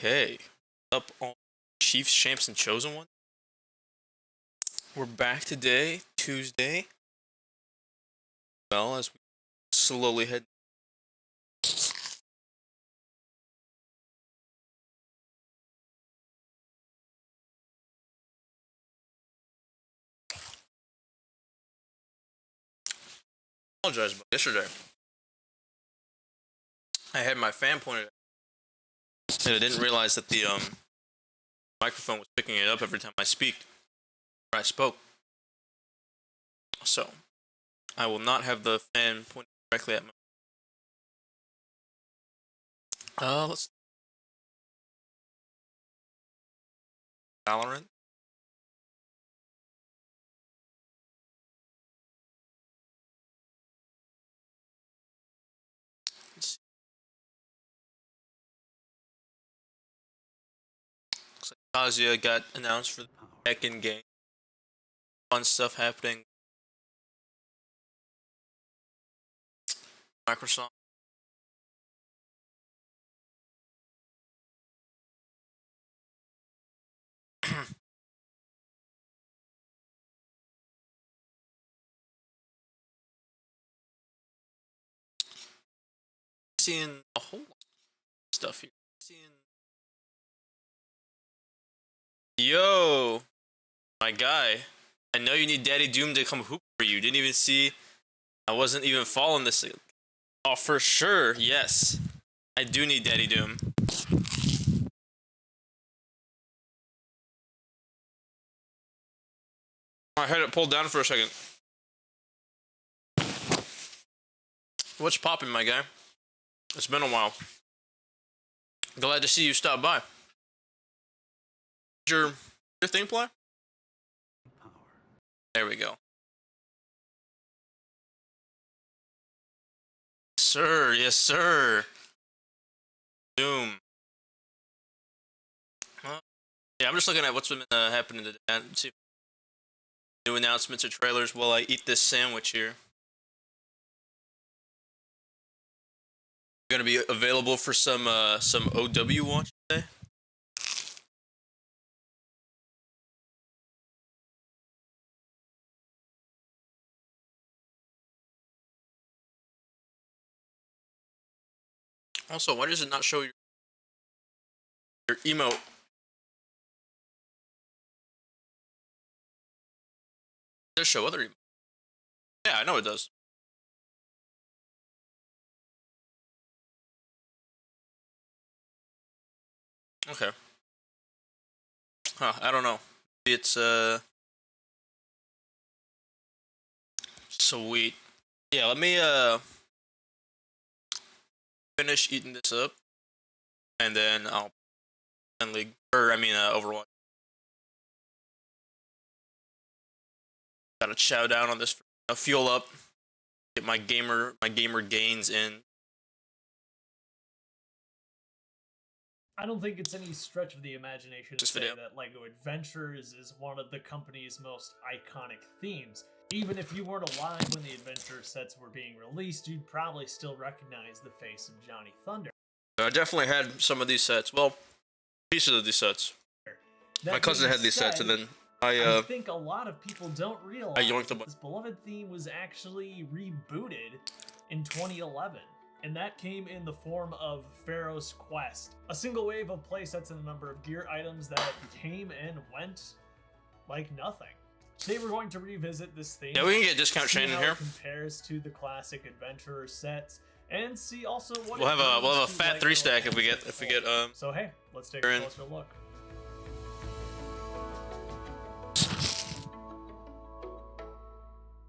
Okay, up on Chiefs, Champs, and Chosen One. We're back today, Tuesday. Well, as we slowly head. Apologize, but yesterday I had my fan pointed at, and I didn't realize that the microphone was picking it up every time I spoke. So I will not have the fan pointed directly at me. Let's Valorant. Let's see. Looks like Kazuya got announced for the second game. Fun stuff happening. Microsoft. Seeing a whole lot of stuff here. Yo, my guy. I know you need Daddy Doom to come hoop for you. Didn't even see. I wasn't even following this. Oh, for sure. Yes. I do need Daddy Doom. I had it pulled down for a second. What's popping, my guy? It's been a while. Glad to see you stop by. Your thing play? There we go. Sir, yes, sir. Doom. Yeah, I'm just looking at what's been happening today. See new announcements or trailers while I eat this sandwich here. Gonna be available for some OW watch today. Also, why does it not show your emote? It does show other emotes. Yeah, I know it does. Okay. Huh, I don't know. It's sweet. Yeah, let me finish eating this up, and then I'll League, or I mean Overwatch. Gotta chow down on this, fuel up, get my gamer gains in. I don't think it's any stretch of the imagination to say that LEGO Adventures is one of the company's most iconic themes. Even if you weren't alive when the adventure sets were being released, you'd probably still recognize the face of Johnny Thunder. I definitely had some of these sets. Well, pieces of these sets. My cousin had these sets, and then I think a lot of people don't realize that this beloved theme was actually rebooted in 2011. And that came in the form of Pharaoh's Quest, a single wave of playsets and a number of gear items that came and went like nothing. Today we're going to revisit this theme. Yeah, we can get discount chain in here. It compares to the classic adventurer sets, and see also what we'll have a fat 3-stack if we get So hey, let's take a closer look.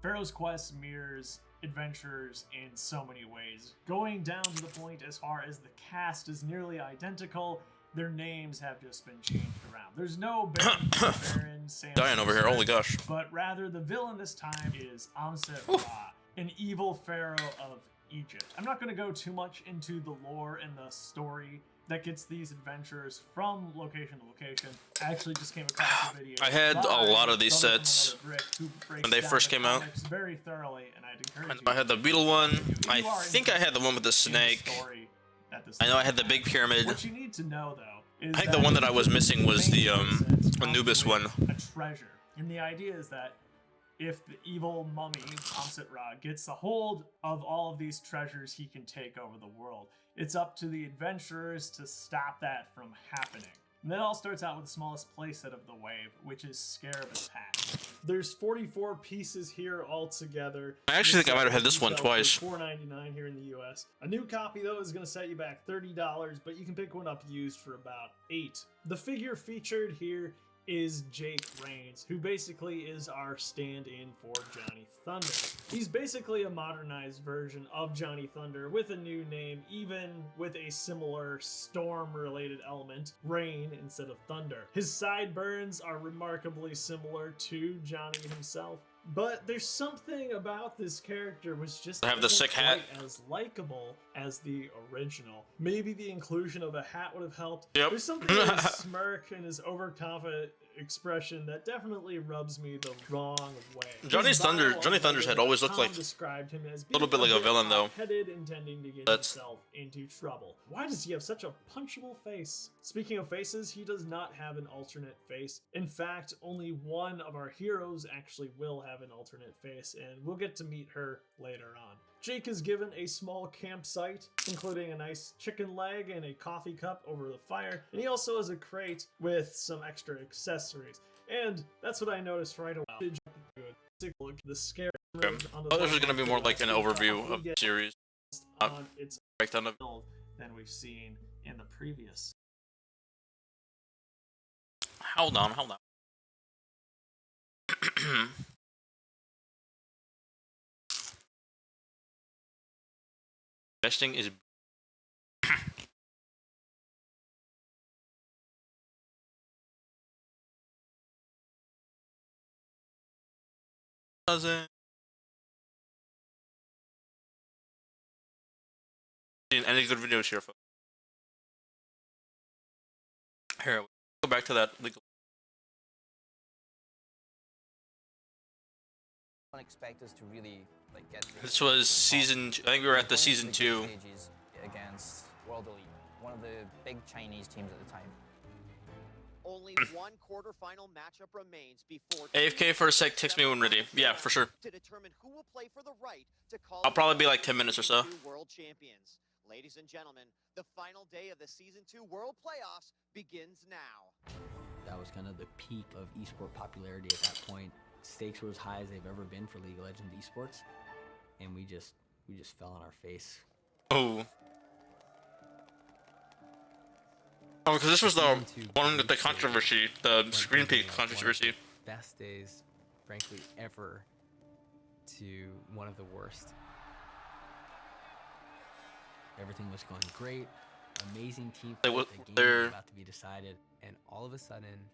Pharaoh's Quest mirrors Adventurers in so many ways, going down to the point as far as the cast is nearly identical. Their names have just been changed around. There's no Baron, Sam, dying over here, holy gosh. But rather the villain this time is Amset-Ra, an evil pharaoh of Egypt. I'm not going to go too much into the lore and the story that gets these adventurers from location to location. I actually just came across a video. I had a lot of these sets when they first came out. Very thoroughly, and I'd encourage I had the beetle one. I think I had the one with the snake. I know I had the big pyramid. What you need to know, though, is I think the one that I was missing was the Anubis one. a treasure. And the idea is that if the evil mummy, Asit Ra, gets the hold of all of these treasures, he can take over the world. It's up to the adventurers to stop that from happening. And that all starts out with the smallest playset of the wave, which is Scarab's Pack. There's 44 pieces here altogether. I actually think I might have had this one twice. $4.99 here in the US. A new copy though is going to set you back $30, but you can pick one up used for about $8. The figure featured here is Jake Reigns, who basically is our stand-in for Johnny Thunder. He's basically a modernized version of Johnny Thunder with a new name, even with a similar storm-related element, rain instead of thunder. His sideburns are remarkably similar to Johnny himself, but there's something about this character which just I have the sick hat. quite as likable as the original. Maybe the inclusion of a hat would have helped. Yep. There's something in his smirk and his overconfident expression that definitely rubs me the wrong way. Johnny's Thunder's head always looked like described him as a little bit like a villain, though. Headed, intending to get That's- himself into trouble. Why does he have such a punchable face? Speaking of faces, he does not have an alternate face. In fact, only one of our heroes actually will have an alternate face, and we'll get to meet her later on. Jake is given a small campsite, including a nice chicken leg and a coffee cup over the fire, and he also has a crate with some extra accessories. And that's what I noticed right away. The scare. Okay. Oh, this is going to be more like an overview of the series. On its Breakdown of. build than we've seen in the previous. Hold on. Investing is. Doesn't. Seen any good videos here, folks? Here, go back to that legal. Expect us to really like get This was season. I think we were at the season 2. stages against World Elite, one of the big Chinese teams at the time. Only one quarterfinal matchup remains before AFK for a sec. Text me when ready. Yeah, for sure. to determine who will play for the right to call I'll probably be like 10 minutes or so. World champions. Ladies and gentlemen, the final day of the season 2 World Playoffs begins now. That was kind of the peak of esport popularity at that point. Stakes were as high as they've ever been for League of Legends esports, and we just fell on our face. Oh. Oh, because this was the one with the controversy, the screen peek controversy. Best days, frankly, ever, to one of the worst. Everything was going great, amazing team They fight, wa- the game they're- was about to be decided. And all of a sudden,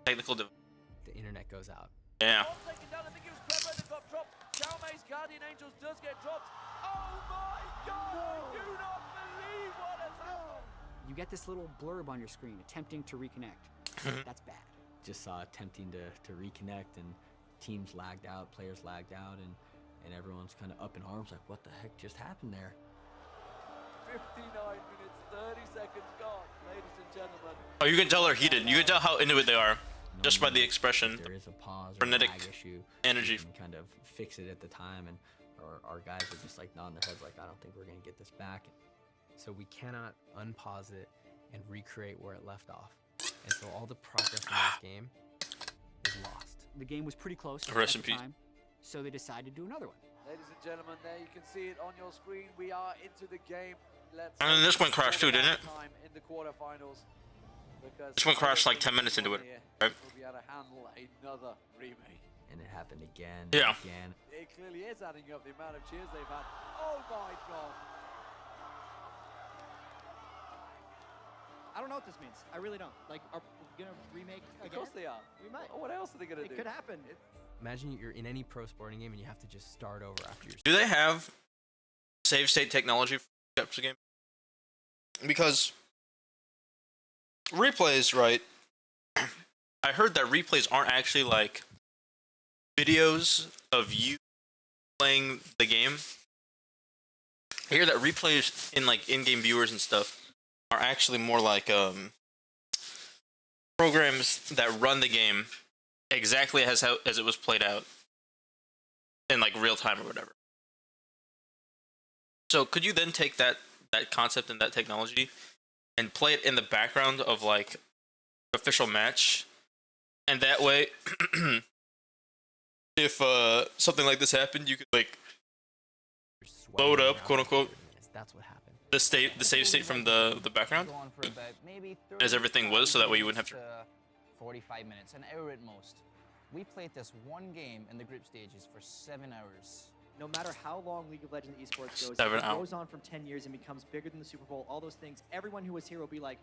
Technical the internet goes out. Yeah. Taken down, I think it was Clever that got dropped. Xiaomei's Guardian Angels does get dropped. Oh my god, I do not believe what has happened. You get this little blurb on your screen attempting to reconnect. That's bad. Just saw attempting to reconnect, and teams lagged out, players lagged out, and everyone's kind of up in arms like, what the heck just happened there? 59 minutes, 30 seconds gone, ladies and gentlemen. Oh, you can tell they're heated. You can tell how into it they are. No Just by one the knows expression. if there is a pause or frenetic lag issue, energy. we can kind of fix it at the time, and our guys are just like nodding their heads like, I don't think we're gonna get this back. So we cannot unpause it and recreate where it left off. And so all the progress in this game is lost. The game was pretty close Rest at in the peace. time, so they decided to do another one. Ladies and gentlemen, there you can see it on your screen. We are into the game. Let's And then this one crashed too, didn't it? Time in the quarterfinals. Because This one crashed like 10 minutes into it, right? We'll be able to handle another remake. And it happened again, Yeah. and again. It clearly is adding up the amount of cheers they've had. Oh my god. I don't know what this means. I really don't. Like, are we gonna remake again? Of course they are. We might. What else are they gonna It do? could happen. Imagine you're in any pro sporting game and you have to just start over after your. Do they have save state technology for types of game? Because replays, right? I heard that replays aren't actually like videos of you playing the game. I hear that replays in like in-game viewers and stuff are actually more like programs that run the game exactly as it was played out in like real time or whatever. So could you then take that concept and that technology and play it in the background of like official match, and that way if something like this happened, you could like load up, quote unquote, That's what happened. the save state from the background Go on for about maybe as everything was, so that way you wouldn't have to 45 minutes, an hour at most. We played this one game in the group stages for 7 hours. No matter how long League of Legends esports goes, 7 if it hours. goes on from 10 years and becomes bigger than the Super Bowl, all those things, everyone who was here will be like,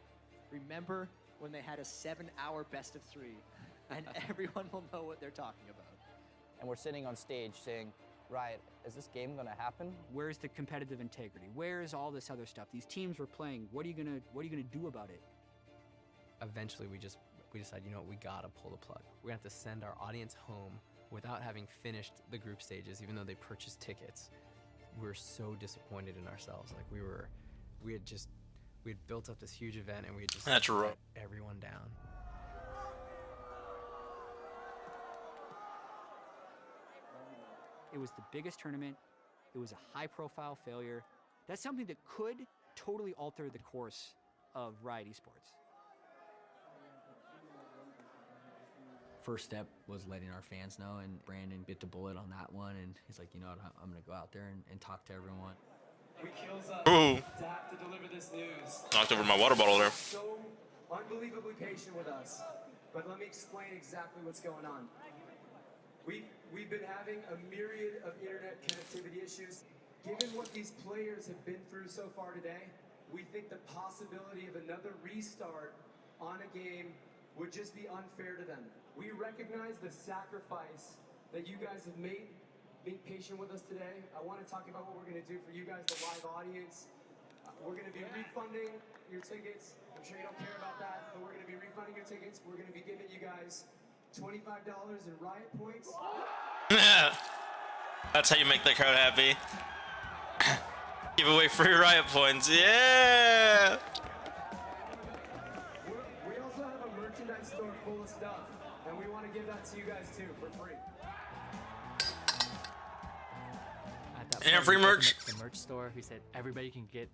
remember when they had a 7-hour best of 3? And everyone will know what they're talking about. And we're sitting on stage saying, right, is this game gonna happen? Where's the competitive integrity? Where is all this other stuff? These teams were playing. What are you gonna do about it? Eventually, we decided, you know what, we gotta pull the plug. We're gonna have to send our audience home without having finished the group stages, even though they purchased tickets. We were so disappointed in ourselves. Like we had built up this huge event, and we had just That's let rough. everyone down. It was the biggest tournament. It was a high-profile failure. That's something that could totally alter the course of Riot Esports. First step was letting our fans know, and Brandon bit the bullet on that one, and he's like, you know what, I'm gonna go out there and talk to everyone. We kills us Ooh. to have to deliver this news. Knocked over my water bottle there. So unbelievably patient with us. But let me explain exactly what's going on. We've been having a myriad of internet connectivity issues. Given what these players have been through so far today, we think the possibility of another restart on a game would just be unfair to them. We recognize the sacrifice that you guys have made being patient with us today. I want to talk about what we're going to do for you guys, the live audience. We're going to be refunding your tickets. I'm sure you don't care about that, but we're going to be refunding your tickets. We're going to be giving you guys $25 in Riot points. That's how you make the crowd happy. Give away free Riot points, yeah! We also have a merchandise store full of stuff, and we want to give that to you guys too for free. At that And point, free we merch. opened up the merch store. We said everybody can get,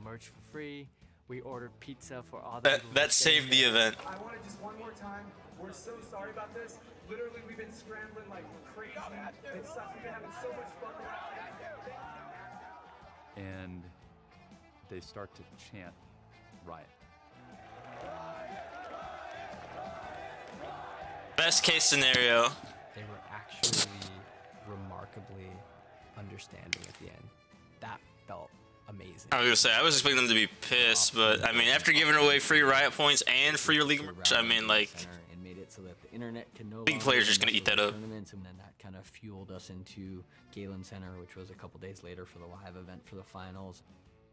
merch for free. We ordered pizza for all the people who That stayed saved the there. event. I want to just one more time. We're so sorry about this. Literally, we've been scrambling like crazy. It sucks. We've been having so much fun. And they start to chant Riot. Best case scenario. They were actually remarkably understanding at the end. That felt amazing. I was gonna say, I was expecting them to be pissed, but I mean, after giving away free Riot points and free League merch, I mean, like, And made it so that the internet can no League longer players are just gonna mess eat with that our up. tournaments, and then that kind of fueled us into Galen Center, which was a couple days later for the live event for the finals.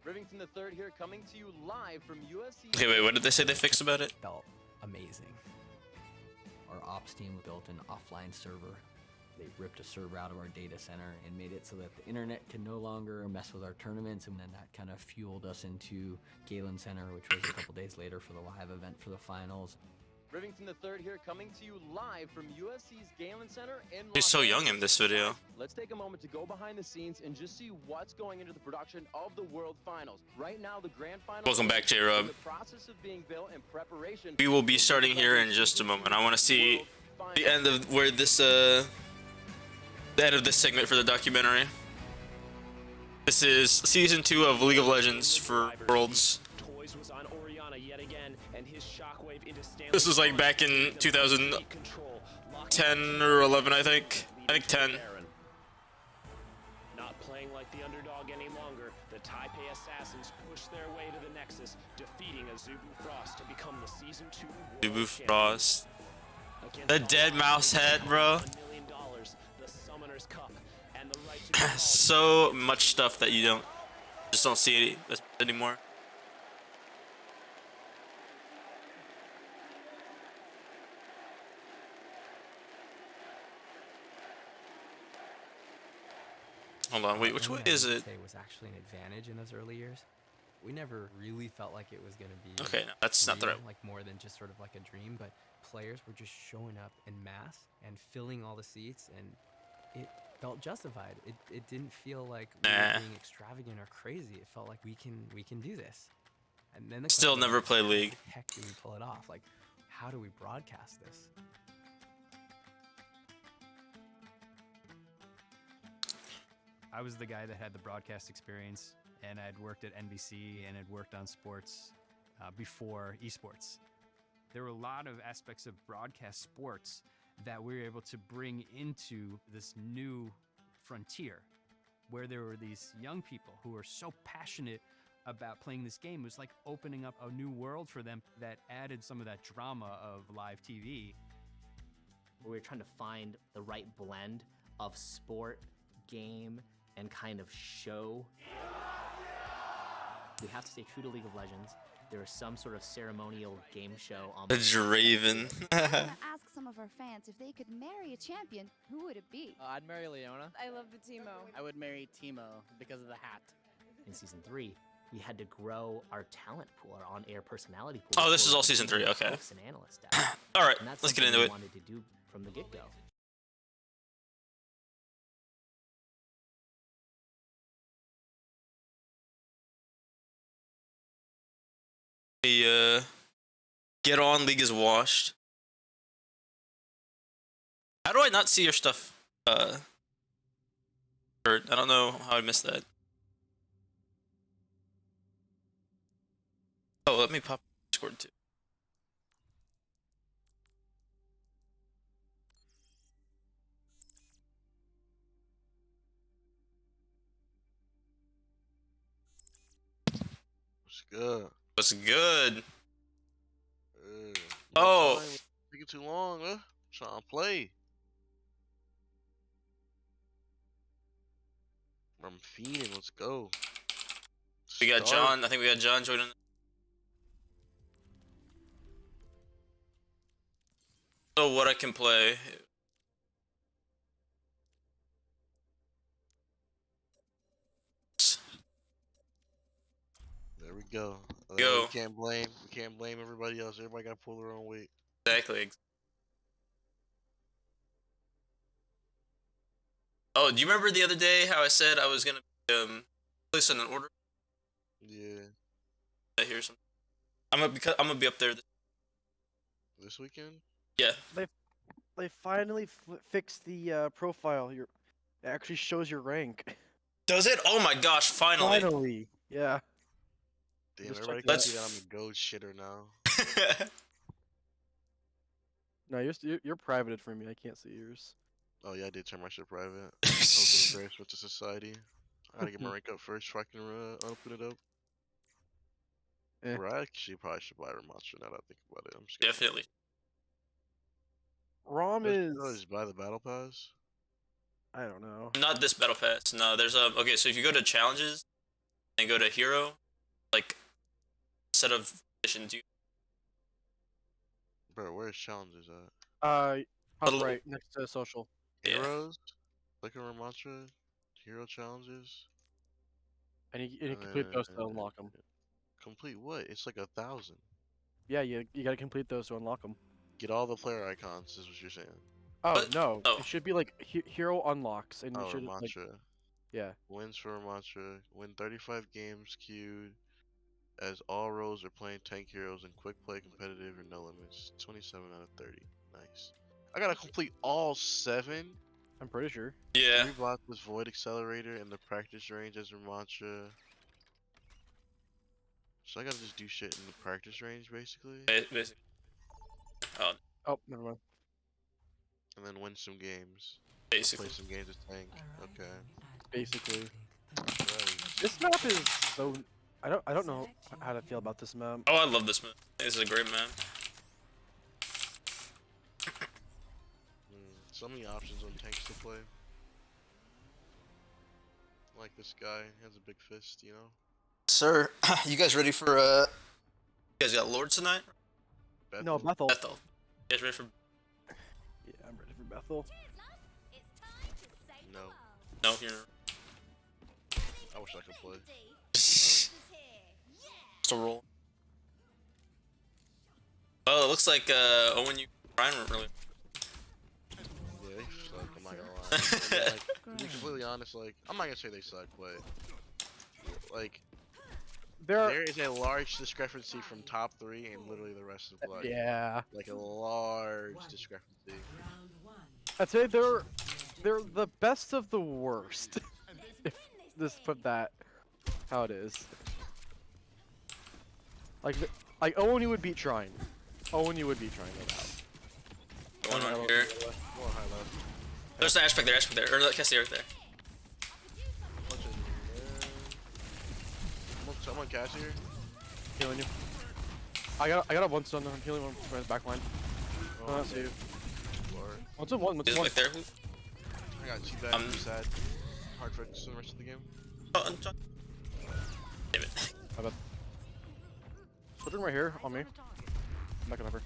Rivington the Third here, coming to you live from USC. okay, wait, what did they say they fixed about it? Felt amazing. Our ops team built an offline server. They ripped a server out of our data center and made it so that the internet can no longer mess with our tournaments, and then that kind of fueled us into Galen Center, which was a couple days later for the live event for the finals. Rivington the Third here, coming to you live from USC's Galen Center in He's Los so young Angeles. in this video. Let's take a moment to go behind the scenes and just see what's going into the production of the World Finals. Right now, the Grand Finals Welcome back, is J-Rob. in the process of being built in preparation. We will be starting here in just a moment. I want to see the end of where this, the end of this segment for the documentary. This is season 2 of League of Legends for Worlds. Toys was on Oriana yet again, and his shockwave into Stanley. This was like back in 2010 or 11, I think. I think 10. Not playing like the underdog any longer, the Taipei Assassins pushed their way to the Nexus, defeating a Zubu Frost to become the Season 2 World Zubu Champion. Frost. Against The dead mouse head, bro. $1 million, the Summoner's Cup, and the right to So much stuff that you just don't see anymore. Hold on, wait, which way is it? Say was actually an advantage in those early years We never really felt like it was gonna be Okay, no, that's not the real, right. like more than just sort of like a dream, but players were just showing up in mass and filling all the seats, and it felt justified. It didn't feel like we were Nah. being extravagant or crazy. It felt like we can do this. And then the Still question never was, played how League. the heck do we pull it off? Like, how do we broadcast this? I was the guy that had the broadcast experience, and I'd worked at NBC and had worked on sports before esports. There were a lot of aspects of broadcast sports that we were able to bring into this new frontier, where there were these young people who were so passionate about playing this game. It was like opening up a new world for them that added some of that drama of live TV. We were trying to find the right blend of sport, game, and kind of show. We have to stay true to League of Legends. There is some sort of ceremonial game show on The Draven. I'm gonna ask some of our fans if they could marry a champion, who would it be? I'd marry Leona. I love the Teemo. I would marry Teemo because of the hat. In Season 3, we had to grow our talent pool, our on-air personality pool. Oh, this so is we all could season bring 3, okay. hosts and analysts down. All right, And that's let's get something into we it. wanted to do from the get-go. Get on, League is washed. How do I not see your stuff? Kurt, I don't know how I missed that. Oh, let me pop Discord too. What's good? What's good? No Oh. time. Taking too long, huh? Trying to play. I'm feeding. Let's go. We got Start. John. I think we got John joining. So what I can play? There we go. Go. We can't blame. We can't blame everybody else. Everybody got to pull their own weight. Exactly. Oh, do you remember the other day how I said I was gonna place an order? Yeah. I hear some. I'm gonna be up there. This weekend? Yeah. They finally fixed the profile. It actually shows your rank. Does it? Oh my gosh! Finally. Finally, yeah. Damn, Just everybody check can that. see that I'm a goat shitter now. No, you're privated from me. I can't see yours. Oh yeah, I did turn my shit private. I was embraced with the society. I gotta get my rank up first before I can open it up. Eh. Right, I actually probably should buy Ramattra now that I think about it. I'm just gonna Definitely. Rom just buy the battle pass. I don't know. Not this battle pass. No, there's a. Okay, so if you go to challenges, and go to hero, like set of missions, you. Bro, where's challenges at? Top Little- right next to social. Yeah. Heroes? Click on Ramattra. Hero challenges. And you complete those to unlock them. Complete what? It's like 1,000. Yeah, you gotta complete those to unlock them. Get all the player icons, is what you're saying. Oh no, it should be like hero unlocks, and you Oh, should like, Ramattra. yeah. Wins for Ramattra. Win 35 games queued. As all roles are playing tank heroes in quick play, competitive, or no limits. 27 out of 30. Nice. I gotta complete all 7. I'm pretty sure. Yeah. Reblock with Void Accelerator and the practice range as Ramattra. So I gotta just do shit in the practice range, basically. Basically. Oh, never mind. And then win some games. Basically. Play some games with tank. Okay. Basically. Right. This map is so. I don't know how to feel about this map. Oh, I love this map. This is a great map. So many options on tanks to play. Like this guy, he has a big fist, you know? Sir, you guys ready for You guys got Lords tonight? No, Bethel. Bethel. You guys ready for? Yeah, I'm ready for Bethel. No. No, you're. I wish I could play. Still roll. Well, it looks like Owen, you Brian weren't really. Yeah, they suck. I'm not gonna lie. Like, to be completely honest, like I'm not gonna say they suck, but like there is a large discrepancy from top 3 and literally the rest of Blood. Yeah. Like a large discrepancy. I'd say they're the best of the worst. If this put that how it is. Like Owen, you would beat Shrine. Owen, you would beat Shrine, no doubt. One right here. There's an aspect there, or Cassie right there. Someone Cassie here. Healing you. I got a one stun. I'm healing one from the back line. Oh, that's you. What's a one? What's Is one? like there? I got too bad. Sad. Hard focus on the rest of the game. Damn it. My bad. Put him right here on me. I'm back over.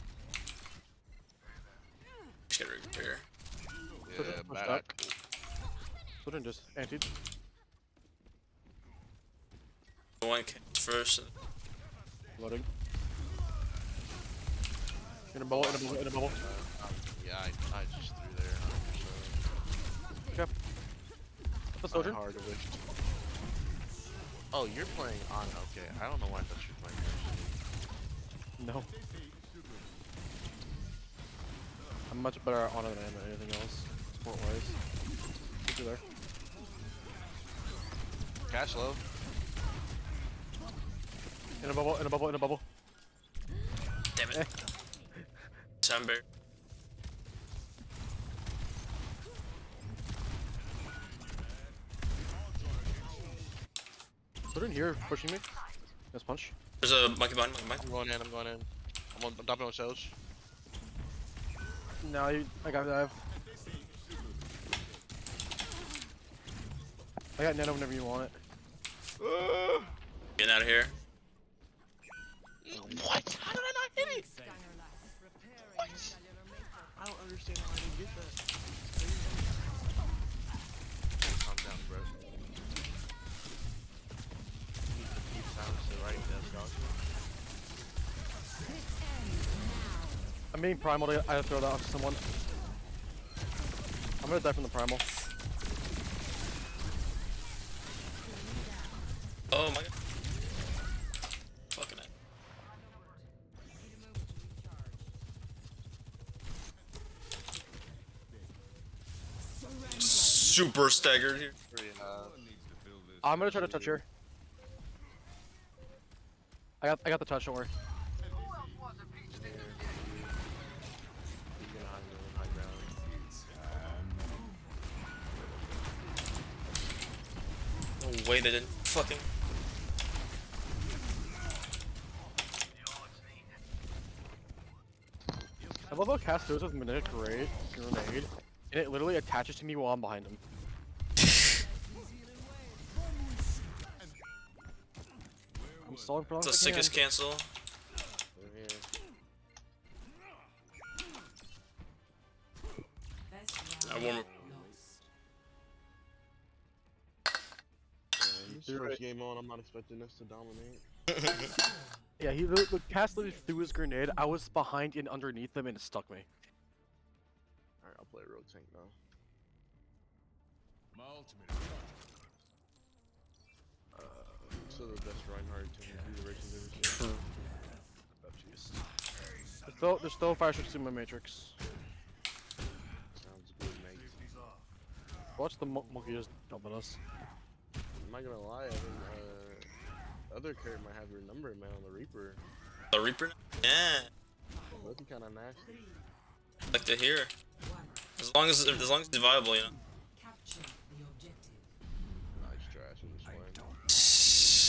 Just get right here. Yeah, bad. Put him just anti. One first. Loading. In a bubble, in a bubble. Yeah, I just threw there. Okay. What's the Hard to wish. Oh, you're playing on. Okay, I don't know why I thought you were playing. No. I'm much better at honor than anything else, sport-wise. Keep you there. Cash low. In a bubble, in a bubble, in a bubble. Damn it. Timber. Put in here, pushing me. Nice punch. There's a monkey behind, I'm going in. I'm dropping on shells. No, I got dive. I got nano whenever you want it. Getting out of here. What? How did I not hit it? What? I don't understand how I didn't get that. Calm down, bro. Need to keep silence to right desk also. I'm being primal. I have to throw that off to someone. I'm gonna die from the primal. Oh my god. Fucking it. Super staggered here. I'm gonna try to touch her. I got the touch, don't worry. No way they didn't fucking. I love how Cass throws with Minute Grenade, and it literally attaches to me while I'm behind him. I'm stalling for long It's as the I can. sickest cancel. I warm up. First game on, I'm not expecting us to dominate. Yeah, the Cass literally threw his grenade. I was behind and underneath him, and it stuck me. Alright, I'll play road tank now. My ultimate. Still the best Reinhardt team the races ever seen. Oh, jeez. There's still 5 shots in my matrix. Sounds good, mate. Watch the monkey just dumping us. I'm not gonna lie, Evan. Other character might have your number, man, on the Reaper. The Reaper? Yeah. Looking kind of nasty. Like to hear. As long as it's viable, you know. Nice trash in this one.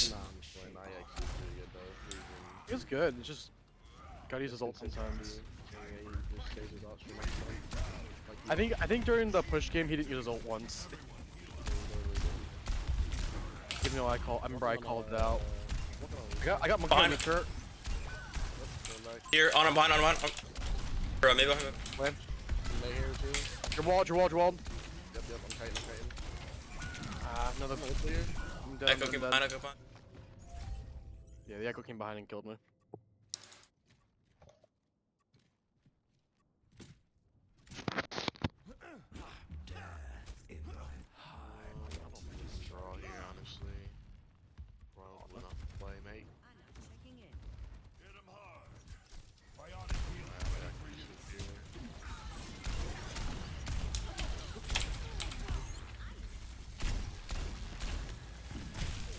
Nah, I'm just playing. I actually pretty good though. He's good. It's just gotta use his ult sometimes. Yeah, he just saves his ults for next time. I think during the push game he didn't use his ult once. Even though I remember I called it out. I got monkey on the turret. Here, on him, behind, on him. Bro, maybe behind him. Land. Lay here too. Your wall. Yep, I'm tight. Another clear. I'm dead. Echo, keep behind, Echo, behind. Yeah, the Echo came behind and killed me. Draw here, honestly. Probably not play, mate.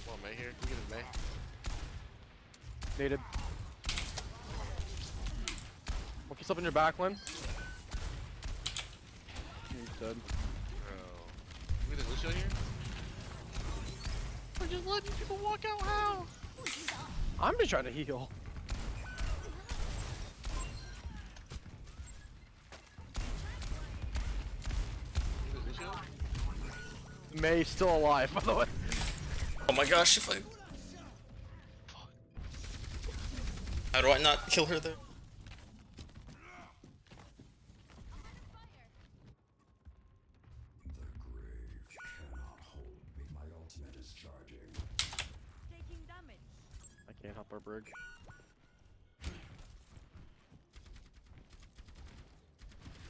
Come on, May here. Can we get his May? Needed. Monkey's up in your back, Lynn. He's dead. Bro. Can we get Lucio here? We're just letting people walk out how? I'm just trying to heal. May's still alive, by the way. Oh my gosh, if I... How do I not kill her there? I can't help our brig.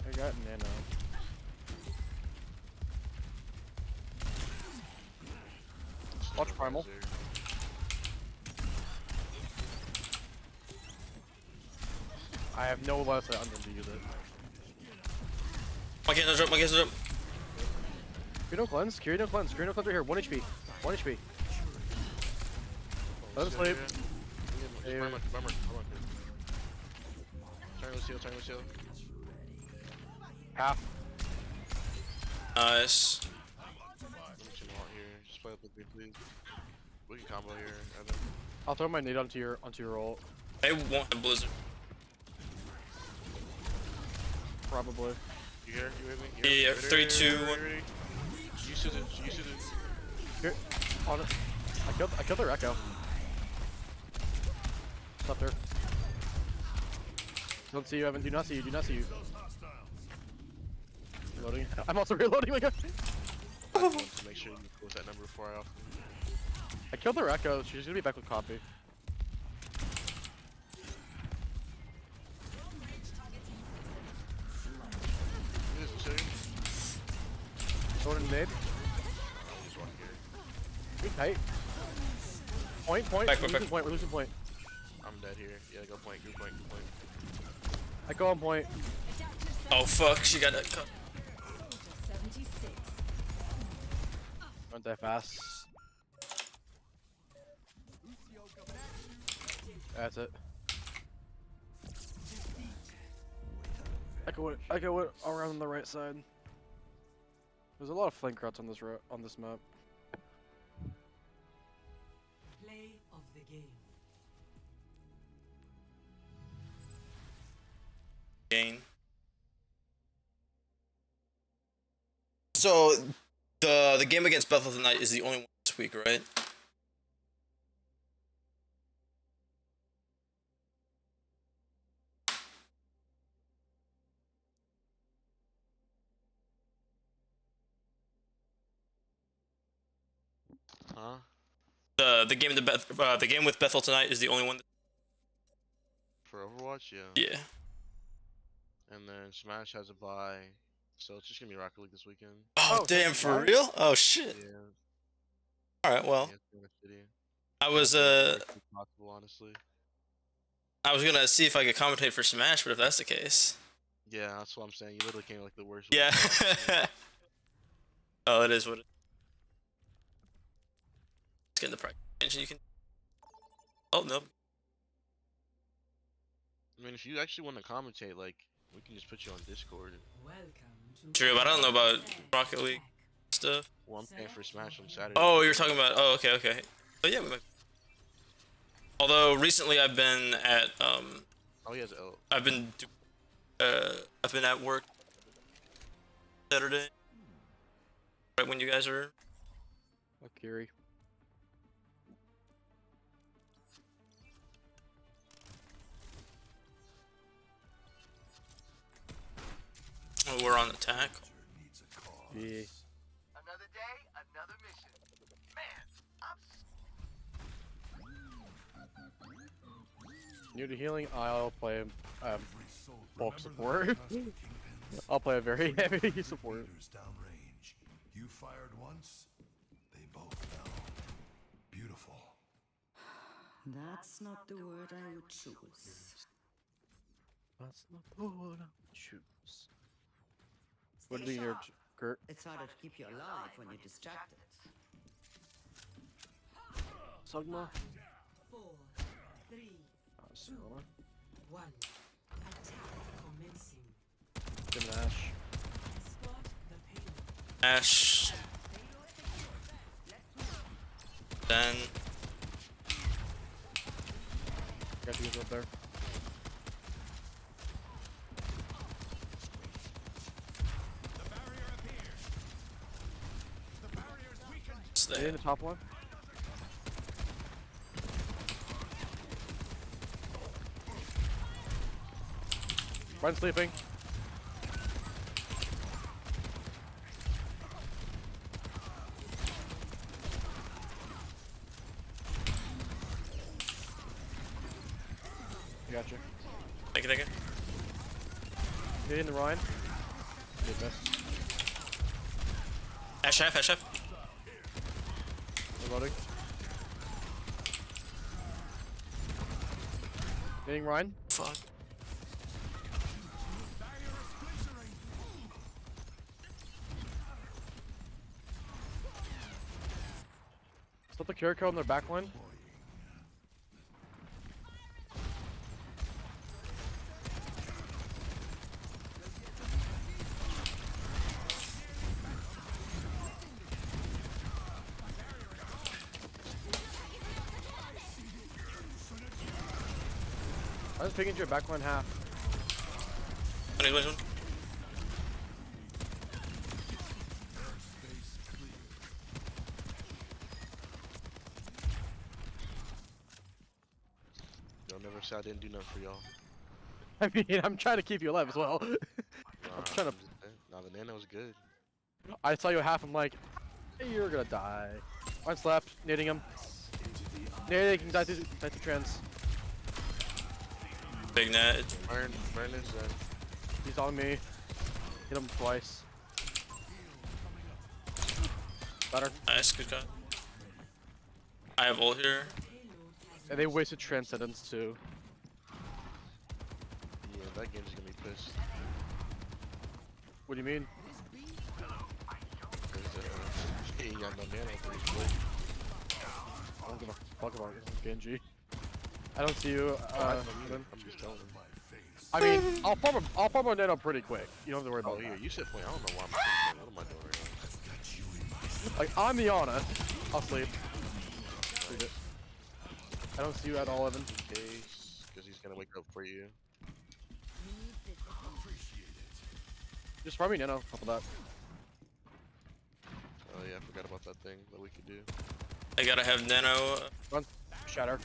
I got nano. Watch Primal. I have no less I'm going to use it. My game's up, my game's up. Kirino cleanse, Kirino cleanse right here. 1 HP. 1 HP. Let him sleep. Turn Lucio. Half. Nice. Just play up with me, please. We can combo here, Evan. I'll throw my nade onto your ult. I won't have Blizzard. Probably. You here? You with me? Yeah, 3, 2, 1. You should have. Here. On it. I killed their Echo. Stop there. Don't see you, Evan. Do not see you. Reloading. I'm also reloading. Like I want to make sure you close that number before I off. I killed their Echo. She's gonna be back with copy. Going in mid. Good tight. Point. Back. We're losing point. I'm dead here. Yeah, go point. Good point. I go on point. Oh fuck, she got that cut. Went that fast. That's it. I go it around the right side. There's a lot of flank routes on this map. Play of the game. Gain. So the game against Bethel tonight is the only one this week, right? Huh? The game with Bethel tonight is the only one. For Overwatch, yeah. Yeah. And then Smash has a bye, so it's just gonna be Rocket League this weekend. Oh damn, for real? Oh shit. Yeah. All right, well. Yeah, it's kinda shitty. I was Possible, honestly. I was gonna see if I could commentate for Smash, but if that's the case. Yeah, that's what I'm saying. You literally came like the worst. Yeah. Oh, it is what it is. Let's get in the practice. You can. Oh no. I mean, if you actually want to commentate, like, we can just put you on Discord. True, but I don't know about Rocket League stuff. Well, I'm paying for Smash on Saturday. Oh, you're talking about. Oh, okay. But yeah, we might. Although recently I've been at Oh, he has L. I've been at work Saturday. Right when you guys are. Fuck Kiri. Oh, we're on attack. Yeah. Another day, another mission. Man, I'm New to healing, I'll play bulk support. I'll play a very heavy support. Downrange. You fired once, they both fell. Beautiful. That's not the word I would choose. That's not the word I would choose. What do you your Kurt? It's harder to keep you alive when you're distracted. Sogma? 4, 3, Sogma. 1. Attack commencing. Give him an Ash. Spot the payload. Ash. Then. Got to use up there. Stay in the top one. Run sleeping. I got you. Thank you, thank you. Hitting the Ryan. Good miss. Ash half, Ash half. Reloading. Hitting Ryan. Fuck. Slip the Kiriko on their back line. I was picking your back line half. Wait. Y'all never say I didn't do nothing for y'all. I mean, I'm trying to keep you alive as well. I'm trying to. Nah, the nano was good. I saw you half. I'm like, hey, you're gonna die. One left, nading him. Nading, can die through trans. Big net. Burn is dead. He's on me. Hit him twice. Better. Nice, good cut. I have ult here. And they wasted Transcendence too. Yeah, that game's gonna be pissed. What do you mean? He ain't got no nano pretty quick. I don't give a fuck about Genji. I don't see you. I'm just telling him. I mean, I'll farm a nano pretty quick. You don't have to worry about Oh, yeah, that. you said point. I don't know why I'm thinking. What am I doing right now? Like, I'm the Ana. I'll sleep. Read it. I don't see you at all, Evan. In case, because he's gonna wake up for you. Just farm me nano. Couple that. Oh yeah, I forgot about that thing that we could do. I gotta have nano. Run. Shatter.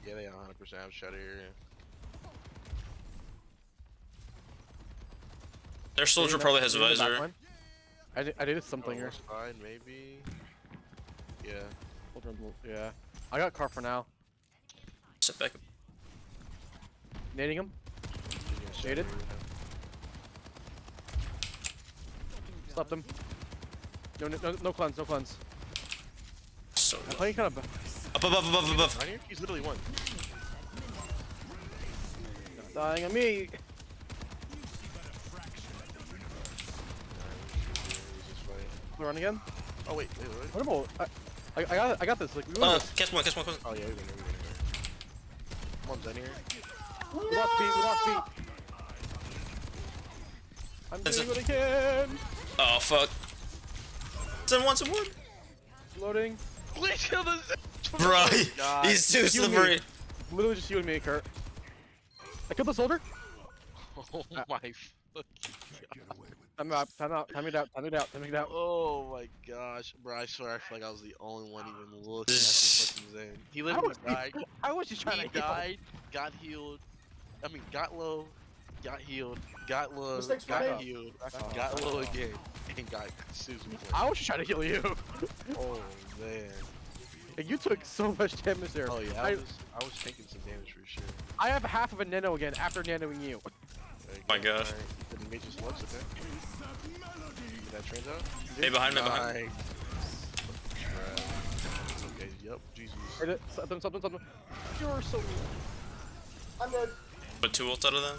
Yeah, they 100% have shatter here. Yeah. Their soldier probably has a visor. I did something here. Side, maybe. Yeah. Yeah. I got car for now. Sit back. Nading him. Naded. Slept him. No cleanse, no cleanse. So I'm playing kind of. Above. Right here? He's literally one. Dying on me. We run again? Oh wait. What about? I got this. Like we won this. Catch one. Oh yeah, we win. One's in here. We lost beat. I'm doing what I can. Oh fuck. 7-1. Loading. Please kill this. Bro, he's too slippery. Literally just you and me, Kurt. I killed the soldier. Oh my fucking God. Time it out. Oh my gosh, bro! I swear I feel like I was the only one even looking at this fucking Zen. He literally died. I was just trying to died, got healed. I mean, got low, got healed, got low, got healed, got low again, and got Susan. I was just trying to kill you. Oh man. Like, you took so much damage there. Oh yeah, I was taking some damage for sure. I have half of a nano again after nanoing you. Oh my gosh. Right. The mages looks okay. Did that trans out? Hey, behind me, behind me. Okay, yep, Jesus. Hit it, something. You're so... I'm dead. Put 2 ults out of them?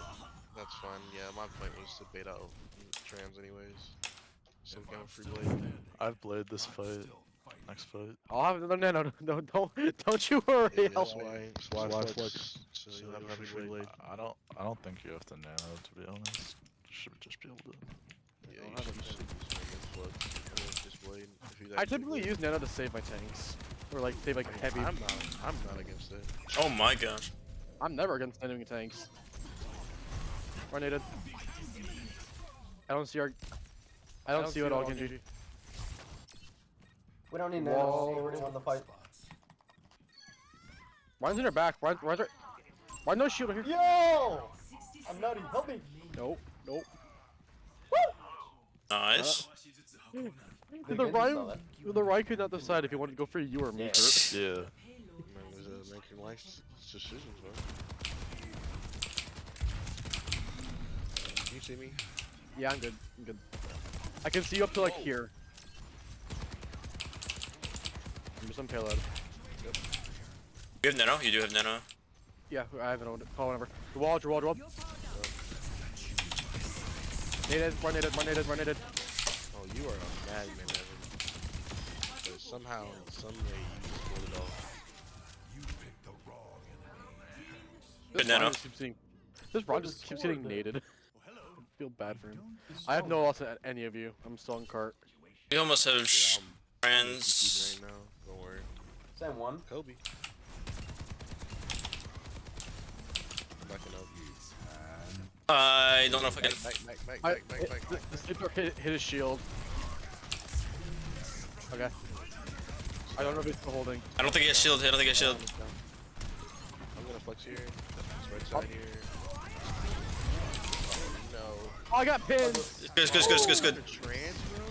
That's fine, yeah, my point was to bait out trans anyways. Some kind of free blade. I've played this fight. Next fight. I'll have another nano. No, don't you worry. Yeah, that's why flex. So So you have a free blade. I don't think you have to nano, to be honest. You should just be able to. Yeah, you should just flex. Just blade. I typically use nano to save my tanks. Or like save like heavy. I'm not against it. Oh my gosh. I'm never against nanoing tanks. Renated. I don't see our... I don't see you at all, Genji. We don't need nano. We already won the fight. Ryan's in her back. Ryan's right. Why no shield here? Yo! I'm nutty. Help me. Nope. Nice. The Ryan could not decide if he wanted to go for you or me, Kurt. Yeah. Man, there's making life decisions, man. Can you see me? Yeah, I'm good. I can see you up to like here. There's some payload. Yep. You have nano? You do have nano. Yeah, I have it on. Oh, whatever. The wall. Naded. Oh, you are a madman, Evan. But somehow, in some way, you just pulled it off. Good nano. This Ron just keeps getting naded. I feel bad for him. I have no loss at any of you. I'm still on cart. We almost have trans. Right now. Don't worry. Same one. Kobe. Backing up. I don't know if I can. Back. The sleeper hit his shield. Okay. I don't know if he's still holding. I don't think he has shield. I'm gonna flex here. This right side here. No. Oh, I got pinned. Good. Trans, bro?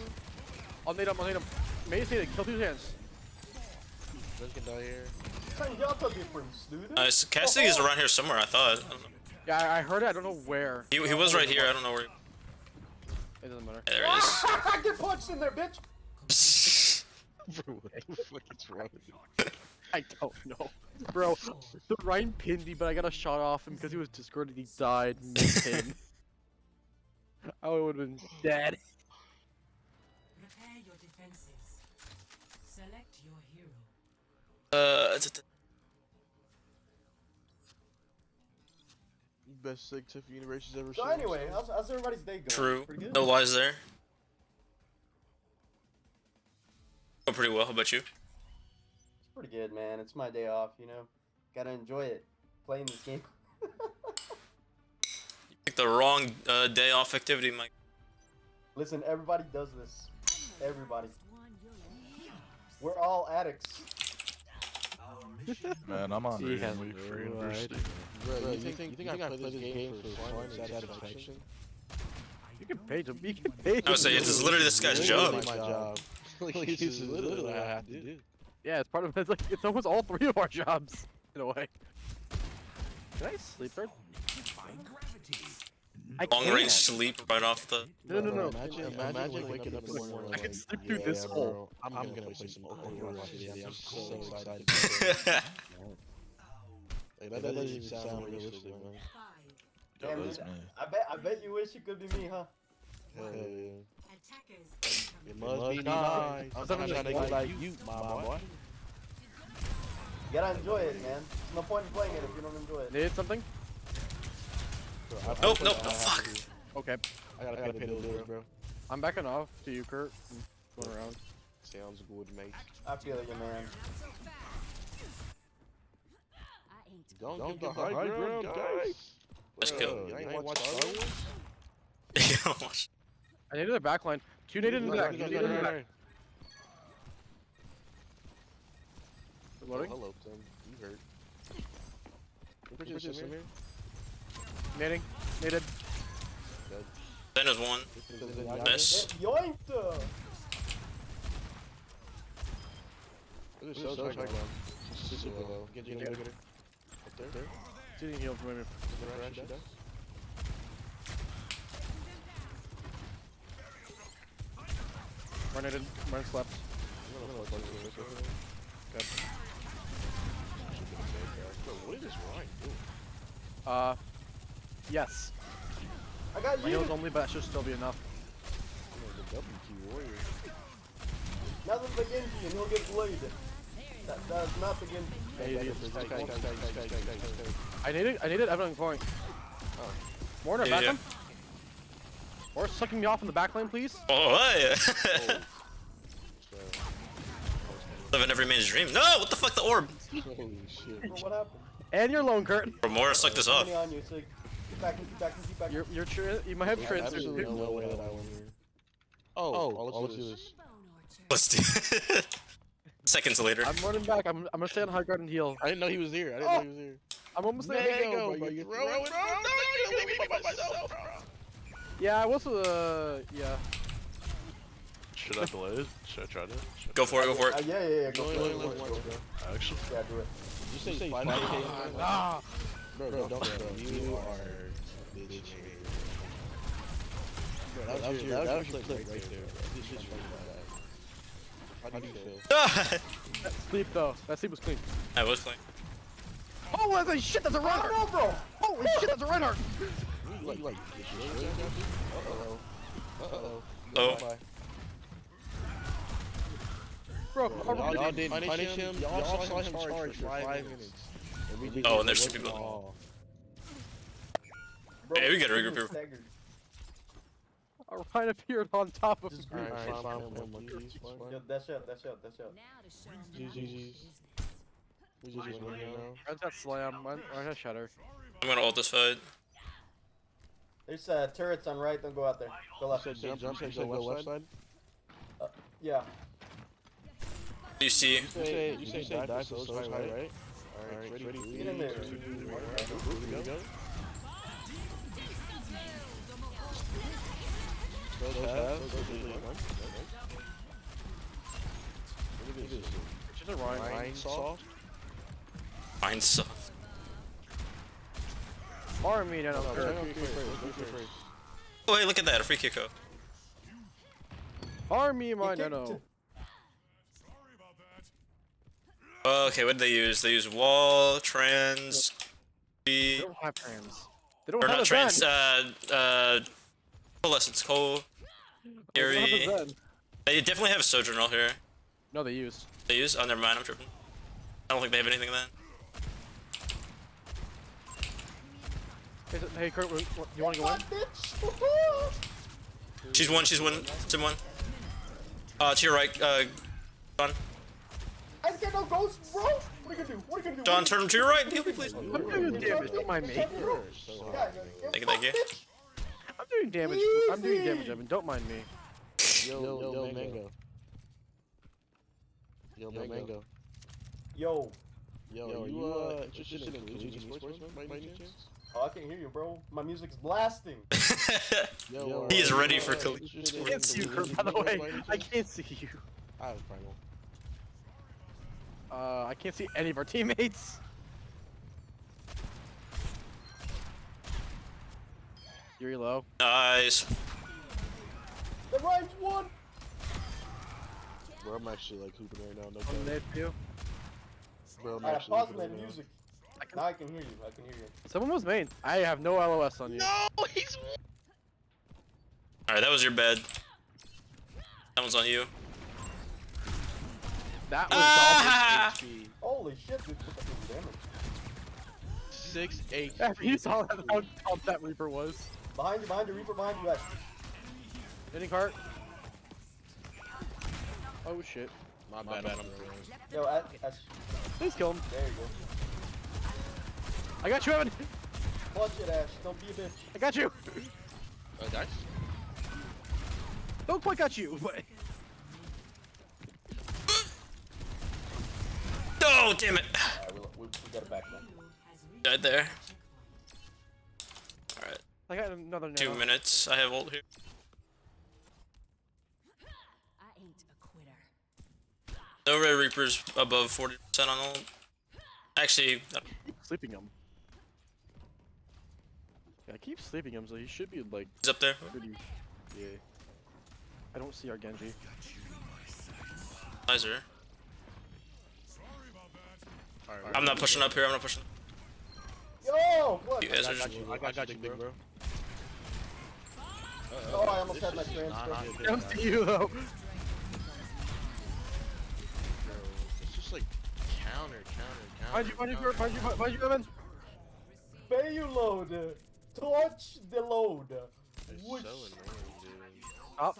I'll nade him. Maze needed. Kill 2 hands. Zen can die here. Nice. Cassidy is around here somewhere, I thought. I don't know. Yeah, I heard it. I don't know where. He was right here. I don't know where. It doesn't matter. Yeah, there it is. Get punched in there, bitch. Bro, what the fuck is wrong with you? I don't know. Bro, the Ryan pinned me, but I got a shot off him because he was discorded. He died mid-pin. I would have been dead. Prepare your defenses. Select your hero. Best Sig Tiff University's ever So seen. anyway, how's everybody's day going? True. Pretty good? No lies there. Going pretty well. How about you? It's pretty good, man. It's my day off, you know. Gotta enjoy it. Playing this game. You picked the wrong day off activity, Mike. Listen, everybody does this. Everybody. We're all addicts. Man, I'm on He has week for very university. Bro, you think I play this game for fun and satisfaction? You can pay to be. I would say it's literally this guy's job. My job. Like, this is literally what I have to do. Yeah, it's part of. It's like it's almost all 3 of our jobs in a way. Can I sleep there? Long range sleep right off the. No. Imagine waking up in the morning. I can sleep through this hole. I'm gonna play some Overwatch. I'm so excited. Like, that doesn't even sound realistic, man. Damn, that's me. I bet you wish it could be me, huh? Hell yeah. It must be nice. I'm trying to get like you, my boy. You gotta enjoy it, man. There's no point in playing it if you don't enjoy it. Need something? Nope. Fuck. Okay. I gotta pay the bills, bro. I'm backing off to you, Kurt. I'm going around. Sounds good, mate. I feel you, man. Don't give the high ground, guys. Let's go. You ain't watch Star Wars? I needed a backline. 2 needed in the back. 2 needed in the back. Loading? Hello, Tim. You hurt. Samir? Nading. Naded. Then there's one. Miss. Yoinked! Look Look at so check down. Super low. Get you get her. Up there. Shooting heal from him. Run it in. Run slept. Good. Bro, what is this Ryan doing? Yes. I got My you. heals only, but that should still be enough. The WQ warrior. Nothing but Genji and he'll get bladed. That's not the Genji. I needed Evan point. Oh. More in our Yeah, back lane? Or sucking me off in the back lane, please? Oh, hey! Living every man's dream. No! What the fuck, the orb? Holy shit. Bro, what happened? And your lone curtain. Bro, Mora sucked this off. Money on you, Sig. Get back, get back, get back. You might have There's absolutely transition. no way that I win here. Oh, let's do this. Let's do it. Seconds later. I'm running back. I'm gonna stay on high guard and heal. I didn't know he was here. I didn't know he was here. I'm almost There there. you go, bro. You're throwing, bro. No, you're leaving me by myself, bro. Yeah, I was yeah. Should I delay it? Should I try to? Go for it, go for it. Yeah. Go Only for live it. once, bro. Actually. Yeah, do it. Did you say 5K? Ah! Bro, don't, bro. You are bitch. Bro, that was your clip right there, bro. This shit's right there. How do you feel? That sleep though. That sleep was clean. I was playing. Oh, that's a shit. That's a Reinhardt. No, bro. Holy shit, that's a Reinhardt. You like this shit? Uh-oh. Oh. Bye. Bro, Y'all didn't punish him. Y'all saw him charge for 5 minutes. Oh, and there's 2 people. Hey, we gotta regroup here. A Reinhardt appeared on top of him. Alright, fine. Yo, dash out. GG's. We just win now. Reinhardt got slam. Reinhardt shatter. I'm gonna ult this fight. There's turrets on right. Don't go out there. Go left. Jump, go left side. Yeah. You see? You say die so high, right? Alright, ready? Get in there. Here we go. Just a Reinhardt. Soft. Mine's soft. Farm me, no. Oh, hey, look at that. A free Kiko. Farm me, my no. Okay, what did they use? They use wall, trans, They don't have trans. They don't or have not a trans, Zen. coalescence, coal, They don't have a Eerie. Zen. They definitely have Sojourner here. No, they used. They use? Oh, never mind, I'm tripping. I don't think they have anything then. Hey, Kurt, you want to go in? She's one, it's in one. To your right, Don. I get no ghosts, bro. What are you gonna do? Don, turn him to your right, heal me, please. I'm doing damage, don't mind me. Thank you. I'm doing damage, Evan, don't mind me. Yo, Mango. Yo, Mango. Yo, you interested in Collegiate Esports, man, by any chance? Oh, I can't hear you, bro. My music's blasting. He is ready for Collegiate I Esports. can't see you, Kurt, by the way. I can't see you. I have Primal. I can't see any of our teammates. You're low. Nice. The Ryan's won. Bro, I'm actually like hooping right now. No On the view. Bro, I'm Alright, actually pause hooping that right now. music. Now I can hear you. Someone was main. I have no LOS on you. No, he's. Alright, that was your bed. That one's on you. That was HP. Holy shit, dude. Put that damage. 6, 8. You saw how tough that Reaper was. Behind you, Reaper, behind you, guys. Hitting cart. Oh shit. My bad. Yo, please kill him. There you go. I got you, Evan. Punch it, Ash. Don't be a bitch. I got you. Guys? Don't quite got you, but. Oh, damn it. We got it back now. Died there. Alright. I got another 2 minutes. I have ult here. No Red Reapers above 40% on ult. Actually, Keep sleeping him. Yeah, I keep sleeping him, so he should be like. he's up there. Pretty, yeah. I don't see our Genji. Visor. I'm not pushing up here. I'm not pushing. Yo, what? You guys are just. I got you, big bro. Oh, I almost had my transfer. Comes to you though. It's just like counter. Find you, Evan. Pay you load. Touch the load. It's Whoosh. so annoying, dude. Up.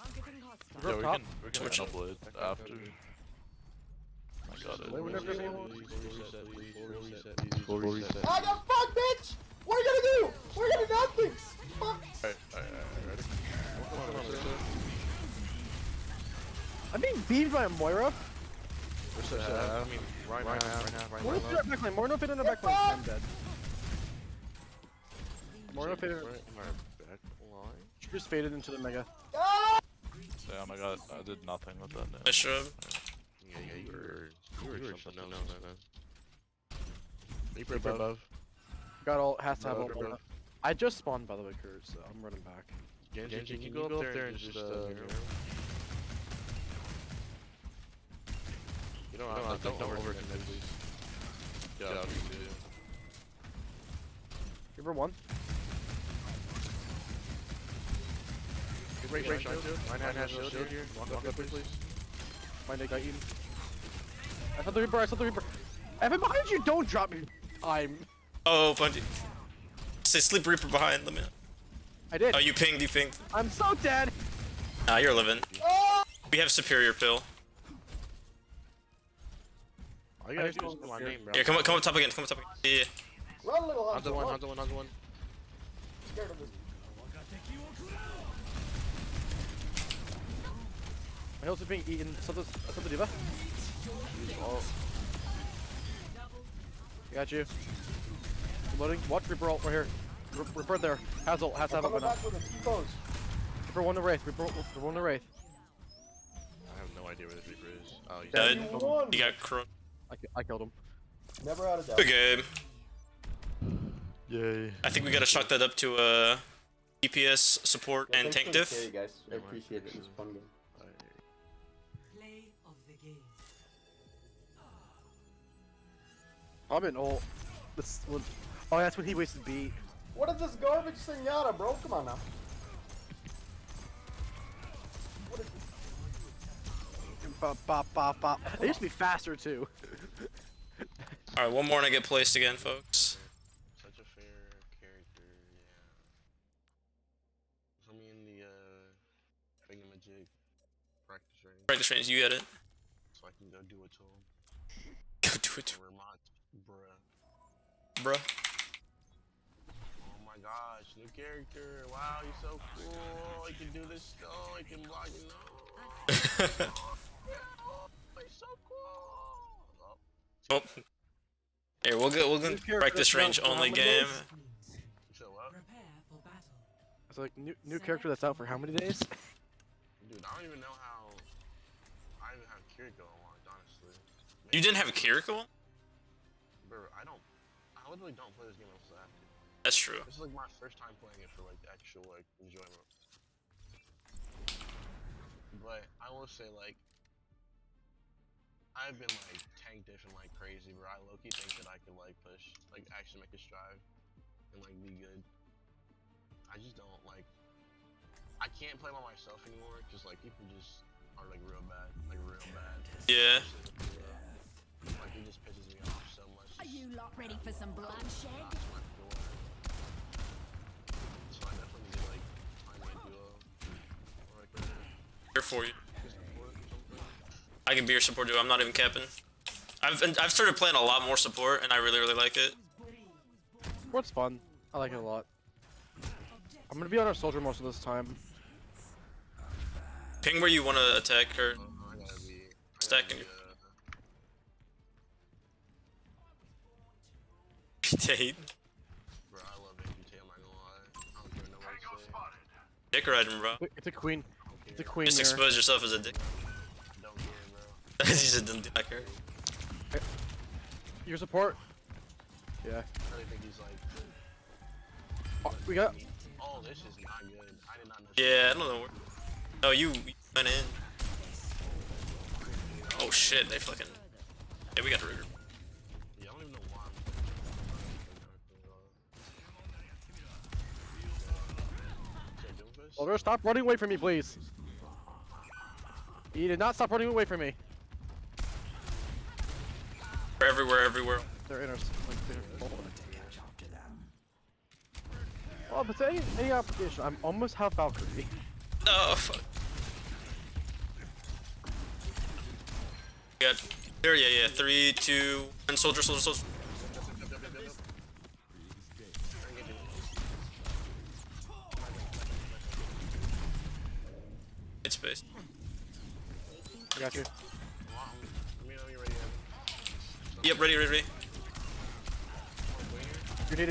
Yeah, we Top. can double it after. I got it. I got fucked, bitch! What are you gonna do? We're gonna nothing! Fuck! Alright, ready? I'm being beamed by a Moira. I mean, right now. Moira fit in the backline. Moira fit in the backline. I'm dead. Moira fit in. Right in our back line. She just faded into the mega. Damn, I did nothing with that. Nice shrub. Yeah, you were something else. No. Reaper above. Got all. Has to have all. Bro. I just spawned by the way, Kurt, so I'm running back. Genji, can you go up there and just, you know, don't overcommit, please. Yeah, Reaper one. Great shield. Mine has shield here. Walk up, please. My nigga got eaten. I saw the Reaper. Evan, behind you! Don't drop me. Oh, Bungie. Say sleep Reaper behind. Let me. I did. Oh, you pinged. I'm so dead. Nah, you're living. We have superior pill. All you gotta do is put my name, bro. Here, come up top again. Yeah. Run, little Hanzo one. Scared of this. My heals are being eaten. I saw the diva. Got you. Loading. Watch Reaper ult right here. Reaper there. Has ult. Has to have I'm up coming enough. back with a T-pose. Reaper won the Wraith. Reaper won the Wraith. I have no idea where this Reaper is. Oh, he's Dead. won. You got crook. I killed him. Never out of doubt. Good game. Yay. I think we gotta chalk that up to DPS support and tank diff. Hey guys, I appreciate it. It was a fun game. Play of the game. I'm in ult. This one. Oh, that's when he wasted beat. What is this garbage Senora, bro? Come on now. What is this? Bop. They used to be faster too. Alright, one more and I get placed again, folks. such a fair character, yeah. Put me in the thingamajig practice range. Practice range, you get it. So I can go do it to him. Go do it to Vermont, bruh. Bruh. Oh my gosh, new character. Wow, he's so cool. He can do this stuff. He can block it. No. He's so cool. Oh. Here, we'll go practice range only game. So what? It's like new character that's out for how many days? Dude, I don't even know how. I even have Kiriko unlocked, honestly. You didn't have Kiriko? Bro, I literally don't play this game unless I have to. That's true. This is like my first time playing it for like actual like enjoyment. But I will say like I've been like tank diffing like crazy, bro. I low-key think that I could like push, like actually make a strive and like be good. I just don't like. I can't play by myself anymore because like people just are like real bad, Yeah. Like it just pisses me off so much. Are you lot ready for some bloodshed? So I definitely need to like find me a duo. Or like Here for you. I can be your support duo. I'm not even capping. I've started playing a lot more support, and I really like it. Support's fun. I like it a lot. I'm gonna be on our soldier most of this time. Ping where you want to attack her. Stacking you. Tate. Bro, I love APT, I'm not gonna lie. I don't even know what to say. Dick riding, bro. It's a queen. It's a queen. Just there. expose yourself as a dick. Don't care, bro. He just didn't do that care. Your support. Yeah. I really think he's like. Oh, we got. Oh, this is not good. I did not know. Yeah, I don't know. Oh, you went in. Oh shit, they fucking. Yeah, we got Ruger. Yeah, I don't even know why. Oliver, stop running away from me, please. You did not stop running away from me. We're everywhere, everywhere. They're in our. Oh, but any application, I'm almost half Valkyrie. Oh fuck. Got here, yeah. 3, 2, 1. Soldier. It's space. I got you. Yep, ready. You're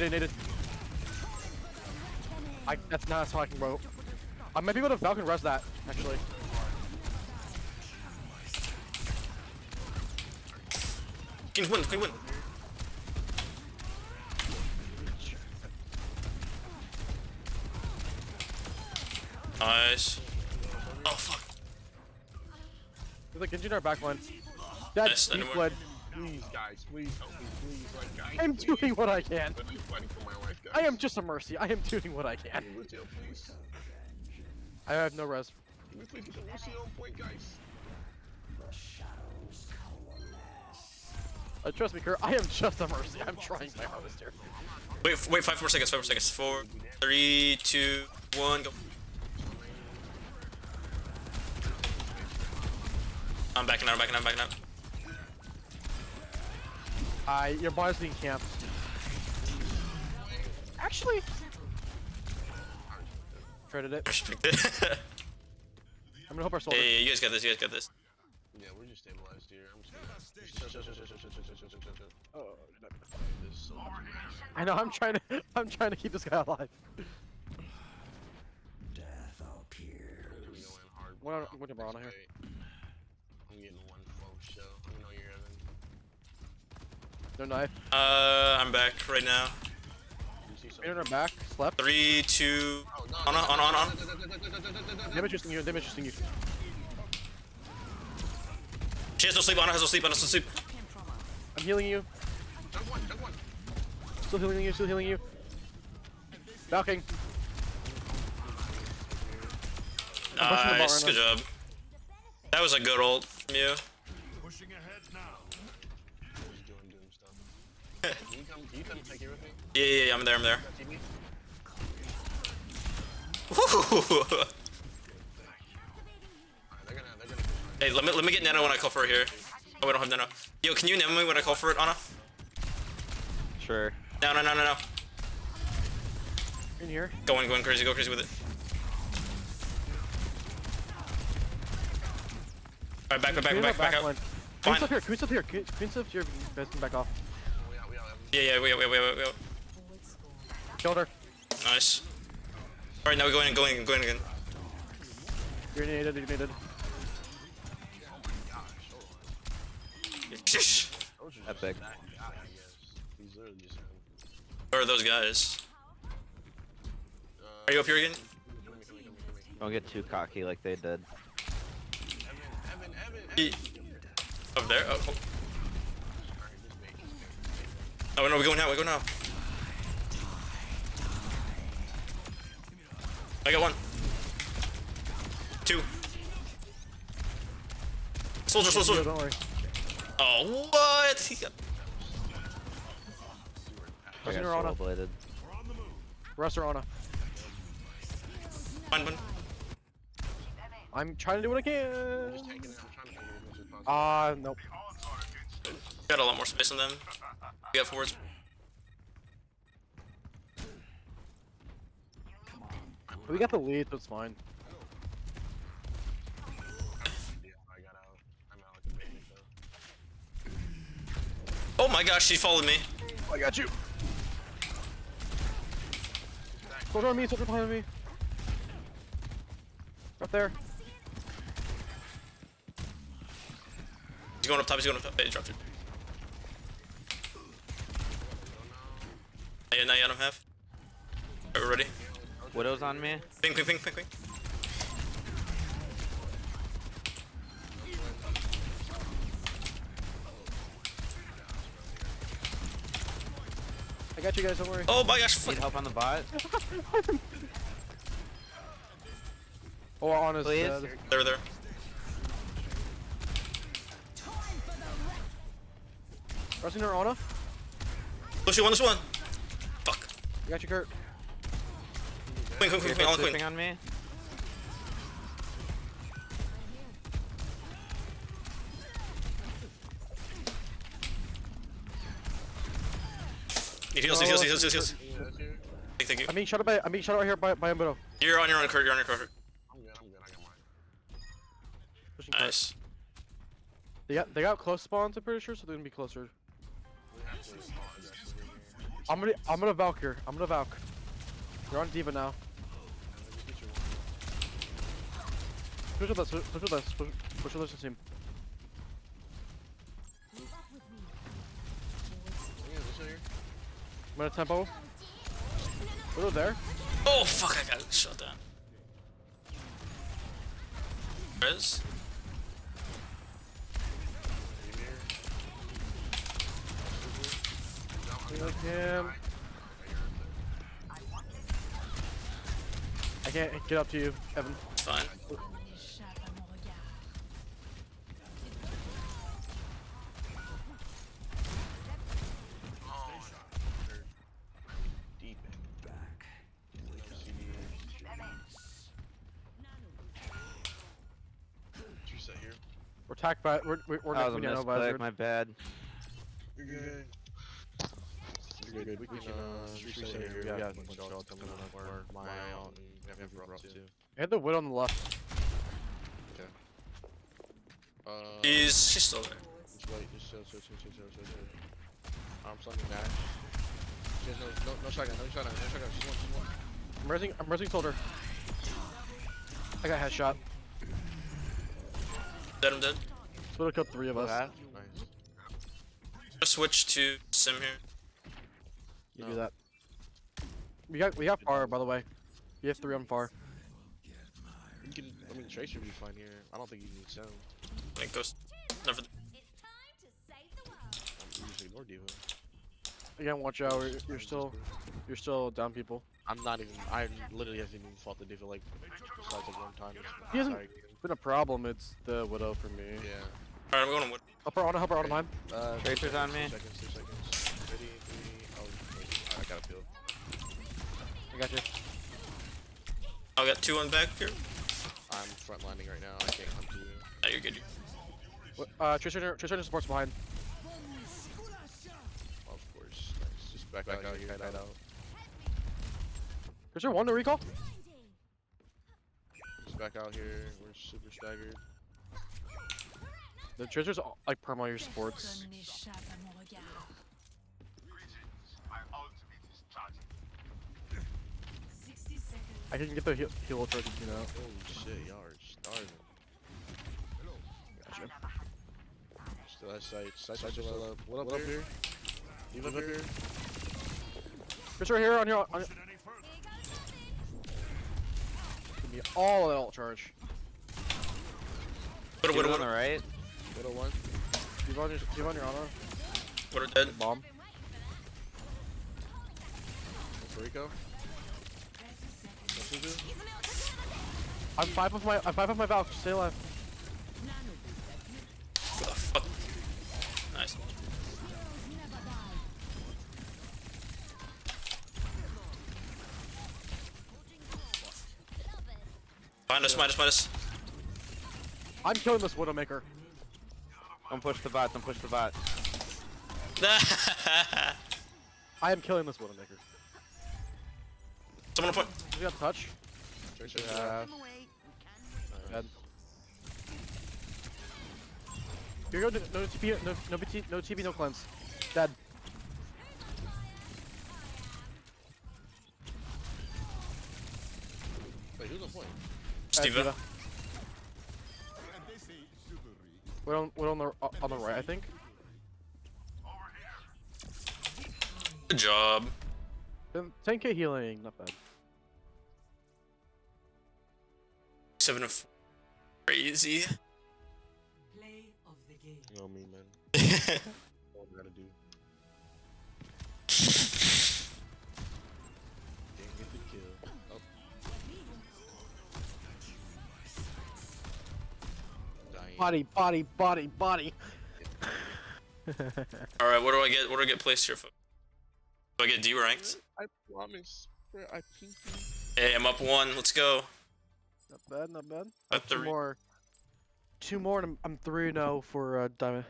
needed. That's not how I can rope. I might be able to Falcon res that, actually. Can win. Nice. Oh fuck. There's like Genji in our back line. That's Nice, he anymore. fled. Please, guys, please help me, please, like, guys. I'm doing what I can. Let me fighting for my life, guys. I am just a mercy. I am doing what I can. Lucio, please. I have no res. Can we please get the Lucio on point, guys? Trust me, Kurt. I am just a mercy. I'm trying my hardest here. Wait, 5 more seconds. 4, 3, 2, 1, go. I'm backing out. Your body's being camped. Actually, traded it. Respect it. I'm gonna help our soldier. Hey, you guys got this. Yeah, we're just stabilized here. I'm just gonna. Oh, I know. I'm trying to keep this guy alive. Death appears. What a Brana here. I'm getting one flow show. Let me know you're Evan. No knife. I'm back right now. In our back. Slept. 3, 2. On. Damage interesting you. She has no sleep. Ana has no sleep. I'm healing you. Still healing you. Valking. Nice, good job. That was a good ult from you. Pushing ahead now. Just doing doom stuff. Can you come take care with me? Yeah, I'm there. Hey, let me get Nano when I call for it here. Oh, we don't have Nano. Yo, can you Nano me when I call for it, Ana? Sure. No. In here. Go crazy with it. Alright, back out. Queen stuff here. Queen stuff here. Guys can back off. Yeah, we Killed her. Nice. Alright, now we're going again. You're needed. Epic. Where are those guys? Are you up here again? Don't get too cocky like they did. Up there? Oh no, we go now. I got 1. 2. Soldier. Don't worry. Oh, what? He got... I got soul bladed. Rest her Ana. Fine. I'm trying to do what I can. Nope. Got a lot more space on them. We got forwards. We got the lead, so it's fine. Oh my gosh, she followed me. I got you. Soldier on me, soldier behind me. Up there. going up top. He's going up top. Hey, he dropped it. Not yet. I'm half. Alright, we're ready. Widow's on me. Ping, ping, ping, ping, ping. I got you guys, don't worry. Oh my gosh, Need help on the bot? Oh, on his Please? There. Rushing her Ana. Lucio, on this one. Fuck. I got you, Kurt. Queen, all queen. Sleeping on me. Need heals. Thank you. I'm being shot right here by Umberto. You're on your own, Kurt. I'm good. I got mine. Pushing Kurt. Nice. They got close spawns, I'm pretty sure, so they're gonna be closer. We have to respond aggressively here. I'm gonna Valk here. I'm gonna Valk. You're on Diva now. Push with us, push with us, push with us team. I'm gonna tempo. We're there. Oh fuck! I got shot down. Rez. Like him. I can't get up to you, Evan. Fine. We're attacked by we're That was a Nano misclick, Visor. my bad. You're good. You're good. We can reset here. We got one shot coming up. Or my out. And we have Rob too. I had the Widow on the left. Okay. She's still there. Just wait. Just chill. I'm summoning Nash. She has no shotgun. She's one. I'm resing soldier. I got headshot. Dead, I'm dead. So it'll kill 3 of us. Nice. Switch to Sim here. You do that. We got far, by the way. You have 3 on far. You can. I mean, Tracer would be fine here. I don't think you need sound. Like ghost. Never. You just ignore Diva. Again, watch out. You're still down people. I'm not even. I literally haven't even fought the Diva like besides like one time. He hasn't been a problem. It's the Widow for me. Yeah. Alright, I'm going to wood. Help her on mine. Tracer's on me. 2 seconds. Ready, 3. Oh, wait. I got a field. I got you. I'll get 2 on back here. I'm frontlining right now. I can't come to you. No, you're good. Tracer supports behind. Of course. Nice. Just back out here. Kite out. Tracer 1 to recall. Just back out here. We're super staggered. The Tracer's like perma your sports. I can get the heal ultra, you know. Holy shit, y'all are starving. Gotcha. Still that site. What up here? You up here? Tracer here on your. Give me all of that ult charge. What on the right. Widow 1. Give on your honor. What are dead? Bomb. Rico. I'm 5 of my Valk. Stay alive. What the fuck? Nice. Minus. I'm killing this Widowmaker. Don't push the bot. I am killing this Widowmaker. Someone point. We got touch. Tracer Dead. Here you go. No TP. No TP. No cleanse. Dead. Wait, who's on point? Steve. We're on the right, I think. Good job. 10k healing, not bad. 7 of 4. Crazy. Play of the game. You know me, man. What we gotta do. Didn't get the kill. Oh. Dying. Body. All right, what do I get? What do I get placed here for? Do I get D ranked? I promise. Bro, I think. Hey, I'm up 1. Let's go. Not bad. Up 3. Two more, and I'm 3-0 for Diamond.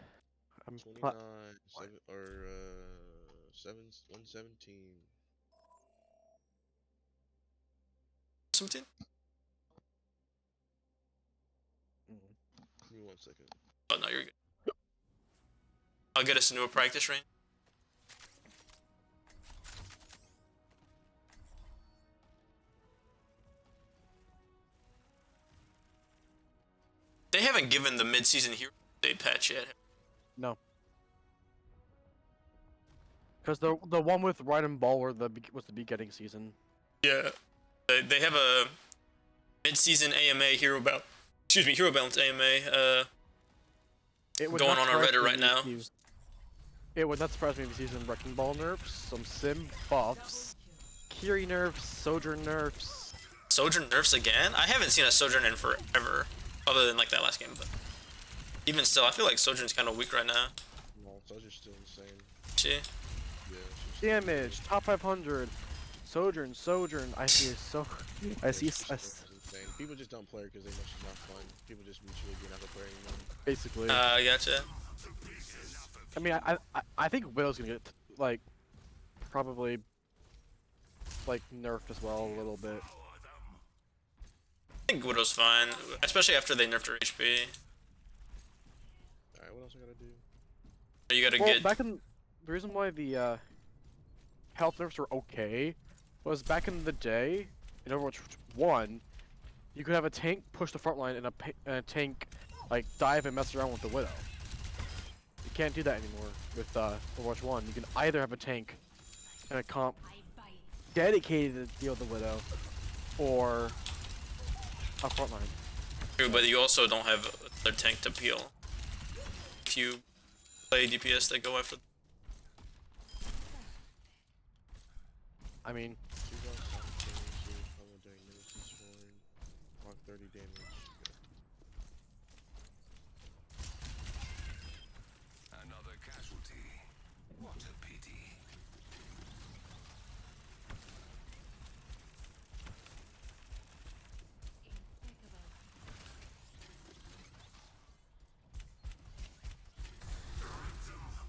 I'm 29, 117. 17? Give me 1 second. Oh no, you're good. I'll get us into a practice range. They haven't given the mid-season hero update patch yet. No. Because the one with Ryan and Ball was the beginning season. Yeah. They have a mid-season AMA hero balance AMA going on our Reddit right now. It would not surprise me if you see some Wrecking Ball nerfs, some Sim buffs, Kiri nerfs, Sojourn nerfs. Sojourn nerfs again? I haven't seen a Sojourn in forever, other than like that last game, but even still, I feel like Sojourn's kind of weak right now. No, Sojourn's still insane. She? Yeah, Damage, top 500. Sojourn. I see so. I see. Insane. People just don't play because they know she's not fun. People just mutually do not play anymore. Basically. I gotcha. I mean, I think Widow's gonna get like probably like nerfed as well a little bit. I think Widow's fine, especially after they nerfed her HP. Alright, what else I gotta do? You gotta Well, get. back in the reason why the health nerfs were okay was back in the day in Overwatch 1, you could have a tank push the front line and a tank like dive and mess around with the Widow. You can't do that anymore with Overwatch 1. You can either have a tank and a comp dedicated to deal with the Widow, or a front line. True, but you also don't have their tank to peel. If you play DPS, they go after. I mean, 30 damage. Another casualty. What a pity.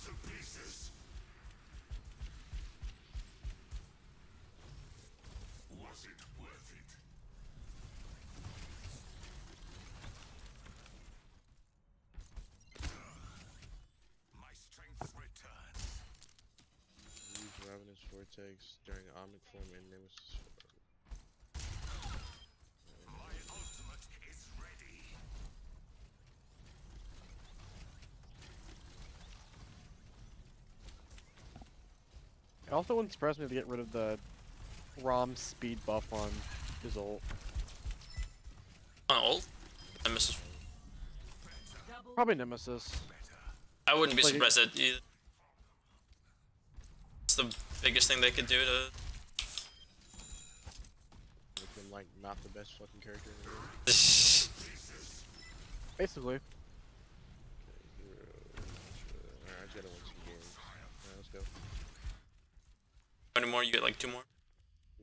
To pieces. Was it worth it? My strength returns. Use Ravenous Vortex during Omnic form and Nemesis form. My ultimate is ready. it also wouldn't surprise me to get rid of the ROM speed buff on his ult. On ult? Nemesis. Probably Nemesis. I wouldn't be Like, surprised at either. It's the biggest thing they could do to. Make him like not the best fucking character in the game. Basically. Alright, I just gotta win some games. Alright, let's go. How many more? You get like 2 more?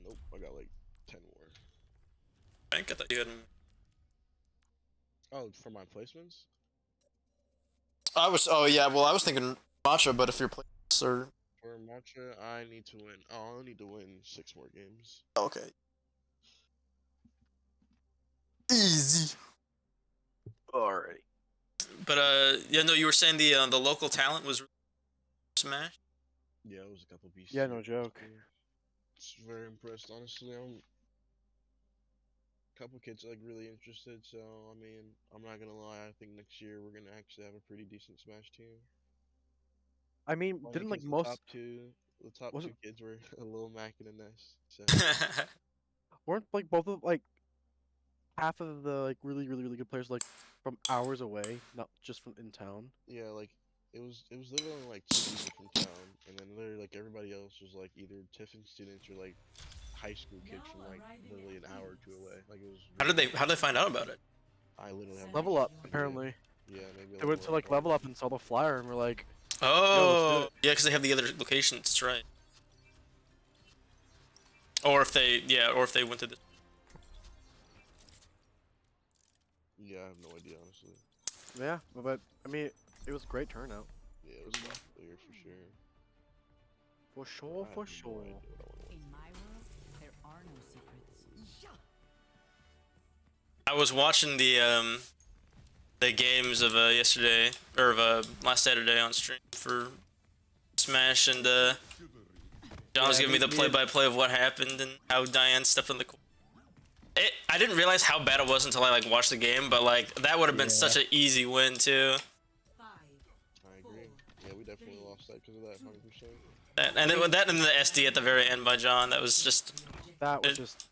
Nope, I got like 10 more. I thought you had. Oh, for my placements? Oh yeah, well I was thinking Matcha, but if you're playing or. For Matcha, I need to win. Oh, I need to win 6 more games. Okay. Easy. Alrighty. But yeah, no, you were saying the local talent was Smash. Yeah, it was a couple beasts. Yeah, no joke. Just very impressed, honestly. I'm couple kids like really interested, so I mean, I'm not gonna lie. I think next year we're gonna actually have a pretty decent Smash team. I mean, Only didn't like 'cause most the top wasn't- two kids were a little Mac and a Ness. So weren't like both of like half of the like really good players like from hours away, not just from in town. yeah, like it was literally like 2 people from town, and then literally like everybody else was like either Tiffin students or like high school kids from like literally an hour or two away. Like it was. How did they find out about it? I literally have Level Up apparently. Yeah, maybe. They went to like Level Up and saw the flyer and were like, Oh, yeah, because they have the other locations. That's right. Or if they went to the. Yeah, I have no idea honestly. yeah, but I mean, it was a great turnout. Yeah, it was top player for sure. For sure, I for have no sure. idea what I wanna In my world, there are no secrets. I was watching the games of yesterday or of last Saturday on stream for Smash, and John was giving me the play-by-play of what happened and how Diane stepped on the court. I didn't realize how bad it was until I like watched the game, but like that would have been such an easy win too. I agree. Yeah, we definitely lost that because of that 100%. And then with that and the SD at the very end by John, that was just. That was just.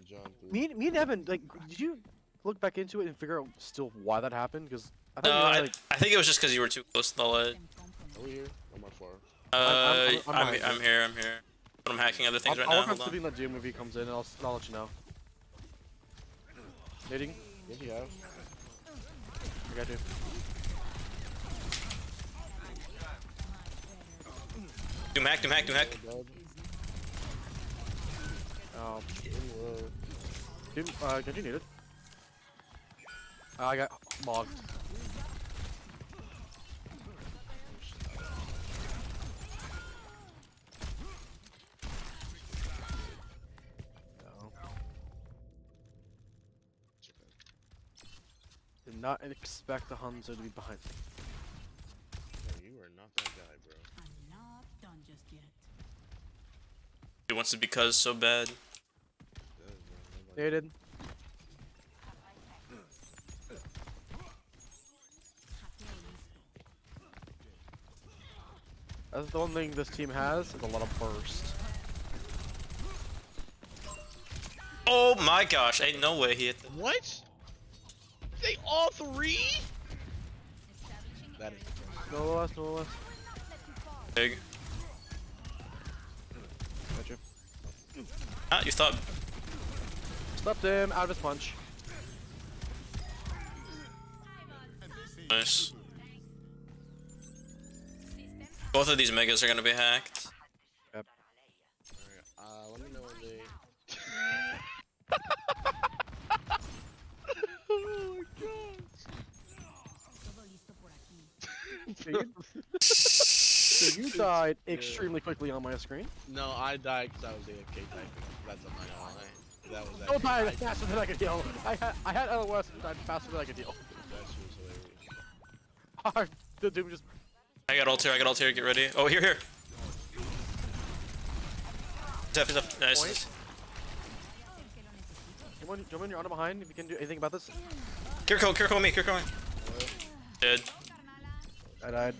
John. Me and Evan, like, did you look back into it and figure out still why that happened? Because I thought No, you were, like, I think it was just because you were too close to the ledge. Are we here? Or am I far? I'm here. But I'm hacking other things right I'll now. work on Hold on. something that Doom if he comes in, and I'll let you know. Nading? Yes, you have. I got you. Doom hack. Doom, got you needed. I got mogged. Did not expect the Hanzo to be behind me. No, you are not that guy, bro. I'm not done just yet. He wants to be cuz so bad. Naded. That's the one thing this team has, is a lot of burst. Oh my gosh! Ain't no way he hit that. What? They all three? That is. No less. Big. Gotcha. Ah, you thought. Slept him out of his punch. Nice. Both of these megas are gonna be hacked. Yep. Alright, let me know when they. Oh my god. So you died extremely quickly on my screen. No, I died because I was AFK typing. That's not gonna lie. That was Don't die faster than I could heal. I had LOS and died faster than I could heal. That shit was hilarious. The dude just. I got ult here. Get ready. Oh, here. He's up. Nice. Jump in your auto behind if you can do anything about this. Kiriko me. Dead. I died.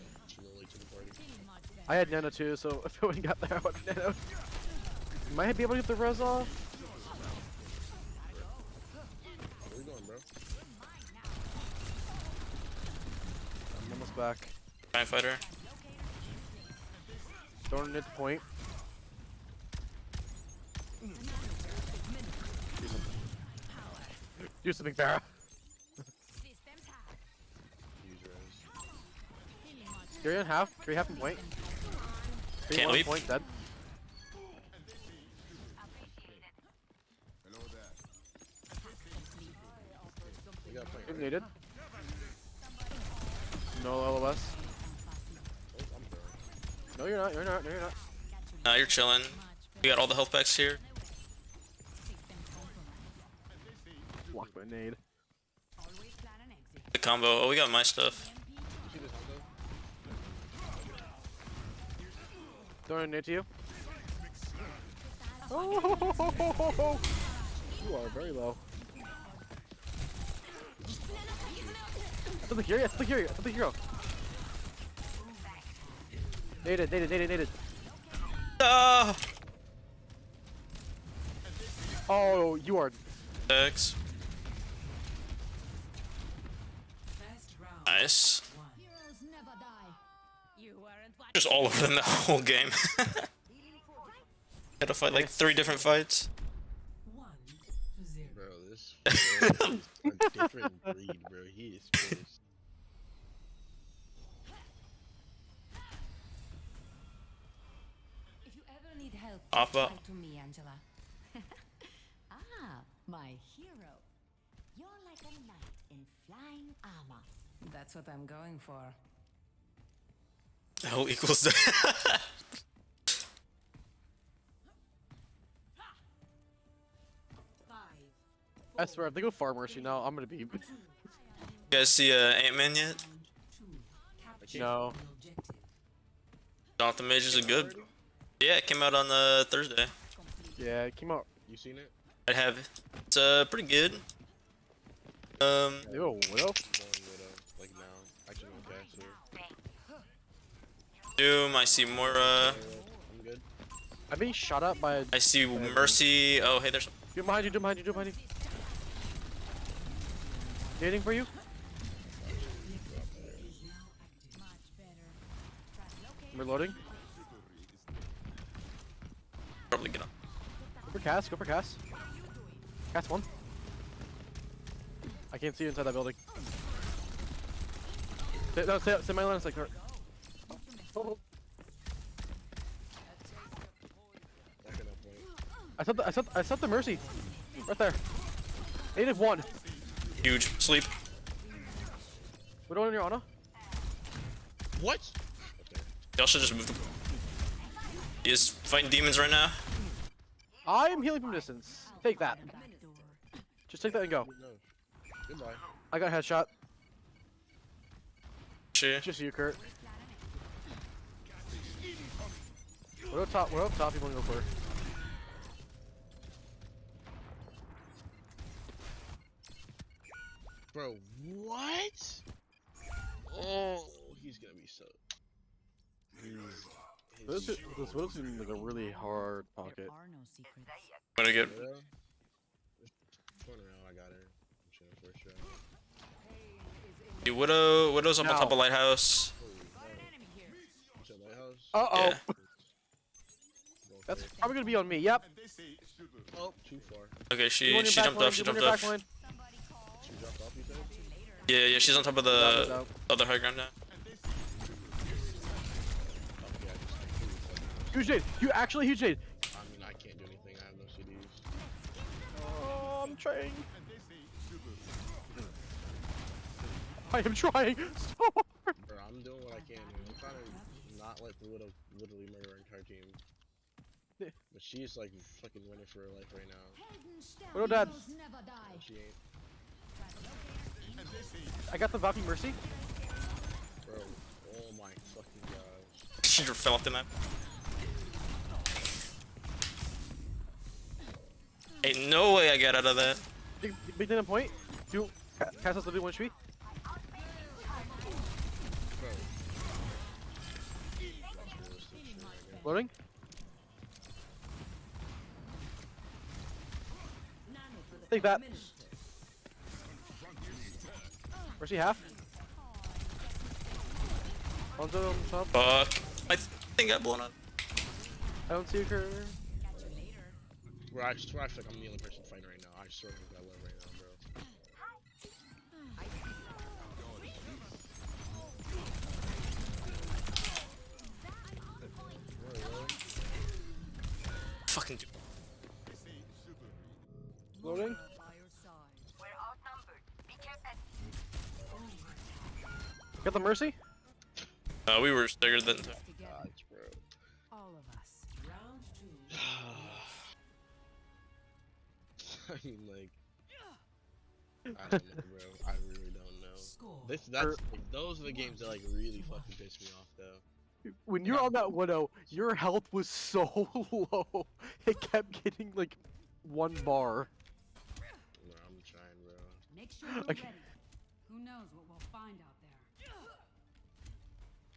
I had Nano too, so if I wouldn't got there, I would have Nano. Might be able to get the res off. Where we going, bro? I'm almost back. Giant fighter. Don't hit the point. Do something, Farah. Carry on half. Carry half and point. Carry Can't one leap. point dead. We got point. Good needed. No LOS. No, you're not. You're not. No, you're not. Nah, you're chilling. We got all the health packs here. Blocked by nade. The combo. Oh, we got my stuff. Throwing a nade to you. Oh! You are very low. That's the hero. That's the hero. That's the hero. Naded. Ah! Oh, you are. X. Nice. Just all of them the whole game. Had to fight like 3 different fights. Bro, this is a different breed, bro. He is pissed. If you ever need help, Appa. talk to me, Angela. My hero. You're like a knight in flying armor. That's what I'm going for. L equals that. I swear, if they go far mercy now, I'm gonna be. You guys see Ant-Man yet? No. Jonathan Majors are good. Yeah, it came out on Thursday. Yeah, it came out. You seen it? I have it. It's pretty good. Yo, Widow? Like now. Actually, no caster. Doom. I see more. I'm good. I'm being shot at by. I see Mercy. Oh, hey, there's. Dude behind you, dude behind you, dude behind you. Waiting for you. I'm reloading. Probably get on. Go for cast, go for cast. Cast one. I can't see you inside that building. Stay my line of sight. Oh. I set the mercy. Right there. Native 1. Huge sleep. Widow in your Ana. What? Y'all should just move the. He is fighting demons right now. I am healing from distance. Take that. Just take that and go. No. Goodbye. I got a headshot. She. Just you, Kurt. We're up top. We're up top. You want to go for? Bro, what? Oh, he's gonna be so. This was in like a really hard pocket. Gonna get. Turn around, I got her. I'm shooting first shot. The Widow's on the top of Lighthouse. Uh oh. Yeah. That's probably gonna be on me. Yep. Oh, too far. Okay, she jumped up. She jumped up. She jumped off, you said? Yeah, she's on top of the other high ground now. Huge nade. You actually huge nade. I mean, I can't do anything. I have no CDs. Oh, I'm trying. I am trying so hard. Bro, I'm doing what I can, man. I'm trying to not let the Widow literally murder our entire team. But she's like fucking running for her life right now. Widow dead. No, she ain't. I got the Valkyrie Mercy. Bro, oh my fucking gosh. She just fell off the map. Ain't no way I get out of that. Big didn't point. Do cast us to do 1 HP. Loading. Take that. Mercy half. Onto on top. Fuck. I think I got blown up. I don't see her. Bro, I swear I feel like I'm the only person fighting right now. I swear I love right now, bro. Fucking dude. Loading. Got the Mercy? We were staggered then. Gosh, bro. All of us. Round 2. I mean, like, I don't know, bro. I really don't know. Those are the games that like really fucking piss me off, though. When you're on that Widow, your health was so low. It kept getting like 1 bar. Make sure you're Okay. ready. Who knows what we'll find out there.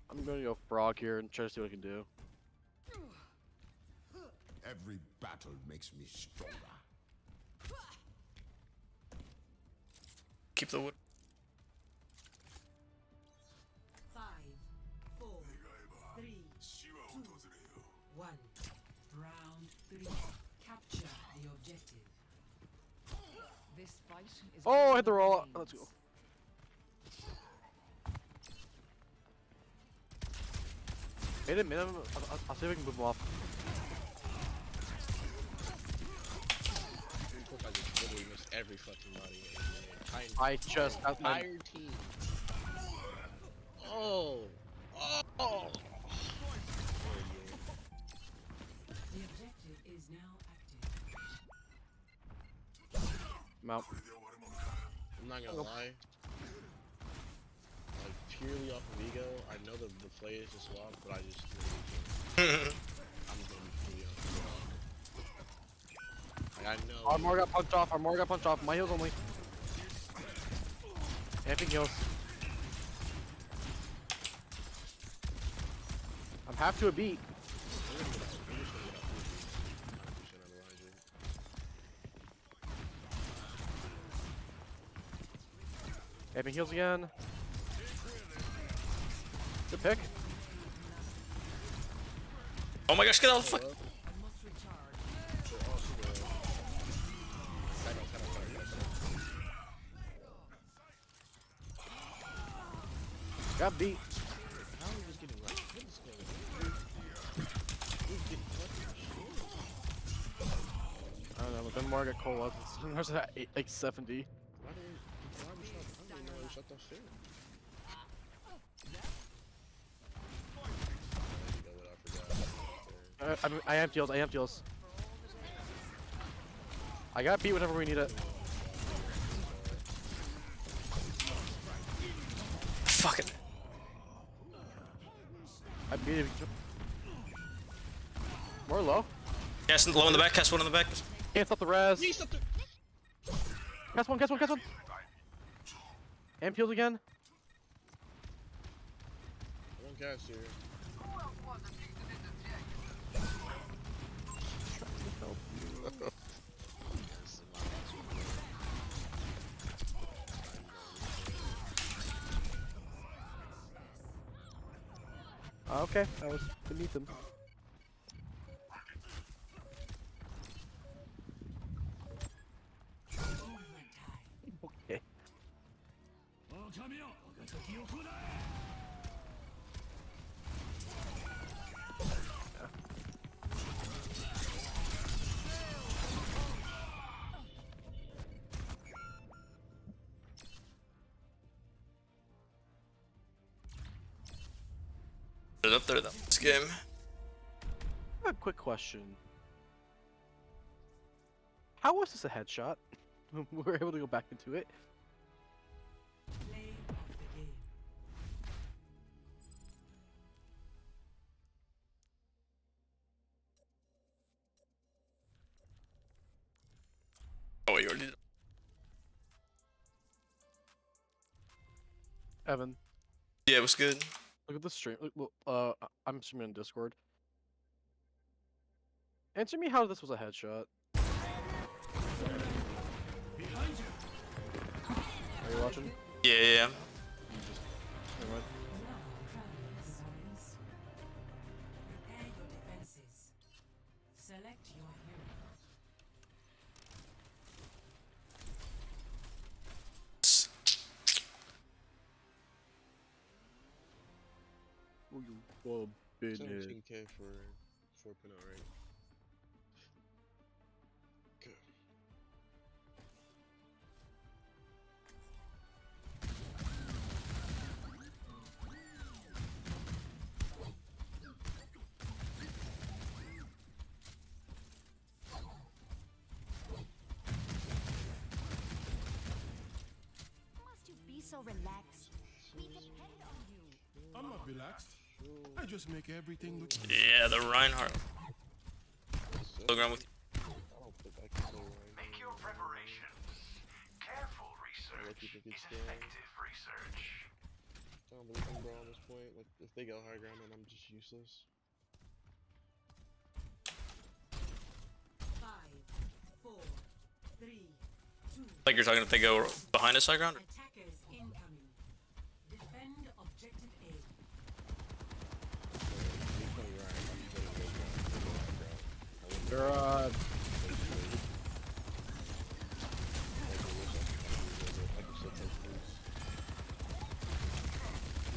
I'm gonna go frog here and try to see what I can do. Every battle makes me stronger. Keep the wood. 5, 4, 3, 2, 1. Round 3. Capture the objective. This fight is Oh, I hit the roll. Let's go. Wait a minute. I'll see if I can move him off. I just literally missed every fucking body. I just got my entire team. Oh. Oh. The objective is now active. I'm out. I'm not gonna lie. Like purely off of ego, I know the play is to swap, but I just really can't. I'm gonna be purely off of ego. Like I know. Armor got punched off. Armor got punched off. My heals only. Amping heals. I'm half to a beat. Amping heals again. Good pick. Oh my gosh, get out of the fuck. Got beat. How are we just getting like what is going on? Who's getting fucking shit? I don't know, but then more got cold. There's at like 70. Why we shut? I don't even know why we shut that shit. I am heals. I am heals. I got beat whenever we need it. Fucking. I beat him. More low. Cast low in the back. Cast one in the back. Can't stop the res. Cast one. Cast one. Cast one. Amp heals again. One cast here. Okay, I was beneath him. Okay. Put it up there though. This game. A quick question. How was this a headshot? We were able to go back into it. Oh, you already did. Evan, Yeah, it was good. look at the stream. I'm streaming on Discord. Answer me how this was a headshot. Are you watching? Yeah. Never mind. Prepare your defenses. Select your hero. Oh, you little bitch. 17K for 4.0, right? Good. Must you be so relaxed? We depend on you. I'm not relaxed. I just make everything look easy. Yeah, the Reinhardt. Low ground with you. Make your preparations. Careful research. let people get still. I don't believe in brawl at this point. Like, if they go high ground, then I'm just useless. 5, 4, 3, 2. Like you're talking if they go behind us high ground? Attackers incoming. Defend objective A. They're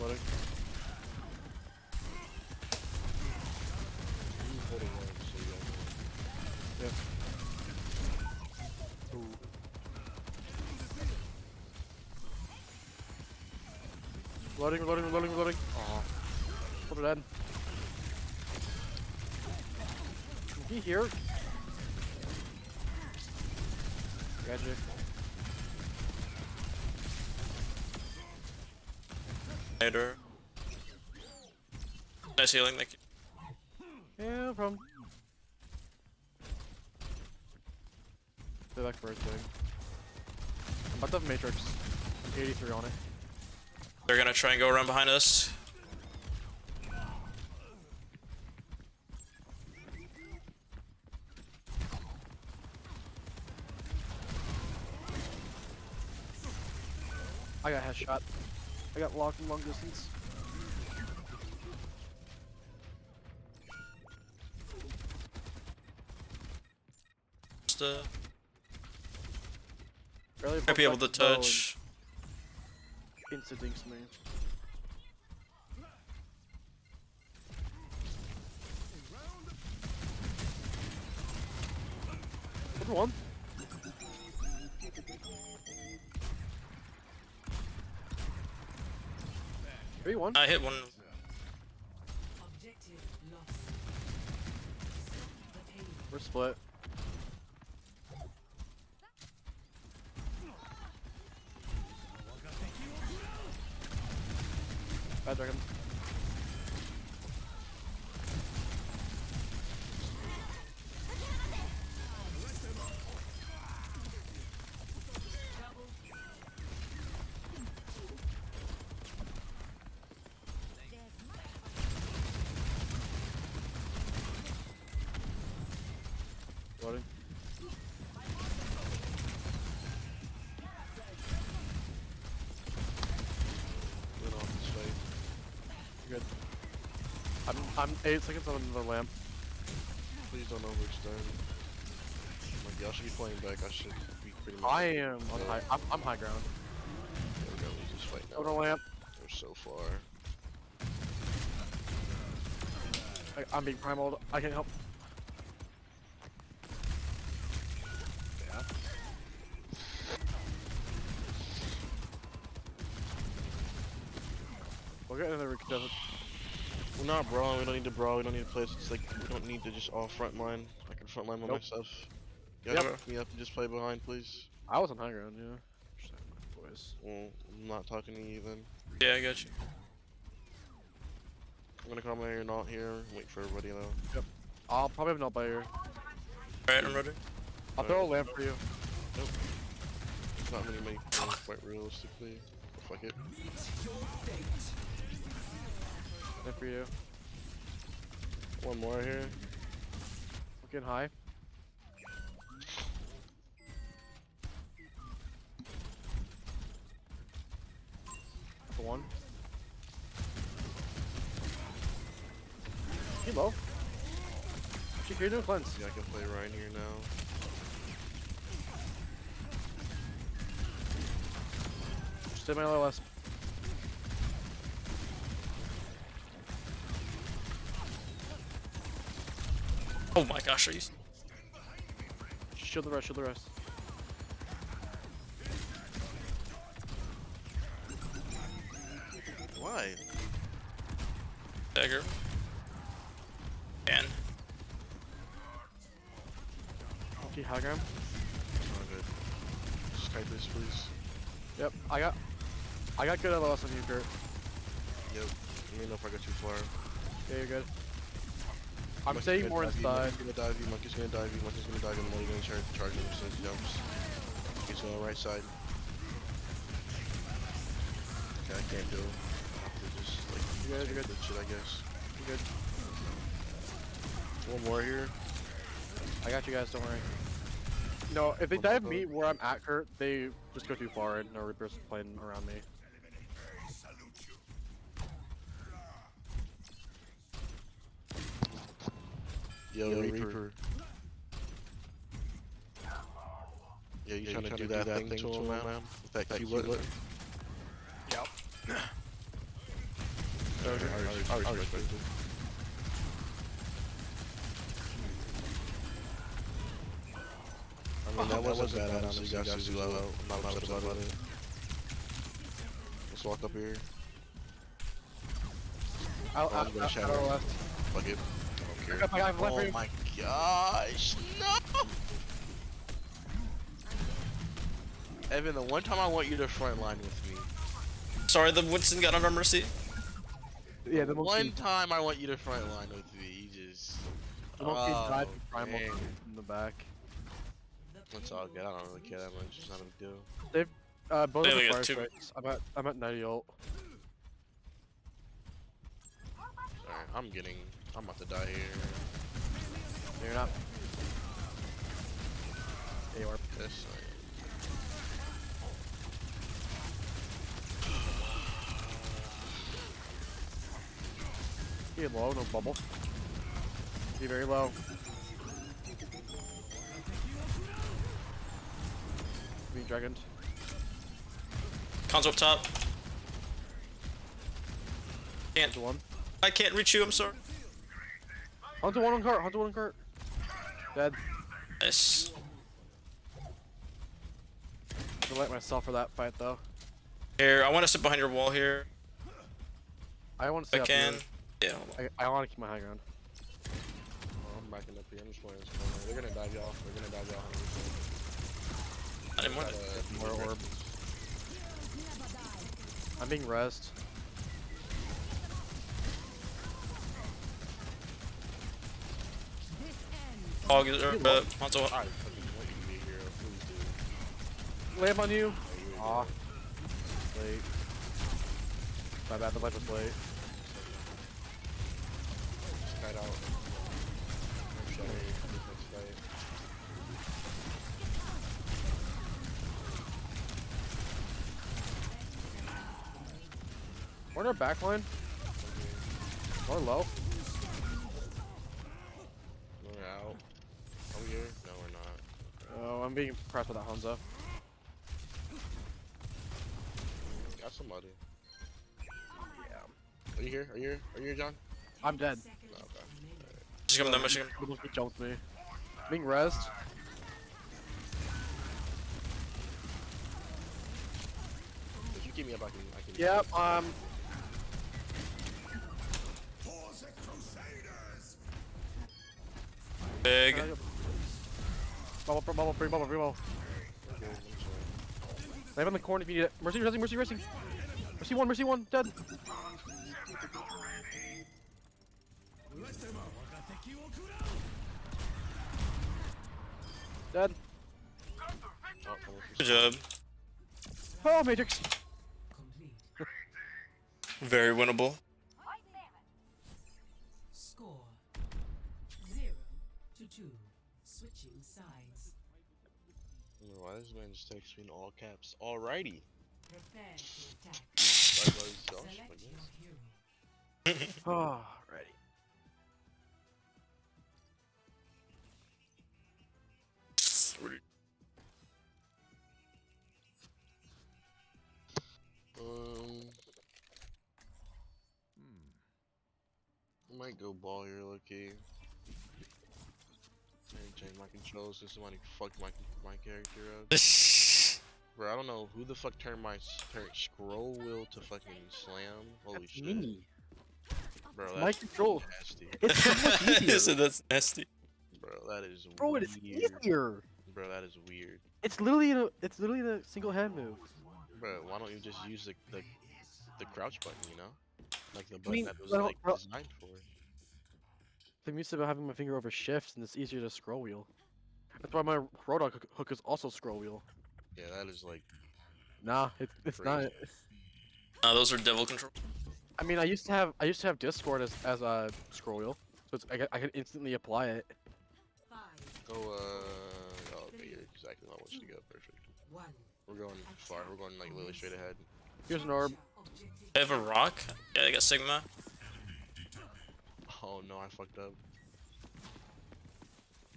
loading. Yeah. Ooh. Loading. Aw. Put it in. Is he here? Gotcha. Later. Nice healing, thank you. Yeah, no problem. Stay back for a thing. I'm about to have Matrix. 83 on it. They're gonna try and go around behind us. I got headshot. I got locked in long distance. Just, Barely might be able to touch. Instant dinks me. Good one. One. I hit one. Objective lost. We're split. Bad dragon. Loading. Win off this fight. You're good. I'm 8 seconds on the lamp. Please don't overextend. Like, y'all should be playing back. I should be pretty much. I am on high. I'm high ground. Yeah, we're gonna lose this fight now. On a lamp. They're so far. I'm being primaled. I can't help. We'll get another desert. We're not brawling, we don't need to brawl, we don't need to play. It's like, we don't need to just all frontline. I can frontline by myself. You guys pick me up and just play behind, please. I was on high ground, yeah. Just my voice. Well, I'm not talking to you then. Yeah, I got you. I'm gonna come here, not here. Wait for everybody though. Yep. I'll probably have not by here. Alright, I'm ready. I'll throw a lamp for you. Nope. Not many things, quite realistically. Fuck it. Lamp for you. One more here. I'm getting high. For one. He low. You're doing cleanse. Yeah, I can play Ryan here now. Stay my LS. Oh my gosh, are you? Shield the rest, shield the rest. Why? Dagger. And. Okay, high ground. Oh, good. Just kite this, please. Yep, I got good LS on you, Kurt. Yep. Let me know if I go too far. Yeah, you're good. I'm Monkey's staying gonna more dive you, inside. Monkey's gonna dive you, Monkey's gonna dive you, Monkey's gonna dive you, Monkey's gonna charge him as soon as he jumps. He's going right side. Okay, I can't do. I have to just like You good? shit, I guess. You good? One more here. I got you guys. Don't worry. No, if they dive me where I'm at, Kurt, they just go too far and no Reaper's playing around me. Yo, Reaper. Yeah, you trying to do that thing to him, man? With that Q button? Yep. I respect it. I mean, that wasn't bad, honestly. You guys do well. I'm not upset about it. Let's walk up here. I'll gonna shadow. left. Fuck it. I don't care. I have left for Oh you. my gosh, no! Evan, the one time I want you to front line with me. Sorry, the Winston got under Mercy. Yeah, the one time I want you to front line with me. You just. The monkey died from primal man. in the back. It's all good. I don't really care that much. It's not a big deal. They've both They only have got fire two. strikes. I'm at 90 ult. Sorry, I'm about to die here. You're not. Yeah, you are. Yes, Be low, no bubble. Be very low. Be dragoned. Con's up top. Can't. One. I can't reach you. I'm sorry. Hunter one on cart. Hunter one on cart. Dead. Nice. I'm gonna let myself for that fight though. Here, I want to sit behind your wall here. I want to If stay I up can. here. Yeah. Hold on. I want to keep my high ground. Oh, I'm backing up here. I'm just playing this corner. They're gonna dive y'all. They're gonna dive y'all. I didn't want it. More orb. I'm being rezzed. Hog is Hanzo. I fucking want you to be a hero. Please do. Lamp on you. Aw. Late. My bad, the light was late. Kite out. I'm sorry. Next fight. We're in our back line. We're low. We're out. Are we here? No, we're not. Oh, I'm being pressed with that Hanzo. Got somebody. Yeah. Are you here? Are you here? Are you here, John? I'm dead. No, okay. Alright. Just coming down Michigan. He jumped me. Being rezzed. If you keep me up, I can. Yep, Big. Bubble, bring bubble. They have in the corner if you need it. Mercy. Mercy one, dead. Dead. Good job. Oh, Matrix. Very winnable. Score 0-2. Switching sides. I don't know why this man just texts me in all caps. Alrighty. Prepare to attack. Josh, I Select guess. your hero. Oh, ready. I might go ball here, low-key. Change my controls so somebody fucked my character up. Bro, I don't know who the fuck turned my scroll wheel to fucking slam. Holy shit. Me. Bro, It's that's my control. nasty. It's so much easier. So that's nasty. Bro, that is Bro, weird. it's easier. Bro, that is weird. It's literally the single hand move. Bro, why don't you just use the crouch button, you know? Like the button mean, that was well, like bro- designed for. I'm used to having my finger over shift, and it's easier to scroll wheel. That's why my Roadhog hook is also scroll wheel. Yeah, that is like Nah, it's not. crazy. Those are devil control. I mean, I used to have Discord as a scroll wheel, so I could instantly apply it. Go, okay, you're exactly where I want you to go. Perfect. We're going far. We're going like literally straight ahead. Here's an orb. I have a rock. Yeah, I got Sigma. Oh no, I fucked up.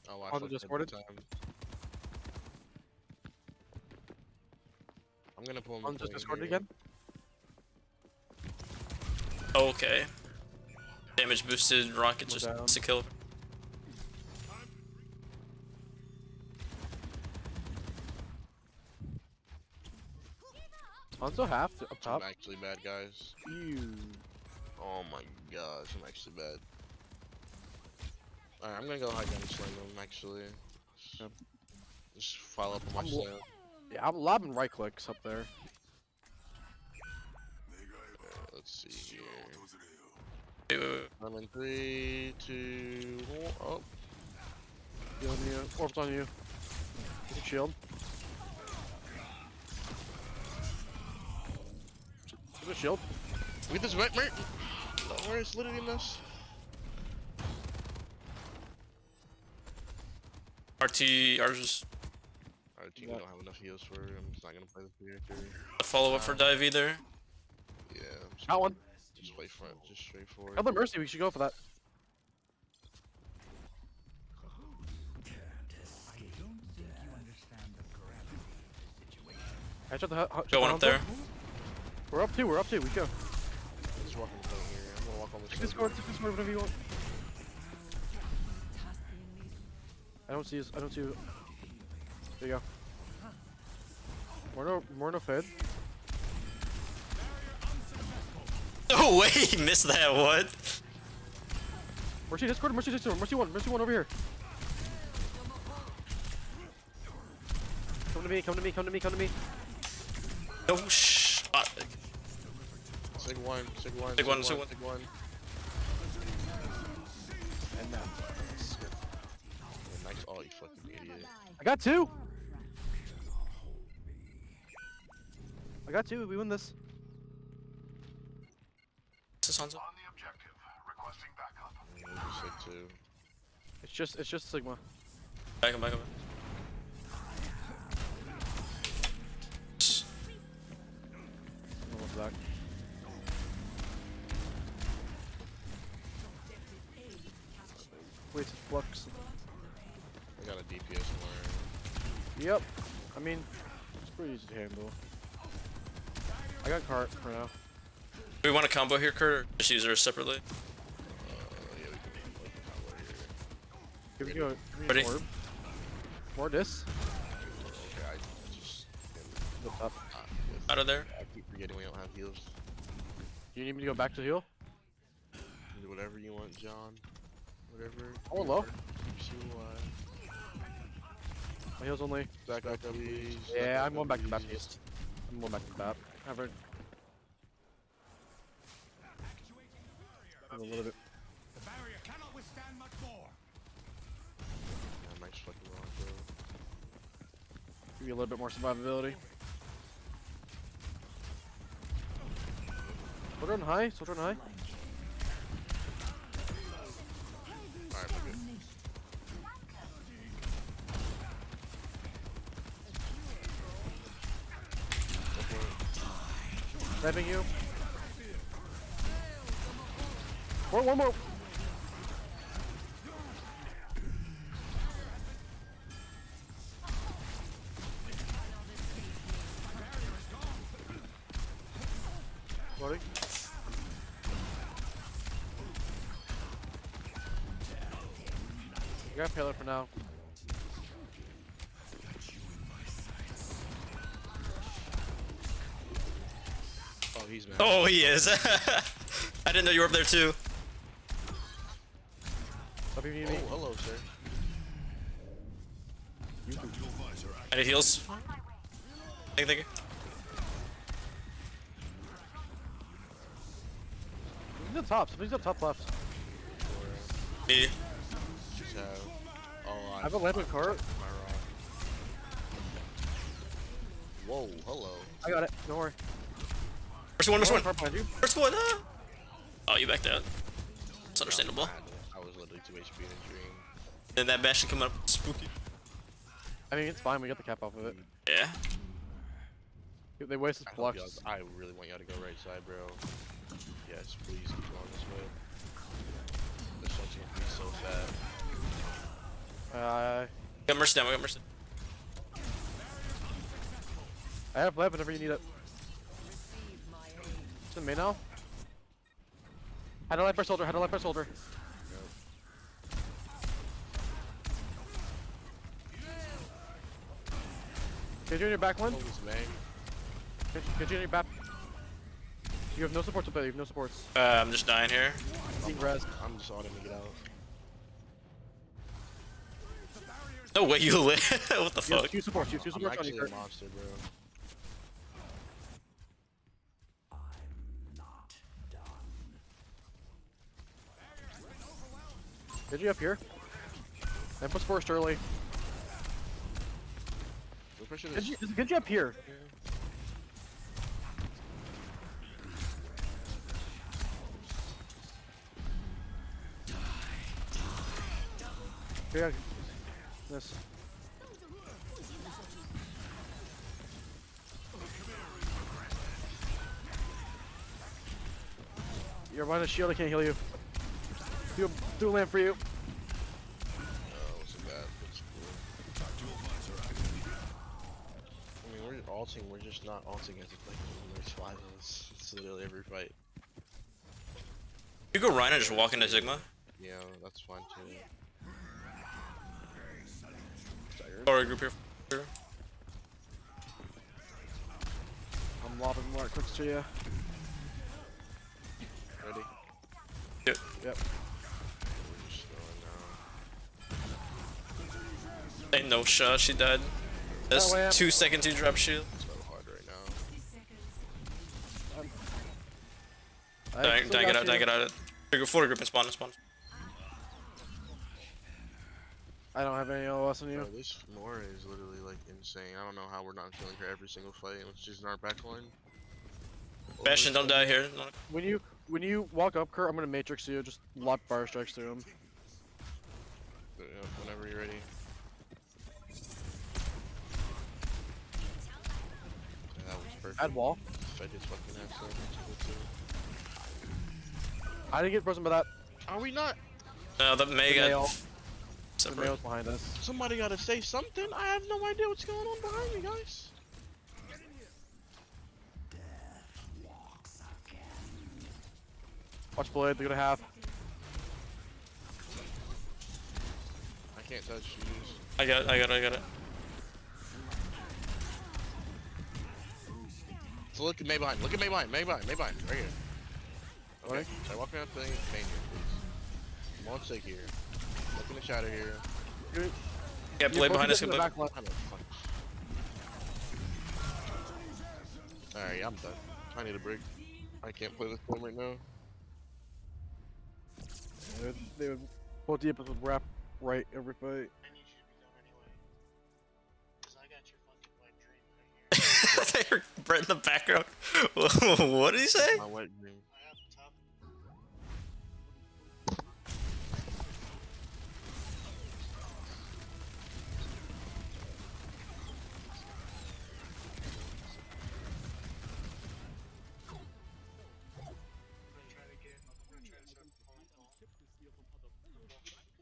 Oh, I On the fucked up Discord? the time. I'm gonna pull him. On the Discord again. Okay. Damage boosted rocket just down. to kill. Hanzo half up top. I'm actually bad, guys. Ew. Oh my gosh, I'm actually bad. Alright, I'm gonna go high gun and slam him, actually. Just follow up on my slam. Yeah, I'm lobbing right clicks up there. Let's see here. I'm in 3, 2, 1. Oh. Healing you. Orb's on you. Get a shield. Get a shield. Look at this wet mate. Where is literally in this? ours. RT, we don't have enough heals for it. I'm just not gonna play the character. A follow up for dive either. Yeah. Got one. Just play front, just straight forward. Elder Mercy, we should go for that. I shot the Go one up there. We're up two, we go. Just walk in front here. I'm gonna walk on the Take this sword, whatever you want. I don't see you. There you go. More no fed. No way, he missed that, what? Mercy Discord, Mercy one over here. Come to me. Oh, shh. Sig one. And that. Nice, oh, you fucking idiot. I got two. We win this. This Hanzo. Sig 2. It's just Sigma. Back him. Almost back. Wait, flux. I got a DPS wire. Yep. I mean, it's pretty easy to handle. I got cart for now. Do we want a combo here, Kurt, or just use her separately? Yeah, we can Here we go. Ready? More dis. Okay, I just What's up? Out of there. I keep forgetting we don't have heals. You need me to go back to heal? Do whatever you want, John. Whatever. Oh, low. My heal's only. Back up, please. Yeah, I'm going back to Baptiste. I'm going back to Bap. I've heard. A little bit. The barrier cannot withstand much more. Yeah, nice fucking rock, bro. Give you a little bit more survivability. Soldier on high. Alright, we're good. Grabbing you. One more. Loading. I got Paler for now. Oh, he's mad. Oh, he is. I didn't know you were up there too. Oh, hello, sir. I need heals. Thank you. Somebody's up top. Somebody's up top left. Me. Just have. Oh, I have a lamp with cart. Whoa, hello. I got it. Don't worry. First one, first one. Front behind you. First one. Oh, you backed out. It's understandable. I was literally 2 HP in a dream. Then that Bastion coming up spooky. I mean, it's fine. We got the cap off of it. Yeah. They wasted flux. I really want y'all to go right side, bro. Yes, please keep going this way. This one's gonna be so fat. We got Mercy down, we got Mercy. I have lab whenever you need it. It's in main now. Had a life bar soldier, had a life bar soldier. Get you in your back one. Get you in your back. You have no supports up there, you have no supports. I'm just dying here. I'm just on him to get out. No way you live. What the fuck? Use supports, use I'm supports on actually you. a monster, bro. Get you up here. And put forest early. Get you up here. Yeah. This. You're behind a shield, I can't heal you. Do a lamp for you. I mean, we're alting, we're just not alting as effectively. There's 5 of us. It's literally every fight. You go Rhino and just walk into Sigma. Yeah, that's fine too. Or group here. I'm lobbing more clicks to you. Ready? Yep. Yep. We're just going now. Ain't no shot, she died. That's 2 seconds to drop shield. It's so hard right now. Dang it out, dang it out. Full group and spawn. I don't have any LOS on you. Bro, this Mora is literally like insane. I don't know how we're not killing her every single fight. It's just in our backline. Bastion, don't die here. When you walk up, Kurt, I'm gonna matrix you. Just lock bar strikes through him. Whenever you're ready. Yeah, that was perfect. Add wall. Fed his fucking ass up. I didn't get frozen by that. Are we not? No, the Mega. The male's behind us. Somebody gotta say something. I have no idea what's going on behind me, guys. Watch blade, they're gonna have. I can't touch shoes. I got it. So look at May behind. Look at May behind. May behind. Right here. Okay. So walk around the thing. Main here, please. One sec here. Look in the shadow here. Yeah, blade behind us. Alright, yeah, I'm done. I need a break. I can't play this game right now. They would pull deep with wrap right every fight. I heard Brett in the background. What did he say? My wet dream.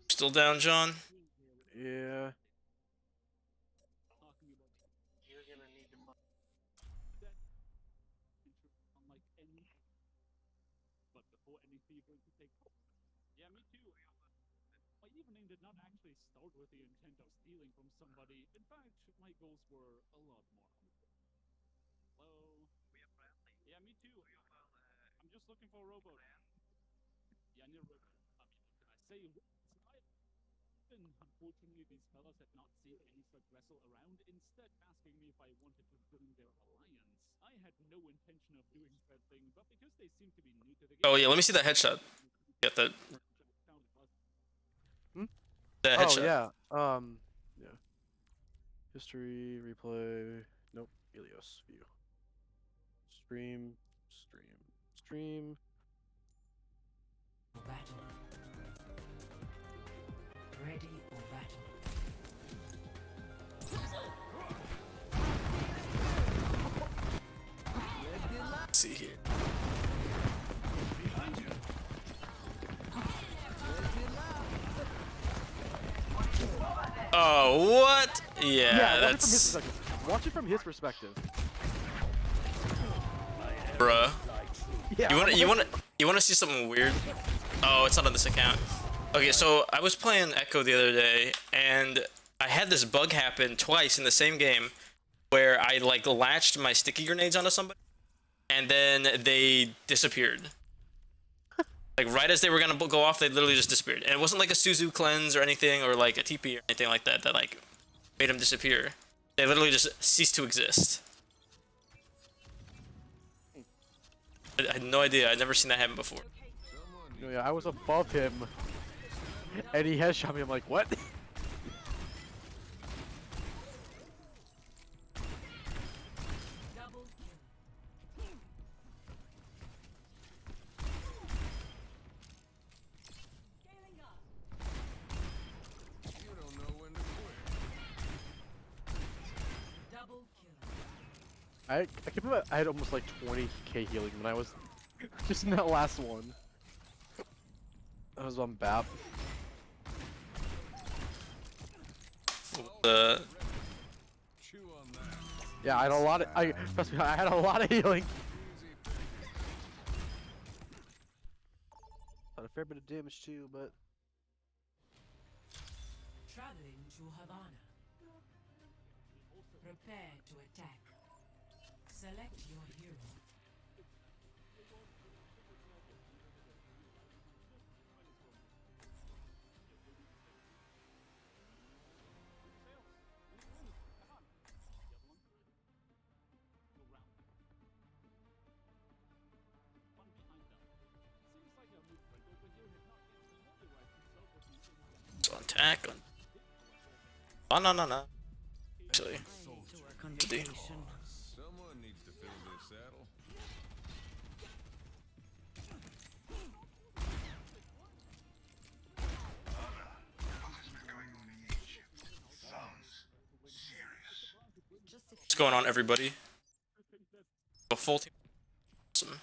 Still down, John? Yeah. Yeah, me too. My evening did not actually start with the intent of stealing from somebody. In fact, my goals were a lot more. Hello? Yeah, me too. I'm just looking for a rowboat. Yeah, I need a rowboat. I mean, what can I say? Unfortunately, these fellas had not seen any such vessel around, instead asking me if I wanted to join their alliance. I had no intention of doing that thing, but because they seem to be new to the game... Oh yeah, let me see that headshot. Get that. That headshot. Oh yeah. Yeah. History, replay. Nope. Helios view. Stream. Stream. Battle. Ready for battle. Let's see here. Oh, what? Yeah, that's Watch it from his perspective. bruh. Yeah, You wanna see something weird? Oh, it's not on this account. Okay, so I was playing Echo the other day, and I had this bug happen twice in the same game, where I like latched my sticky grenades onto somebody, and then they disappeared. Like right as they were gonna go off, they literally just disappeared. And it wasn't like a Suzu cleanse or anything, or like a TP or anything like that that like made them disappear. They literally just ceased to exist. I had no idea. I'd never seen that happen before. Yeah, I was above him, and he headshot me. I'm like, what? I can't believe I had almost like 20k healing when I was just in that last one. I was on BAP. Yeah, I had a lot of. Trust me, I had a lot of healing. Had a fair bit of damage too, but. Traveling to Havana. Prepare to attack. Select your hero. So attack on. Oh no. Actually, D. Someone needs to fill this saddle. What's going on, everybody? A full team. Awesome.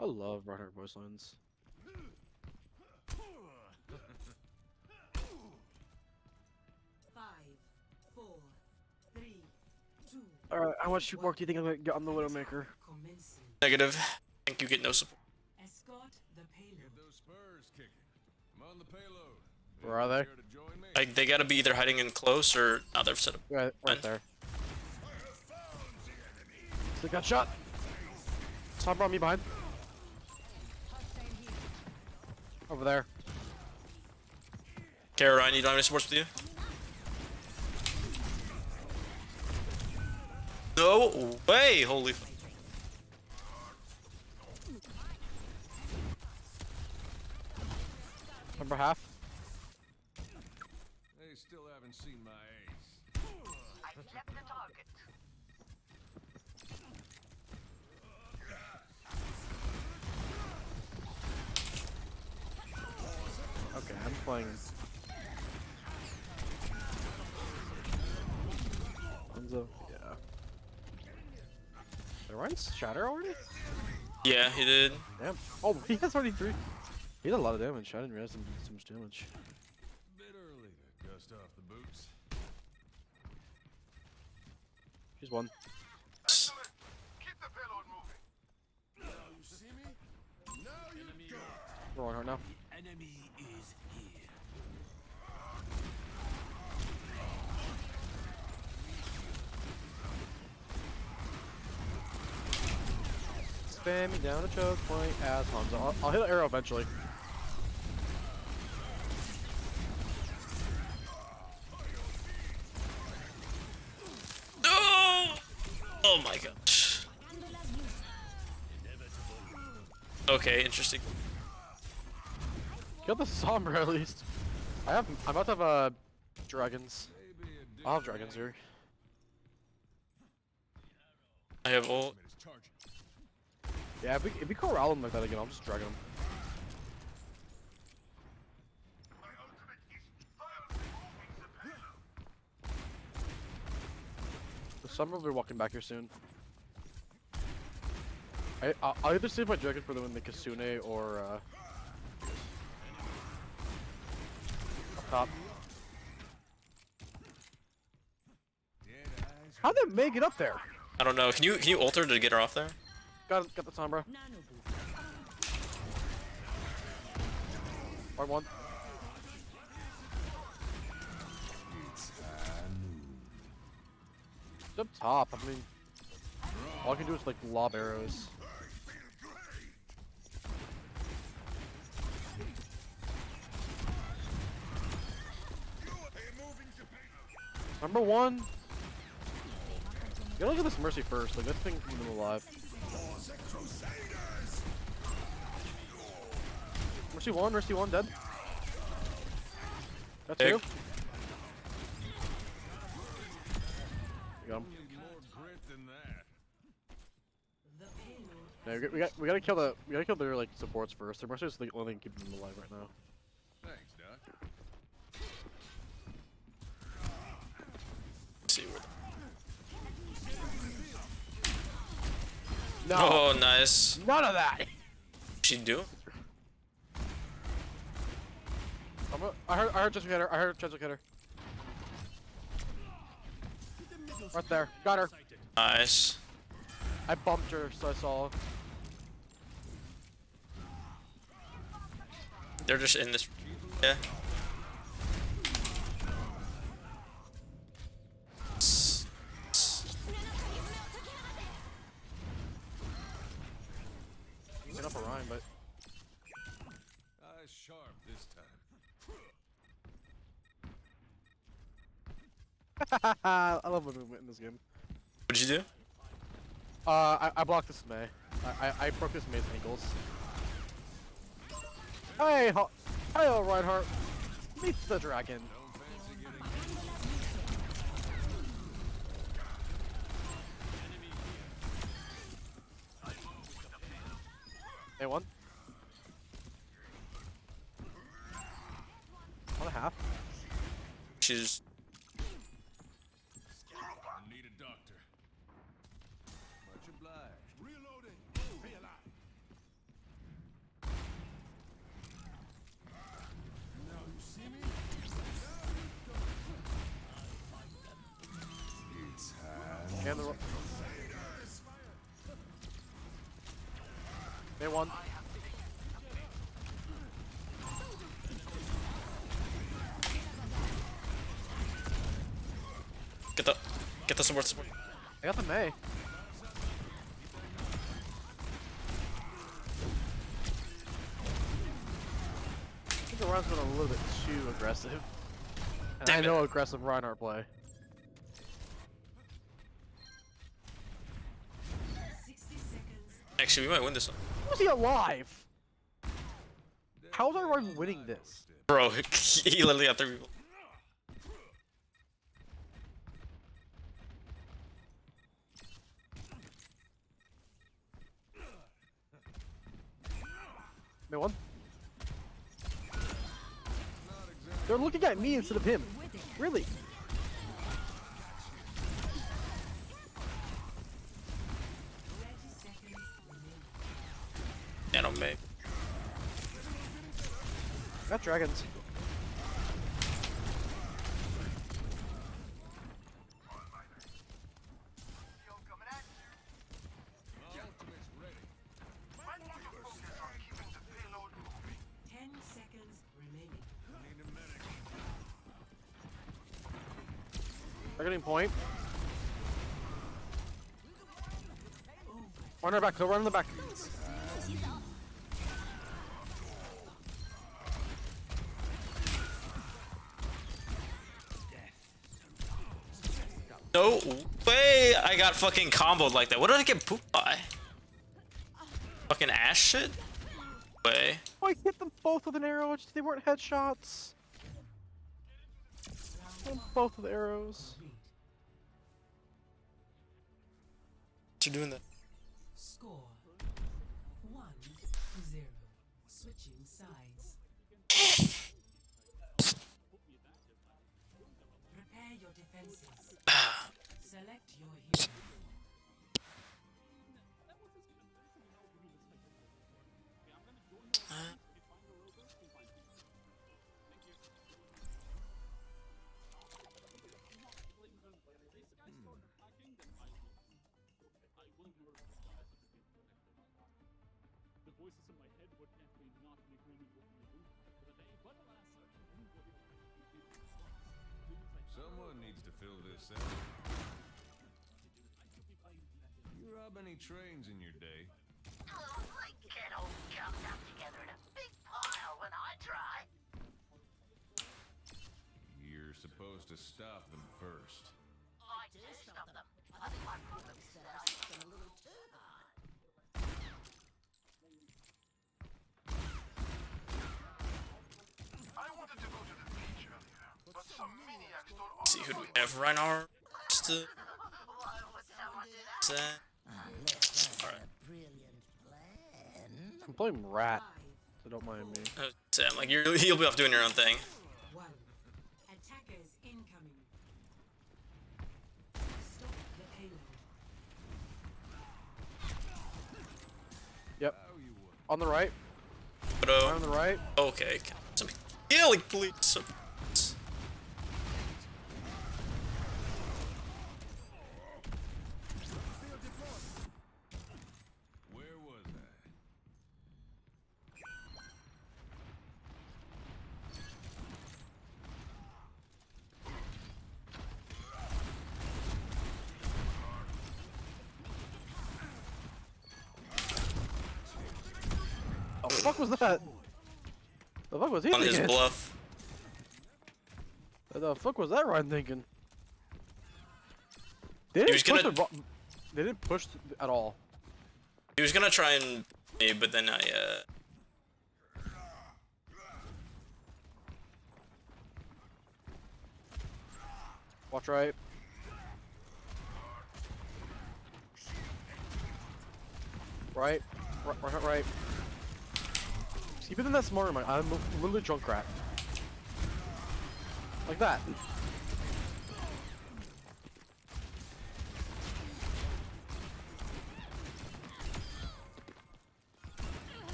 I love Reinhardt voice lines. Alright, how much support do you think I'm gonna get on the Widowmaker? Negative. I think you get no support. Escort the payload. Get those spurs kicking. I'm on the payload. Where are they? Like they gotta be either hiding in close or now they're set up. Right there. They got shot. Sombra on me behind. Over there. Kara, Ryan, you don't have any supports with you? No way! Holy. Number half. They still haven't seen my ace. I left the target. Okay, I'm playing. Hanzo. Yeah. Did Ryan's shatter already? Yeah, he did. Damn. Oh, he has 23. He did a lot of damage. I didn't realize he did so much damage. Bit early to dust off the boots. He's one. Keep the payload moving. Now you see me? Now you go. We're on her now. Enemy is here. Spam me down a choke point as Hanzo. I'll hit an arrow eventually. No! Oh my gosh. Okay, interesting. Kill the Sombra at least. I'm about to have dragons. Maybe a I'll have dragons here. I have ult. Yeah, if we corral them like that again, I'll just drag them. The summer will be walking back here soon. I'll either save my dragon for them in the Kasune or up top. How'd they make it up there? I don't know. Can you ult her to get her off there? Got the Sombra. R1. It's up top. I mean, all I can do is like lob arrows. Number one. You gotta look at this Mercy first. Like, that thing keeping them alive. Mercy 1, dead. Got 2. Got him. Yeah, we gotta kill their like supports first. Their Mercy is the only thing keeping them alive right now. Thanks, Doc. Let's see where. No. Oh, nice. None of that. She do? I heard Jessica hit her. I heard Jessica hit her. Right there. Got her. Nice. I bumped her, so I saw. They're just in this. Yeah. Get up a rhyme, but. Eyes sharp this time. I love the movement in this game. What'd you do? I blocked this Mei. I broke this Mei's ankles. Hey, hello, Reinhardt. Meet the dragon. Hey, 1. 1.5. She's. I need a doctor. Much obliged. Reloading. Be alive. Now you see me? It's time. And the. They won. Get the support. I got the Mei. I think the round's been a little bit too aggressive. And I know aggressive Reinhardt play. Actually, we might win this one. How is he alive? How is Reinhardt winning this? Bro, he literally got 3 people. Mei 1. They're looking at me instead of him. Really? Nano Mei. Got dragons. They're getting point. Run her back, go run in the back. No way I got fucking comboed like that. What did I get pooped by? Fucking ass shit? Way. Oh, I hit them both with an arrow, just they weren't headshots. Both of the arrows. You're doing that. Score 1-0. Switching sides. Prepare your defenses. Select your hero. The voices in my head were definitely not in agreement with me for the day, but alas, Someone needs to fill this out. You rob any trains in your day? Oh, I get all gummed up together in a big pile when I try. You're supposed to stop them first. I do stop them. I think my problem is that I hit them a little too hard. I wanted to go to the beach earlier, but some maniacs stole all See who do we have? Reinhardt. Alright. I'm playing Rat, so don't mind me. Sam, like you'll be off doing your own thing. Attackers incoming. Stop the payload. Yep. On the right. Right on the right. Okay. Some healing, please. Where was I? Oh, the fuck was that? The fuck was he On his thinking? bluff. The fuck was that Ryan thinking? They He was didn't push gonna- the They didn't push at all. He was gonna try and me, but then I Watch right. Right. Right. Keep it in that smarter mind. I'm literally drunk rat. Like that.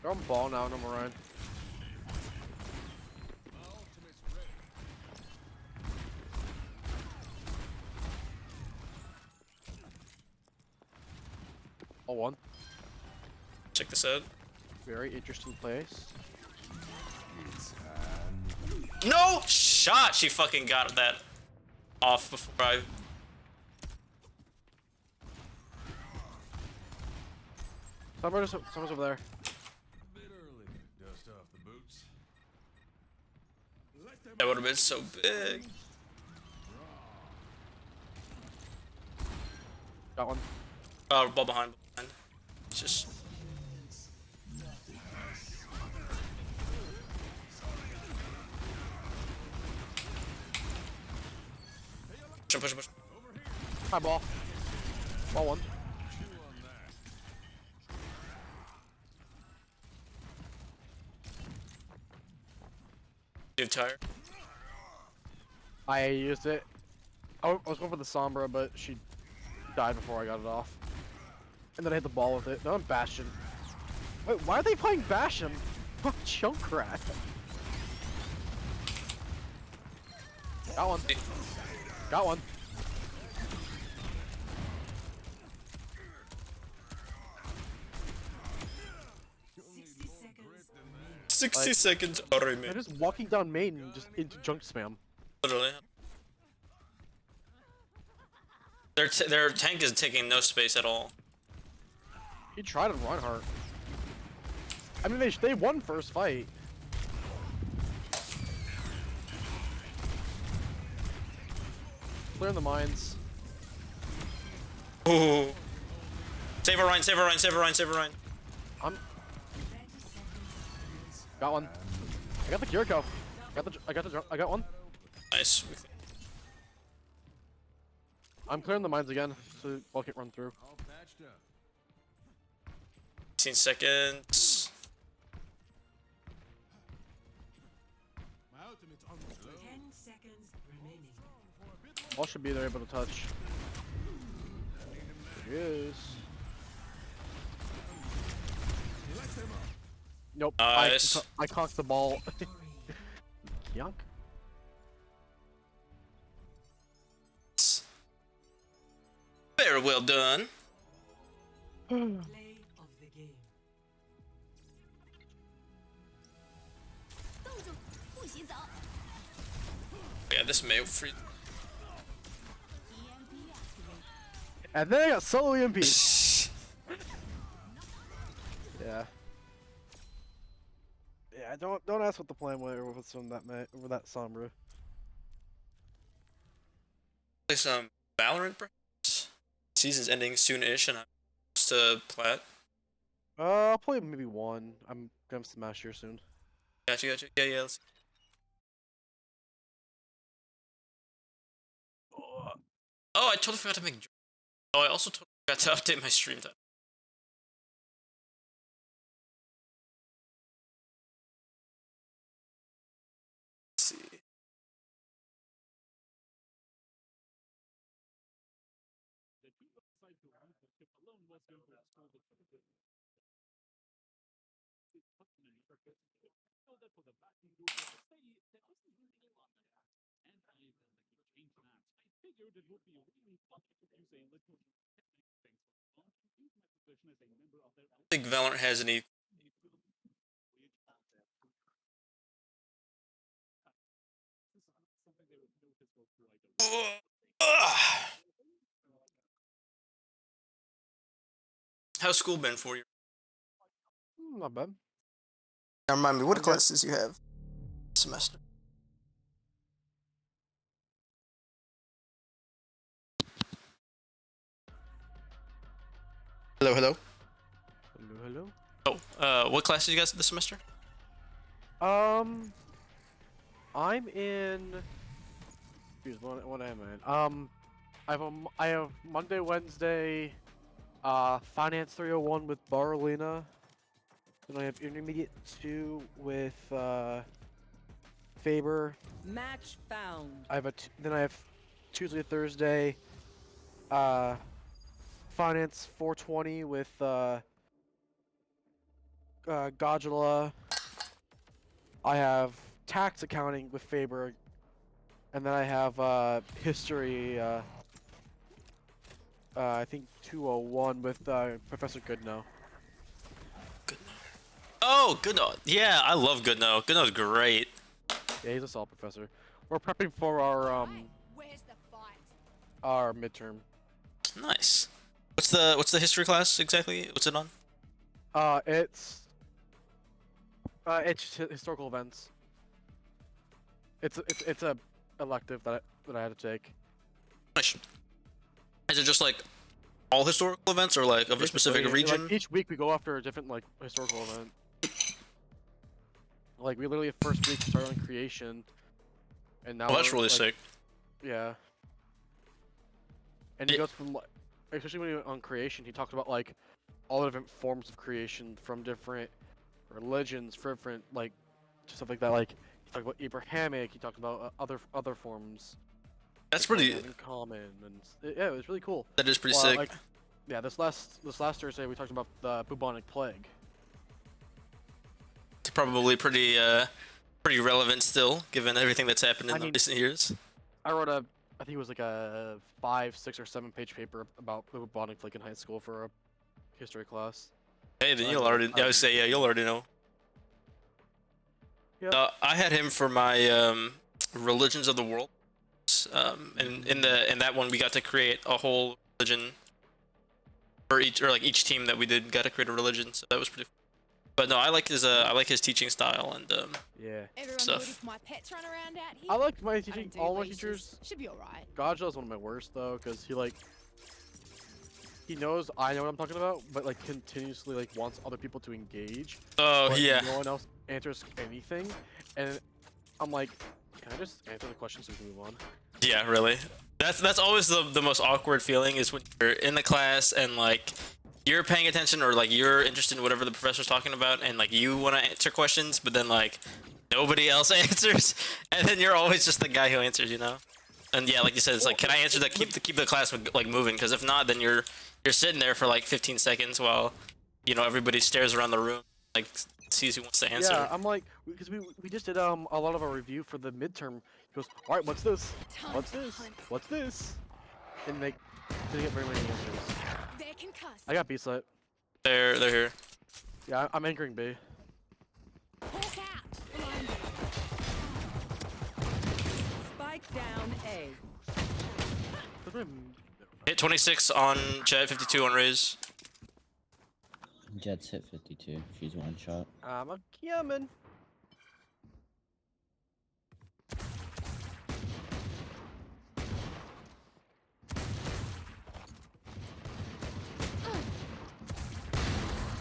They're on ball now, number 9. All one. check this out. Very interesting place. No shot. She fucking got that off before I. Someone's over there. Bit early to dust off the boots. That would have been so big. Got one. Ball behind. It's just. Push. High ball. Ball one. Dude, tired. I used it. I was going for the Sombra, but she died before I got it off. And then I hit the ball with it. No, I'm Bastion. Wait, why are they playing Bastion? Junkrat. Got one. Got one. Like, 60 seconds remaining. They're just walking down main and just into junk spam. Literally. Their tank is taking no space at all. He tried on Reinhardt. I mean, they won first fight. Clearing the mines. Ooh. Save a Ryan. I'm. Got one. I got the Kiriko. I got one. Nice. I'm clearing the mines again, so I'll get run through. 15 seconds. My ultimate's almost low. 10 seconds remaining. All should be there, able to touch. There he is. Nope. Nice. I cocked the ball. Yunk. Very well done. Play of the game. Yeah, this may free. And then I got solo EMP. Yeah. Yeah, don't ask what the plan was with some with that Sombra. Play some Valorant, perhaps. Season's ending soon-ish, and I'm close to plat. I'll play maybe one. I'm gonna smash here soon. Gotcha. Yeah. Let's... Oh, I totally forgot to make. Oh, I also totally forgot to update my stream time. Let's see. The team decided to leave the ship alone was going to explode the ship. So that for the backing group to stay, there wasn't really a lot of that. And I changed that. I figured it would be really fun to use a little things for fun. Use my position as a member of their. I don't think Valorant has any. How's school been for you? Not bad. Now remind me, what classes you have this semester? Hello. Hello. Oh, what classes you guys this semester? I'm in. Excuse me, what am I in? I have Monday, Wednesday, Finance 301 with Barlina. Then I have Intermediate 2 with Faber. Match found. Then I have Tuesday, Thursday, Finance 420 with Godula. I have Tax Accounting with Faber, and then I have History. I think 201 with Professor Goodnow. Oh, Goodnow. Yeah, I love Goodnow. Goodnow's great. Yeah, he's a solid professor. We're prepping for our midterm. Nice. What's the history class exactly? What's it on? It's historical events. It's a elective that I had to take. Nice. Is it just like all historical events, or like of a specific region? Like, each week we go after a different like historical event. Like we literally first week started on creation, and now. Oh, that's really like, sick. Yeah. And he goes from like, especially when he went on creation, he talked about like all the different forms of creation from different religions, different like stuff like that. Like he talked about Abrahamic, he talked about other forms. That's pretty common, and yeah, it was really cool. That is pretty sick. Like, yeah, this last Thursday we talked about the bubonic plague. It's probably pretty relevant still, given everything that's happened in recent years. I wrote I think it was like a 5, 6, or 7 page paper about the bubonic plague in high school for a history class. Hey, then you'll already. I would say, yeah, you'll already know. Yeah. I had him for my religions of the world. And in that one we got to create a whole religion for each team that we did got to create a religion, so that was pretty fun. But no, I like his teaching style and yeah stuff. My pets run around out here. I like my teaching. All my teachers. Should be alright. Godja is one of my worst though, because he knows I know what I'm talking about, but like continuously like wants other people to engage. Oh but yeah. answers anything, and I'm like, can I just answer the question so we can move on? Yeah, really. That's always the most awkward feeling is when you're in the class and like you're paying attention or like you're interested in whatever the professor's talking about and like you want to answer questions, but then like nobody else answers, and then you're always just the guy who answers, you know? And yeah, like you said, it's like, can I answer that? Keep the class like moving, because if not, then you're sitting there for like 15 seconds while everybody stares around the room like sees who wants to answer. Yeah, I'm like, because we just did a lot of our review for the midterm. He goes, all right, what's this? What's this? What's this? And they didn't get very many answers. I got B site. They're here. Yeah, I'm anchoring B. Spike down A. Hit 26 on Jet, 52 on Raze. Jet's hit 52. She's one shot. I'm a Yemen.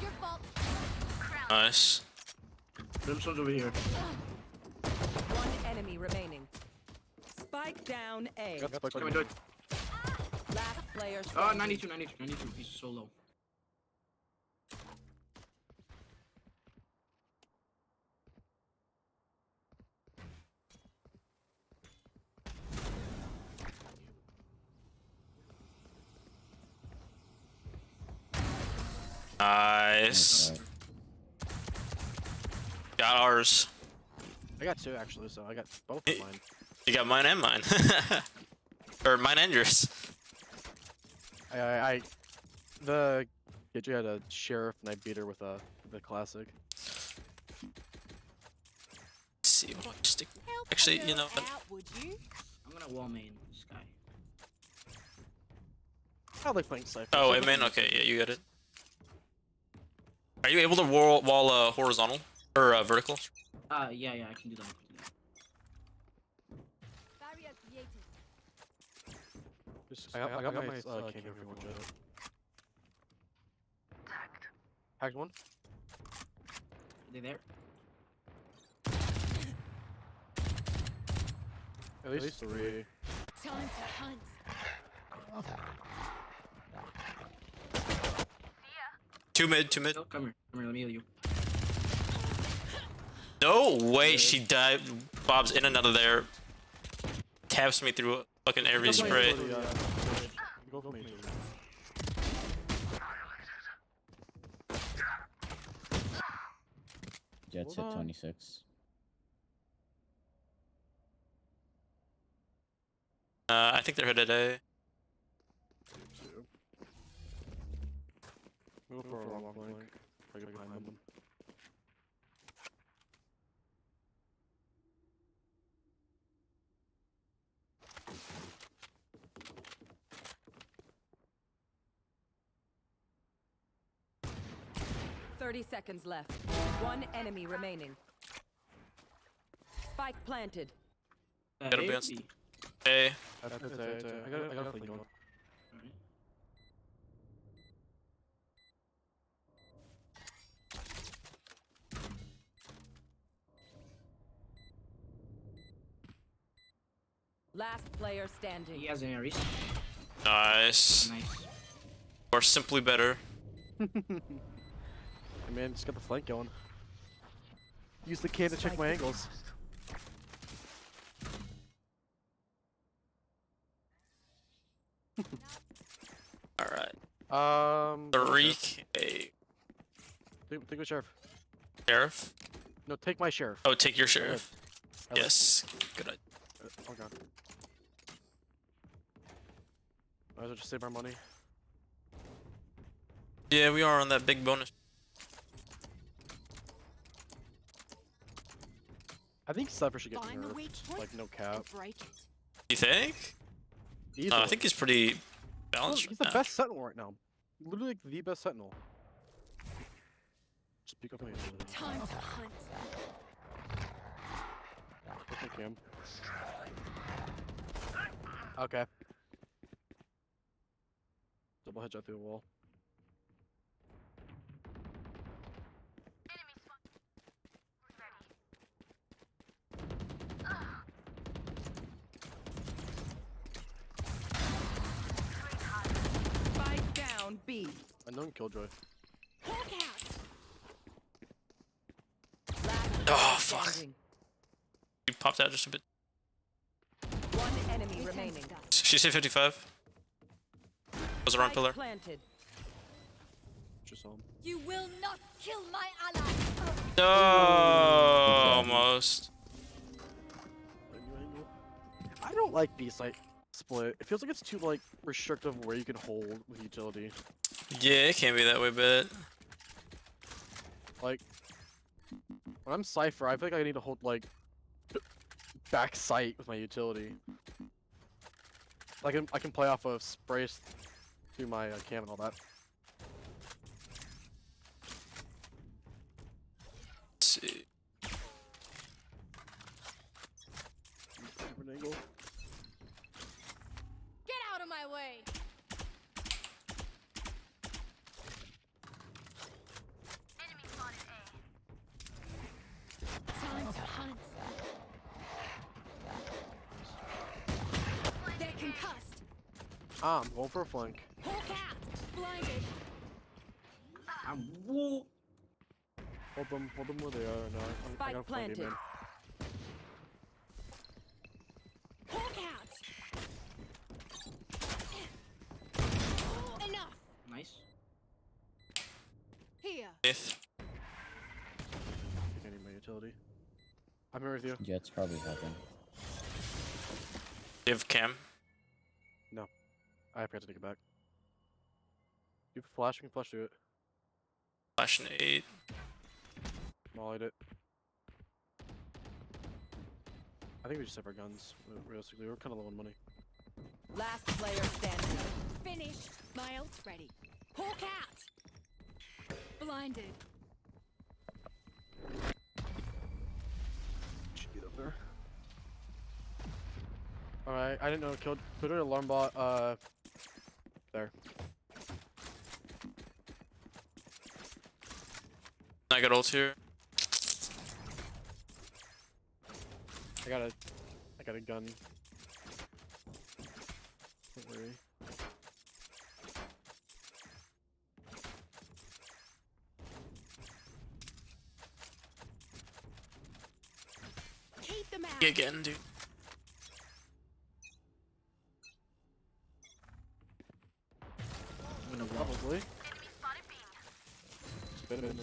Your fault. Nice. Brimstone's over here. One enemy remaining. Spike down A. Coming to it. Last player Oh, standing. 92. He's so low. Nice. Got ours. I got two actually, so I got both of mine. You got mine and mine. Or mine and yours. The Gidry had a sheriff and I beat her with the classic. Let's see, what do I stick? Actually, you know what? I'm gonna wall main this guy. I like playing Cypher. Oh, wait, man. Okay, yeah, you got it. Are you able to wall horizontal or vertical? Yeah, I can do that. I got my cannon if you want to. Hacked one. Are they there? At least three. Time to hunt. Two mid. Oh, come here, let me heal you. No way, she dived. Bob's in and out of there. Taps me through fucking every spray. Jet's hit 26. I think they're headed A. Go for a long flank. I get behind them. Thirty seconds left. One enemy remaining. Spike planted. Gotta be on A. I got a flank going. Last player standing. He has an Ares. Nice. Or simply better. Hey man, just got the flank going. Use the can to check my angles. Alright. 3K. Take my sheriff. Sheriff? No, take my sheriff. Oh, take your sheriff. Yes. Good idea. Oh god. Might as well just save our money. Yeah, we are on that big bonus. I think Cypher should get nerfed. Like, no cap. You think? I think he's pretty balanced. He's the best Sentinel right now. Literally like the best Sentinel. Just pick up my Time to hunt. Okay, Cam. Okay. Double headshot through the wall. B. Unknown Killjoy. Oh fuck! You popped out just a bit. One enemy remaining. She said 55. Was around pillar. Planted. Just saw him. You will not kill my ally. No, almost. I don't like B-site split. It feels like it's too like restrictive where you can hold with utility. Yeah, it can't be that way, but Like when I'm Cypher, I feel like I need to hold like back sight with my utility. I can play off of sprays through my cam and all that. let's see. Different angle. Get out of my way. Time to hunt. They're concussed. I'm going for a flank. Hawk out. Blinded. Hold them where they are. No, I got a flank game in. Hawk out. Enough. Nice. Here. Fifth. I think I need my utility. I'm here with you. Jet's probably helping. You have cam. No. I forgot to take it back. You flash, we can flash through it. Flash and 8. Mollied it. I think we just have our guns, realistically. We're kind of low on money. Last player standing. Finished. My ult's ready. Hawk out. Blinded. Should get up there. Alright, I didn't know it killed. Put an alarm bot, there. I got ult here. I got a gun. Don't worry. Keep them out. Again, dude. Probably. Spin him in.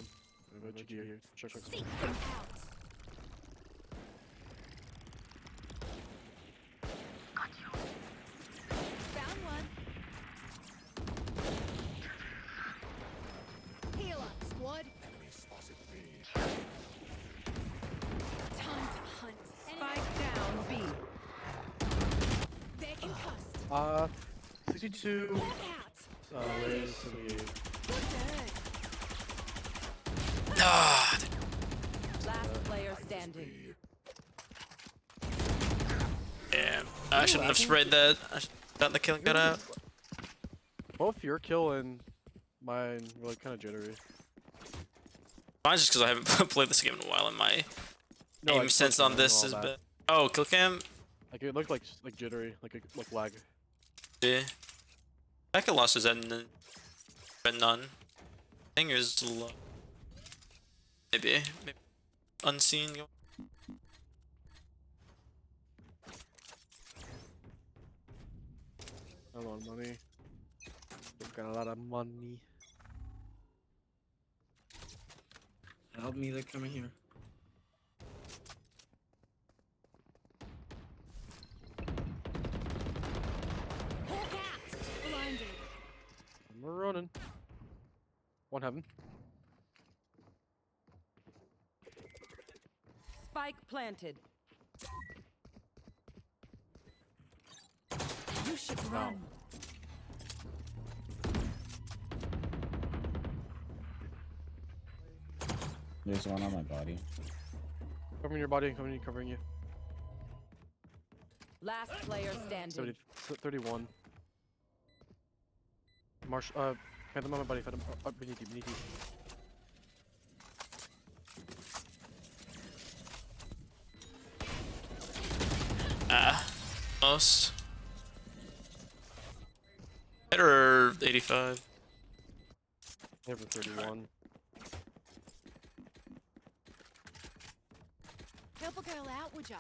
Here. Check. Seek them out. Found one. Heal up, squad. Time to hunt. Spike down B. They're concussed. 62. Hawk out. Where's the... Ah, Last player standing. damn. I shouldn't have sprayed that. I should have gotten the kill and got out. Both your kill and mine were like kind of jittery. Mine's just because I haven't played this game in a while and my No, aim like, sense clicking on and this all is that. bad. Oh, kill cam? Like it looked like jittery, like lag. Yeah. I could lost his end and but none. Fingers low. Maybe unseen. A lot of money. We've got a lot of money. Help me, they're coming here. Hawk out. Blinded. We're running. One heaven. Spike planted. You should run. There's one on my body. Covering your body and covering you. Last player standing. 31. Marsh, Phantom on my body, Phantom, beneath you. Ah, almost. Better 85. Never 31. Help a girl out, would ya?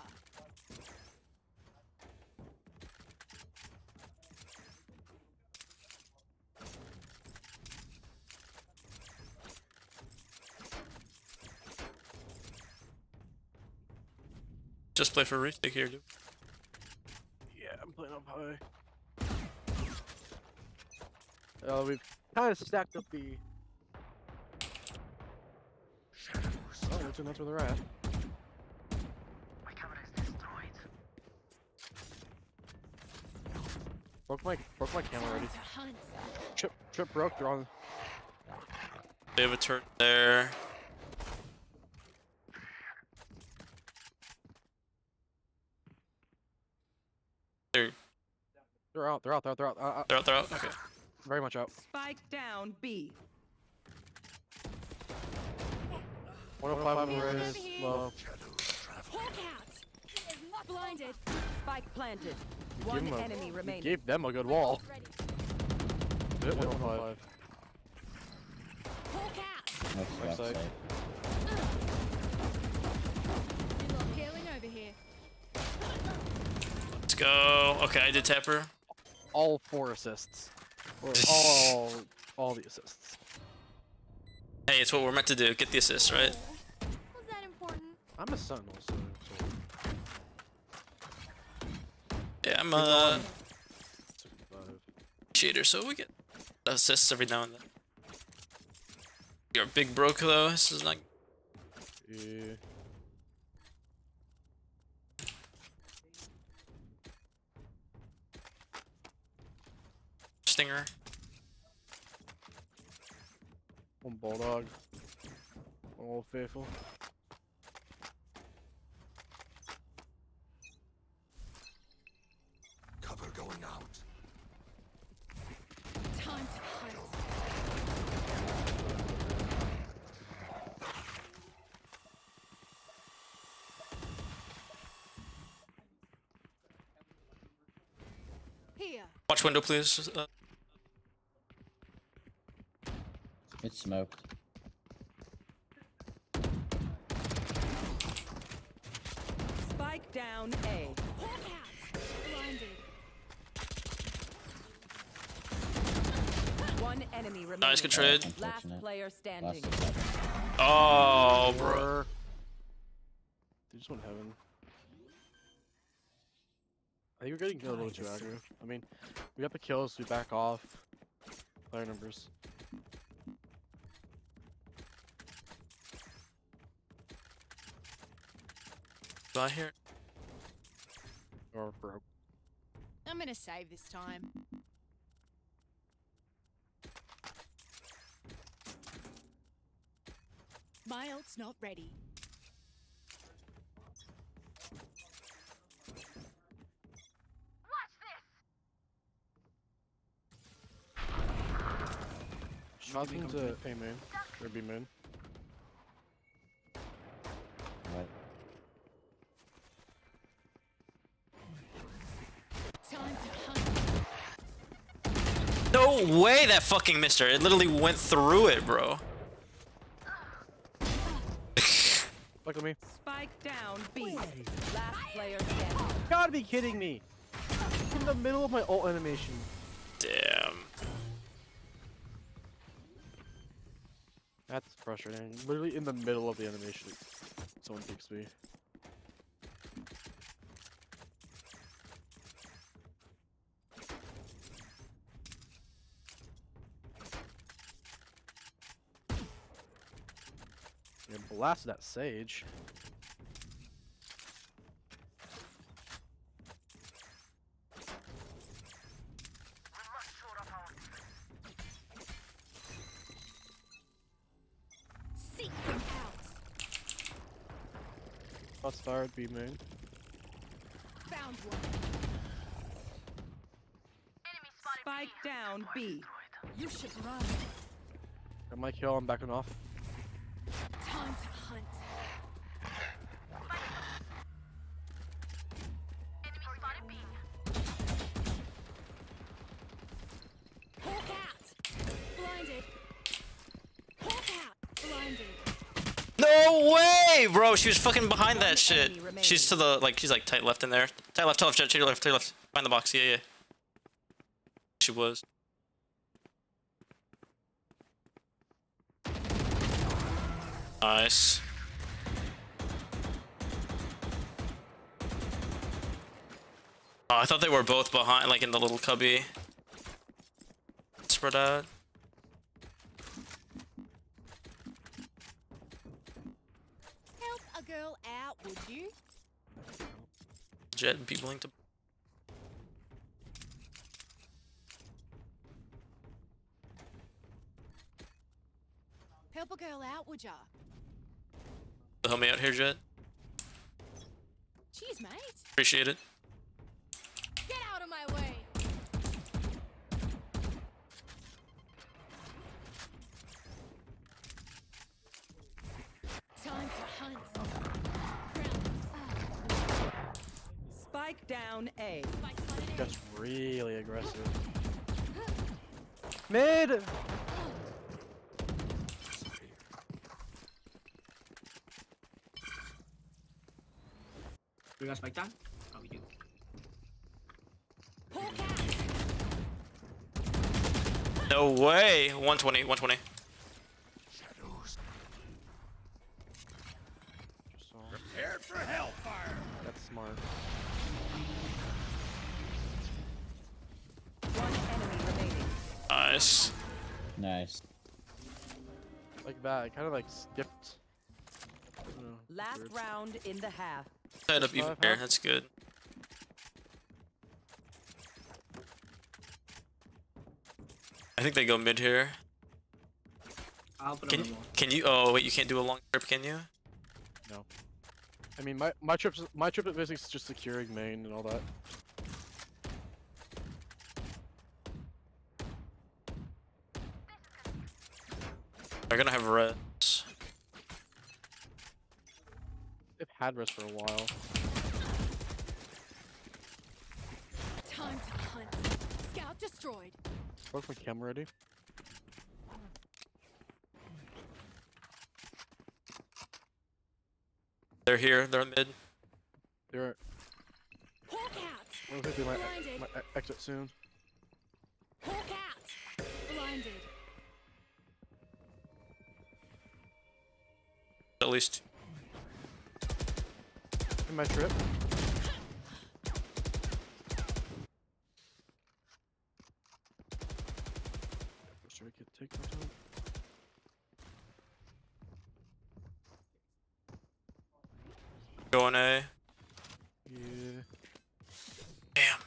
Just play for retake here, dude. Yeah, I'm playing up high. We've kind of stacked up the. Oh, that's where they're at. Broke my camera already. Chip broke. They're on. They have a turret there. They're out. They're out. They're out. They're out. Okay. Very much out. Spike down B. 105 res, low. Hawk out! Blinded. Spike planted. We One gave them enemy we remaining. gave them a good wall. Hit 105. Hawk out! Left Left side. side. Healing over here. Let's go. Okay, I did tap her. All 4 assists. Or all the assists. Hey, it's what we're meant to do. Get the assist, right? Was that important? I'm a son also. So. Yeah, I'm a cheater, so we get assists every now and then. You're a big broke though. This is not. Yeah. Stinger. One bulldog. All faithful. Cover going out. Time to hunt. Here. Watch window, please. It's smoked. Spike down A. Hawk out! Blinded. One enemy remaining. Nice, good trade. Last player standing. Oh, bro. They just went heaven. I think we're getting a little too aggro. I mean, we got the kills, we back off. Player numbers. Do I hear? Or broke. I'm gonna save this time. My ult's not ready. Shots into A main. Or B main. What? Time to hunt. No way that fucking missed her. It literally went through it, bro. Look at me. Spike down B. Last player standing. You gotta be kidding me! In the middle of my ult animation. Damn. That's frustrating. Literally in the middle of the animation, someone picks me. You blasted that Sage. Seek them out. Shots fired, B main. Found one. Spike down B. You should run. Got my kill, I'm backing off. Time to hunt. Hawk out! Blinded. No way, bro. She was fucking behind that shit. She's to the she's like tight left in there. Tight left, Jet. Tight left, tight left. Behind the box. Yeah, yeah. She was. Nice. Oh, I thought they were both behind, like in the little cubby. Spread out. Help a girl out, would you? Jet, be willing to. Help a girl out, would ya? Help me out here, Jet. Cheers, mate. Appreciate it. Get out of my way. Time to hunt. Spike down A. That's really aggressive. Mid! We got spike down? Oh, we do. No way. 120, 120. Prepare for hellfire. That's smart. One enemy remaining. Nice. Nice. Like that, it kind of like skipped. I don't know, Last weird. round in the half. Tied up even here. That's good. I think they go mid here. I'll put him on the wall. Can you? Oh wait, you can't do a long trip, can you? No. I mean, my trip at basically is just securing main and all that. They're gonna have reds. They've had rest for a while. Time to hunt. Scout destroyed. Where's my camera ready? They're here. They're mid. They're. Hawk out. I think they might Blinded. exit soon. Hawk out. Blinded. At least. In my trip. Sure, I could take my time. Going A. Yeah. Damn.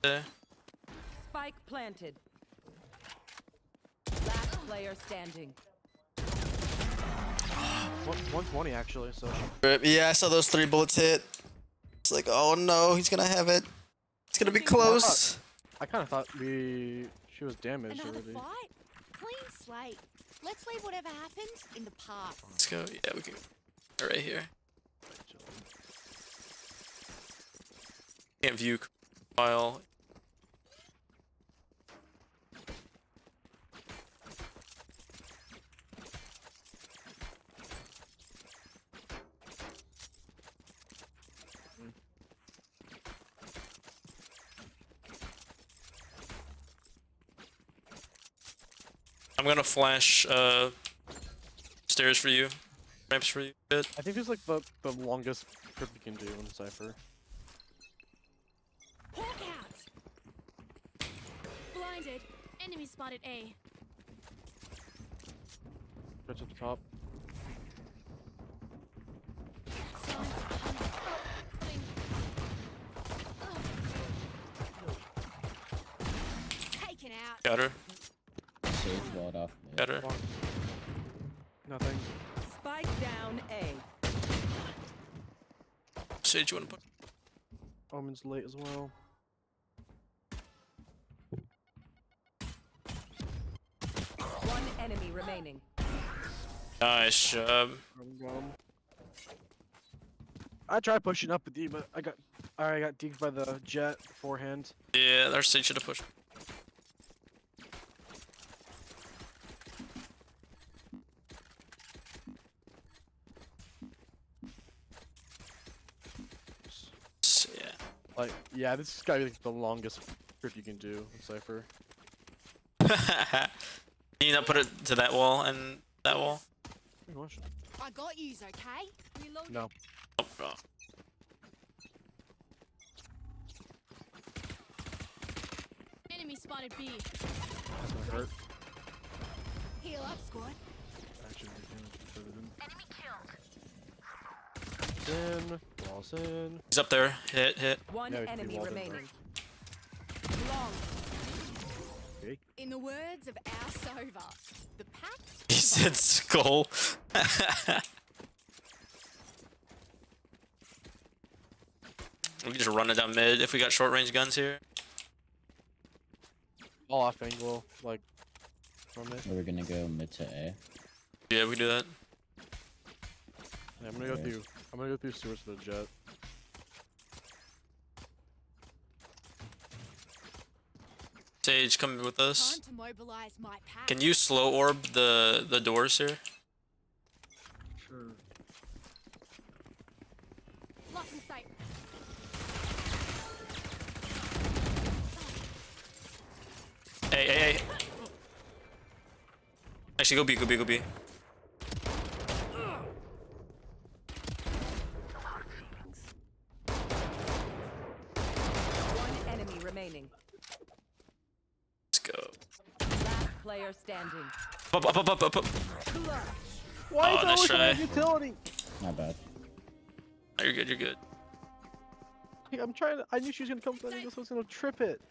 Yep, Spike planted. Last player standing. 120 actually, so. Yeah, I saw those 3 bullets hit. It's like, oh no, he's gonna have it. It's gonna be close. I kind of thought she was damaged Another already. fight? Clean slate. Let's leave whatever happened in the past. Let's go. Yeah, we can. Right here. Can't view file. I'm gonna flash stairs for you, ramps for you. Good. I think this is like the longest trip you can do in Cypher. Hawk out. Blinded. Enemy spotted A. Right to the top. Taken out. Got her. Sage walled off. Got her. Nothing. Spike down A. Sage, you wanna put? Omen's late as well. One enemy remaining. Nice job. I tried pushing up with D, but I got deked by the jet beforehand. Yeah, our Sage should have pushed. Like, yeah, this is gotta be like, the longest trip you can do in Cypher. Can you not put it to that wall and that wall? Good question. I got yous, okay? Reloading. No. Oh, oh. Enemy spotted B. That's gonna hurt. Heal up, squad. Action Enemy killed. In. Walls in. He's up there. Hit. One Yeah, we can enemy be walled in, remaining. Long. Okay. In the words of our Sova, the pack. He said skull. We can just run it down mid if we got short range guns here. All off angle, like from it. We're gonna go mid to A. Yeah, we do that. Yeah, I'm gonna go through sewers for the jet. Sage, come with us. Time to mobilize my pack. Can you slow orb the doors here? Sure. Lock in sight. Hey. Actually, go B. One enemy remaining. Let's go. Last player standing. Up. Why Oh, is nice always try. a utility? Not bad. Oh, you're good. I'm trying to. I knew she was gonna come from angle, so I was gonna trip it.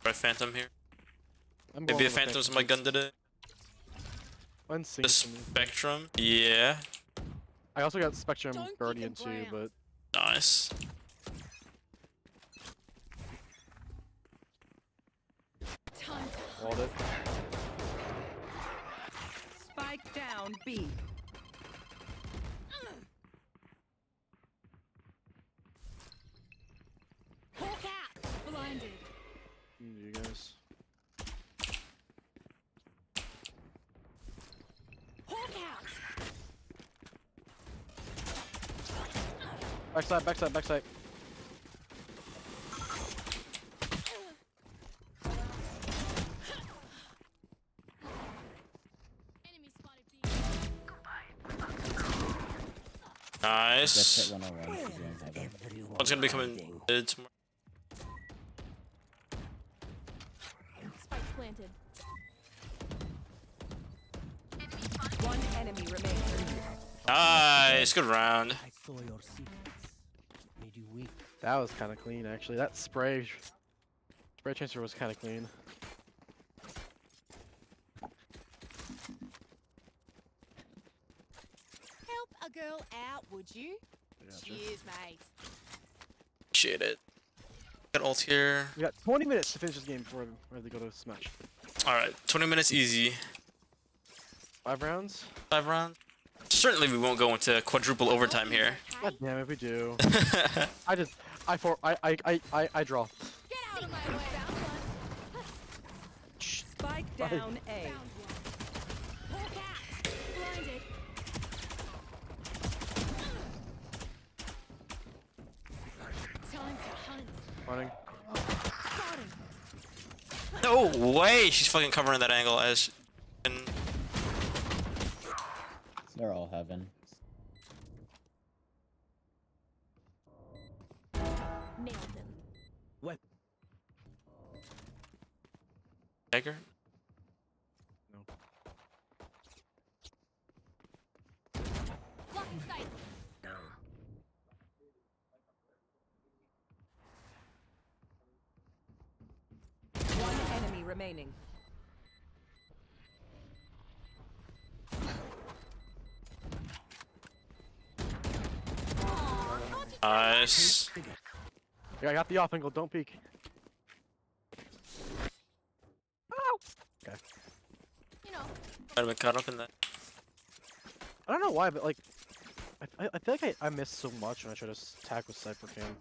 Try Phantom here. I'm Maybe going a with Phantom's my gun today. Unseen The for me. Spectrum. Yeah. I also got Spectrum Don't keep Guardian them too, brown. but Nice. Time to walled it. Spike down B. hawk out. Blinded. You guys. Hawk out. Backside. Enemy spotted B. Let's Nice. hit 101 because we don't have it. One's gonna be coming mid tomorrow. Spike planted. One enemy remaining. Nice. Good round. I saw your secrets. Made you weak. That was kind of clean, actually. That spray transfer was kind of clean. Help a girl out, would you? Gotcha. Cheers, mate. Appreciate it. Got ult here. We got 20 minutes to finish this game before they go to Smash. Alright, 20 minutes easy. 5 rounds? 5 rounds. Certainly we won't go into quadruple overtime here. God damn it, we do. I draw. Get out of my way. Spike down A. Hawk out. Blinded. Time to hunt. Running. Got him. No way! She's fucking covering that angle as. And They're all heaven. Nailed them. What? Dagger? Lock in sight. One enemy remaining. Nice. Yeah, I got the off angle, don't peek. Ow! Okay. You know. Might have been caught up in that. I don't know why, but like, I feel like I miss so much when I try to tag with Cypher Cam.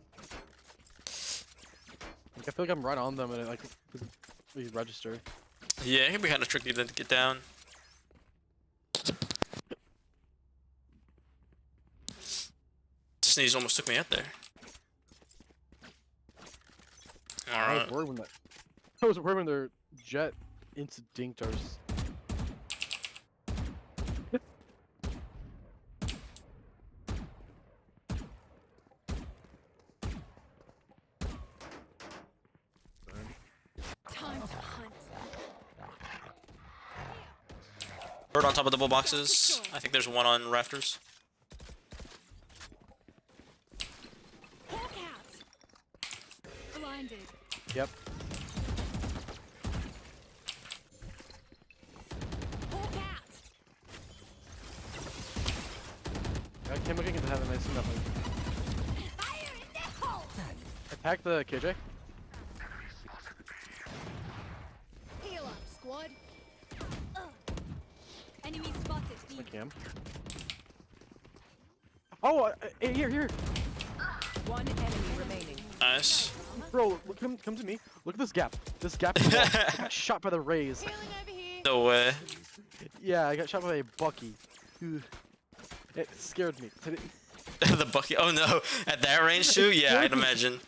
I feel like I'm right on them and it like we register. Yeah, it can be kind of tricky to get down. Sneeze almost took me out there. I was worried when that. I was worried when their jet instincted us. Time to hunt. Bird on top of double boxes. I think there's one on rafters. Hawk out. Blinded. Yep. Hawk out. I came looking into heaven. I see nothing. Fire in the hole. Attack the KJ. Heal up, squad. Enemy spotted. I can. Oh, here. One enemy remaining. Nice. Bro, look, come to me. Look at this gap. This gap. In the wall. I got shot by the rays. No way. Yeah, I got shot by a Bucky. Ooh. It scared me. The Bucky. Oh no. At that range too? Yeah, I'd imagine.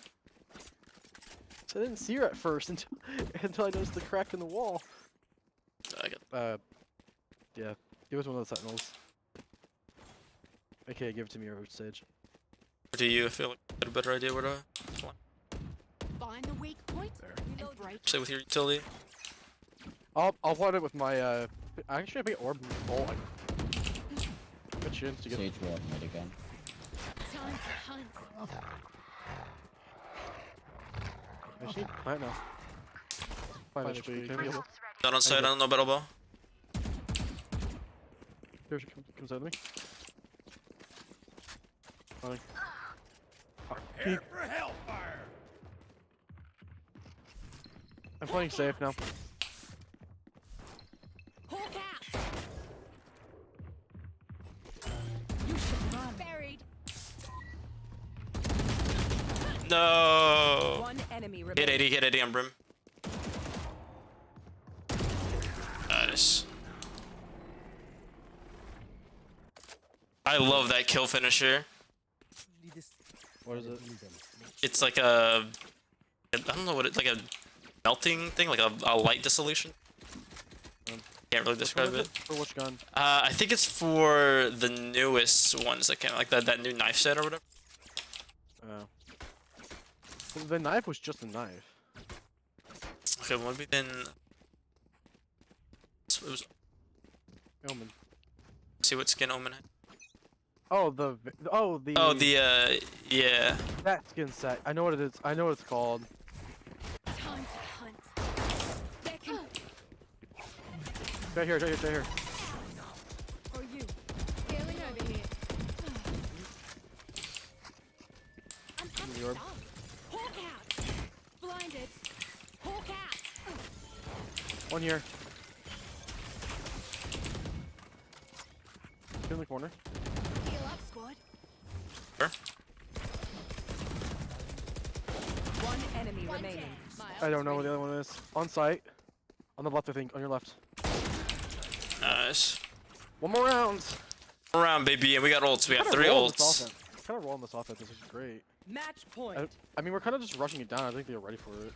So I didn't see her at first until I noticed the crack in the wall. I got. Yeah. It was one of the sentinels. Okay, give it to me, over Sage. Do you feel like you had a better idea where to Find the weak point. And break. stay with your utility? I'll want it with my actually I think orb bowl. Good chance to get Sage will mid again. Time to hunt. Actually, plant now. Fine, HP. Can we heal? Not on site, I don't know battle ball. Here, she comes out of me. Fine. Prepare for hellfire. I'm playing safe now. Hawk out. You should run. Buried. No. One enemy Hit remaining. 80, hit 80 on Brim. Nice. I love that kill finisher. What is it? It's like a, I don't know what it's like, a melting thing, like a light dissolution. Can't really describe it. For which gun? I think it's for the newest ones that came, like that new knife set or whatever. Oh. Well, the knife was just a knife. Okay, well, maybe then. It was. Omen. See what skin Omen had. Oh, the. Yeah. That skin set. I know what it is. I know what it's called. Time to hunt. They can. Right here. Or you. Healing over here. I'm up The orb. down. Hawk out. Blinded. Hawk out. One here. In the corner. Heal up, squad. Sure. One enemy remaining. I don't know what the other one is. On site. On the left, I think. On your left. Nice. One more round. Around, baby, and we got ults. We got 3 ults. Kind of rolling this offense, which is great. Match point. I mean, we're kind of just rushing it down. I think they're ready for it.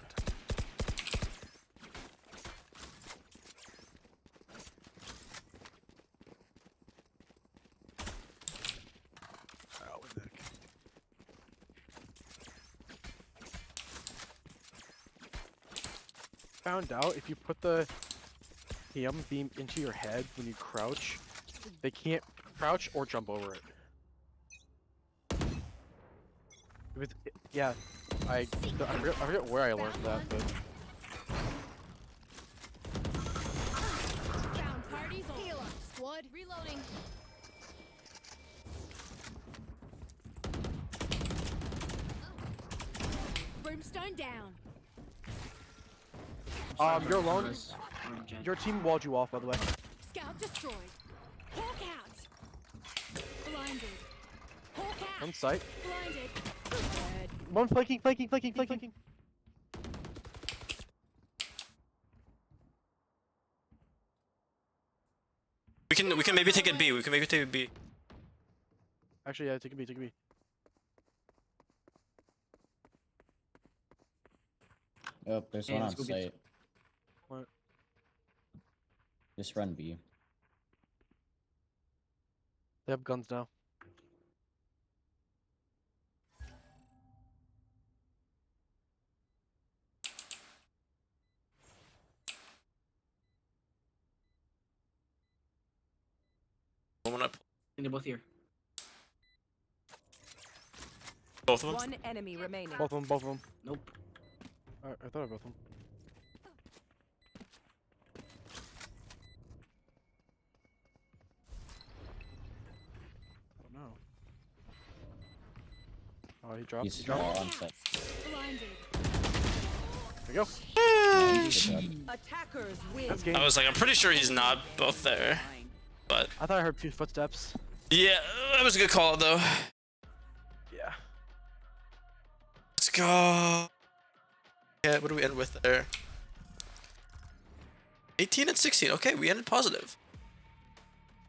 Found out if you put the PM beam into your head when you crouch, they can't crouch or jump over it. Yeah, I forget where I learned that, but Found parties. Heal up, squad. Reloading. Brimstone down. you're alone. Your team walled you off, by the way. Scout destroyed. Hawk out. Blinded. Hawk out. On site. Blinded. One flanking. We can maybe take it B. We can maybe take it B. Actually, yeah, take a B, take a B. Oh, there's Hey, one on let's go B. site. What? Just run B. They have guns now. One up. And they're both here. Both of them. One enemy remaining. Both of them, both of them. Nope. I thought about them. I don't know. Oh, he dropped. He's He dropped. on site. There you go. Attackers win. That's game. I was like, I'm pretty sure he's not both there. But I thought I heard 2 footsteps. yeah, that was a good call though. Yeah. Let's go. Yeah, what do we end with there? 18 and 16. Okay, we ended positive.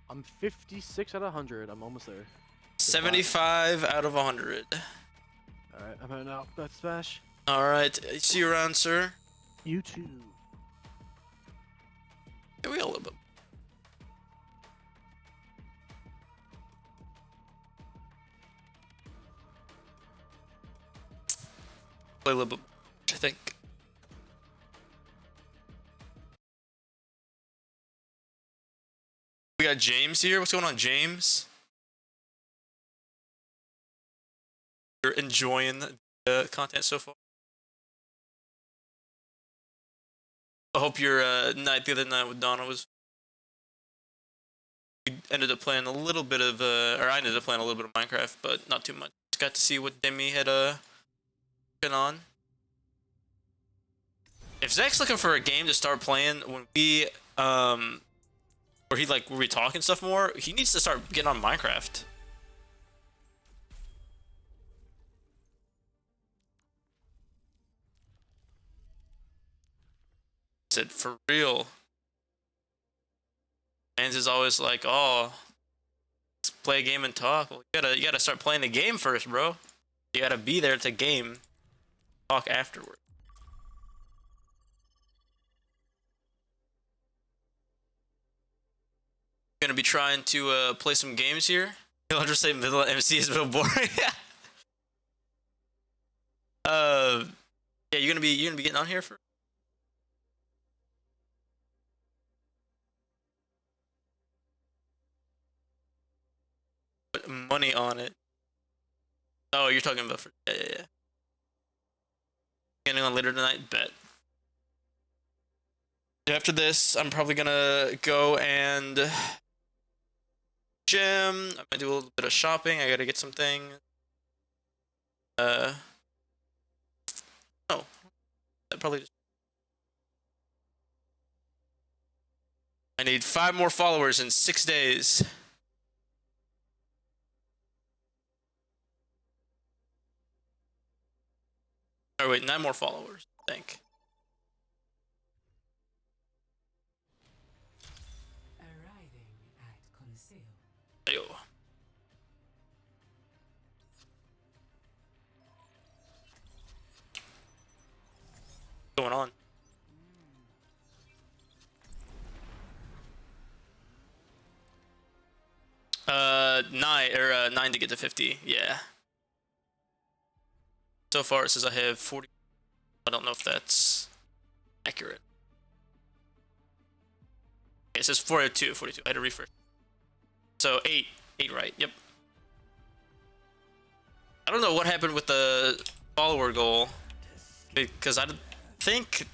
I'm 56 out of 100. I'm almost there. 75 out of 100. Alright, I'm heading out. That's Smash. Alright, see you around, sir. You too. Yeah, we got a little bit. Play a little bit, I think. We got James here. What's going on, James? You're enjoying the content so far? I hope your night the other night with Donna was. We ended up playing a little bit of, or I ended up playing a little bit of Minecraft, but not too much. Just got to see what Demi had been on. If Zach's looking for a game to start playing when we where he like where we talk and stuff more, he needs to start getting on Minecraft. Said for real. Mans is always like, oh, let's play a game and talk. Well, you gotta start playing the game first, bro. You gotta be there to game. Talk afterward. Gonna be trying to play some games here. You'll just say middle MC is a little boring. Yeah, you're gonna be getting on here for. Put money on it. Oh, you're talking about for yeah. Getting on later tonight, bet. After this, I'm probably gonna go and gym. I'm gonna do a little bit of shopping. I gotta get some things. Oh, that probably just. I need 5 more followers in 6 days. Oh wait, 9 more followers, I think. Arriving at Coliseo. Ayo. What's going on? Nine to get to 50. Yeah. So far it says I have 40. I don't know if that's accurate. It says 42. I had to refresh. So 8 right. Yep. I don't know what happened with the follower goal because I think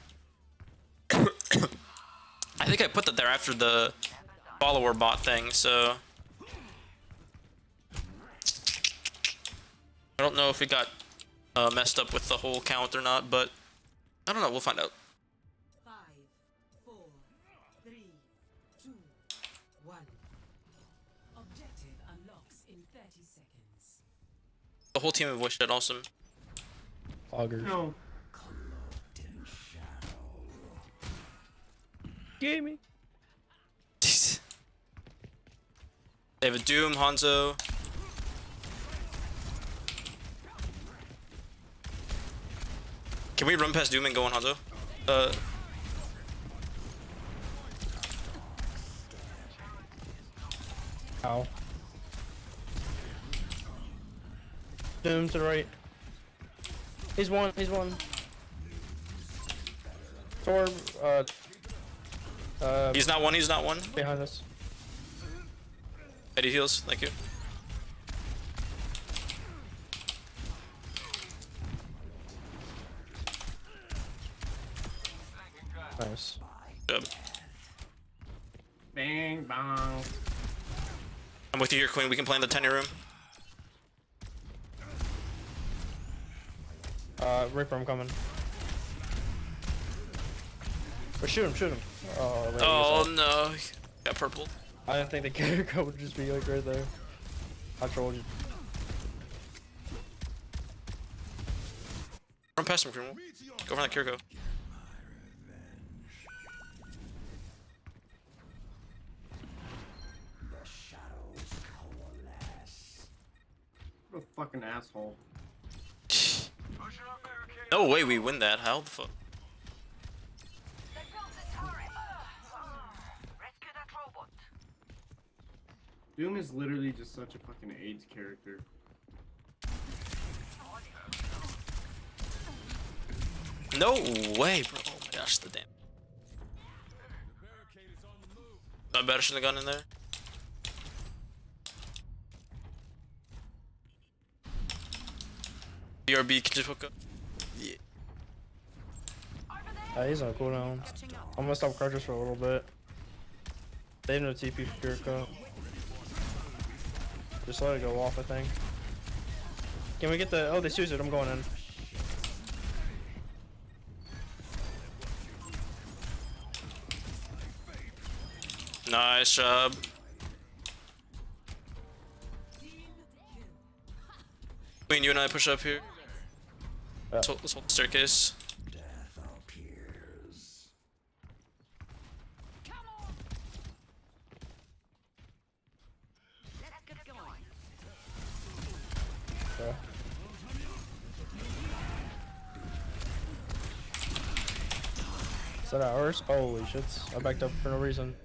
I put that there after the follower bot thing. So I don't know if it got messed up with the whole count or not, but I don't know. We'll find out. 5, 4, 3, 2, 1. Objective unlocks in 30 seconds. The whole team of voice chat awesome. Augers. No. Gaming. They have a Doom, Hanzo. Can we run past Doom and go on Hanzo? Ow. Doom to the right. He's one. Torb, He's not one. behind us. Eddie heals, thank you. Nice. Good. Bang bang. I'm with you here, Queen. We can play in the tiny room. Reaper, I'm coming. Or shoot him. Oh, wait, Oh no. Got purple. I didn't think the character would just be like right there. I trolled you. Run past him, criminal. Go for that Kiriko. What a fucking asshole. No way we win that. How the fuck? Doom is literally just such a fucking AIDS character. No way, bro. Oh my gosh, the damn. Not bashing the gun in there. BRB, can you hook up? Yeah. He's on cooldown. I'm gonna stop Crouchers for a little bit. They have no TP for Kiriko. Just let it go off, I think. Can we get the... Oh, they Suze it. I'm going in. Nice job. Queen, you and I push up here. Let's hold the staircase. Okay. Is that ours? Holy shits. I backed up for no reason.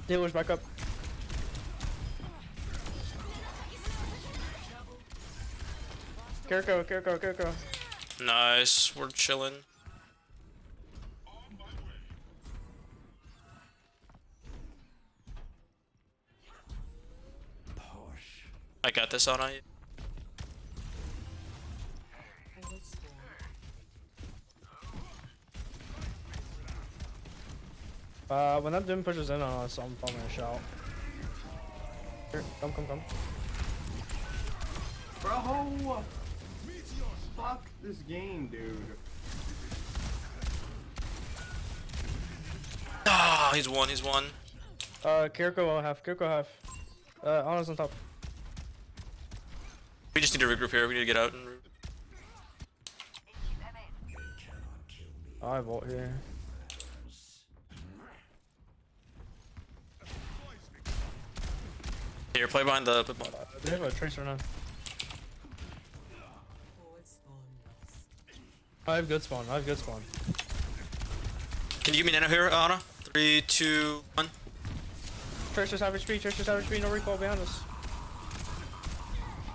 Dealer's back up. Kiriko. Nice, we're chilling. I got this on you. When that Doom pushes in on us, I'm probably gonna shout. Here, come. Bro! Fuck this game, dude. Ah, he's one. Kiriko half. Ana's on top. We just need to regroup here. We need to get out and. I vault here. Here, play behind the. They have a tracer now. I have good spawn. Can you give me nano here, Ana? 3, 2, 1. Tracer's average speed, no recall behind us.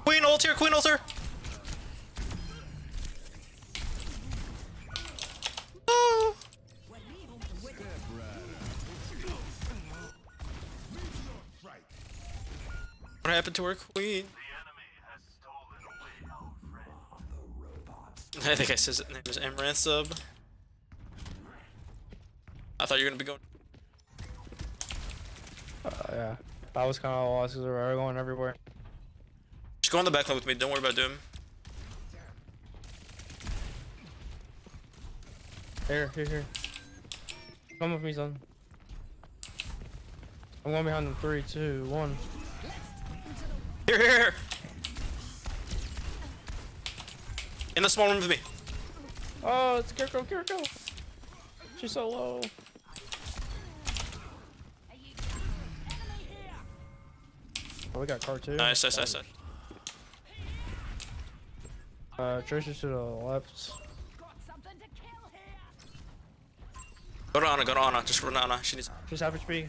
Queen ult here. Oh. What happened to our queen? I think I said his name is Amaranth Sub. I thought you were gonna be going. Yeah. I was kind of lost because we were going everywhere. Just go on the back line with me. Don't worry about Doom. Here. Come with me, son. I'm going behind them. 3, 2, 1. Here. In the small room with me. Oh, it's Kiriko. She's so low. Oh, we got car too. Nice. Tracer to the left. Go to Ana. Just run Ana. She needs. Just average B.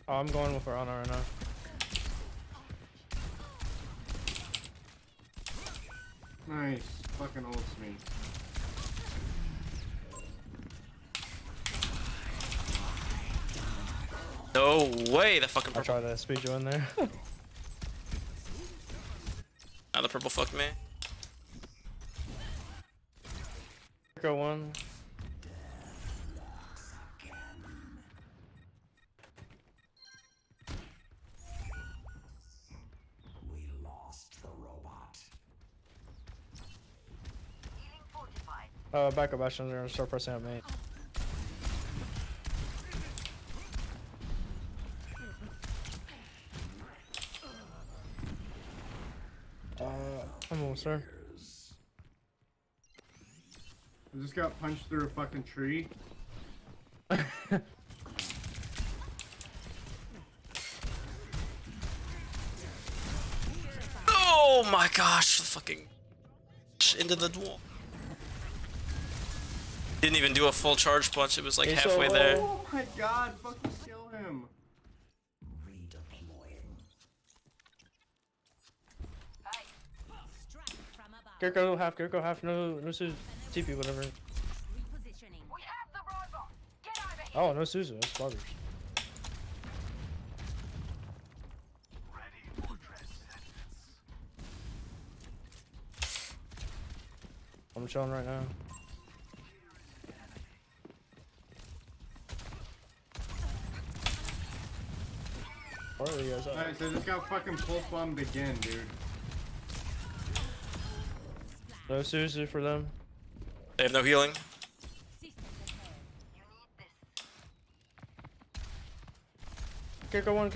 Oh, I'm going with her Ana right now. Nice. Fucking ults me. No way, the fucking I purple. tried to speed you in there. Now the purple fucked me. Go one. Back up, Bastion. They're gonna start pressing at me. I'm almost there. I just got punched through a fucking tree. Oh my gosh, the fucking into the wall. Didn't even do a full charge punch, it was like halfway there. Oh my god, fucking kill him. Kirko half, no Suzu, TP, whatever. Oh, no Suzu, that's buggers. I'm chilling right now. Where are you guys at? Alright, so I just got fucking pulse bombed again, dude. No Suzu for them. They have no healing. Kirko one.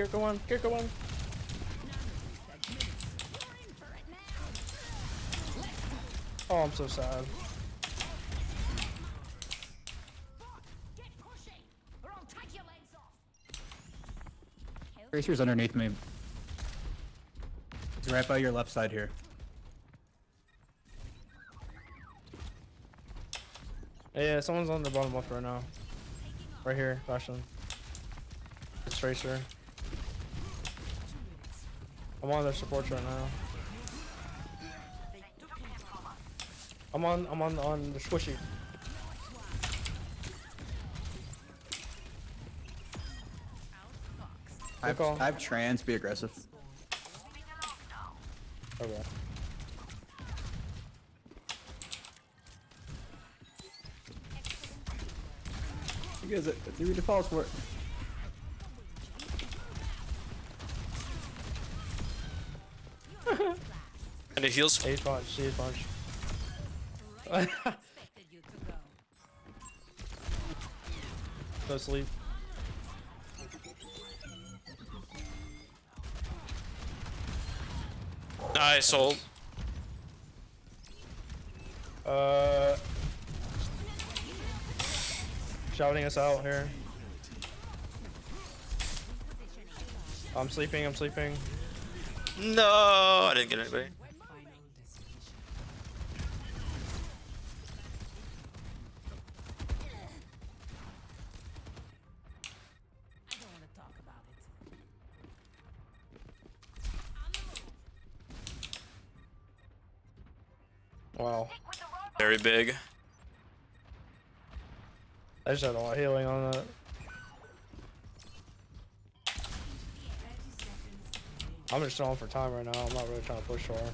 Oh, I'm so sad. Tracer's underneath me. He's right by your left side here. Yeah, someone's on the bottom left right now. Right here, Bastion. It's Tracer. I'm on their supports right now. I'm on the squishy. I have trans, be aggressive. Okay. You guys, it's your defaults for it. And it heals. Ace punch. Go sleep. Nice hold. Shouting us out here. I'm sleeping. No, I didn't get anybody. Wow. Very big. I just had a lot of healing on that. I'm just stalling for time right now. I'm not really trying to push for her.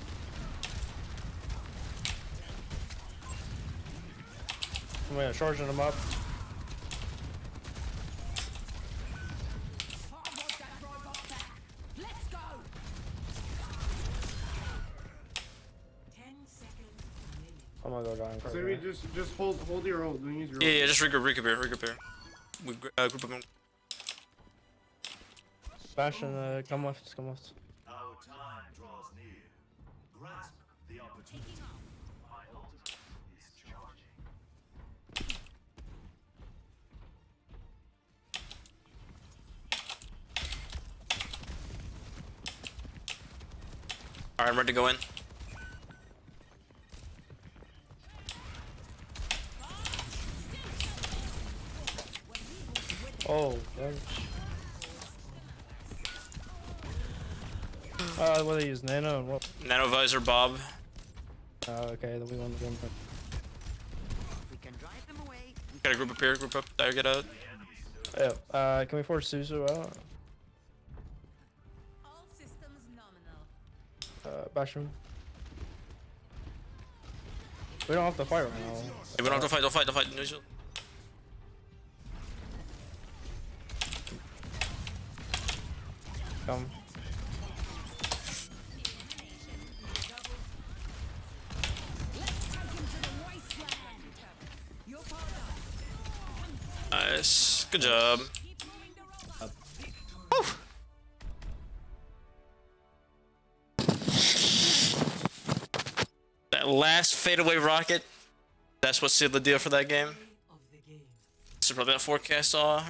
I'm charging them up. I'm gonna go down. So we just hold your ult. Don't use your ult. Yeah, just regroup here. We group them. Bastion, come left. Our time draws near. Grasp the opportunity. My ultimate is charging. Alright, I'm ready to go in. Oh, bunch. What they use, Nano and what? Nano Visor Bob. Okay, then we won the game. We can drive them away. Got a group up here, group up, there, get out. Yeah, can we force Suzu out? All systems nominal. Bash him. We don't have to fight right now. Yeah, we don't have to fight, don't fight, don't fight. No, come. Nice. Good job. Woo. That last fadeaway rocket, that's what sealed the deal for that game. This is probably that forecast saw.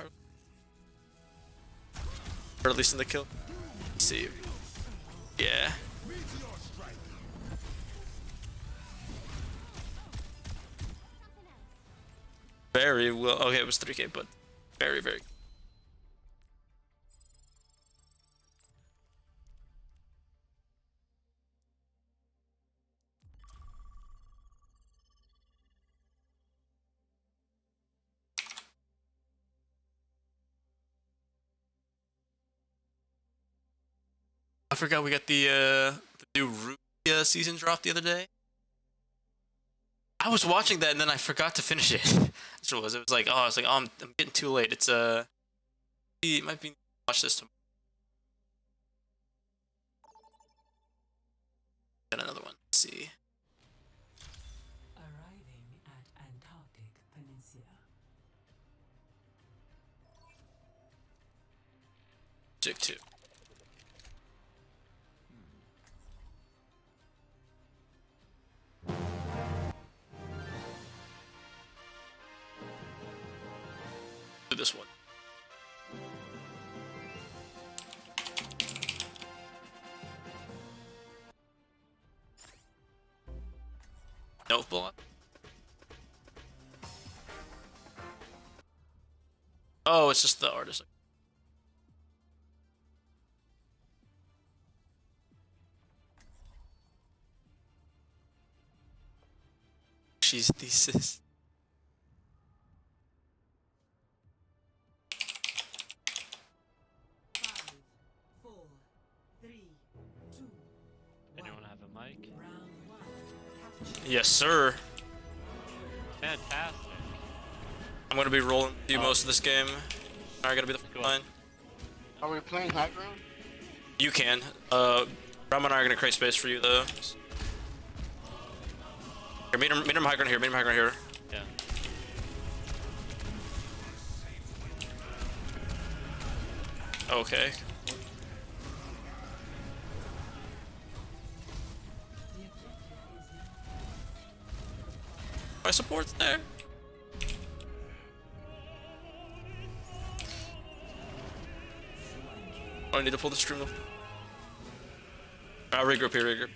Or at least in the kill. Let's see. Yeah. Very well. Okay, it was 3K, but very, very. I forgot we got the new Rukia season drop the other day. I was watching that and then I forgot to finish it. That's what it was. It was like, oh, I was like, oh, I'm getting too late. It's it might be watch this tomorrow. Got another one. Let's see. Arriving at Antarctic Peninsula. Jig 2. Do this one. No block. Oh, it's just the artist. She's thesis. Anyone have a mic? Yes, sir. Fantastic. I'm gonna be rolling you most of this game. I gotta be the front line. Are we playing high ground? You can. Ram and I are gonna create space for you though. Here, meet him high ground here. Meet him high ground here. Yeah. Okay. My support's there. Oh, I need to pull the stream up. I'll regroup here, regroup.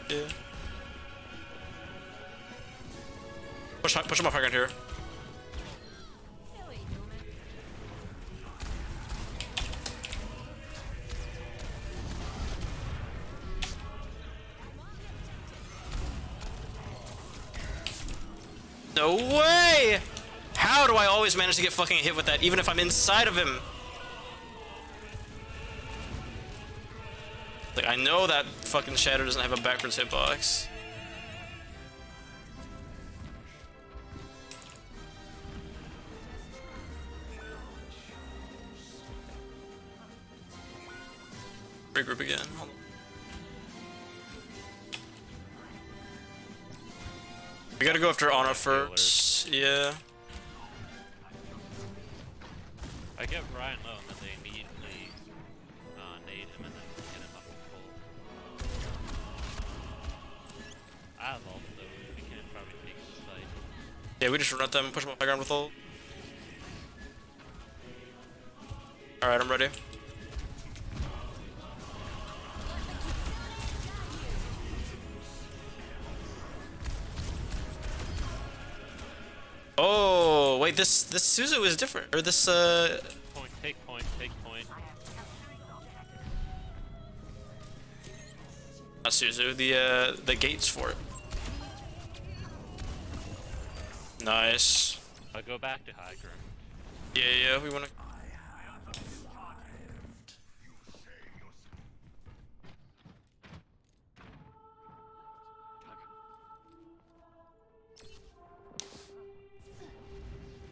Yeah. Push him off high ground here. No way! How do I always manage to get fucking hit with that, even if I'm inside of him? Like, I know that fucking Shatter doesn't have a backwards hitbox. Regroup again. Hold on. We gotta go after Ana first. Yeah. I get Ryan low and then they immediately nade him and then get him. I have ult, though. We can probably take this fight. Yeah, we just run at them and push them off the ground with ult. Alright, I'm ready. Oh, wait, this Suzu is different. Or this, Point, take point, take point. not Suzu, the gates for it. Nice. I'll go back to high ground. Yeah, we wanna...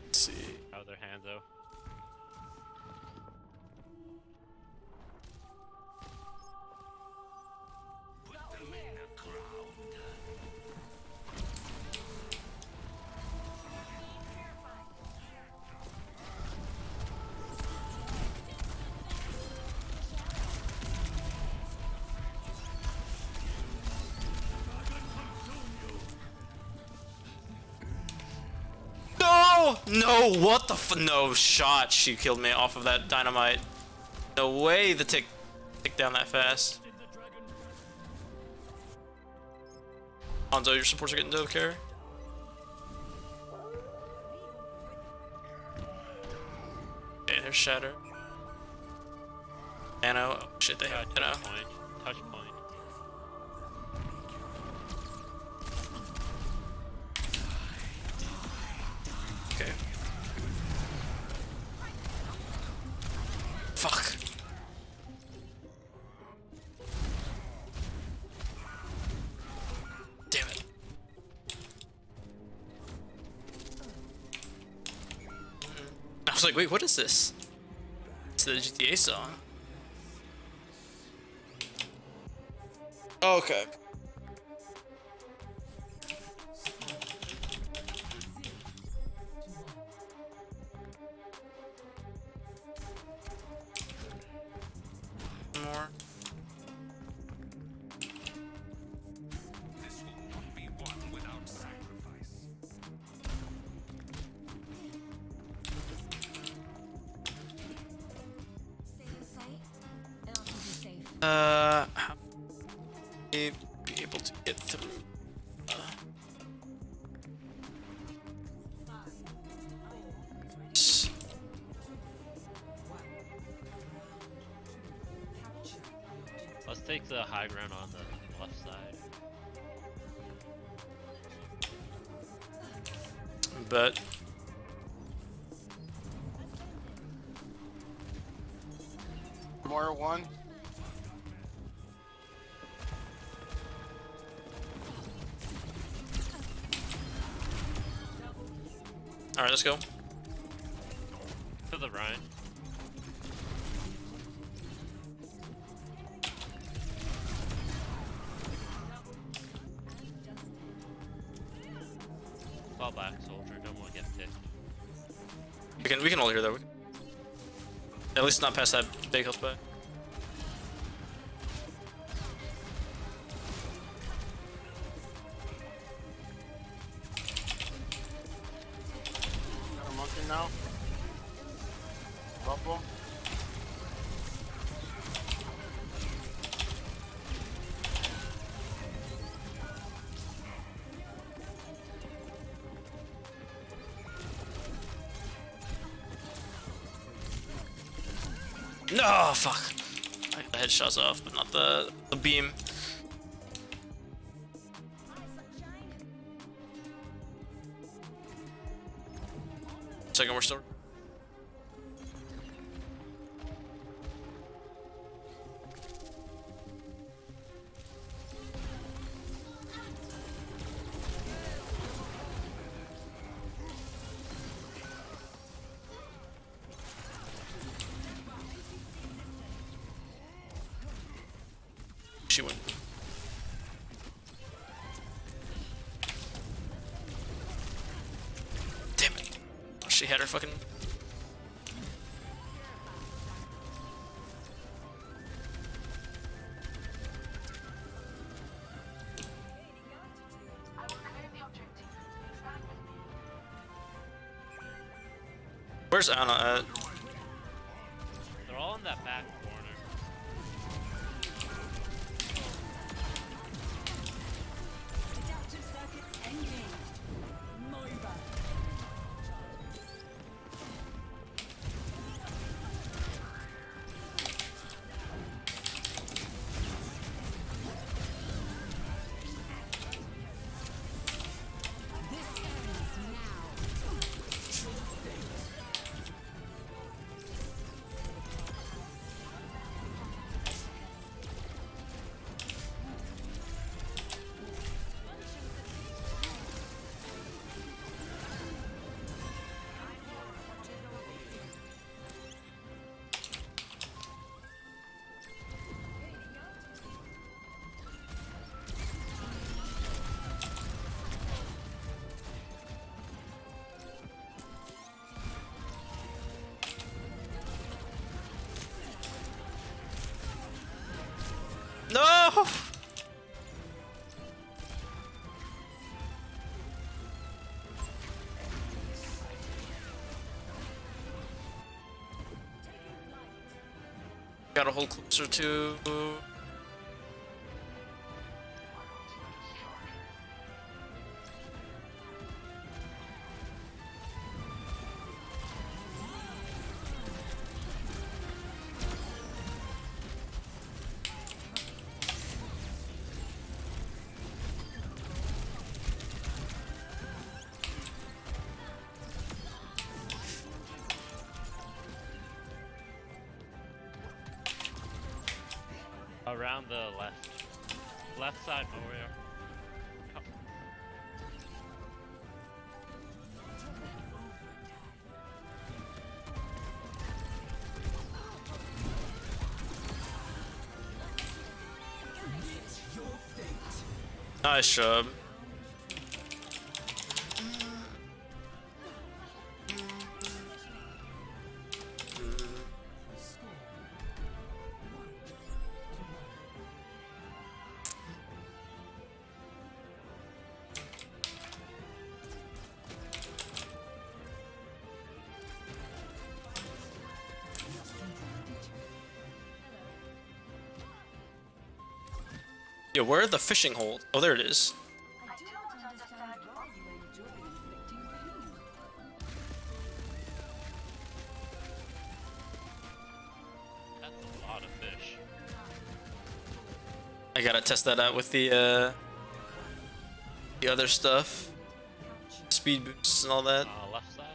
Let's see. How are their hands, though? No, what the no shot. She killed me off of that dynamite. No way the tick down that fast. Hanzo, your supports are getting dove care. Okay, there's Shatter. Nano. Oh, shit, they have Nano. Point. Touch point. Okay. Fuck. Damn it. I was like, wait, what is this? It's the GTA song. Okay. More. This will not be won without sacrifice. Stay in sight, and I'll keep you safe. How may be able to get through? S- Let's take the high ground on the left side. But More one. all right, let's go. To the right. Fall back, soldier. Don't want to get picked. We can hold here though. At least not past that big health back. Got a monkey now. Bubble. No, fuck. I got the headshots off, but not the beam. Second, we're still. She went. Damn it. Oh, she had her fucking. Where's Anna at? They're all in that back corner. Adaptive circuits engaged. Moiba. This ends now. No! Gotta hold closer to. Around the left. Left side, Moria. Come. Nice job. Yeah, where are the fishing holes? Oh, there it is. That's a lot of fish. I gotta test that out with the other stuff. Speed boosts and all that. Left side.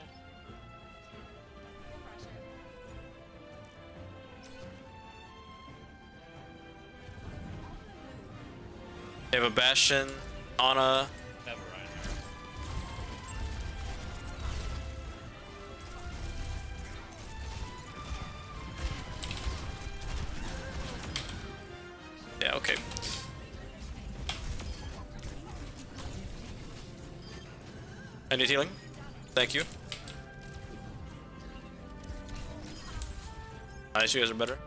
They have a Bastion, Ana. Never right Yeah, okay. I need healing. Thank you. Nice, you guys are better.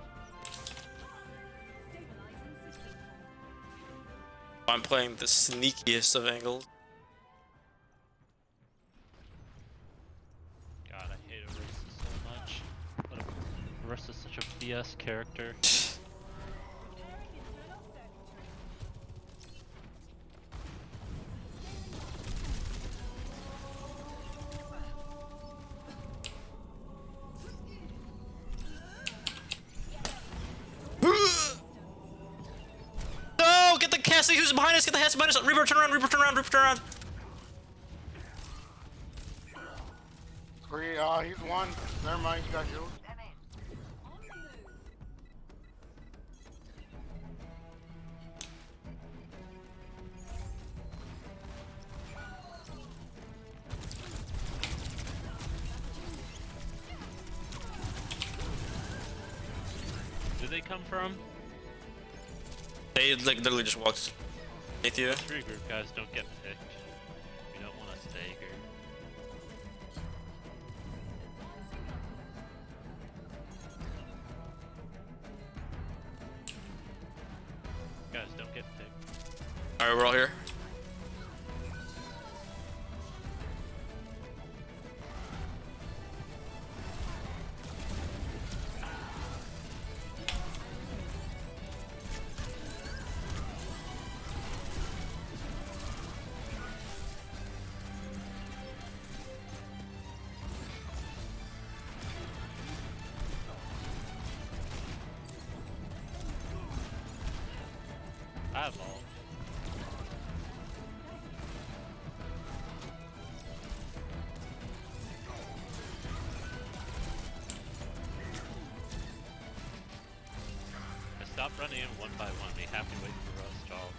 I'm playing the sneakiest of angles. God, I hate Orisa so much. Orisa's such a BS character. No! Get the Cassie who's behind us! Get the Cassie behind us! Reaper, turn around! Reaper, turn around! Reaper, turn around! He's one. Never mind, he's got healed. Where do they come from? They like literally just walked beneath you. Three group guys don't get picked. We don't want to stay here. Guys don't get picked. Alright, we're all here. that ball. Stop running in one by one. We have to wait for us to all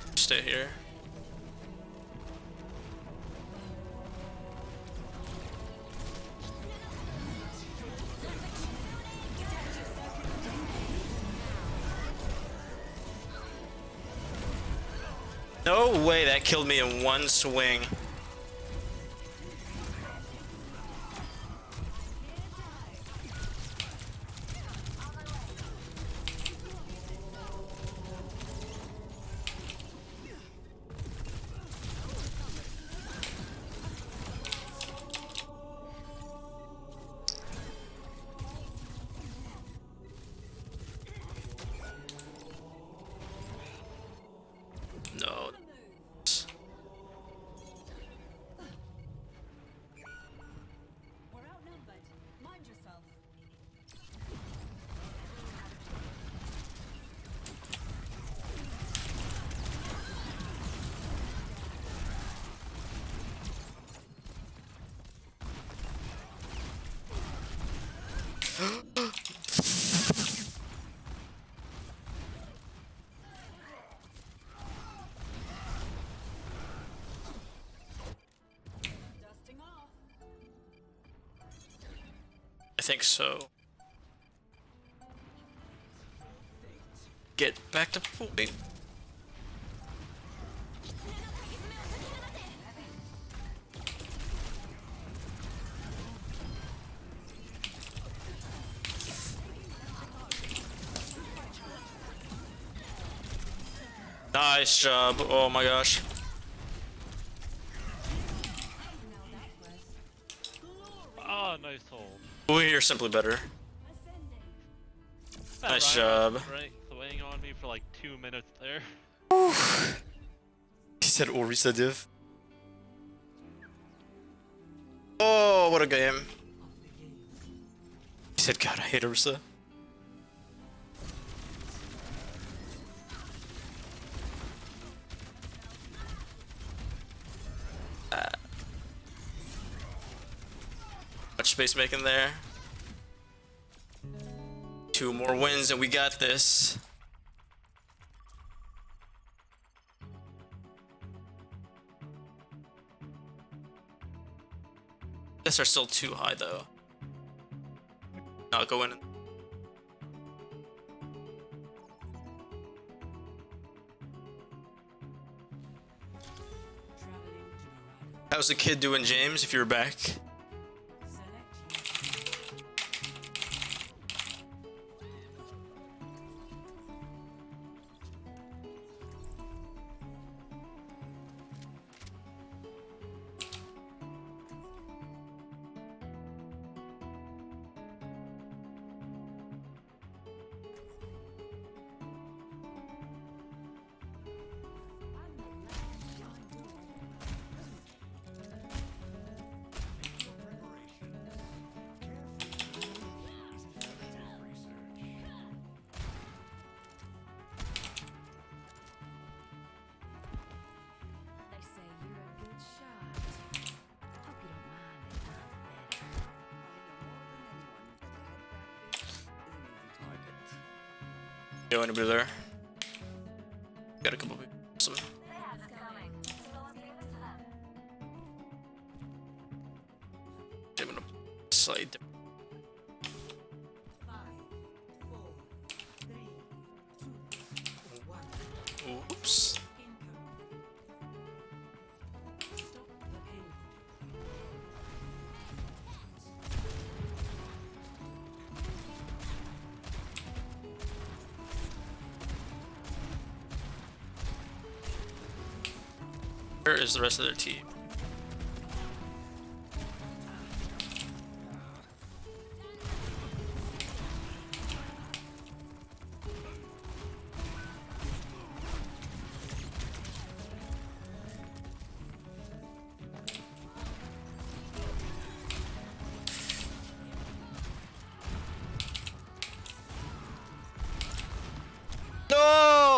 convert. Stay here. No way, that killed me in one swing. No. We're outnumbered. Mind yourself. Dusting off. I think so. Get back to point. Nice job. Oh my gosh. Oh, nice hold. We are simply better. That Nice Ryan was job. Swaying on me for like 2 minutes there. He said Orisa div. Oh, what a game. He said, God, I hate Orisa. Much space making there. 2 more wins and we got this. These are still too high though. Not going. How's the kid doing, James, if you're back? They say you're a good shot. Hope you don't mind if I'm better. Yo, anybody there? Got a couple people. Some. I'm gonna slide. Oops. Where is the rest of their team?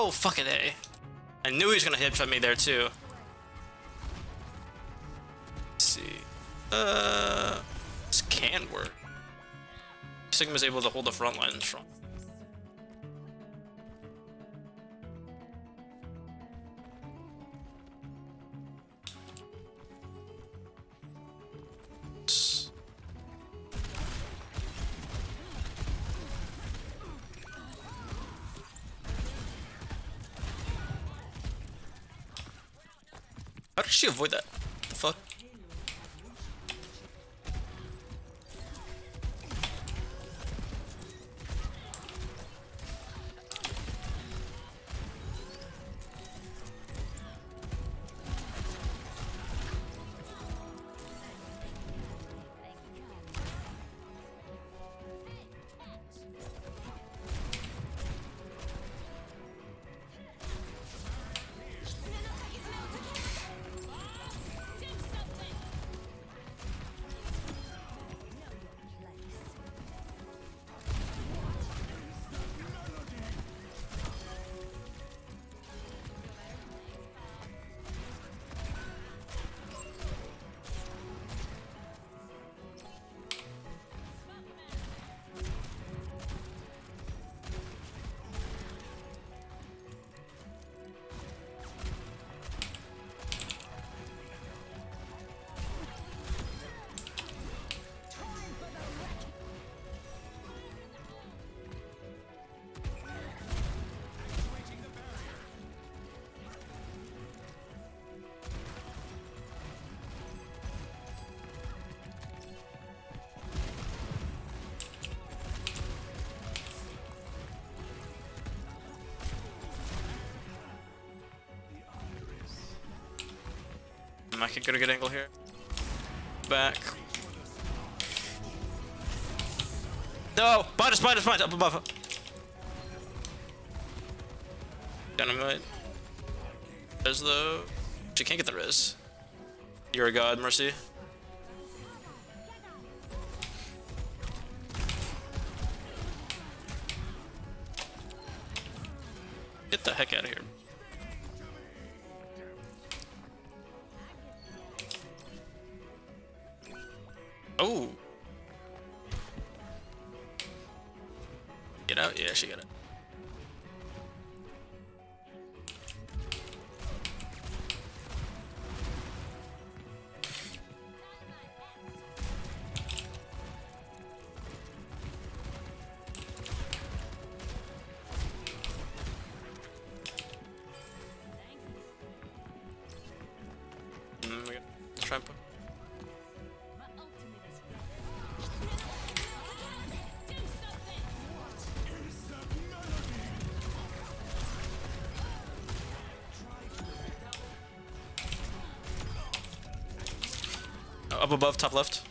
Oh, fucking A. I knew he was gonna headshot me there too. Let's see. This can work. Sigma's able to hold the front line strong. How did she avoid that? The fuck? I can get a good angle here. Back. No! Behind us, up above. Dynamite. Res though. She can't get the res. You're a god, Mercy. Get the heck out of here. Oh! Get out? Yeah, she got it. We gotta try and put. Up above, top left.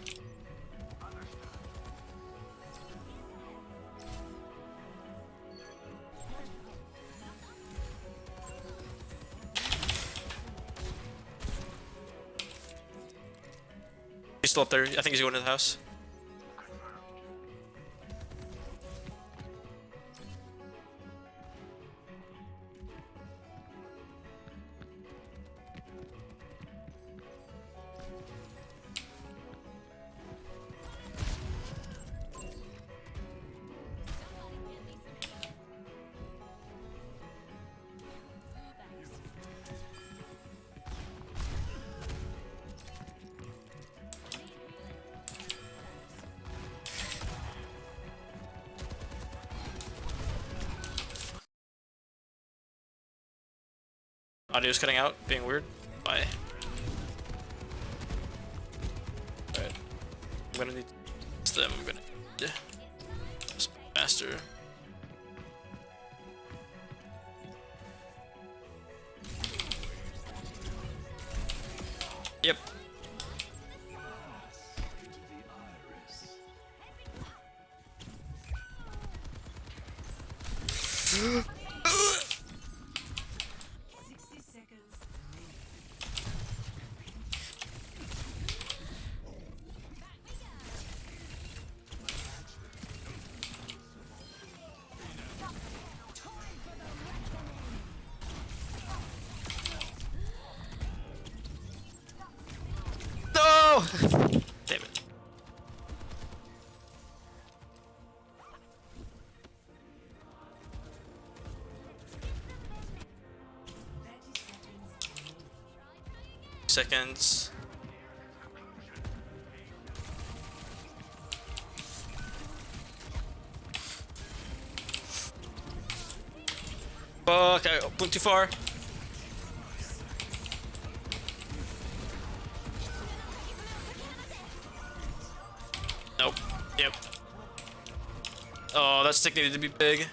He's still up there. I think he's going to the house. Audio's cutting out, being weird. Bye. Alright. I'm gonna need them. I'm gonna need faster. Yep. No! Damn it. Seconds. Fuck, I went too far. Nope. Yep. Oh, that stick needed to be big.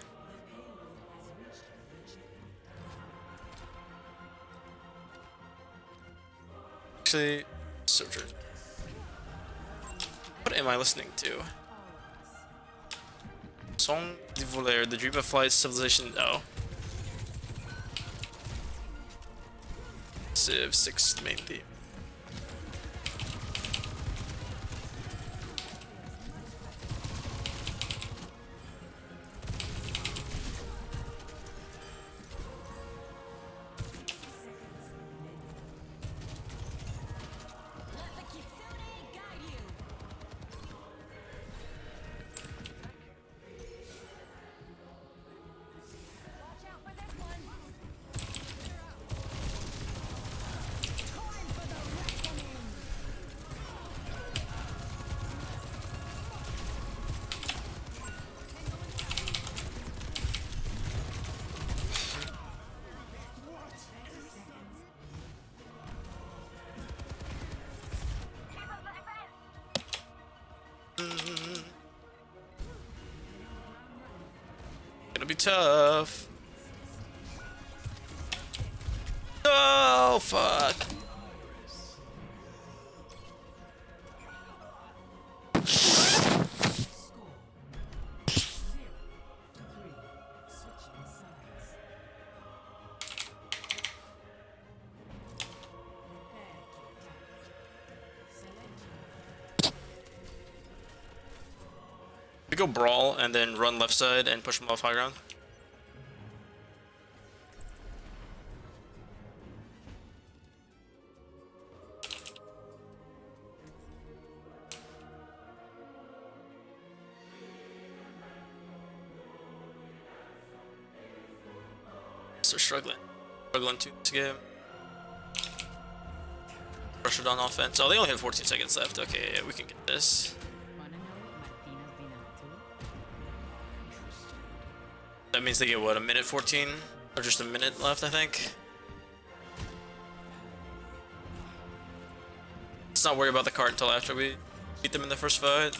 Actually, Soldier. What am I listening to? Song de Volaire, The Dream of Flight, Civilization. Oh. Civ 6 main theme. Gonna be tough. Oh, fuck. We go brawl and then run left side and push them off high ground. So struggling to game. Rush it on offense. Oh, they only have 14 seconds left. Okay, yeah, we can get this. That means they get what, a minute 14? Or just a minute left, I think? Let's not worry about the cart until after we beat them in the first fight.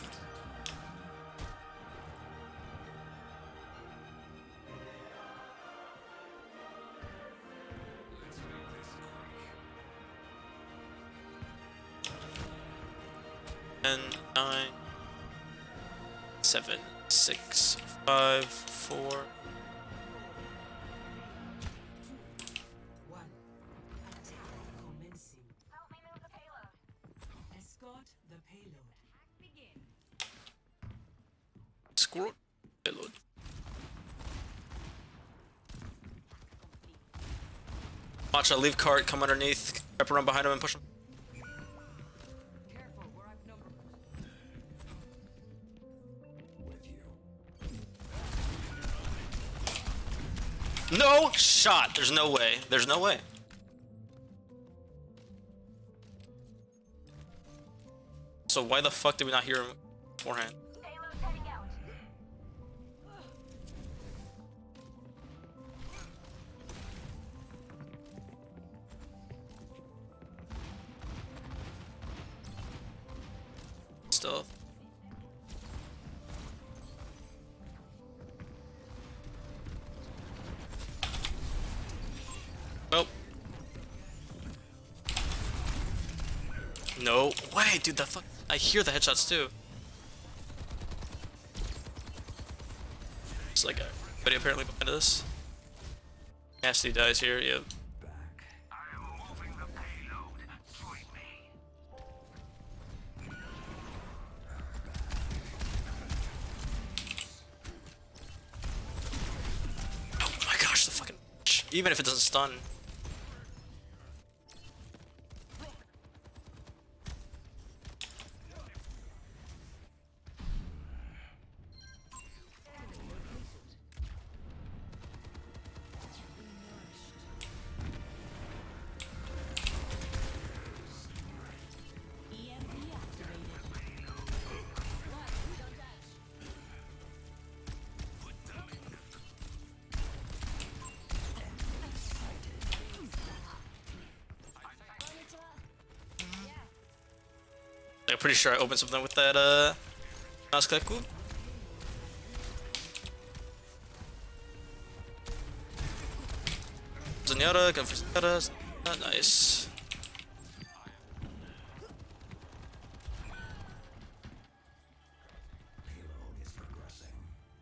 And 9, 7, 6, 5, 4. Squirrel payload. Watch, I'll leave cart, come underneath, wrap around behind him and push him. No shot. There's no way. There's no way. So why the fuck did we not hear him beforehand? Stealth. Oh. No way, dude, the fuck. I hear the headshots too. It's like everybody apparently behind us. Nasty dies here, yep. Oh my gosh, the fucking. Even if it doesn't stun. I'm pretty sure I opened something with that, Nazcaku. Zenyatta, going for Zenyatta. Nice.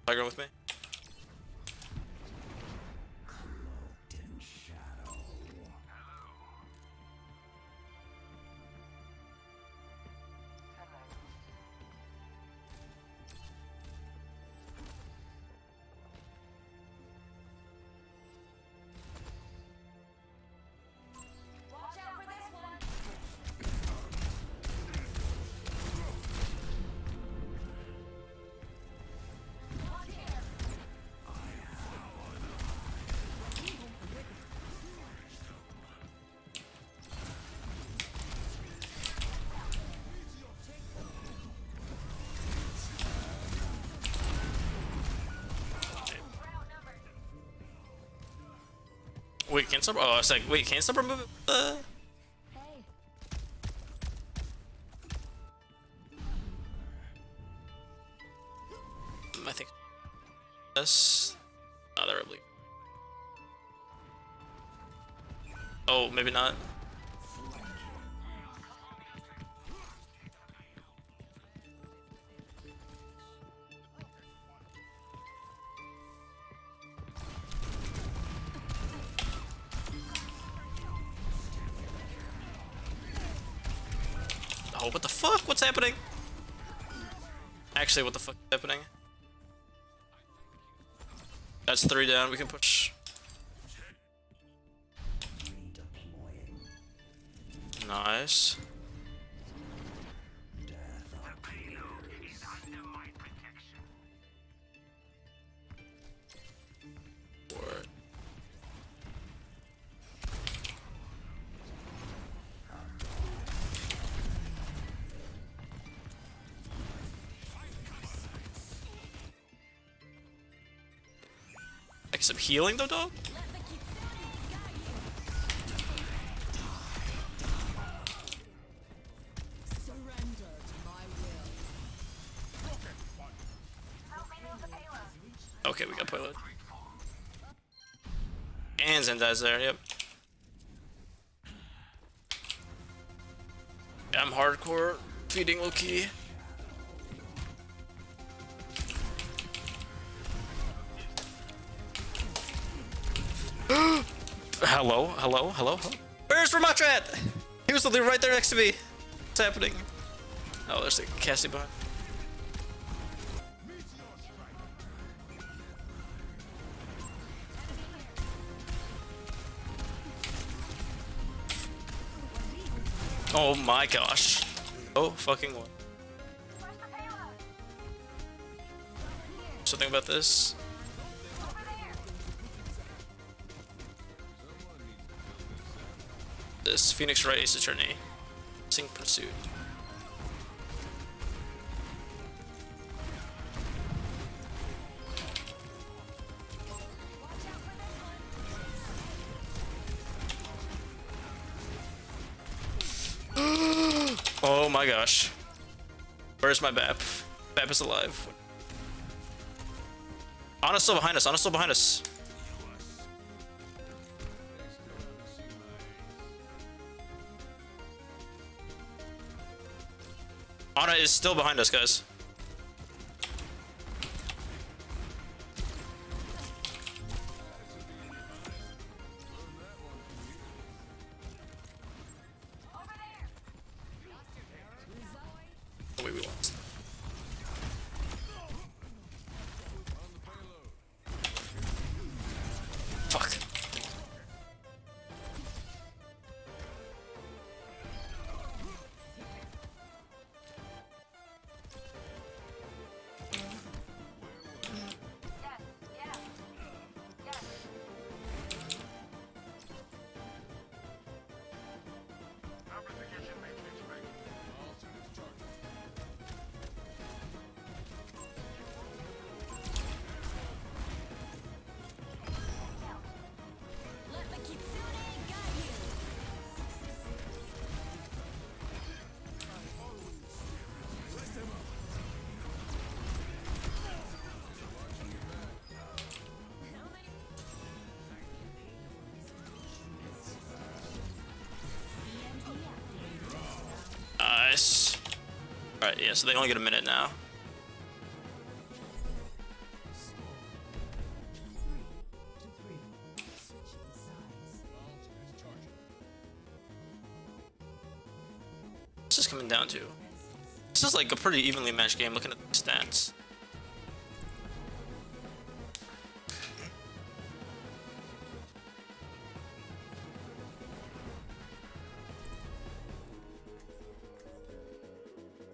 Tiger with me. Wait, can Subber? Oh, I was like, wait, can Subber move it? I think. Yes. Oh, they're oblique. Oh, maybe not. Oh, what the fuck? What's happening? Actually, what the fuck is happening? That's 3 down, we can push. Nice. Word. Like some healing though, dog? Okay, we got payload. And Zendai's there, yep. Yeah, I'm hardcore feeding Loki. Hello, hello, hello, hello. Where's Ramatrat? He was literally right there next to me. What's happening? Oh, there's the Cassie behind. Oh my gosh. Oh fucking what? Something about this? This Phoenix Wright Ace Attorney. Sync Pursuit. Oh my gosh. Where's my BAP? BAP is alive. Ana's still behind us. Ana's still behind us. Ana is still behind us, guys. Oh, wait, we lost. Fuck. Nice. Alright, yeah, so they only get a minute now. What's this coming down to? This is like a pretty evenly matched game looking at the stats.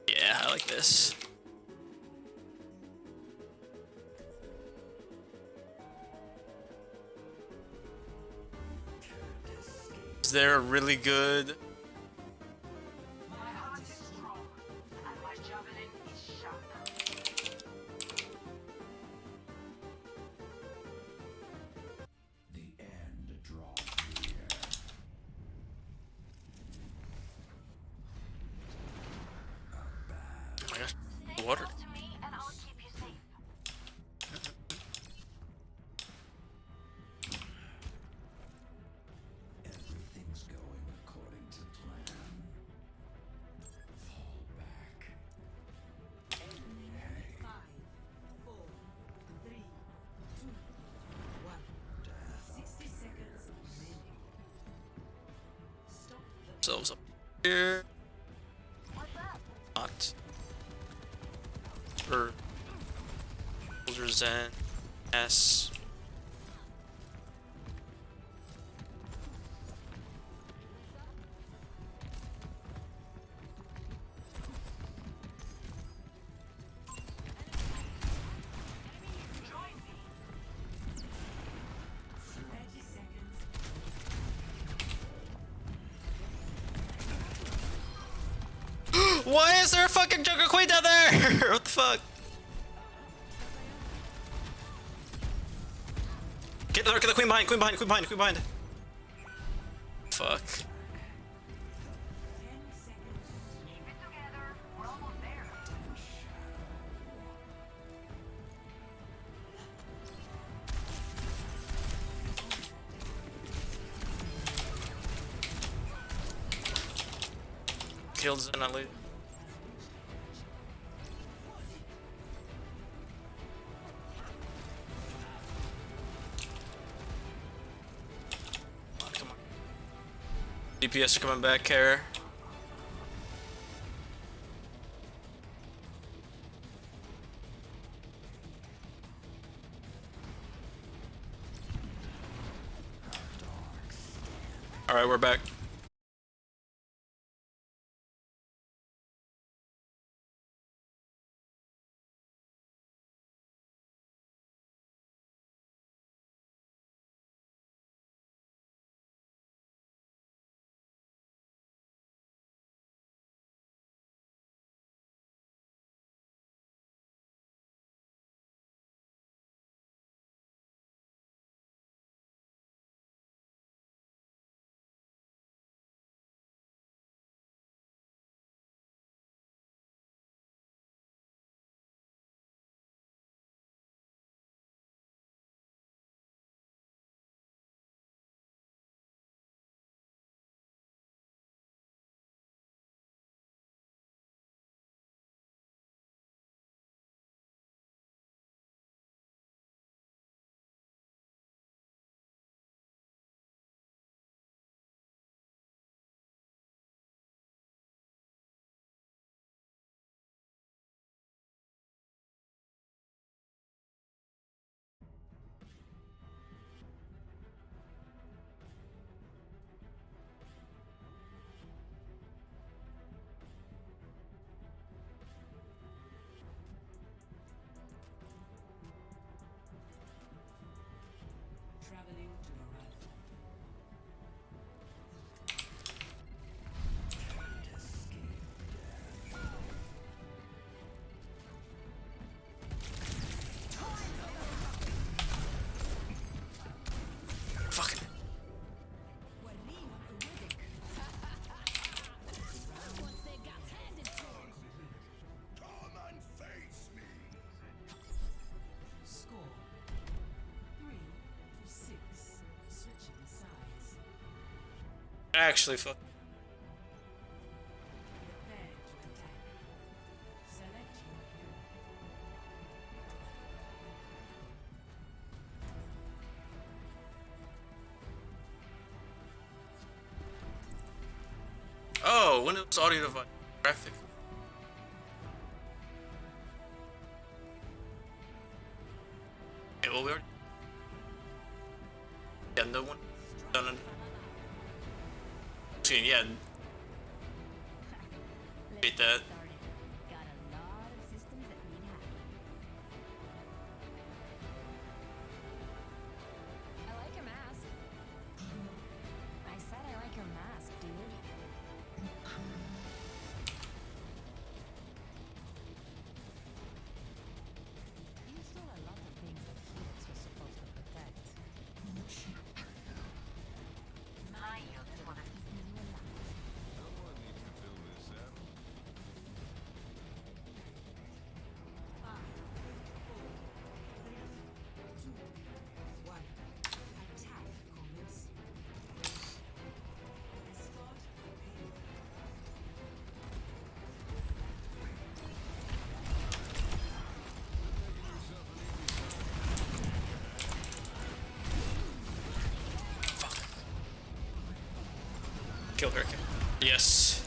Yeah, I like this. Is there a really good... Oh my gosh, water. Ourselves up here. Not. For soldiers and S. Why is there a fucking Joker Queen down there? What the fuck? Get the Queen behind, Queen behind, Queen behind, Queen behind. Fuck. Killed Zen at least. DPS are coming back, Kara. Alright, we're back. Actually, fuck. Oh, Windows audio device. Graphic. Okay, well, we already. Yeah, no one. Done it. Actually, yeah. Beat that. I like your mask. I said I like your mask, dude. You stole a lot of things that humans were supposed to protect. My unit will have eaten you alive. Someone needs to fill this out. 5, 4, 3, 2, 1. Attack commence. Escort prepared. Kill her. Yes.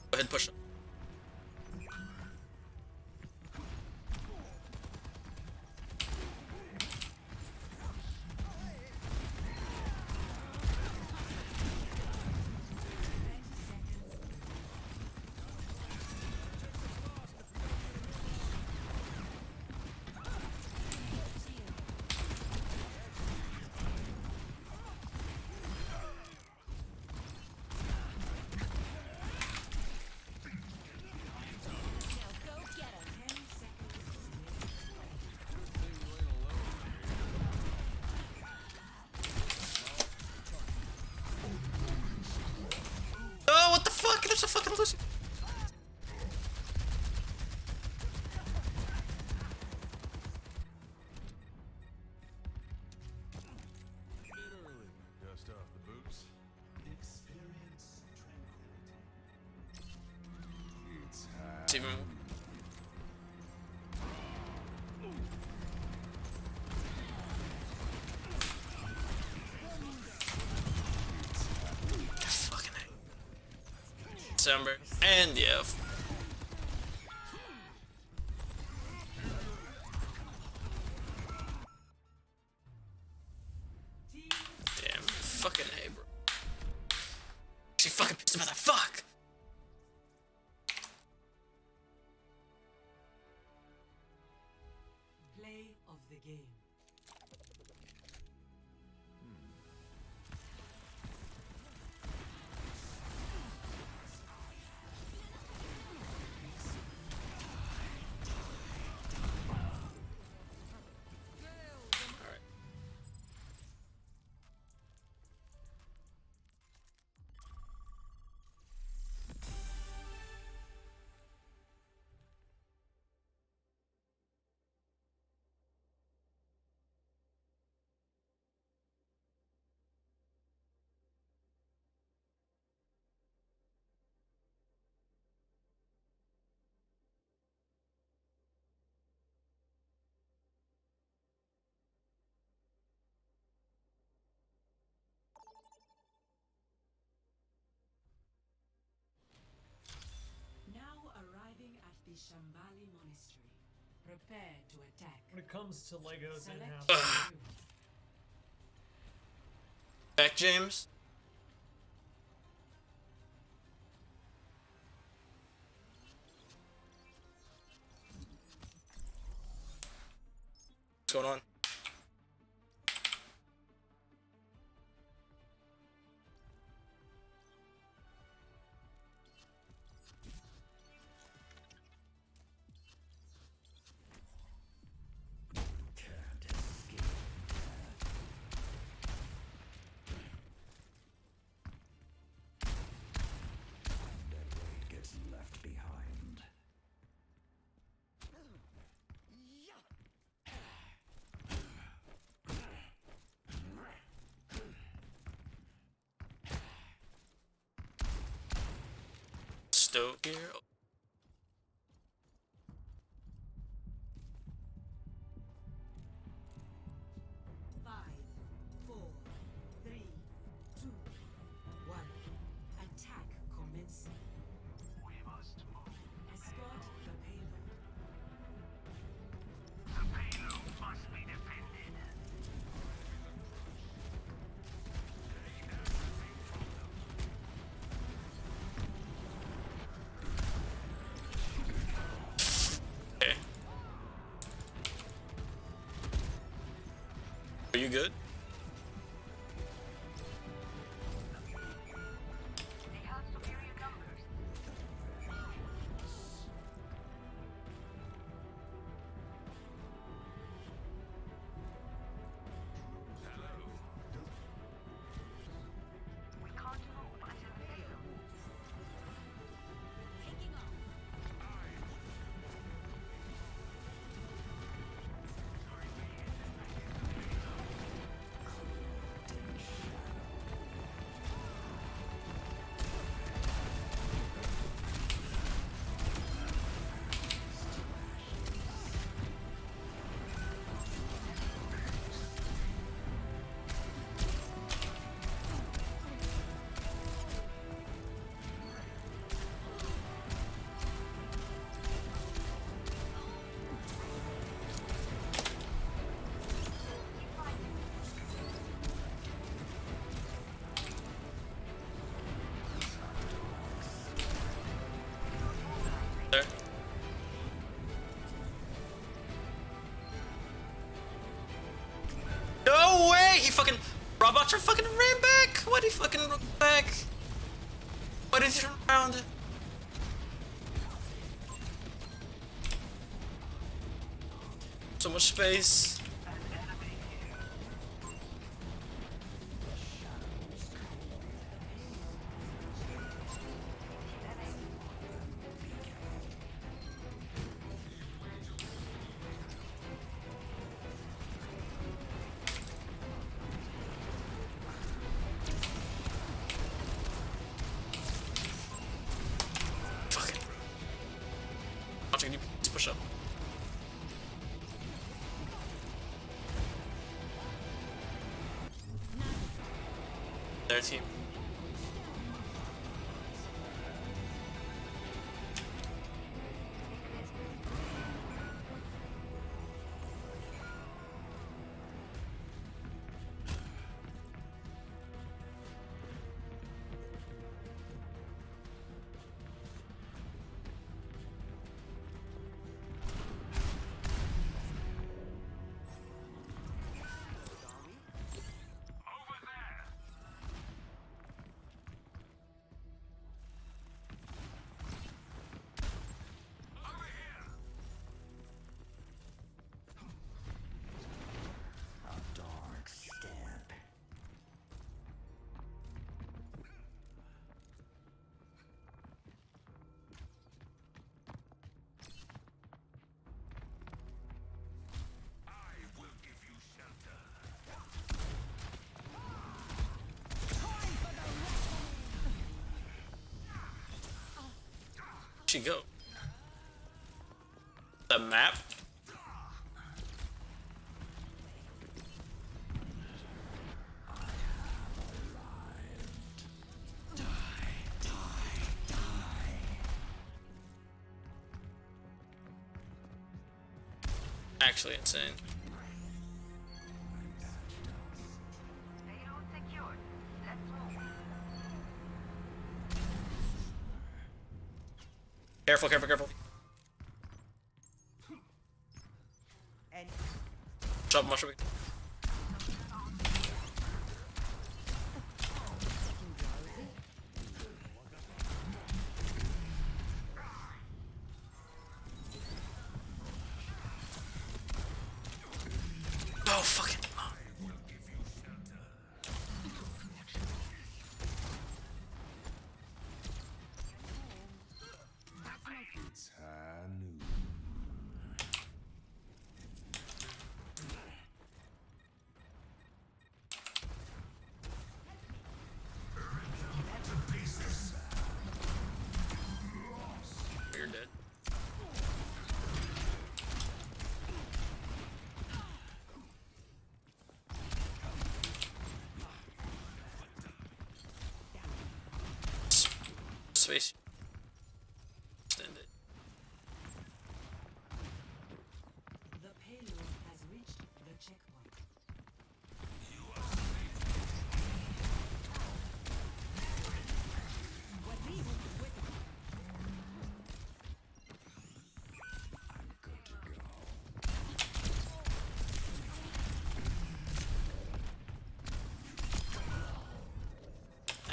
Go ahead, push. Oh, what the fuck? There's a fucking Lucy. Bit early. Dust off the boots. Experience tranquility. It's Even fucking December and yeah. Damn, fucking hey, bro. She fucking pissed about that. Fuck. Play of the game. Now arriving at the Shambhali Monastery. Prepare to attack. When it comes to Legos, it Select happens. Back, James. What's going on? go here. Attack commencing. We must move. Escort the payload. The payload must be defended. Okay. Are you good? There. No way! He fucking Rob Botcher fucking ran back! Why'd he fucking run back? Why did he turn around? So much space. Watching you push up. Their team. She go. The map. Actually insane. Careful, careful, careful. Drop mushroom. Oh, fucking.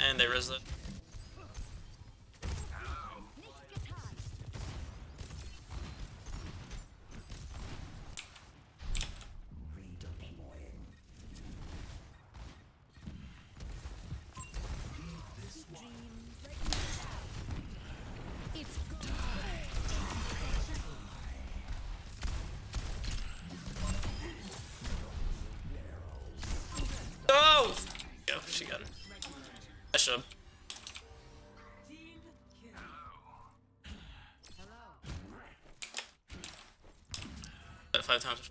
And they res it. Oh! Go, she got it. I should. That 5 times.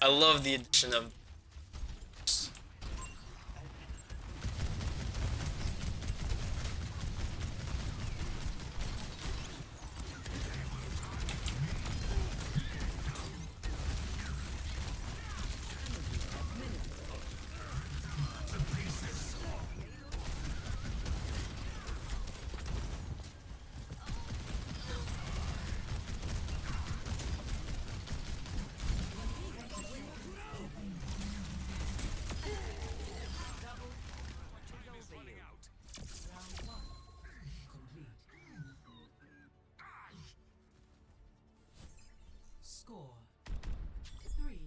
I love the addition of Score 3-0.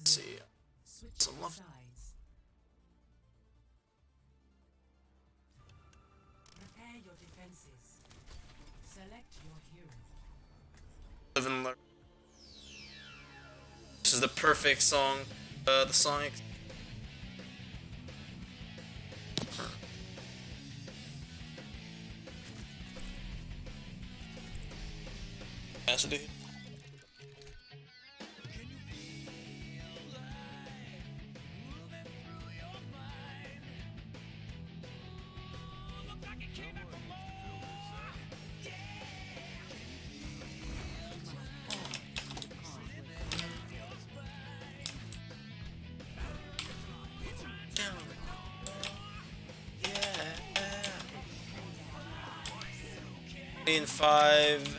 see. Switch Some love. sides. Prepare your defenses. Select your hero. Live and learn. This is the perfect song. The Sonic. Cassidy. In 5.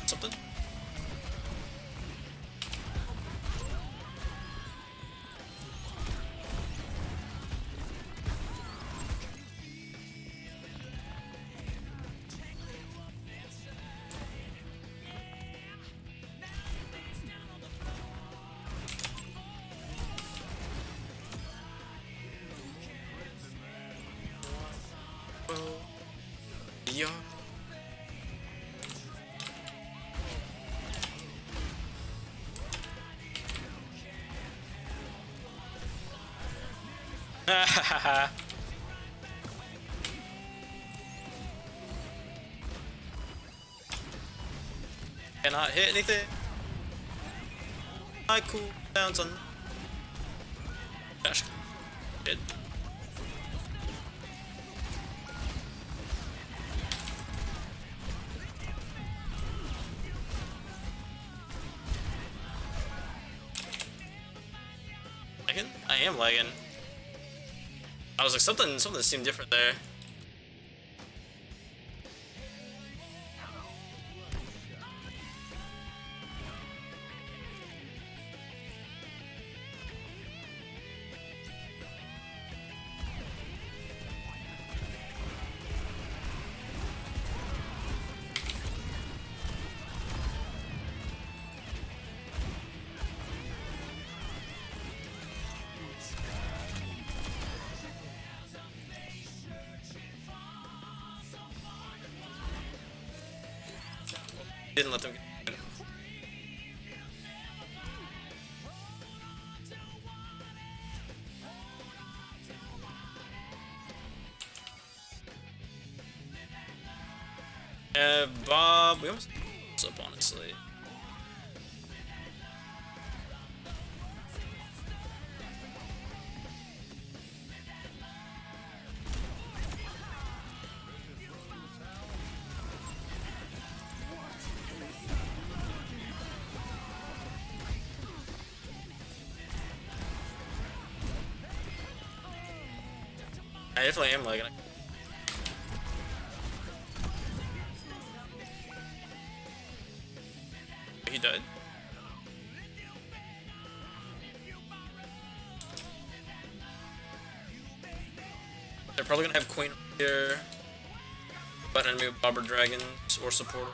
Something? Yeah. Cannot hit anything. my cool downs on. Gosh. Good. Lagging? I am lagging. I was like, something seemed different there. Didn't let them get in. Bob, we almost up, honestly. I definitely am lagging. He died. They're probably gonna have Queen here, but enemy with Bobber Dragons or supporters.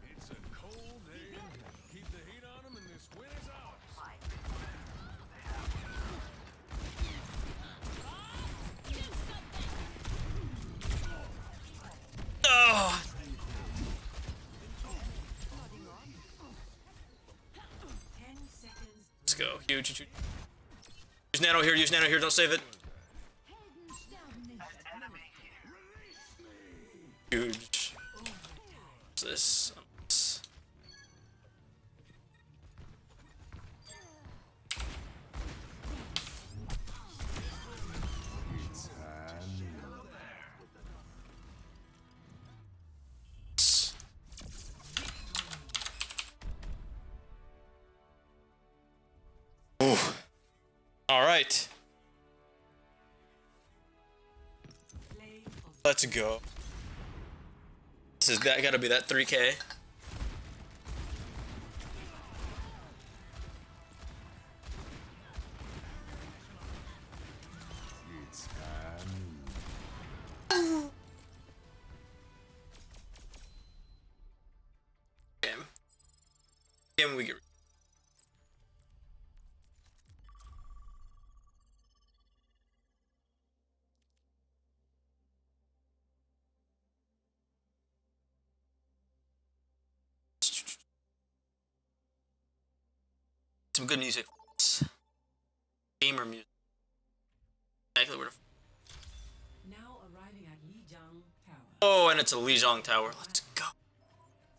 It's a cold day. Keep the heat on them, and this win is ours. Oh. Let's go. Huge. Use nano here, don't save it. Huge. What's this? All right. Let's go. This is that gotta be that 3K. Game we get. Some good music. Gamer music. Exactly where to. Now arriving at Lijiang Tower. Oh, and it's a Lijiang Tower. Let's go.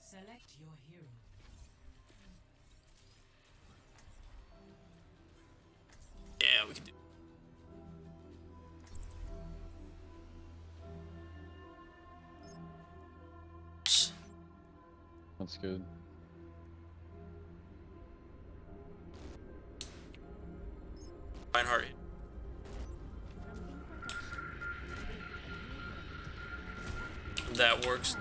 Select your hero. Yeah, we can do. That's good. Reinhardt. That works.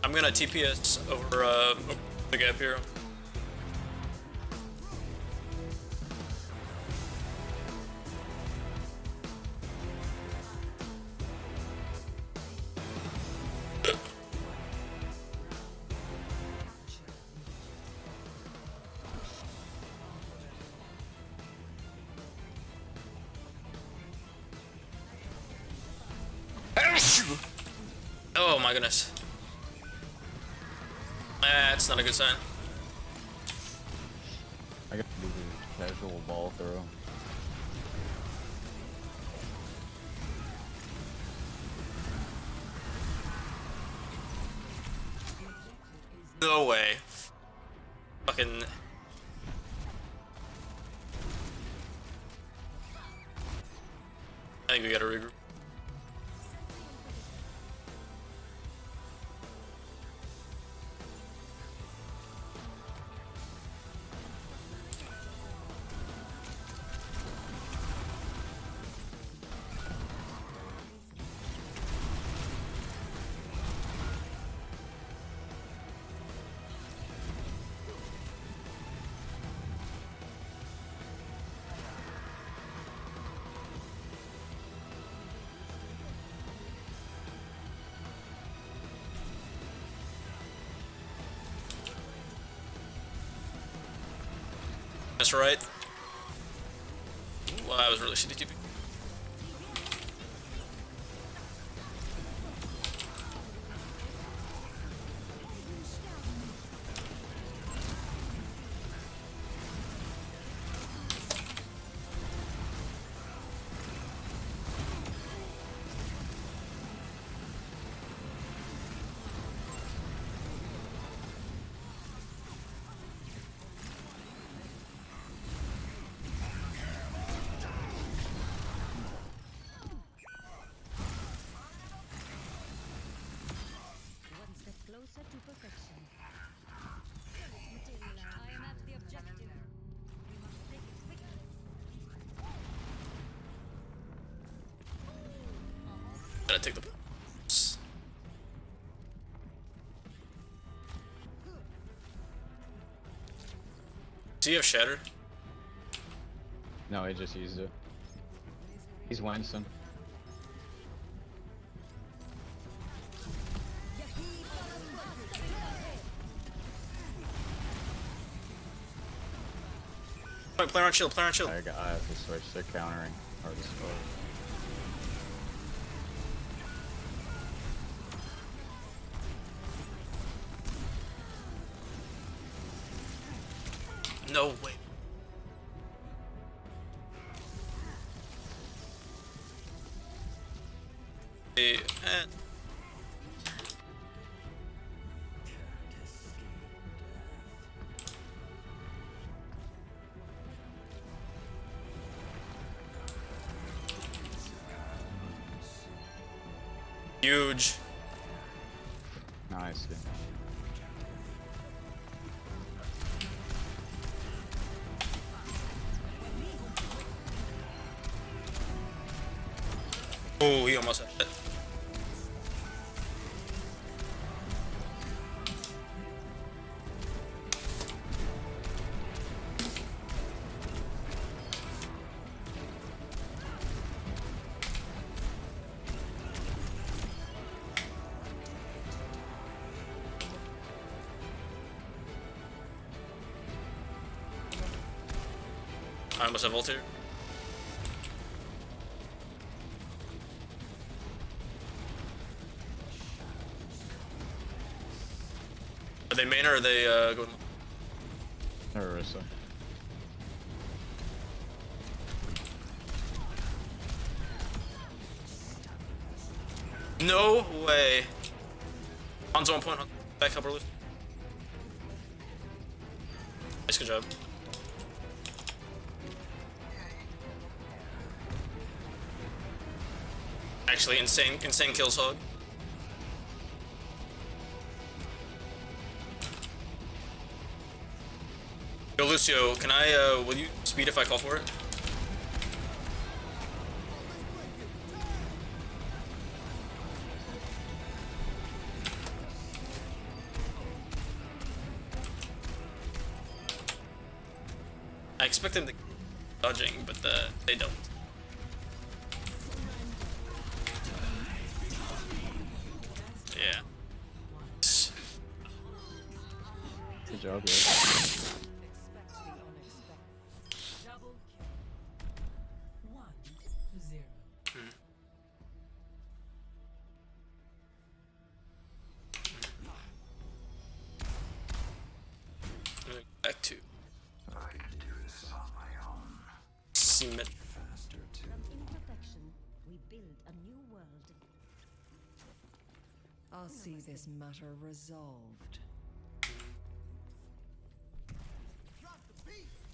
I'm gonna TPS over the gap here. Oh my goodness. That's not a good sign. I got to do the casual ball throw. No way. Fucking. I think we gotta regroup. That's right. Well, that was really shitty TP. One step closer to perfection. I am at the objective. We must take it quickly. Gotta take the. Do you have Shatter? No, he just used it. He's Winston. Player on shield, player on shield. I have to switch to countering or the spell. No way. Huge. Nice. Oh, he almost had it. I almost have ult here. Are they main or are they going? Orisa. No way. On's 1 point. Back up or left. Nice, good job. Actually, insane kills hog. Yo, Lucio, can I, will you speed if I call for it? I expect them to dodging, but they don't. Yeah. Good job, guys. I'll see this matter resolved.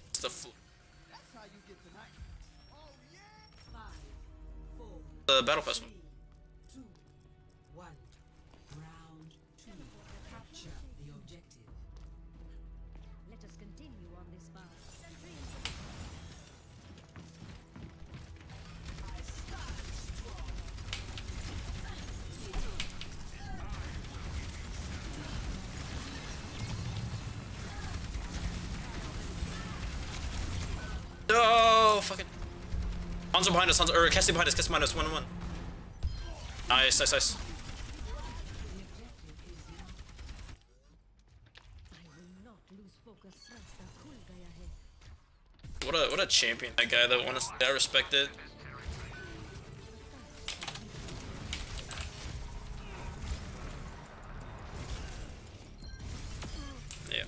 It's the battle pass one. 3, 2, 1. Round 2. Capture the objective. Let us continue on this path. No, fucking. Hanzo behind us, Hanzo, or Cassie behind us, 1-1. Nice. What a champion, that guy that respected. Yeah.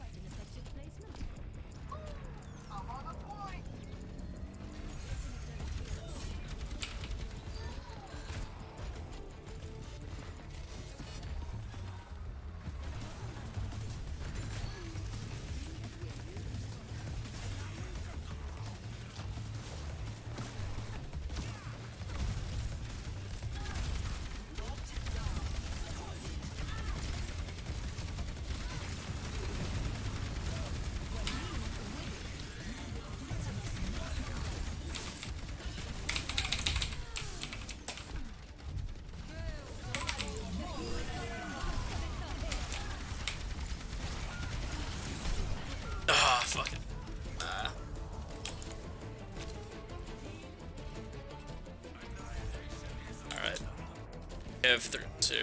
Ah, fuck it. Alright. We have 2.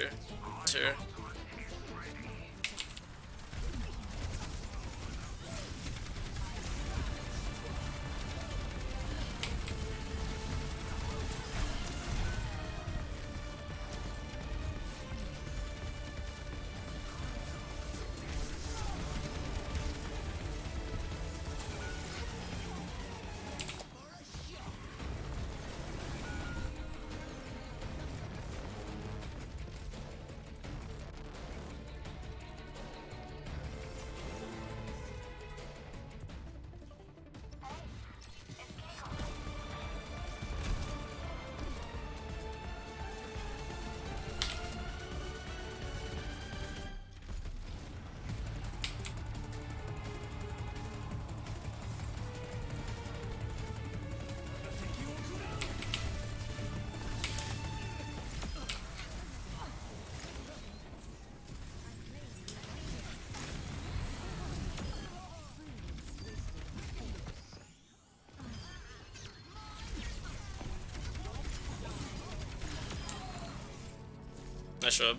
Nice job.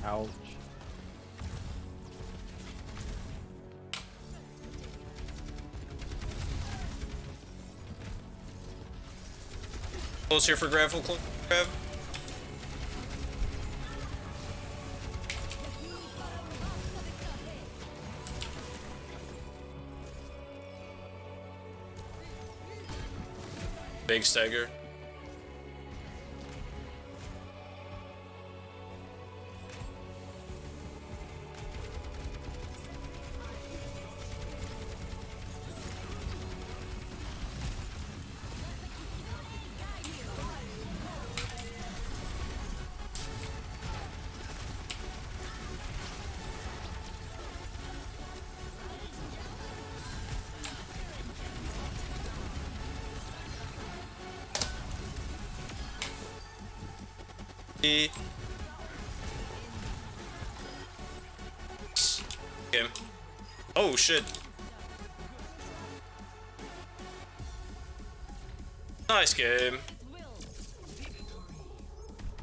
Ouch. Close here for grab, full grab. Big stagger. Game. Oh shit. Nice game.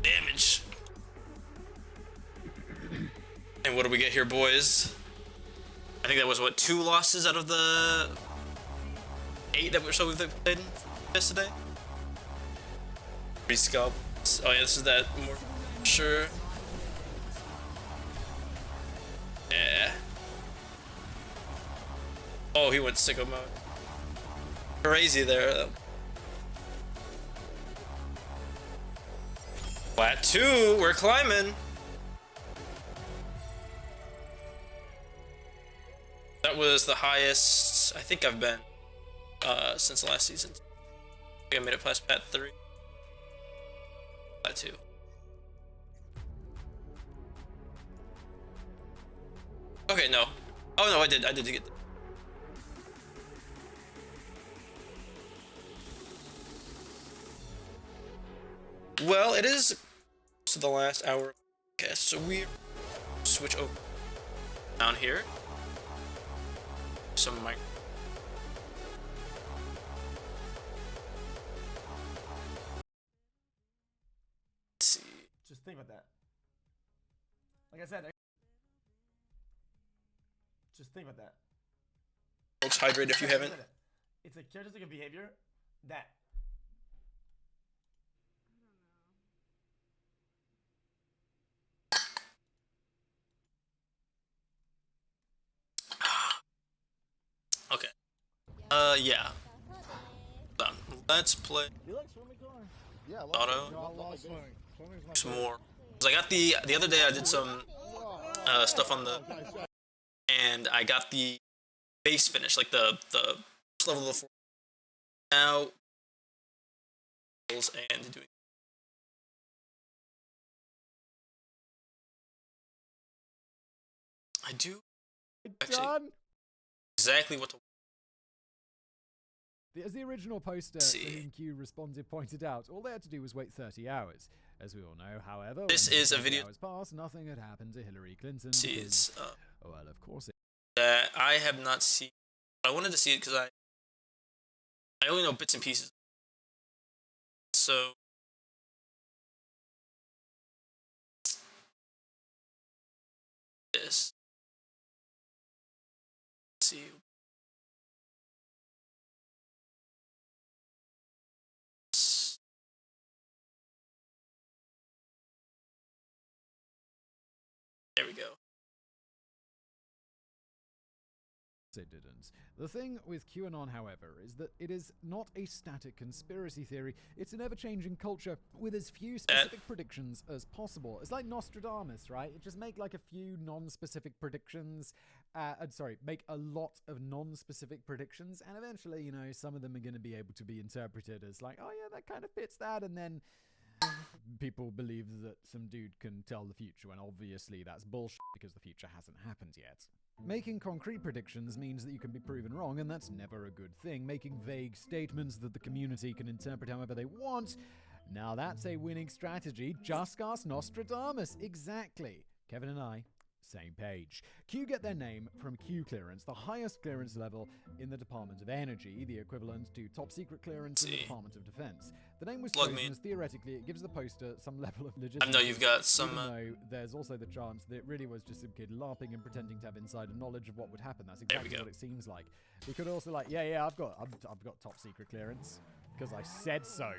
Damage. And what do we get here, boys? I think that was what, 2 losses out of the 8 that we've played yesterday. 3 scalps. Oh yeah, this is that more sure. Yeah. Oh Oh, he went sicko mode. Crazy there. Flat 2, we're climbing. That was the highest I think I've been since last season. I think I made it past Pat 3. Plat 2. Okay, no. Oh no, I did get. Well, it is to the last hour. Okay, so we switch over down here. Some mic. Let's see. Just think about that. Like I said, just think about that. Folks, hydrate if you haven't. It's a characteristic of behavior that Okay. Yeah. Done. Let's play auto. Some more. 'Cause I got the other day I did some stuff on the, and I got the base finish, like the first level of the now and doing. I do actually exactly what to. As the original poster in Q responsive pointed out, all they had to do was wait 30 hours. As we all know, however, This when is a 30 video- hours passed, nothing had happened to Hillary Clinton. See, because- it's well, of course it. that I have not seen. I wanted to see it because I only know bits and pieces. So this. Let's see. There we go. It didn't. The thing with QAnon, however, is that it is not a static conspiracy theory. It's an ever-changing culture with as few specific predictions as possible. It's like Nostradamus, right? It just make like a few non-specific predictions. Make a lot of non-specific predictions, and eventually, you know, some of them are going to be able to be interpreted as like, oh yeah, that kind of fits that, and then people believe that some dude can tell the future, when obviously that's bullshit because the future hasn't happened yet. Making concrete predictions means that you can be proven wrong, and that's never a good thing. Making vague statements that the community can interpret however they want, now that's a winning strategy. Just ask Nostradamus. Exactly. Kevin and I, same page. Q get their name from Q clearance, the highest clearance level in the Department of Energy, the equivalent to top secret clearance in the Department of Defense. The name was chosen as theoretically it gives the poster some level of legitimacy. I know you've got some. Even though there's also the chance that it really was just some kid LARPing and pretending to have insider knowledge of what would happen. That's exactly what it seems like. We could also like, yeah, I've got top secret clearance because I said so.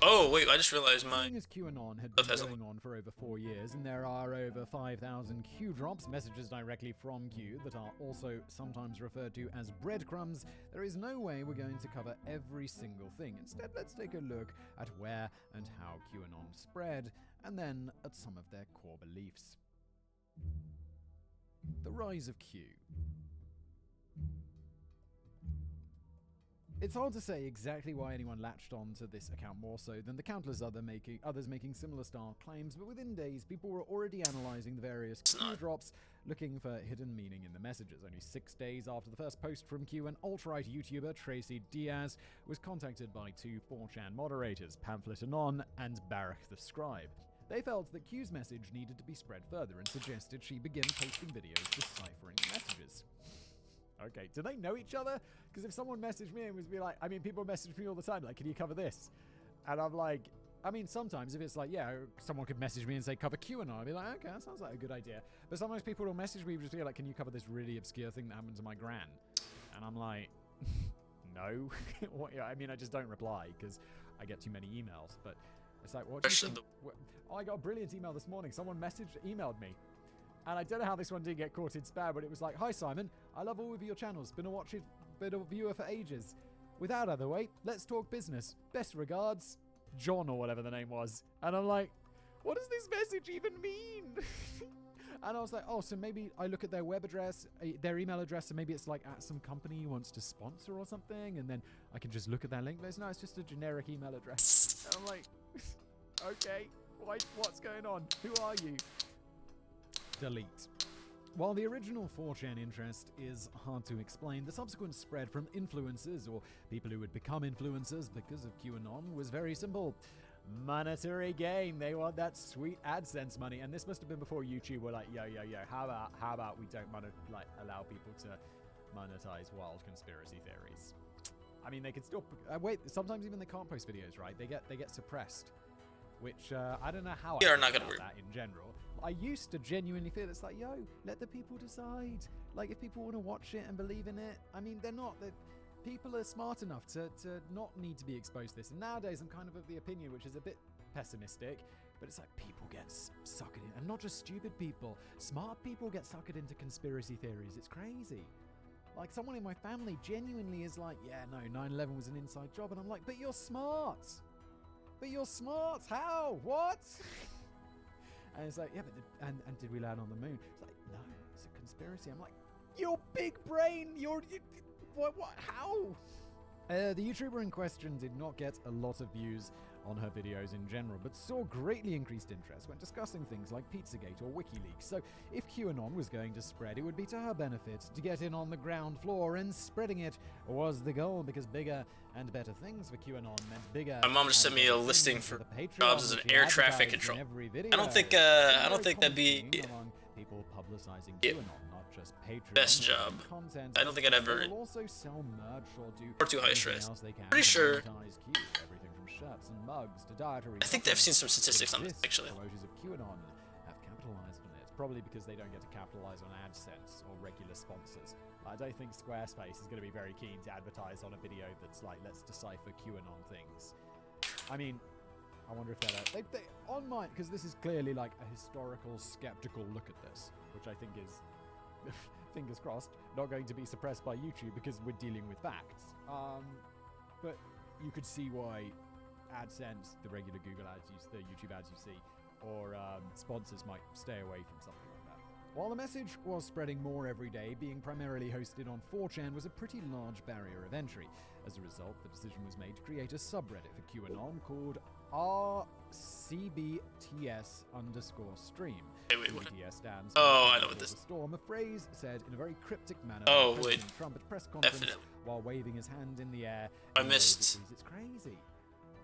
Oh wait, I just realized my. As QAnon had been going on for over 4 years, and there are over 5,000 Q drops, messages directly from Q, that are also sometimes referred to as breadcrumbs. There is no way we're going to cover every single thing. Instead, let's take a look at where and how QAnon spread, and then at some of their core beliefs. The rise of Q. It's hard to say exactly why anyone latched on to this account more so than the countless others making similar style claims, but within days, people were already analysing the various Q drops, looking for hidden meaning in the messages. Only 6 days after the first post from Q, an alt-right YouTuber, Tracy Diaz, was contacted by 2 4chan moderators, Pamphlet Anon and Barak the Scribe. They felt that Q's message needed to be spread further and suggested she begin posting videos deciphering messages. Okay, do they know each other? Because if someone messaged me and was be like, I mean, people message me all the time, like, can you cover this? And I'm like, I mean, sometimes if it's like, yeah, someone could message me and say, cover QAnon, I'd be like, okay, that sounds like a good idea. But sometimes people will message me and just be like, can you cover this really obscure thing that happened to my gran? And I'm like, no. I mean, I just don't reply because I get too many emails. But it's like, what do you think? Oh, I got a brilliant email this morning. Someone emailed me. And I don't know how this one didn't get caught in spam, but it was like, "Hi Simon, I love all of your channels. Been a viewer for ages. Without other way, let's talk business. Best regards, John," or whatever the name was. And I'm like, what does this message even mean? And I was like, oh, so maybe I look at their web address, their email address, and maybe it's like at some company who wants to sponsor or something, and then I can just look at their link. But no, it's just a generic email address. And I'm like, okay, what's going on? Who are you? Delete. While the original 4chan interest is hard to explain, the subsequent spread from influencers or people who would become influencers because of QAnon was very simple. Monetary gain. They want that sweet AdSense money, and this must have been before YouTube were like, yo, how about we don't allow people to monetize wild conspiracy theories. I mean, they can still wait. Sometimes even they can't post videos, right? They get suppressed, which I don't know how. Yeah, I are not feel gonna about that in general. I used to genuinely feel it's like, yo, let the people decide. Like, if people want to watch it and believe in it, I mean, people are smart enough to not need to be exposed to this. And nowadays, I'm kind of the opinion, which is a bit pessimistic, but it's like people get suckered in, and not just stupid people. Smart people get suckered into conspiracy theories. It's crazy. Like, someone in my family genuinely is like, yeah, no, 9/11 was an inside job, and I'm like, but you're smart. But you're smart. How? What? And it's like, yeah, but and did we land on the moon? It's like, no, it's a conspiracy. I'm like, your big brain. What? How? The YouTuber in question did not get a lot of views on her videos in general, but saw greatly increased interest when discussing things like Pizzagate or WikiLeaks. So if QAnon was going to spread, it would be to her benefit to get in on the ground floor, and spreading it was the goal, because bigger and better things for QAnon meant bigger. My mom just sent me a listing for jobs as an air traffic control. I don't think that'd be people publicizing yeah. QAnon, not just Patreon. Best job. Content. I don't think I'd ever. They will also sell merch or do or too high stress. else they can Pretty sure. Everything from shirts and mugs to dietary. I think I've seen some statistics on this actually. Promoters of QAnon have capitalized on it, probably because they don't get to capitalize on AdSense or regular sponsors. I don't think Squarespace is going to be very keen to advertise on a video that's like, let's decipher QAnon things. I mean, I wonder if they on mine, because this is clearly like a historical, skeptical look at this, which I think is, fingers crossed, not going to be suppressed by YouTube because we're dealing with facts. But you could see why AdSense, the regular Google ads, the YouTube ads you see, or sponsors might stay away from something like that. While the message was spreading more every day, being primarily hosted on 4chan was a pretty large barrier of entry. As a result, the decision was made to create a subreddit for QAnon called RCBTS_stream. Wait. Stands oh, I know what this is. Storm, a phrase said in a very cryptic manner. Oh, wait. Trump at press conference Definitely. while waving his hand in the air. I missed. It's crazy.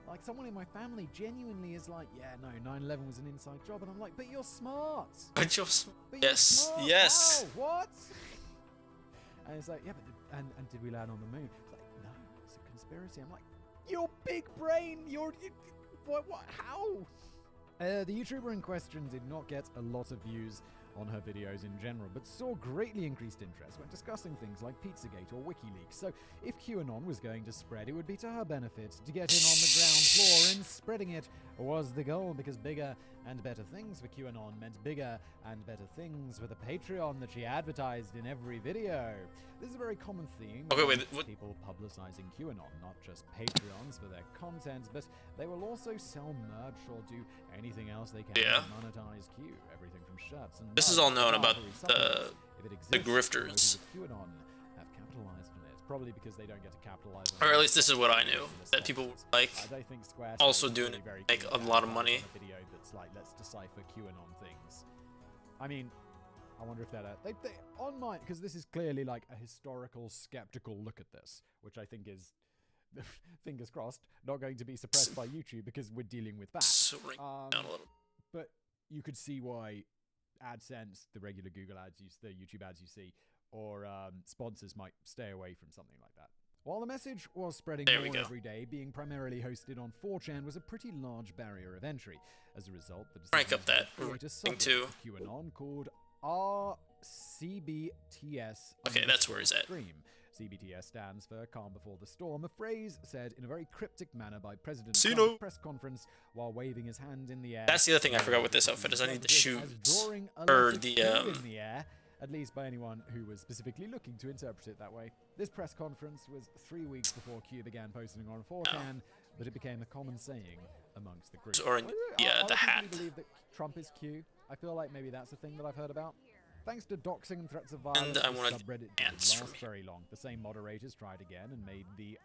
Like, someone in my family genuinely is like, yeah, no, 9/11 was an inside job, and I'm like, but you're smart. But you're yes, smart. yes. How? What? And it's like, yeah, but and did we land on the moon? It's like, no, it's a conspiracy. I'm like, your big brain. What? How? The YouTuber in question did not get a lot of views on her videos in general, but saw greatly increased interest when discussing things like Pizzagate or WikiLeaks. So if QAnon was going to spread, it would be to her benefit to get in on the ground floor, and spreading it was the goal, because bigger and better things for QAnon meant bigger and better things for the Patreon that she advertised in every video. This is a very common theme. Okay, wait, what? People publicizing QAnon, not just Patreons for their content, but they will also sell merch or do anything else they can to monetize Q. Everything from shirts and this is all known about the grifters. QAnon have capitalized on it, probably because they don't get to capitalize on or at least this is what I knew, that people like also doing it, make a lot of money. Video that's like, let's decipher QAnon things. I mean, I wonder if they on mine, because this is clearly like a historical, skeptical look at this, which I think is, fingers crossed, not going to be suppressed by YouTube because we're dealing with facts. Down a little. But you could see why AdSense, the regular Google ads, the YouTube ads you see, or sponsors might stay away from something like that. While the message was spreading more every day, being primarily hosted on 4chan was a pretty large barrier of entry. As a result, the decision rank up that thing too. QAnon called RCBTS. Okay, that's where he's at. Stream. CBTS stands for Calm Before the Storm, a phrase said in a very cryptic manner by President Sino. Trump at a press conference while waving his hand in the air. That's the other thing I forgot with this outfit is I need to shoot or the in the air, at least by anyone who was specifically looking to interpret it that way. This press conference was 3 weeks before Q began posting on 4chan, but it became a common saying amongst the group. Or in, yeah, the hat. I believe that Trump is Q. I feel like maybe that's a thing that I've heard about. Thanks to doxing and threats of violence, And I the wanted subreddit didn't ants last very long. The same moderators tried again and made the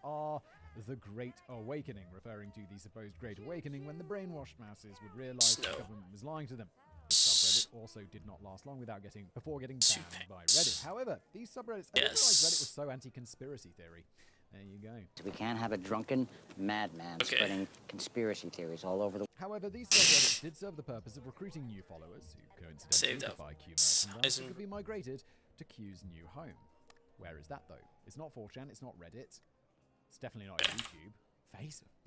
Great Awakening, referring to the supposed Great Awakening when the brainwashed masses would realize the government was lying to them. The subreddit also did not last long before getting banned by Reddit. However, these subreddits, I didn't realize Reddit was so anti-conspiracy theory. There you go. We can't have a drunken madman spreading conspiracy theories all over the. However, these subreddits did serve the purpose of recruiting new followers who coincidentally could buy Q merchandise and could be migrated to Q's new home. Where is that though? It's not 4chan, it's not Reddit. It's definitely not YouTube.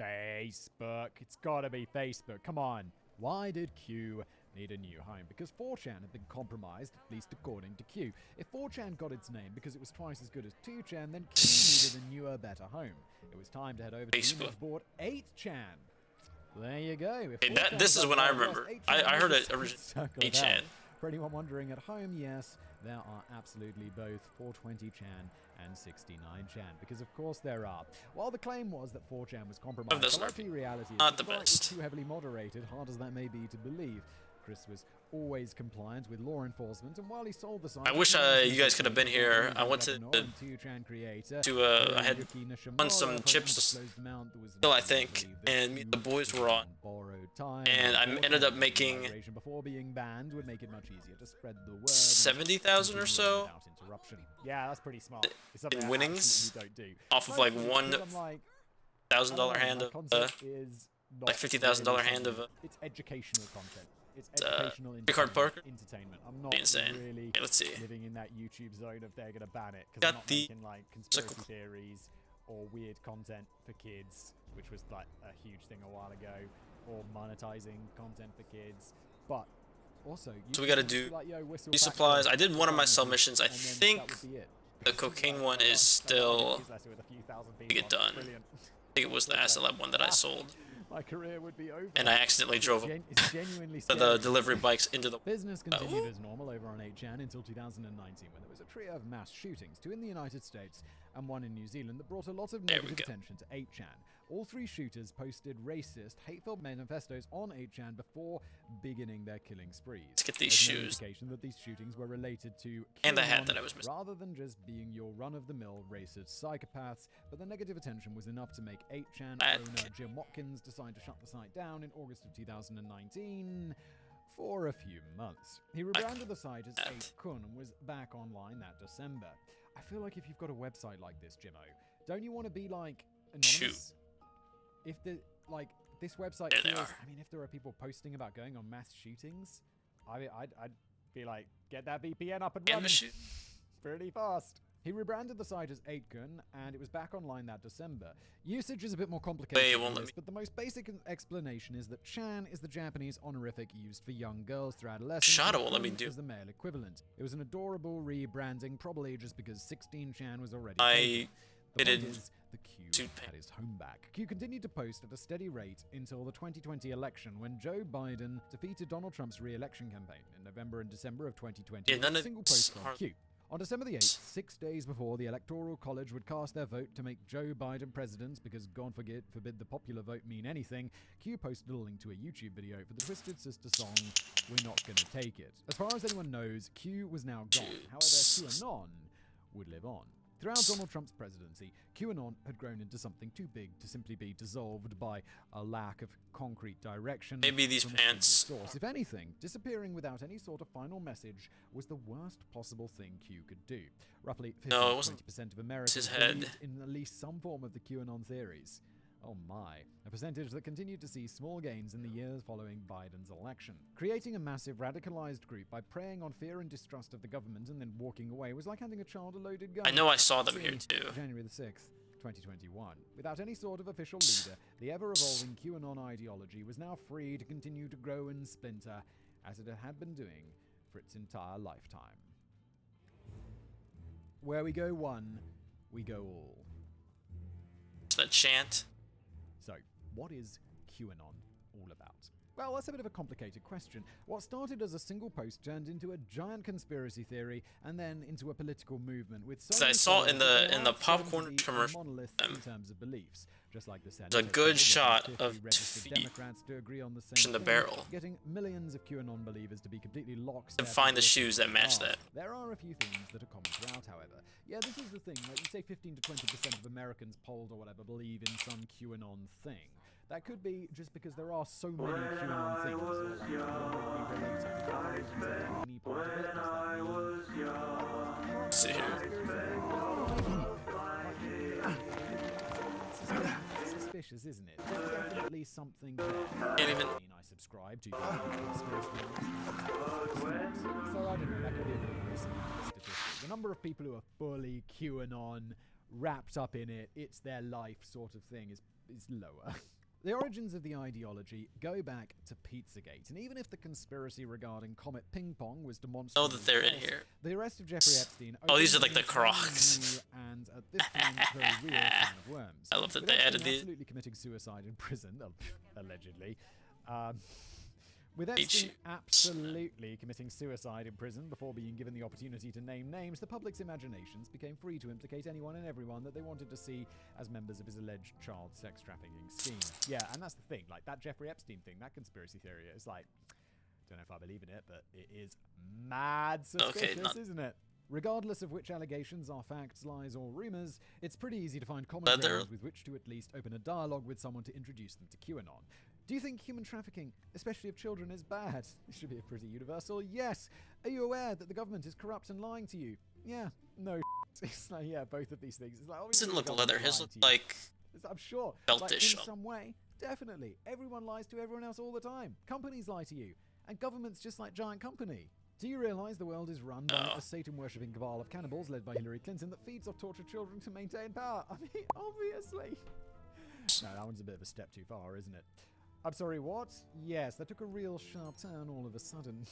Facebook. It's gotta be Facebook. Come on. Why did Q need a new home? Because 4chan had been compromised, at least according to Q. If 4chan got its name because it was twice as good as 2chan, then Q needed a newer, better home. It was time to head over to the image board 8chan. There you go. Hey, this is when I remember. I heard it originally 8chan. For anyone wondering at home, yes, there are absolutely both 420chan and 69chan, because of course there are. While the claim was that 4chan was compromised, the likely reality is not the that it best. was too heavily moderated, hard as that may be to believe. Chris was always compliant with law enforcement, and while he sold the site, I wish you guys could have been here. I wanted I had won some chips still, I think, and me and the boys were on. And I ended up making before being banned would make it much easier to spread the word. 70,000 or so Yeah, that's pretty smart. in winnings off of like $1,000 hand of like $50,000 hand of it's educational content. It's educational card poker. Entertainment. I'm not insane. really Okay, let's see. living in that YouTube zone if they're gonna ban it, because Got I'm not the making like conspiracy theories or weird content for kids, which was like a huge thing a while ago, or monetizing content for kids. But also, So we gotta do new supplies. I did one of my sell missions. I think the cocaine one is still to get done. I think it was the Acid Lab one that I sold. My career would be over. And I accidentally drove the delivery bikes into the business continued as normal over on 8chan until 2019, when there was a trio of mass shootings, 2 in the United States and 1 in New Zealand, that brought a lot of negative attention to 8chan. All 3 shooters posted racist, hateful manifestos on 8chan before beginning their killing sprees. Let's get these There's no shoes. indication that these shootings were related to And the hat QAnon, that I was missing. rather than just being your run-of-the-mill racist psychopaths, but the negative attention was enough to make 8chan owner Jim Watkins decide to shut the site down in August of 2019 for a few months. He rebranded the site as 8kun and was back online that December. I feel like if you've got a website like this, Jimmo, don't you want to be like anonymous? If the this website There they feels, are. I mean, if there are people posting about going on mass shootings, I'd be like, get that VPN up and Get 'em running to shoot. pretty fast. He rebranded the site as 8kun, and it was back online that December. Usage is a bit more complicated They than won't let this, me- but the most basic explanation is that Chan is the Japanese honorific used for young girls through adolescence. Shada and won't let me Kun do- is the male equivalent. It was an adorable rebranding, probably just because 16chan was already I taken. The did point is, the Q toothpaste. had his home back. Q continued to post at a steady rate until the 2020 election, when Joe Biden defeated Donald Trump's re-election campaign in November and December of 2020. Yeah, with none a of single this post from are- Q. On December the 8th, 6 days before the Electoral College would cast their vote to make Joe Biden president, because God forbid the popular vote mean anything, Q posted a link to a YouTube video for the Twisted Sister song, We're Not Gonna Take It. As far as anyone knows, Q was now gone. However, QAnon would live on. Throughout Donald Trump's presidency, QAnon had grown into something too big to simply be dissolved by a lack of concrete direction. Maybe these from a single pants. source. If anything, disappearing without any sort of final message was the worst possible thing Q could do. Roughly 50 No, it to wasn't. 20% of Americans his head. believed in at least some form of the QAnon theories. Oh my. A percentage that continued to see small gains in the years following Biden's election. Creating a massive radicalized group by preying on fear and distrust of the government and then walking away was like handing a child a loaded gun. I know I saw them here See, too. January the 6th, 2021. Without any sort of official leader, the ever-evolving QAnon ideology was now free to continue to grow and splinter, as it had been doing for its entire lifetime. Where we go one, we go all. It's that chant. So, what is QAnon all about? Well, that's a bit of a complicated question. What started as a single post turned into a giant conspiracy theory, and then into a political movement with so I saw in the popcorn commercial in terms of beliefs, just like the a good shot of registered Democrats to agree on the same in the thing, barrel. getting millions of QAnon believers to be completely locked. And find the shoes that match that. There are a few things that are common throughout, however. Yeah, this is the thing. Like, you say 15 to 20% of Americans polled or whatever believe in some QAnon thing. That could be just because there are so many QAnon things, or like be related to any part of it. Let's see here. Suspicious, isn't it? There's definitely something there. Can't even. I subscribe to conspiracy theories. So I don't know. That could be a bit of a statistic. The number of people who are fully QAnon, wrapped up in it, it's their life sort of thing, is lower. The origins of the ideology go back to Pizzagate, and even if the conspiracy regarding Comet Ping Pong was demonstrably Oh, that they're in here. the arrest of Jeffrey Epstein. Oh, these are like the Crocs. And at this point, very real can of worms. I love that With they Epstein added these. absolutely committing suicide in prison, allegedly. With Epstein absolutely committing suicide in prison before being given the opportunity to name names, the public's imaginations became free to implicate anyone and everyone that they wanted to see as members of his alleged child sex trafficking scheme. Yeah, and that's the thing. Like, that Jeffrey Epstein thing, that conspiracy theory, is like, don't know if I believe in it, but it is mad suspicious, isn't it? Regardless of which allegations are facts, lies, or rumors, it's pretty easy to find common ground with which to at least open a dialogue with someone to introduce them to QAnon. Do you think human trafficking, especially of children, is bad? It should be a pretty universal yes. Are you aware that the government is corrupt and lying to you? Yeah. No. It's like, yeah, both of these things. It's like, Doesn't look leather. His look like I'm sure. beltish. Like, in some way, definitely. Everyone lies to everyone else all the time. Companies lie to you. And government's just like giant company. Do you realize the world is run by a Satan-worshipping cabal of cannibals led by Hillary Clinton that feeds off tortured children to maintain power? I mean, obviously. No, that one's a bit of a step too far, isn't it? I'm sorry, what? Yes, that took a real sharp turn all of a sudden.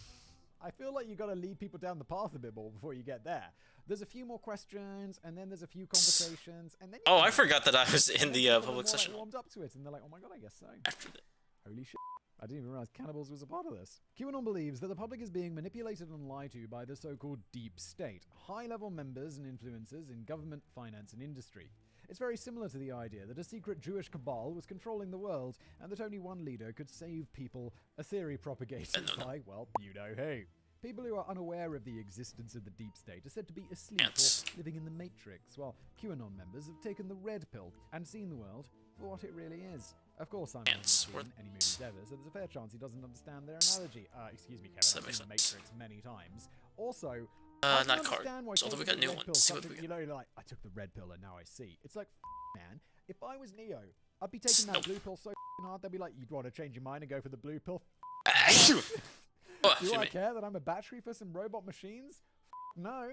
I feel like you gotta lead people down the path a bit more before you get there. There's a few more questions, and then there's a few conversations, and then oh, I forgot that I was in the public session. Like, warmed up to it, and they're like, oh my god, I guess so. After that. Holy shit. I didn't even realize cannibals was a part of this. QAnon believes that the public is being manipulated and lied to by the so-called deep state, high-level members and influencers in government, finance, and industry. It's very similar to the idea that a secret Jewish cabal was controlling the world and that only one leader could save people, a theory propagated by, well, you know who. People who are unaware of the existence of the deep state are said to be asleep or living in the Matrix, while QAnon members have taken the red pill and seen the world for what it really is. Of course, I haven't seen any movies ever, so there's a fair chance he doesn't understand their analogy. Excuse me, Kevin, I've seen the Matrix many times. Also, not card. Although we got new ones. See what we got. You know, like, I took the red pill and now I see. It's like, man, if I was Neo, I'd be taking that blue pill so hard, they'd be like, you'd want to change your mind and go for the blue pill? Do I care that I'm a battery for some robot machines? No.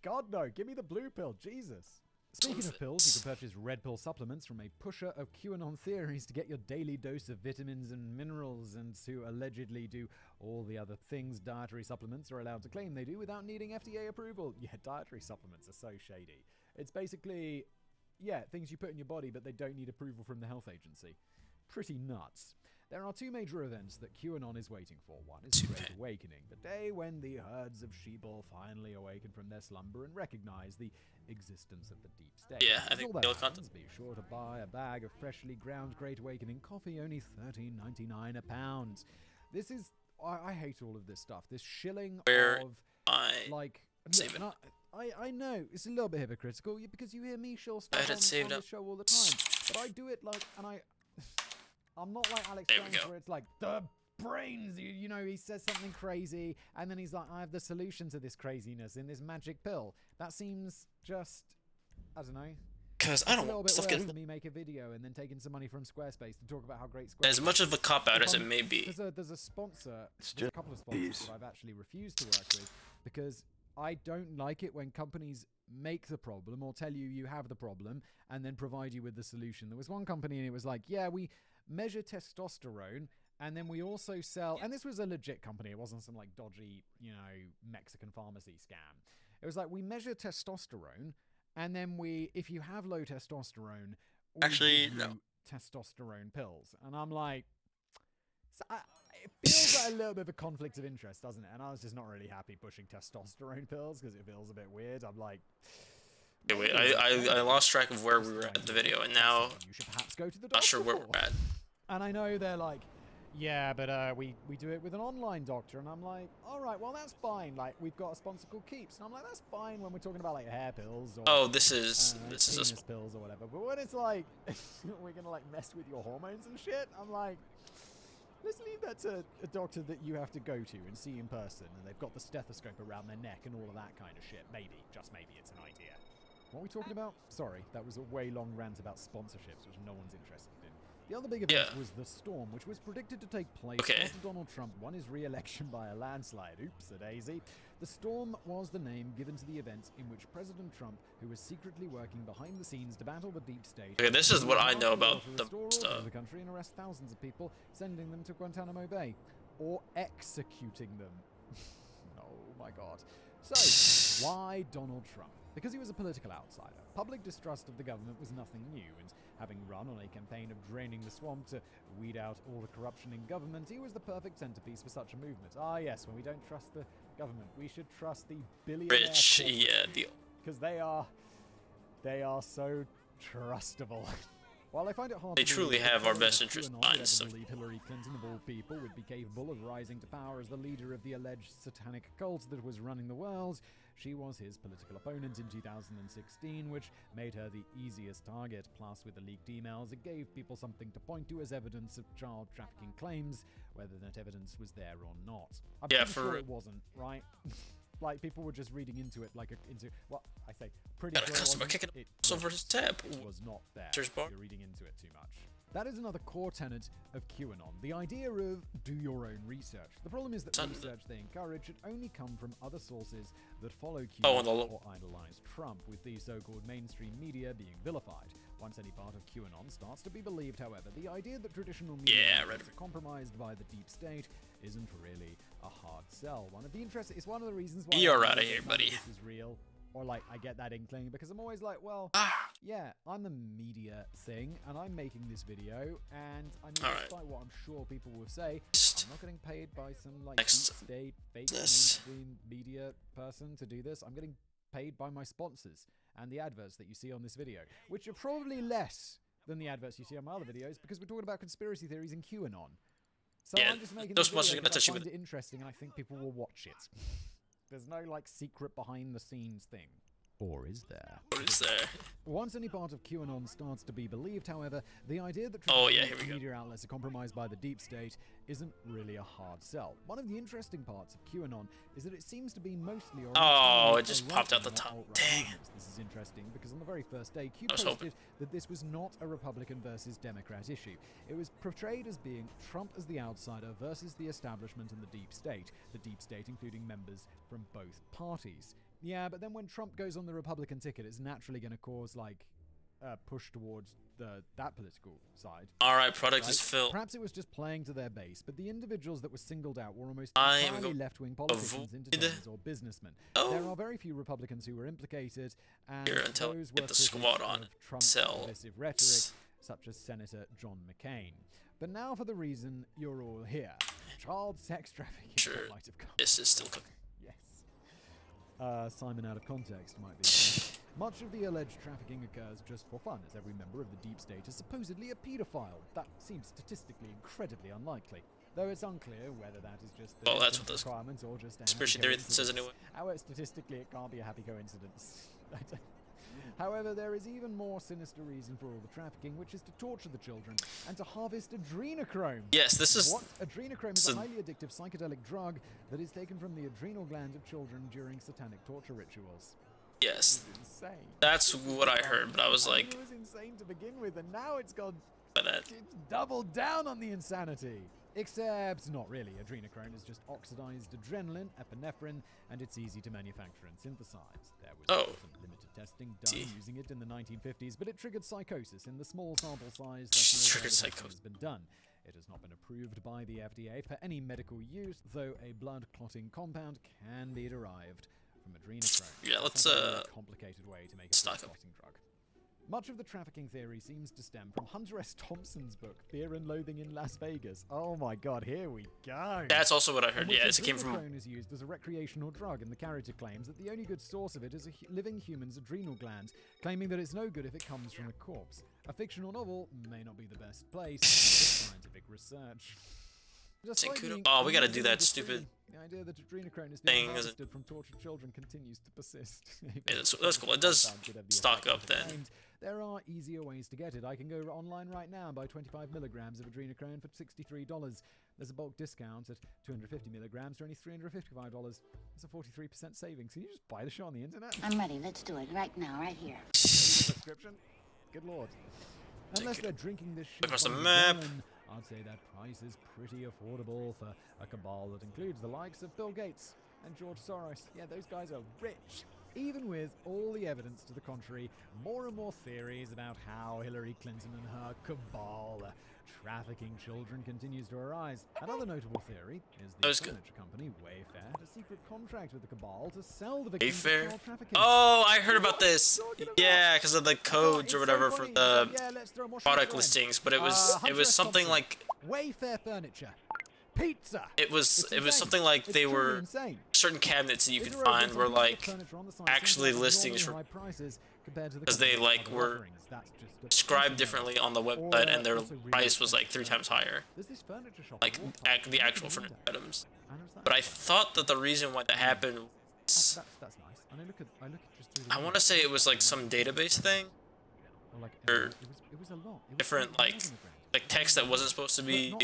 God, no. Give me the blue pill. Jesus. Speaking of pills, you can purchase red pill supplements from a pusher of QAnon theories to get your daily dose of vitamins and minerals and to allegedly do all the other things dietary supplements are allowed to claim they do without needing FDA approval. Yeah, dietary supplements are so shady. It's basically, yeah, things you put in your body, but they don't need approval from the health agency. Pretty nuts. There are two major events that QAnon is waiting for. One is the Great Awakening, the day when the herds of sheeple finally awaken from their slumber and recognize the existence of the deep state. Yeah, I think that happens, be sure to buy a bag of freshly ground Great Awakening coffee, only $13.99 a pound. This is, I hate all of this stuff. This shilling of, like, yeah, I know, it's a little bit hypocritical because you hear me shill stuff on the show all the time, but I do it like, and I'm not like Alex Jones where it's like, the brains, you know, he says something crazy, and then he's like, I have the solution to this craziness in this magic pill. That seems just, I don't know. Because I don't want stuff getting... me make a video and then taking some money from Squarespace to talk about how great Squarespace as much of a cop-out as it may be. There's a sponsor, there's a couple of sponsors that I've actually refused to work with because I don't like it when companies make the problem or tell you you have the problem and then provide you with the solution. There was one company and it was like, yeah, we measure testosterone and then we also sell, and this was a legit company, it wasn't some like dodgy, you know, Mexican pharmacy scam. It was like, we measure testosterone And then if you have low testosterone, we Actually, give you no. testosterone pills. And I'm like, it feels like a little bit of a conflict of interest, doesn't it? And I was just not really happy pushing testosterone pills because it feels a bit weird. I'm like, Okay, wait, I lost track of where we were at the video, and now you should perhaps go to the not sure doctor where for. we're at. And I know they're like, yeah, but we do it with an online doctor. And I'm like, all right, well, that's fine. Like, we've got a sponsor called Keeps. And I'm like, that's fine when we're talking about, like, hair pills or... Oh, this is penis pills or whatever. But when it's like, we're going to, like, mess with your hormones and shit, I'm like, let's leave that to a doctor that you have to go to and see in person. And they've got the stethoscope around their neck and all of that kind of shit. Maybe, just maybe, it's an idea. What are we talking about? Sorry, that was a way long rant about sponsorships, which no one's interested in. The other big event was the Storm, which was predicted to take place after Donald Trump won his re-election by a landslide. Oops, a daisy. The Storm was the name given to the event in which President Trump, who was secretly working behind the scenes to battle the deep state... Okay, this is what I know about the stuff. ...the country and arrest thousands of people, sending them to Guantanamo Bay. Or executing them. Oh my god. So, why Donald Trump? Because he was a political outsider. Public distrust of the government was nothing new, and having run on a campaign of draining the swamp to weed out all the corruption in government, he was the perfect centerpiece for such a movement. Ah yes, when we don't trust the government, we should trust the billionaire Rich, yeah, deal. Because they are so trustable. While I find it hard They to truly believe have that our best QAnon interest in would mind, ever so- believe Hillary Clinton, of all people, would be capable of rising to power as the leader of the alleged satanic cult that was running the world. She was his political opponent in 2016, which made her the easiest target. Plus, with the leaked emails, it gave people something to point to as evidence of child trafficking claims, whether that evidence was there or not. I'm pretty sure it wasn't, right? Like, people were just reading into it like I say, pretty Got a sure customer it kicking wasn't. over his tab. It was not there. Cheers, bar. You're reading into it too much. That is another core tenet of QAnon, the idea of do your own research. The problem is that research they encourage should only come from other sources that follow QAnon or idolize Trump, with the so-called mainstream media being vilified. Once any part of QAnon starts to be believed, however, the idea that traditional media is compromised by the deep state isn't really a hard sell. One of the reasons why You're out of here, buddy. this is real. Or, like, I get that inkling because I'm always like, well, yeah, I'm the media thing, and I'm making this video, and I mean, despite what I'm sure people will say, I'm not getting paid by some, like, deep state, fake mainstream media person to do this. I'm getting paid by my sponsors and the adverts that you see on this video, which are probably less than the adverts you see on my other videos because we're talking about conspiracy theories and QAnon. So I'm just making this video because I find it interesting, and I think people will watch it. There's no, like, secret behind-the-scenes thing. Or is there? Or is there? Once any part of QAnon starts to be believed, however, the idea that media outlets are compromised by the deep state isn't really a hard sell. One of the interesting parts of QAnon is that it seems to be mostly... Oh, it just popped out the top. Dang. This is interesting because on the very first day, Q posted that this was not a Republican versus Democrat issue. It was portrayed as being Trump as the outsider versus the establishment and the deep state including members from both parties. Yeah, but then when Trump goes on the Republican ticket, it's naturally going to cause, like, a push towards that political side. Alright, product is filled. Perhaps it was just playing to their base, but the individuals that were singled out were almost entirely left-wing politicians, entertainers, or businessmen. There are very few Republicans who were implicated, and those were critics of Trump's divisive rhetoric, such as Senator John McCain. But now for the reason you're all here. Child sex trafficking. Sure, this is still cooking. Simon out of context might be. Much of the alleged trafficking occurs just for fun, as every member of the deep state is supposedly a paedophile. That seems statistically incredibly unlikely, though it's unclear whether that is just well, that's what this requirements or just conspiracy theory says anyway. However, statistically, it can't be a happy coincidence. However, there is even more sinister reason for all the trafficking, which is to torture the children and to harvest adrenochrome. Yes, this is... What? Adrenochrome is a highly addictive psychedelic drug that is taken from the adrenal glands of children during satanic torture rituals. Yes. Insane. That's what I heard, but I was like... It was insane to begin with, and now it's gone... It's doubled down on the insanity. Except, not really. Adrenochrome is just oxidized adrenaline, epinephrine, and it's easy to manufacture and synthesize. There was some limited testing done using it in the 1950s, but it triggered psychosis in the small sample size that has been done. It has not been approved by the FDA for any medical use, though a blood-clotting compound can be derived from adrenochrome. Yeah, let's It's a very complicated way to make a stock up. spotting drug. Much of the trafficking theory seems to stem from Hunter S. Thompson's book, Fear and Loathing in Las Vegas. Oh my god, here we go! That's also what I heard. In which Yeah, it came from. adrenochrome is used as a recreational drug, and the character claims that the only good source of it is a living human's adrenal gland, claiming that it's no good if it comes from a corpse. A fictional novel may not be the best place for scientific research. Oh, we gotta do that stupid The idea that adrenochrome is thing, being isn't harvested from tortured children continues to persist. Yeah, that's cool. It does stock up then. There are easier ways to get it. I can go online right now and buy 25 milligrams of adrenochrome for $63. There's a bulk discount at 250 milligrams for only $355. That's a 43% savings. Can you just buy the shit on the internet? I'm ready. Let's do it right now, right here. Prescription? Good lord. Unless they're drinking this shit Across the from map. Gun, I'd say that price is pretty affordable for a cabal that includes the likes of Bill Gates and George Soros. Yeah, those guys are rich. Even with all the evidence to the contrary, more and more theories about how Hillary Clinton and her cabal are trafficking children continues to arise. Another notable theory is the furniture company Wayfair had a secret contract with the cabal to sell the victims of Wayfair? child trafficking. Oh, I heard about this. Yeah, because of the codes or whatever for the product listings, but it was something like Wayfair furniture. Pizza. it was something like they were certain cabinets that you could find were like actually listings for because they like were described differently on the website and their price was like 3 times higher, like the actual furniture items. But I thought that the reason why that happened was, That's nice. And I look at just through I want to say it was like some database thing or it was a lot. different like text that wasn't supposed to be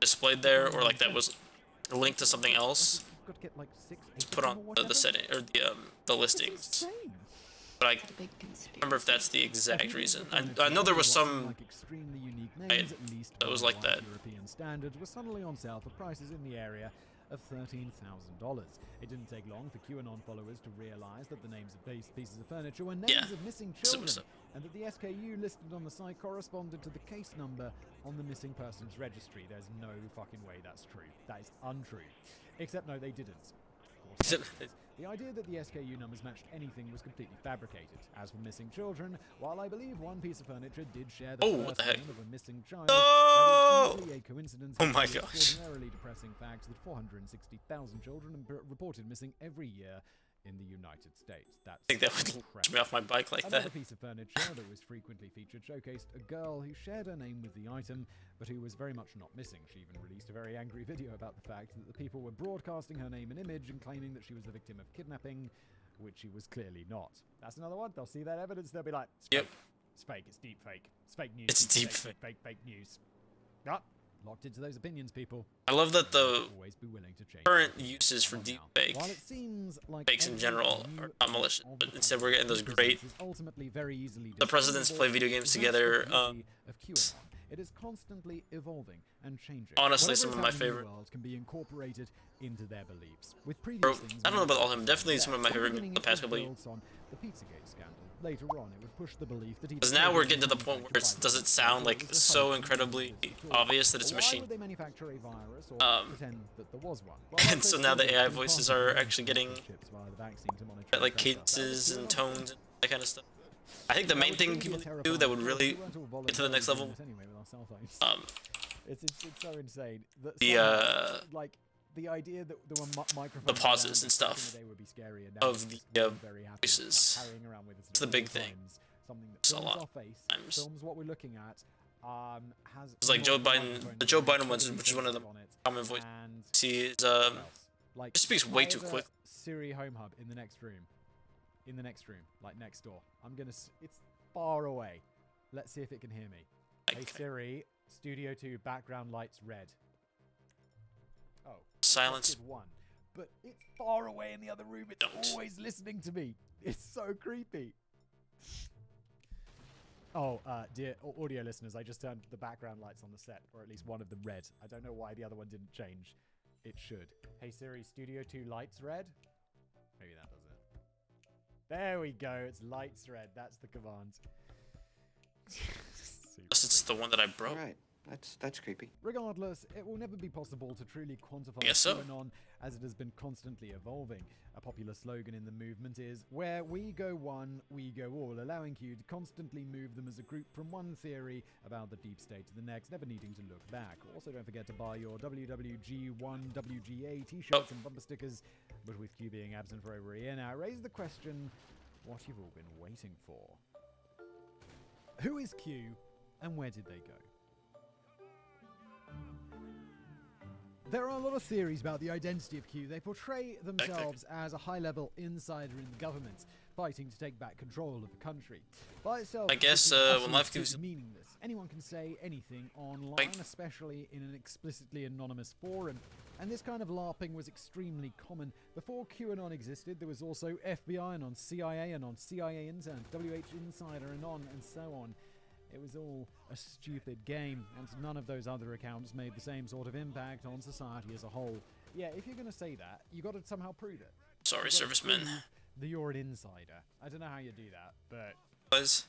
displayed there, or like that was linked to something else put on the setting or the listings. But I remember if that's the exact reason. I know there was some that was like that. European standards were suddenly on sale for prices in the area of $13,000. It didn't take long for QAnon followers to realize that the names of these pieces of furniture were names of missing children, and that the SKU listed on the site corresponded to the case number on the missing persons registry. There's no fucking way that's true. That is untrue. Except no, they didn't. Of course, the idea that the SKU numbers matched anything was completely fabricated. As for missing children, while I believe one piece of furniture did share the first name of a missing child, that is easily a coincidence. Oh my The gosh. extraordinarily depressing fact that 460,000 children are reported missing every year in the United States. That's I think that would launch me off my bike like Another that. piece of furniture that was frequently featured showcased a girl who shared her name with the item, but who was very much not missing. She even released a very angry video about the fact that the people were broadcasting her name and image and claiming that she was the victim of kidnapping, which she was clearly not. That's another one. They'll see that evidence. They'll be like, it's fake. It's fake. It's deep fake. It's fake news. It's deep fake news. Ah, locked into those opinions, people. I love that the Always be willing to change. current uses for deepfake While it seems like fakes in general are not malicious, but instead we're getting those great. ultimately very easily The presidents play video games together. of QAnon. It is constantly evolving and changing. Honestly, Whatever some is of my happening in the favorite- world can be incorporated into their beliefs. With previous Bro, things, I don't know about all of them. like Definitely some of my favorite beginning the it past was couple of years. built on the Pizzagate scandal. Later on, it would push the belief that Because now we're getting to the point where does it sound like so incredibly obvious that it's a Why machine? would they manufacture a virus or pretend that there was one? And so now the AI voices are actually getting chips via the vaccine to monitor like cadences and tones and that kind of stuff. I think the main thing people need to do that would really get to the next level, it's so insane. That the like the idea that there were microphones the pauses and back in stuff the day would be scary, and now of it's the very happy voices. carrying around with us It's the at big all thing. times, something that It's a films lot our face, times. films what we're looking at, has It's like Joe microphone Biden, the Joe Biden with ones, which is one of the on it, common voice. and See, is like it speaks way I too have a quick. Siri Home Hub in the next room. In the next room, like next door. It's far away. Let's see if it can hear me. Hey Siri, Studio 2 background lights red. Oh. Silence. Did one. But it's far away in the other room. It's always listening to me. It's so creepy. Oh, dear audio listeners, I just turned the background lights on the set, or at least one of them red. I don't know why the other one didn't change. It should. Hey Siri, Studio 2 lights red? Maybe that does it. There we go. It's lights red. That's the command. Unless it's the one that I broke. Right. That's creepy. Regardless, it will never be possible to truly quantify Guess so. QAnon as it has been constantly evolving. A popular slogan in the movement is, "Where we go one, we go all," allowing Q to constantly move them as a group from one theory about the deep state to the next, never needing to look back. Also, don't forget to buy your WWG1 WGA t-shirts and bumper stickers, but with Q being absent for over a year now, raise the question, what you've all been waiting for. Who is Q, and where did they go? There are a lot of theories about the identity of Q. They portray themselves as a high-level insider in the government, fighting to take back control of the country. By itself, I guess when life gives meaningless. Anyone can say anything online, especially in an explicitly anonymous forum. And this kind of LARPing was extremely common. Before QAnon existed, there was also FBI and on CIA and on CIA Intern, WH Insider and on and so on. It was all a stupid game, and none of those other accounts made the same sort of impact on society as a whole. Yeah, if you're going to say that, you got to somehow prove it. Sorry, servicemen. That you're an insider. I don't know how you do that, but there's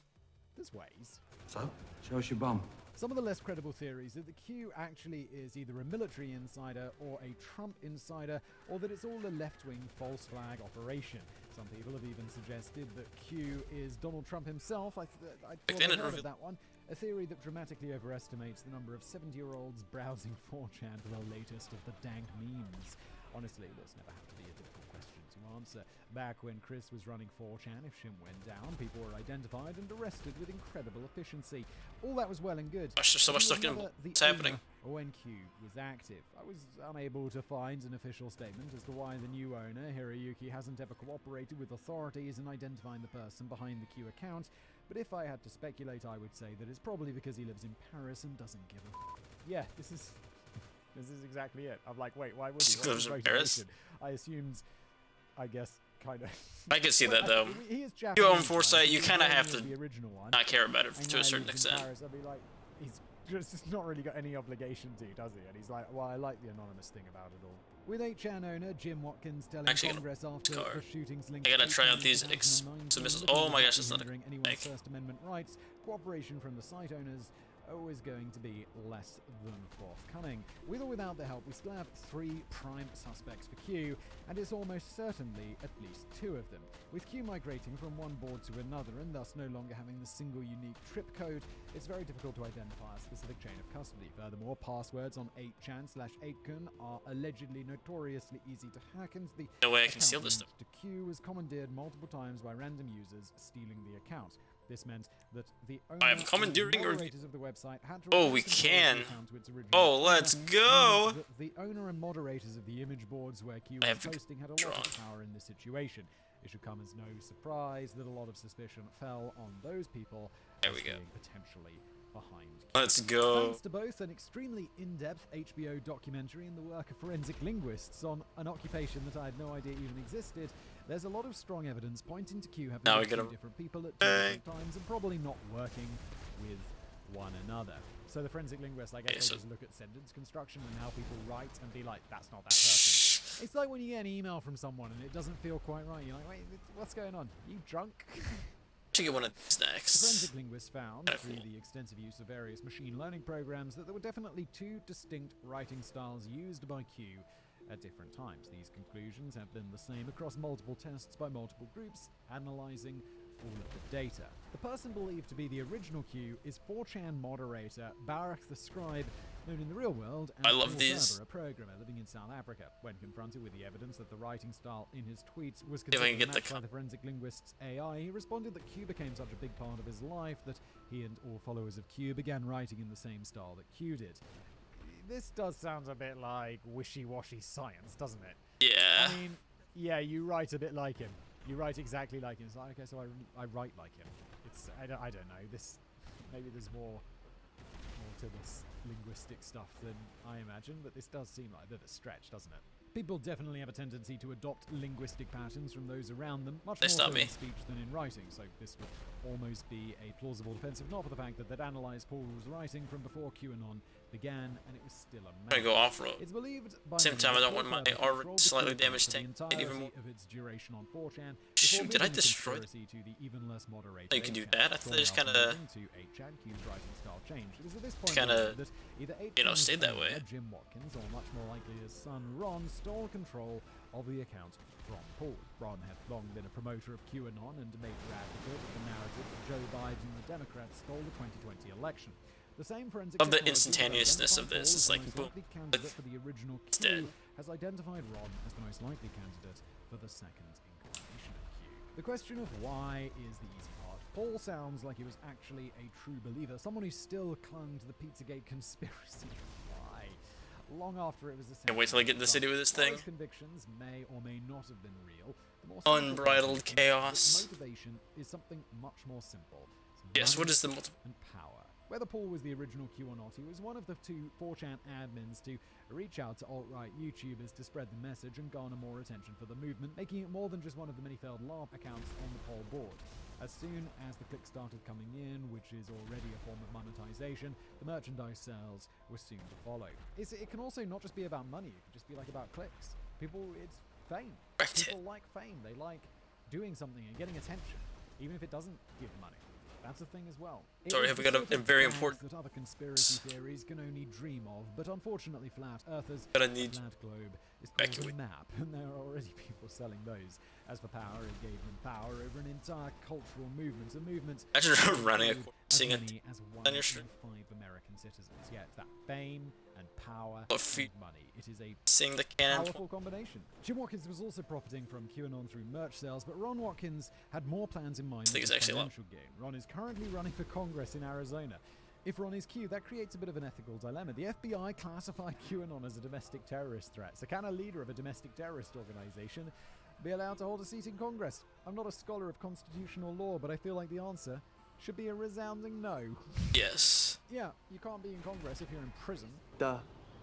ways. So, show us your bum. Some of the less credible theories are that Q actually is either a military insider or a Trump insider, or that it's all a left-wing false flag operation. Some people have even suggested that Q is Donald Trump himself. I thought I'd heard of that one. A theory that dramatically overestimates the number of 70-year-olds browsing 4chan for the latest of the dank memes. Honestly, this never had to be a difficult question to answer. Back when Chris was running 4chan, if Shim went down, people were identified and arrested with incredible efficiency. All that was well and good. Gosh, there's so much stuff that's happening. When Q was active, I was unable to find an official statement as to why the new owner, Hiroyuki, hasn't ever cooperated with authorities in identifying the person behind the Q account, but if I had to speculate, I would say that it's probably because he lives in Paris and doesn't give a Yeah, this is exactly it. I'm like, wait, why would he? He lives in Paris? I assumed, I guess, kind of. I can see that though. He is You own Foresight, you kind of have to the original one. not care about it to a certain extent. Paris, I'd be like, he's just not really got any obligation to, does he? And he's like, well, I like the anonymous thing about it all. With 8chan owner Jim Watkins telling Congress after the shootings linked I gotta try out these submissiles. Oh my gosh, that's not anyone's First Amendment rights, cooperation from the site owners always going to be less than forthcoming. With or without the help, we still have 3 prime suspects for Q, and it's almost certainly at least 2 of them. With Q migrating from one board to another and thus no longer having the single unique trip code, it's very difficult to identify a specific chain of custody. Furthermore, passwords on 8chan/8kun are allegedly notoriously easy to hack, and the no way I can steal this stuff. To Q was commandeered multiple times by random users stealing the account. This meant that the I'm commandeering or moderators of the website had to oh, we can. Oh, let's go. The owner and moderators of the image boards where Q was posting had a lot of power in this situation. It should come as no surprise that a lot of suspicion fell on those people there we go. Potentially behind Q. Let's go. Thanks to both an extremely in-depth HBO documentary and the work of forensic linguists on an occupation that I had no idea even existed, there's a lot of strong evidence pointing to Q having different people at different times and probably not working with one another. So the forensic linguists, I guess, they just look at sentence construction and how people write and be like, that's not that person. It's like when you get an email from someone and it doesn't feel quite right. You're like, wait, what's going on? Are you drunk? Should get one of these next. The forensic linguists found, through the extensive use of various machine learning programs, that there were definitely 2 distinct writing styles used by Q at different times. These conclusions have been the same across multiple tests by multiple groups, analyzing all of the data. The person believed to be the original Q is 4chan moderator Baruch the Scribe, known in the real world as a programmer living in South Africa. When confronted with the evidence that the writing style in his tweets was considered matched by the forensic linguist's AI, he responded that Q became such a big part of his life that he and all followers of Q began writing in the same style that Q did. This does sound a bit like wishy-washy science, doesn't it? Yeah. I mean, yeah, you write a bit like him. You write exactly like him. It's like, okay, so I write like him. It's I don't know. This maybe there's more to this linguistic stuff than I imagine, but this does seem like a bit of a stretch, doesn't it? People definitely have a tendency to adopt linguistic patterns from those around them, much more so in speech than in writing, so this would almost be a plausible defense, if not for the fact that they'd analysed Paul's writing from before QAnon began, and it was still a I'm gonna go off-road. It's believed by Same many time, I that don't want my Paul already controlled the slightly program damaged for the tank entirety even more. of its duration on 4chan, Shoot, before did I moving the destroy the- conspiracy to the even less moderate Oh, you can do 8chan, that? I thought they just drawing kinda- out into 8chan, Q's rising style change. It is at this point Kinda, that either you know, 8chan's stayed that owner, way. Jim Watkins, or much more likely his son Ron, stole control of the account from Paul. Ron had long been a promoter of QAnon and a major advocate of the narrative that Joe Biden and the Democrats stole the 2020 election. The same forensic Of the technology that instantaneousness identified of this, Paul it's as the like, most boom, likely candidate for the original it's Q dead. has identified Ron as the most likely candidate for the second incarnation of Q. The question of why is the easy part. Paul sounds like he was actually a true believer, someone who still clung to the Pizzagate conspiracy. Why? Long after it was Can't wait till I get in the city with this thing. His convictions may or may not have been real. The more Unbridled simple chaos. motivation is something much more simple. Some Yes, what money is the multi- and power. Whether Paul was the original Q or not, he was one of the two 4chan admins to reach out to alt-right YouTubers to spread the message and garner more attention for the movement, making it more than just one of the many failed LARP accounts on the Paul board. As soon as the clicks started coming in, which is already a form of monetization, the merchandise sales were soon to follow. It can also not just be about money, it can just be like about clicks. People, it's fame. People like fame. They like doing something and getting attention, even if it doesn't give money. That's a thing as well. Sorry, have we got a very important... that other conspiracy theories can only dream of, but unfortunately flat earthers, Gotta need flat globe is called a map, and there are already people selling those. As for power, it gave them power over an entire cultural movement, a movement Imagine running a as seeing it many as 1 on your in stream. 5 American citizens. Yeah, it's that fame and power Of feet. and money. It is a Seeing the cannon. powerful combination. Jim Watkins was also profiting from QAnon through merch sales, but Ron Watkins had more plans in mind I think than it's his actually a lot. financial gain. Ron is currently running for Congress in Arizona. If Ron is Q, that creates a bit of an ethical dilemma. The FBI classified QAnon as a domestic terrorist threat, so can a leader of a domestic terrorist organization be allowed to hold a seat in Congress? I'm not a scholar of constitutional law, but I feel like the answer should be a resounding no. Yes. Yeah, you can't be in Congress if you're in prison. Duh.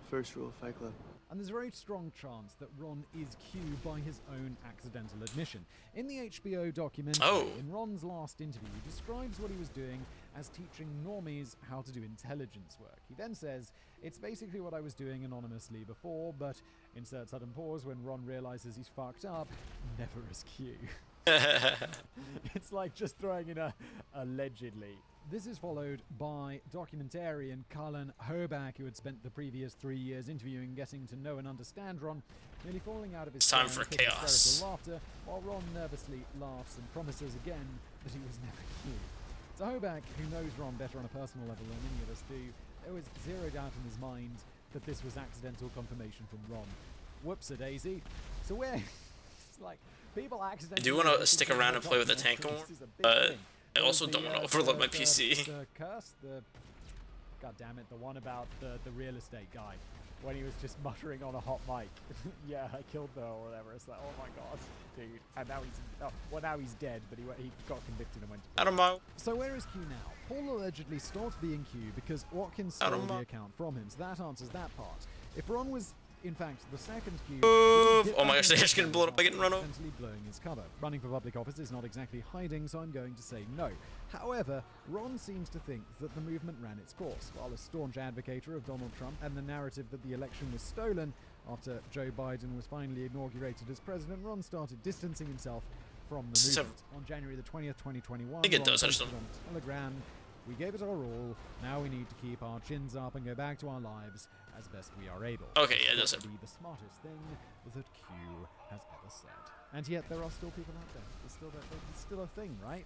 First rule of Fight Club. And there's a very strong chance that Ron is Q by his own accidental admission. In the HBO documentary, in Ron's last interview, he describes what he was doing as teaching normies how to do intelligence work. He then says, it's basically what I was doing anonymously before, but insert sudden pause when Ron realizes he's fucked up, never as Q. It's like just throwing in a allegedly. This is followed by documentarian Cullen Hoback, who had spent the previous 3 years interviewing and getting to know and understand Ron, nearly falling out of his Time chair for in a fit of chaos. hysterical laughter, while Ron nervously laughs and promises again that he was never Q. To Hoback, who knows Ron better on a personal level than any of us do, there was zero doubt in his mind that this was accidental confirmation from Ron. Whoops-a-daisy. So we're... it's like, people accidentally... I do want to stick around and play with the tank more, but I also don't want to overload my PC. The curse, god damn it, the one about the real estate guy, when he was just muttering on a hot mic. Yeah, I killed her or whatever. It's like, oh my god, dude. And now now he's dead, but he got convicted and went to prison. I don't know. So where is Q now? Paul allegedly stopped being Q because Watkins I stole don't the know. account from him, so that answers that part. If Ron was, in fact, the second Q... Oh my gosh, they're just getting blown up by getting run over. Accidentally blowing his cover. Running for public office is not exactly hiding, so I'm going to say no. However, Ron seems to think that the movement ran its course. While a staunch advocator of Donald Trump and the narrative that the election was stolen after Joe Biden was finally inaugurated as president, Ron started distancing himself from the movement. On January the 20th, 2021, I think it Ron does, I just posted on Telegram, "We gave it our all. Now we need to keep our chins up and go back to our lives as best we are able." Okay, yeah, that's This would be the smartest thing that Q has ever said. And yet there are still people out there. It's still a thing, right?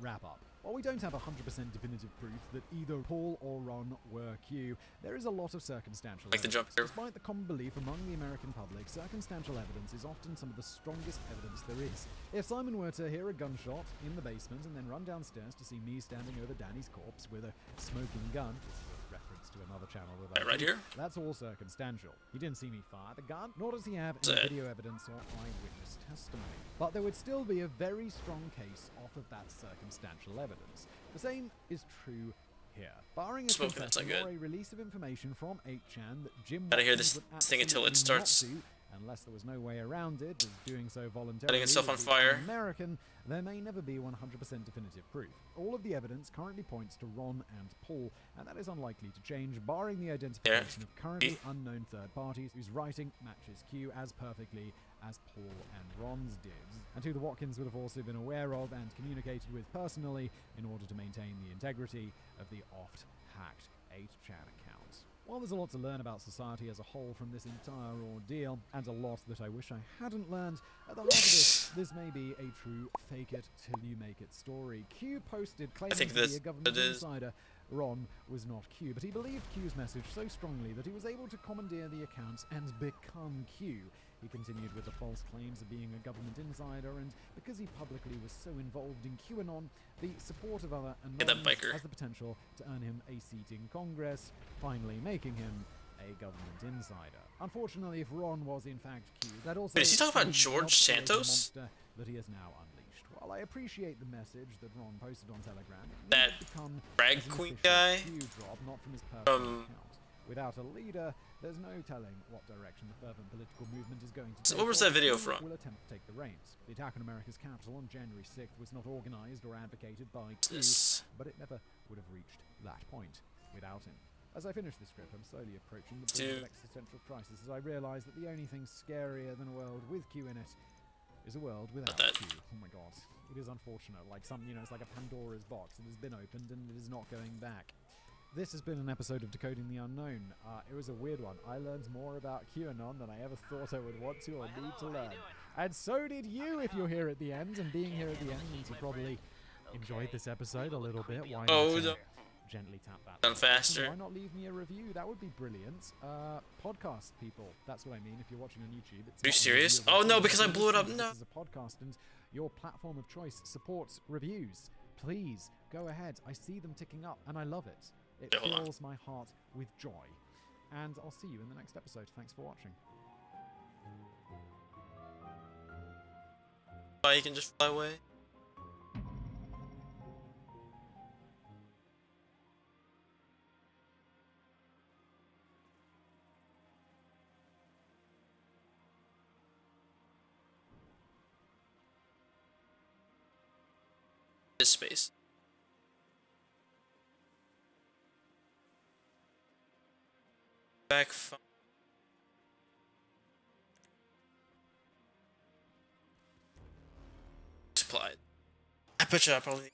Wrap up. While we don't have 100% definitive proof that either Paul or Ron were Q, there is a lot of circumstantial Like the evidence. jump here. Despite the common belief among the American public, circumstantial evidence is often some of the strongest evidence there is. If Simon were to hear a gunshot in the basement and then run downstairs to see me standing over Danny's corpse with a smoking gun, this is a reference to another channel that I Right do, here? that's all circumstantial. He didn't see me fire the gun, nor does he have That's any it. video evidence or eyewitness testimony. But there would still be a very strong case off of that circumstantial evidence. The same is true here. Barring a Smoking, that's not confession or good. a release of information from 8chan that Jim Gotta hear Watkins this would thing until it absolutely not starts do, Unless there was no way around it, as doing so voluntarily Setting itself on would be fire. un-American, there may never be 100% definitive proof. All of the evidence currently points to Ron and Paul, and that is unlikely to change, barring the identification of currently unknown third parties whose writing matches Q as perfectly as Paul and Ron's did, and who the Watkins would have also been aware of and communicated with personally in order to maintain the integrity of the oft-hacked 8chan account. While there's a lot to learn about society as a whole from this entire ordeal, and a lot that I wish I hadn't learned, at the heart of this may be a true fake it till you make it story. Q posted claiming to be a government insider. Ron was not Q, but he believed Q's message so strongly that he was able to commandeer the account and become Q. He continued with the false claims of being a government insider, and because he publicly was so involved in QAnon, the support of other anonymous has the potential to earn him a seat in Congress, finally making him a government insider. Unfortunately, if Ron was in fact Q, that also Wait, is he talking about George Santos? That he has now unleashed. While I appreciate the message that Ron posted on Telegram, that drag queen guy job, not from his personal account. Without a leader, there's no telling what direction the fervent political movement is going to take. So what was that video from? Will attempt to take the reins. The attack on America's capital on January 6th was not organized or advocated by Q, but it never would have reached that point without him. As I finish this script, I'm slowly approaching the brink of existential crisis as I realize that the only thing scarier than a world with Q in it is a world without Q. Oh my god. It is unfortunate. Like it's like a Pandora's box. It has been opened and it is not going back. This has been an episode of Decoding the Unknown. It was a weird one. I learned more about QAnon than I ever thought I would want to or need to learn. And so did you if you're here at the end, and being here at the end means you probably enjoyed this episode a little bit. Why not gently tap that done faster. Why not leave me a review? That would be brilliant. Podcast people, that's what I mean if you're watching on YouTube. It's Are you serious? Oh no, because I blew it up. No. This is a podcast and your platform of choice supports reviews. Please, go ahead. I see them ticking up and I love it. It fills my heart with joy. And I'll see you in the next episode. Thanks for watching. Oh, you can just fly away. This space. Back from supplied. I bet you I probably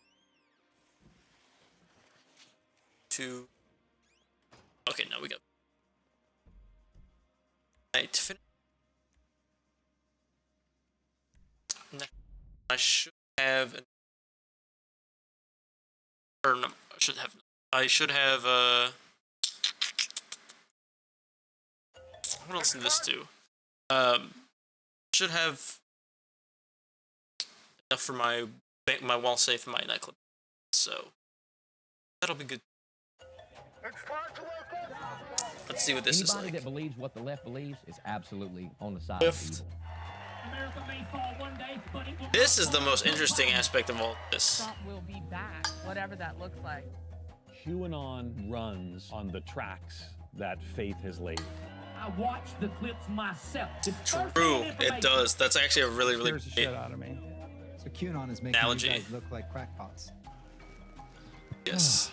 two. Okay, now we got. Right, to finish. I should have. Or no, I should have. What else did this do? Should have enough for my wall safe and my nightclub. So that'll be good. Let's see what this is like. Anybody that believes what the left believes is absolutely on the side of evil. This is the most interesting aspect of all this. Trump will be back, whatever that looks like. QAnon runs on the tracks that faith has laid. I watched the clips myself. True, it does. That's actually a really scares the shit out of me. So QAnon is making analogy. You guys look like crackpots. Yes.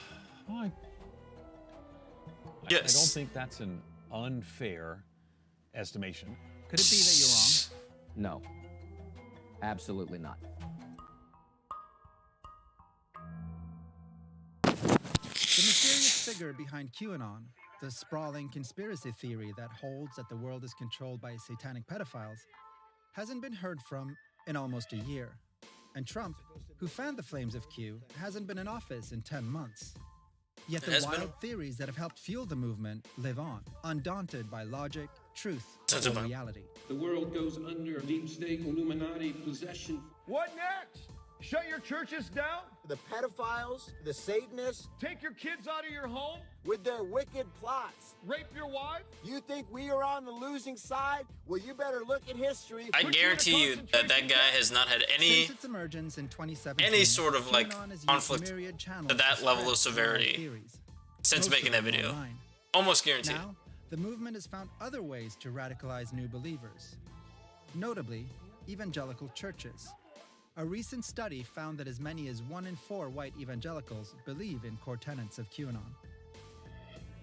Yes. I don't think that's an unfair estimation. Could it be that you're wrong? No. Absolutely not. The mysterious figure behind QAnon, the sprawling conspiracy theory that holds that the world is controlled by satanic pedophiles, hasn't been heard from in almost a year. And Trump, who fanned the flames of Q, hasn't been in office in 10 months. Yet the wild theories that have helped fuel the movement live on, undaunted by logic, truth, and reality. The world goes under deep state Illuminati possession. What next? Shut your churches down? The pedophiles, the Satanists. Take your kids out of your home? With their wicked plots. Rape your wife? You think we are on the losing side? Well, you better look at history. I guarantee you that that guy has not had any sort of like conflict to that level of severity since making that video. Almost guaranteed. Now, the movement has found other ways to radicalize new believers, notably evangelical churches. A recent study found that as many as 1 in 4 white evangelicals believe in core tenets of QAnon.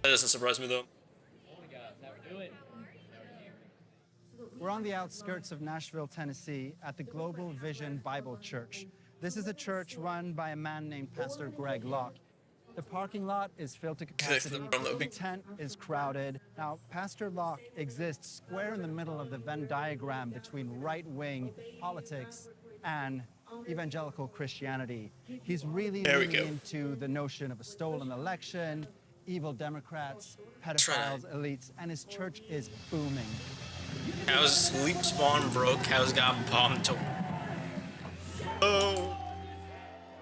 That doesn't surprise me though. We're on the outskirts of Nashville, Tennessee at the Global Vision Bible Church. This is a church run by a man named Pastor Greg Locke. The parking lot is filled to capacity. The tent is crowded. Now, Pastor Locke exists square in the middle of the Venn diagram between right-wing politics and evangelical Christianity. He's really leaning into the notion of a stolen election, evil Democrats, pedophiles, elites, and his church is booming. Cows sleep spawn broke, cows got bombed to... Oh.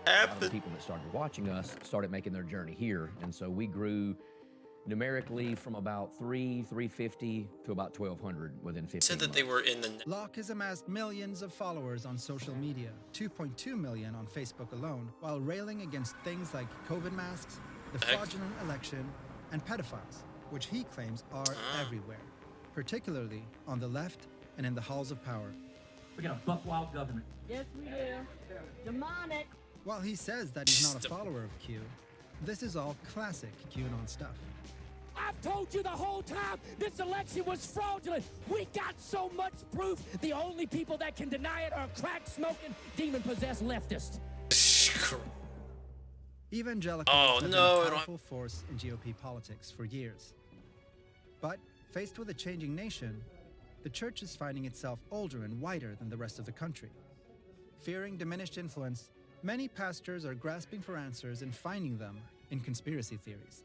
A lot of people that started watching us started making their journey here, and so we grew numerically from about 350 to about 1,200 within 15 Said that months. they were in the... Locke has amassed millions of followers on social media, 2.2 million on Facebook alone, while railing against things like COVID masks, the fraudulent election, and pedophiles, which he claims are everywhere, particularly on the left and in the halls of power. We got a buck wild government. Yes, we do. Demonic. While he says that he's not a follower of Q, this is all classic QAnon stuff. I've told you the whole time this election was fraudulent. We got so much proof. The only people that can deny it are crack-smoking, demon-possessed leftists. Evangelicals have been a powerful force in GOP politics for years. But faced with a changing nation, the church is finding itself older and whiter than the rest of the country. Fearing diminished influence, many pastors are grasping for answers and finding them in conspiracy theories.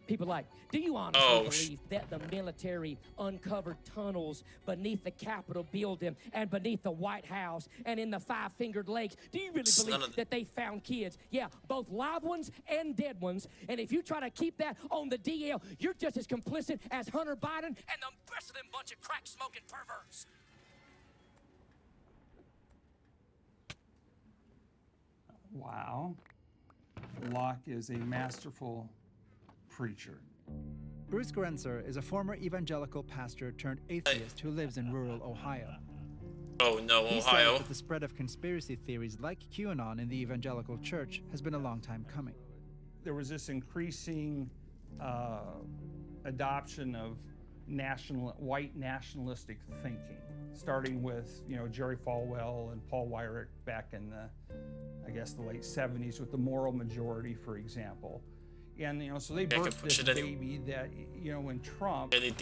People like, do you honestly believe that the military uncovered tunnels beneath the Capitol building and beneath the White House and in the Five-Fingered Lakes? Do you really believe that they found kids? Yeah, both live ones and dead ones. And if you try to keep that on the DL, you're just as complicit as Hunter Biden and the rest of them bunch of crack-smoking perverts. Wow. Locke is a masterful preacher. Bruce Grenzer is a former evangelical pastor turned atheist who lives in rural Ohio. Oh no, He Ohio. says that the spread of conspiracy theories like QAnon in the evangelical church has been a long time coming. There was this increasing adoption of white nationalistic thinking, starting with Jerry Falwell and Paul Weyrich back in the late 70s with the moral majority, for example. And so they birthed this baby that when Trump it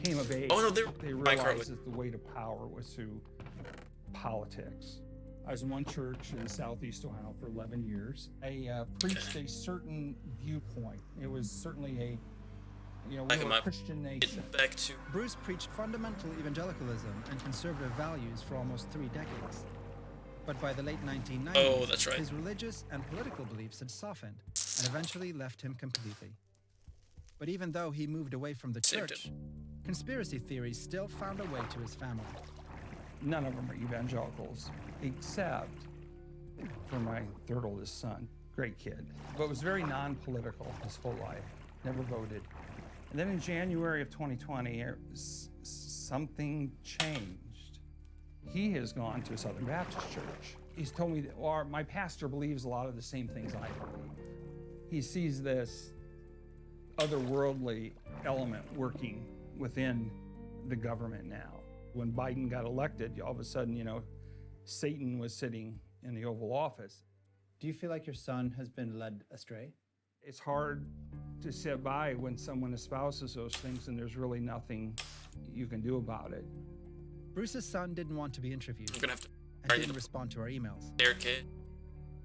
came of age. Oh no, they realized that the way to power was through politics. I was in one church in Southeast Ohio for 11 years. I preached a certain viewpoint. It was certainly we were a Christian nation. Bruce preached fundamental evangelicalism and conservative values for almost 3 decades. But by the late 1990s, his religious and political beliefs had softened and eventually left him completely. But even though he moved away from the church, conspiracy theories still found a way to his family. None of them are evangelicals, except for my third oldest son. Great kid, but was very non-political his whole life, never voted. And then in January of 2020, something changed. He has gone to a Southern Baptist church. He's told me that my pastor believes a lot of the same things I believe. He sees this otherworldly element working within the government now. When Biden got elected, all of a sudden, Satan was sitting in the Oval Office. Do you feel like your son has been led astray? It's hard to sit by when someone espouses those things and there's really nothing you can do about it. Bruce's son didn't want to be interviewed I'm gonna have to and didn't respond to our emails. Their kid.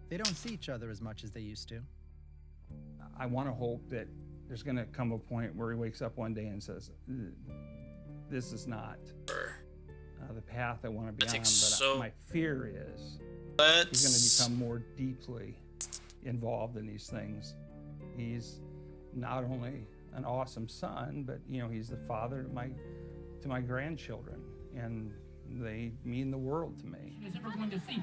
They don't see each other as much as they used to. I want to hope that there's going to come a point where he wakes up one day and says, this is not the path I want to be on, but my fear is he's going to become more deeply involved in these things. He's not only an awesome son, but he's the father to my grandchildren, and they mean the world to me. Is ever going to see.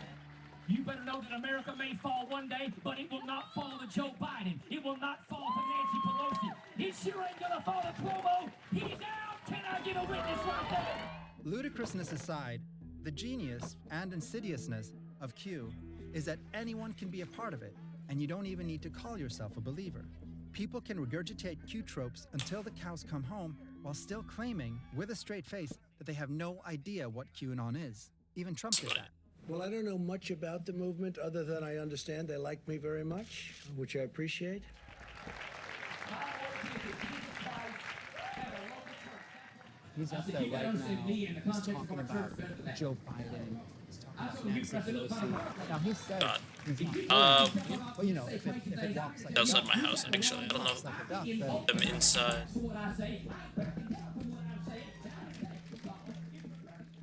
You better know that America may fall one day, but it will not fall to Joe Biden. It will not fall to Nancy Pelosi. He sure ain't gonna fall to Cuomo. He's out. Can I get a witness right there? Ludicrousness aside, the genius and insidiousness of Q is that anyone can be a part of it, and you don't even need to call yourself a believer. People can regurgitate Q tropes until the cows come home while still claiming, with a straight face, that they have no idea what QAnon is. Even Trump did that. Well, I don't know much about the movement other than I understand they like me very much, which I appreciate. He's up there right now. He's talking about Joe Biden. He's talking about Nancy Pelosi. Now he said, well, you know, if it walks like outside my house, actually. I don't know. I'm inside.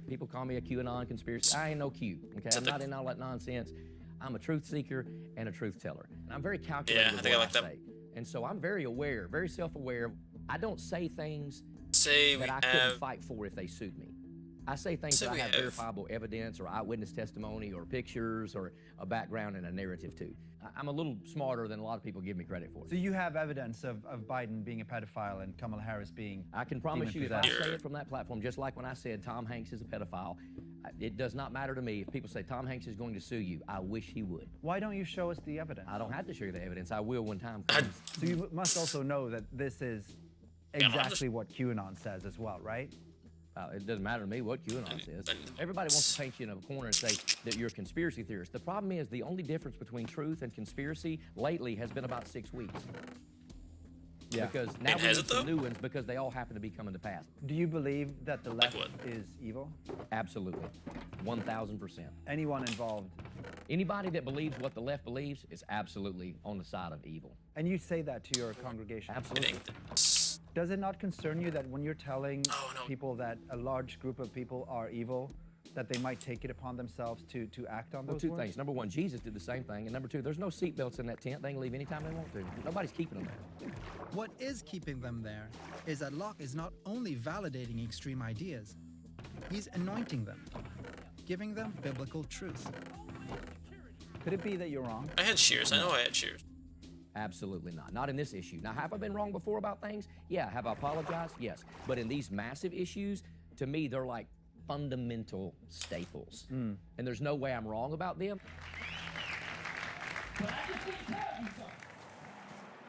People call me a QAnon conspiracy. I ain't no Q. Okay, I'm not in all that nonsense. I'm a truth seeker and a truth teller. And I'm very calculated with what I say. And so I'm very aware, very self-aware. I don't say things that I couldn't fight for if they sued me. I say things that I have verifiable evidence or eyewitness testimony or pictures or a background and a narrative to. I'm a little smarter than a lot of people give me credit for. So you have evidence of Biden being a pedophile and Kamala Harris being... I can promise you, if I say it from that platform, just like when I said Tom Hanks is a pedophile, it does not matter to me if people say Tom Hanks is going to sue you. I wish he would. Why don't you show us the evidence? I don't have to show you the evidence. I will when time comes. So you must also know that this is exactly what QAnon says as well, right? It doesn't matter to me what QAnon says. Everybody wants to paint you in a corner and say that you're a conspiracy theorist. The problem is the only difference between truth and conspiracy lately has been about 6 weeks. Yeah. Because now we need some new ones because they all happen to be coming to pass. Do you believe that the left is evil? Absolutely. 1,000%. Anyone involved? Anybody that believes what the left believes is absolutely on the side of evil. And you say that to your congregation? Absolutely. Does it not concern you that when you're telling people that a large group of people are evil, that they might take it upon themselves to act on those two words? things. Number one, Jesus did the same thing. And number two, there's no seatbelts in that tent. They can leave anytime they want to. Nobody's keeping them there. What is keeping them there is that Locke is not only validating extreme ideas, he's anointing them, giving them biblical truth. Could it be that you're wrong? I had shears. I know I had shears. Absolutely not. Not in this issue. Now, have I been wrong before about things? Yeah. Have I apologized? Yes. But in these massive issues, to me, they're like fundamental staples. And there's no way I'm wrong about them.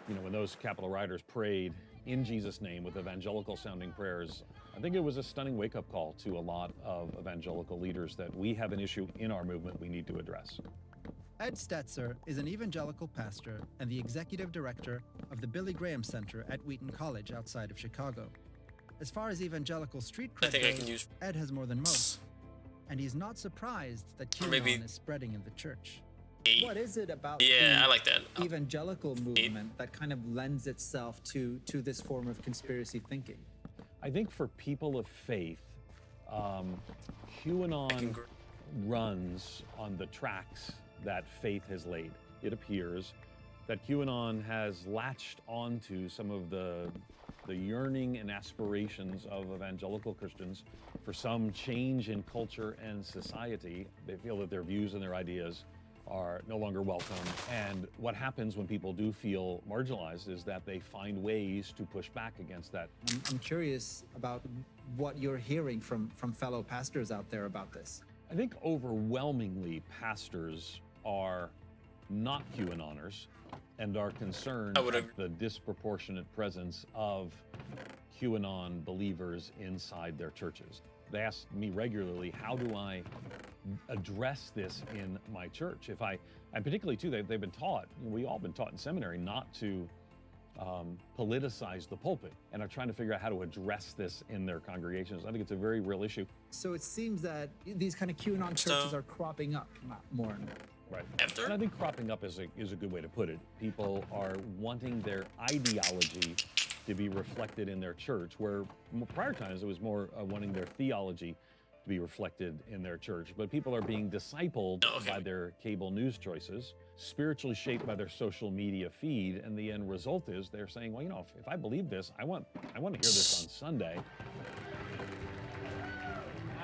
You know, when those Capitol rioters prayed in Jesus' name with evangelical sounding prayers, I think it was a stunning wake-up call to a lot of evangelical leaders that we have an issue in our movement we need to address. Ed Stetzer is an evangelical pastor and the executive director of the Billy Graham Center at Wheaton College outside of Chicago. As far as evangelical street cred goes, Ed has more than most. And he's not surprised that QAnon is spreading in the church. What is it about I like that. evangelical movement that kind of lends itself to this form of conspiracy thinking? I think for people of faith, QAnon runs on the tracks that faith has laid. It appears that QAnon has latched onto some of the yearning and aspirations of evangelical Christians for some change in culture and society. They feel that their views and their ideas are no longer welcome. And what happens when people do feel marginalized is that they find ways to push back against that. I'm curious about what you're hearing from fellow pastors out there about this. I think overwhelmingly pastors are not QAnoners and are concerned with the disproportionate presence of QAnon believers inside their churches. They ask me regularly, how do I address this in my church? And particularly too, they've been taught, we all been taught in seminary not to politicize the pulpit, and are trying to figure out how to address this in their congregations. I think it's a very real issue. So it seems that these kind of QAnon churches are cropping up more and more. Right. And I think cropping up is a good way to put it. People are wanting their ideology to be reflected in their church, where prior times it was more wanting their theology to be reflected in their church. But people are being discipled by their cable news choices, spiritually shaped by their social media feed, and the end result is they're saying, well, you know, if I believe this, I want to hear this on Sunday.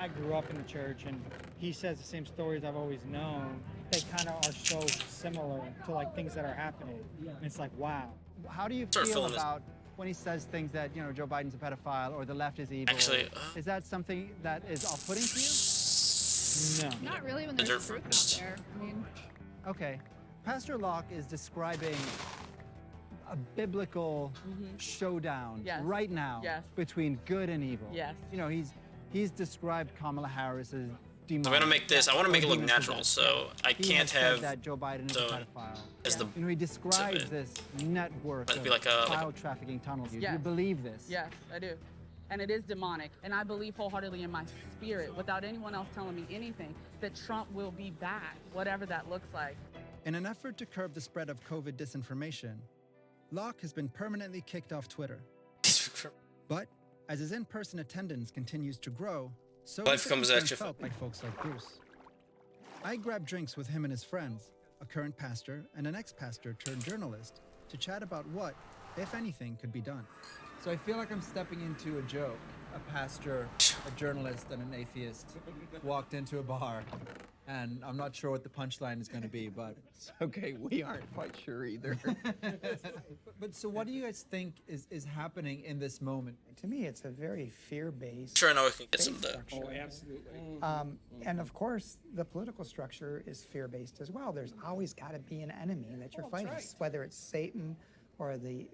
I grew up in the church, and he says the same stories I've always known. They kind of are so similar to like things that are happening. And it's like, wow. How do you feel about when he says things that, you know, Joe Biden's a pedophile or the left is evil? Actually, is that something that is off-putting to you? No. Not really when there's truth out there. I mean, Okay. Pastor Locke is describing a biblical showdown right now between good and evil. Yes. You know, he's described Kamala Harris as demonic. I'm gonna make this. I want to make it look natural, so I He can't has said have that Joe Biden is a pedophile. as the. You know, he describes this network It'd of be like a- child trafficking tunnels. Do Yes. you believe this? yes, I do. And it is demonic. And I believe wholeheartedly in my spirit, without anyone else telling me anything, that Trump will be back, whatever that looks like. In an effort to curb the spread of COVID disinformation, Locke has been permanently kicked off Twitter. But as his in-person attendance continues to grow, so Life is the comes at concern you. felt by folks like Bruce. I grabbed drinks with him and his friends, a current pastor and an ex-pastor turned journalist, to chat about what, if anything, could be done. So I feel like I'm stepping into a joke. A pastor, a journalist, and an atheist walked into a bar, and I'm not sure what the punchline is going to be, but it's okay. We aren't quite sure either. but so what do you guys think is happening in this moment? To me, it's a very fear-based. Sure, now we can get some of that. structure. Oh, absolutely. And of course, the political structure is fear-based as well. There's always got to be an enemy that you're fighting, whether it's Satan or the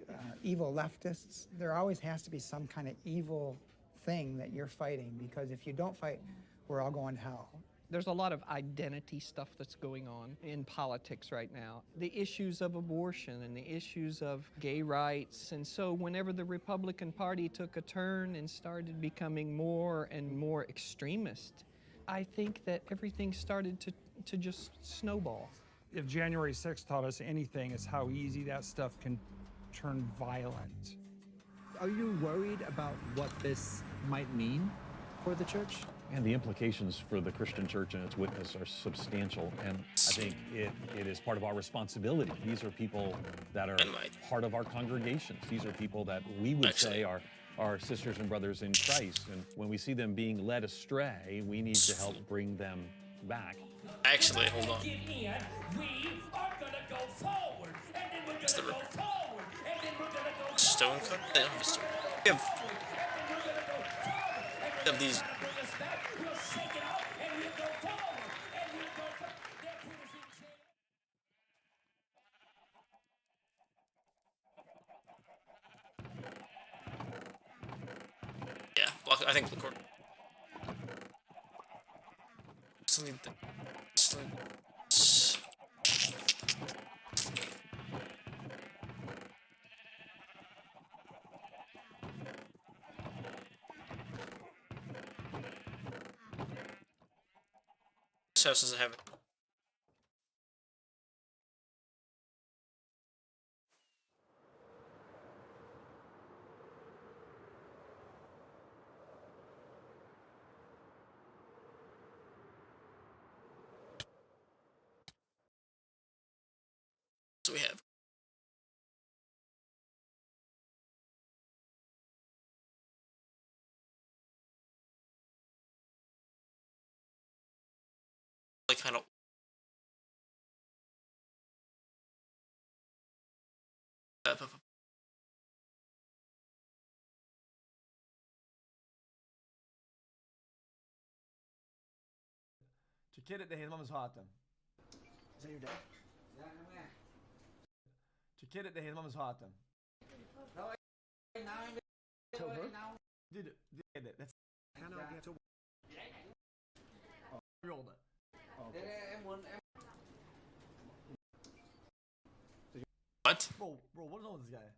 evil leftists. There always has to be some kind of evil thing that you're fighting, because if you don't fight, we're all going to hell. There's a lot of identity stuff that's going on in politics right now. The issues of abortion and the issues of gay rights. And so whenever the Republican Party took a turn and started becoming more and more extremist, I think that everything started to just snowball. If January 6th taught us anything, it's how easy that stuff can turn violent. Are you worried about what this might mean for the church? And the implications for the Christian church and its witness are substantial. And I think it is part of our responsibility. These are people that are part of our congregations. These are people that we would say are our sisters and brothers in Christ. And when we see them being led astray, we need to help bring them back. Actually, hold on. We are gonna go forward, and then we're It's the gonna go forward, and then we're gonna go Stone cut? Yeah, Mr. We have these. Yeah, block, I think record. Still need the. This house doesn't have it. So we have. Like kind of. Çekil de helmamı zaten. Is that your dad? Çekil de helmamı zaten. Dude, that's yolda. What? Bro, what is wrong with this guy?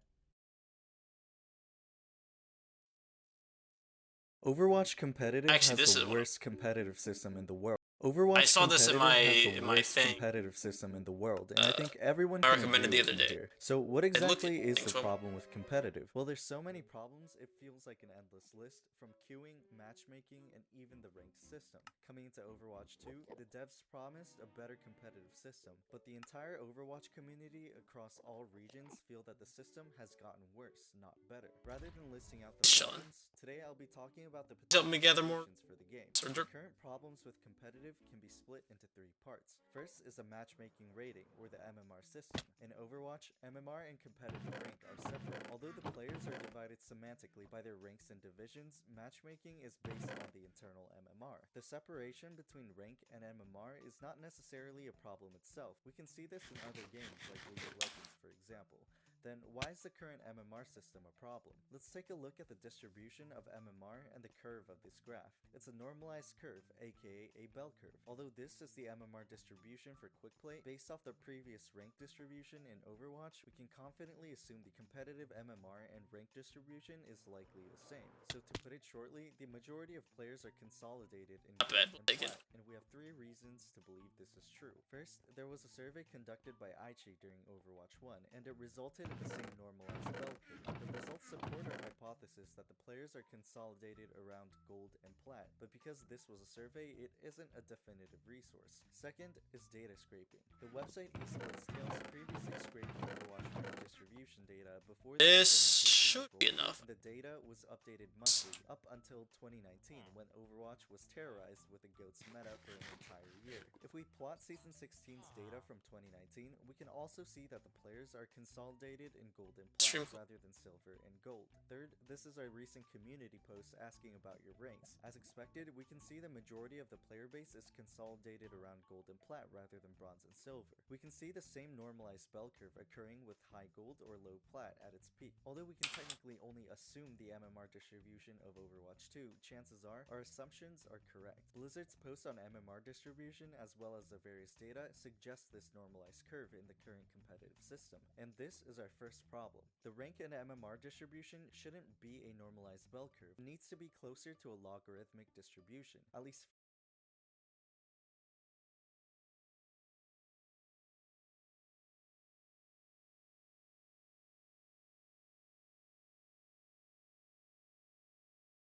Overwatch Competitive Actually, this has is the worst competitive system in the world. Overwatch I saw this in Competitive has the my worst thing. competitive system in the world, and I think everyone I can recommended agree the with other me day. here. So what It looked exactly is the interesting. problem with competitive? Well, there's so many problems, it feels like an endless list, from queuing, matchmaking, and even the ranked system. Coming into Overwatch 2, the devs promised a better competitive system, but the entire Overwatch community across all regions feel that the system has gotten worse, not better. Rather than listing out the Sean. problems, today I'll be talking about the Help me gather more. solutions for the game. The current problems with competitive can be split into 3 parts. First is a matchmaking rating, or the MMR system. In Overwatch, MMR and competitive rank are separate. Although the players are divided semantically by their ranks and divisions, matchmaking is based on the internal MMR. The separation between rank and MMR is not necessarily a problem itself. We can see this in other games like League of Legends, for example. Then why is the current MMR system a problem? Let's take a look at the distribution of MMR and the curve of this graph. It's a normalized curve, aka a bell curve. Although this is the MMR distribution for quick play, based off the previous rank distribution in Overwatch, we can confidently assume the competitive MMR and rank distribution is likely the same. So to put it shortly, the majority of players are consolidated in gold and plat, and we have 3 reasons to believe this is true. First, there was a survey conducted by Aichi during Overwatch 1, and it resulted in the same normalized bell curve. The results support our hypothesis that the players are consolidated around gold and plat, but because this was a survey, it isn't a definitive resource. Second is data scraping. The website Esports Tales previously scraped Overwatch rank distribution data before this should be enough. The data was updated monthly up until 2019, when Overwatch was terrorized with the GOATS meta for an entire year. If we plot Season 16's data from 2019, we can also see that the players are consolidated in gold and plat rather than silver and gold. Third, this is our recent community post asking about your ranks. As expected, we can see the majority of the player base is consolidated around gold and plat rather than bronze and silver. We can see the same normalized bell curve occurring with high gold or low plat at its peak. Although we can technically only assume the MMR distribution of Overwatch 2, chances are our assumptions are correct. Blizzard's post on MMR distribution as well as the various data suggests this normalized curve in the current competitive system, and this is our first problem. The rank and MMR distribution shouldn't be a normalized bell curve. It needs to be closer to a logarithmic distribution, at least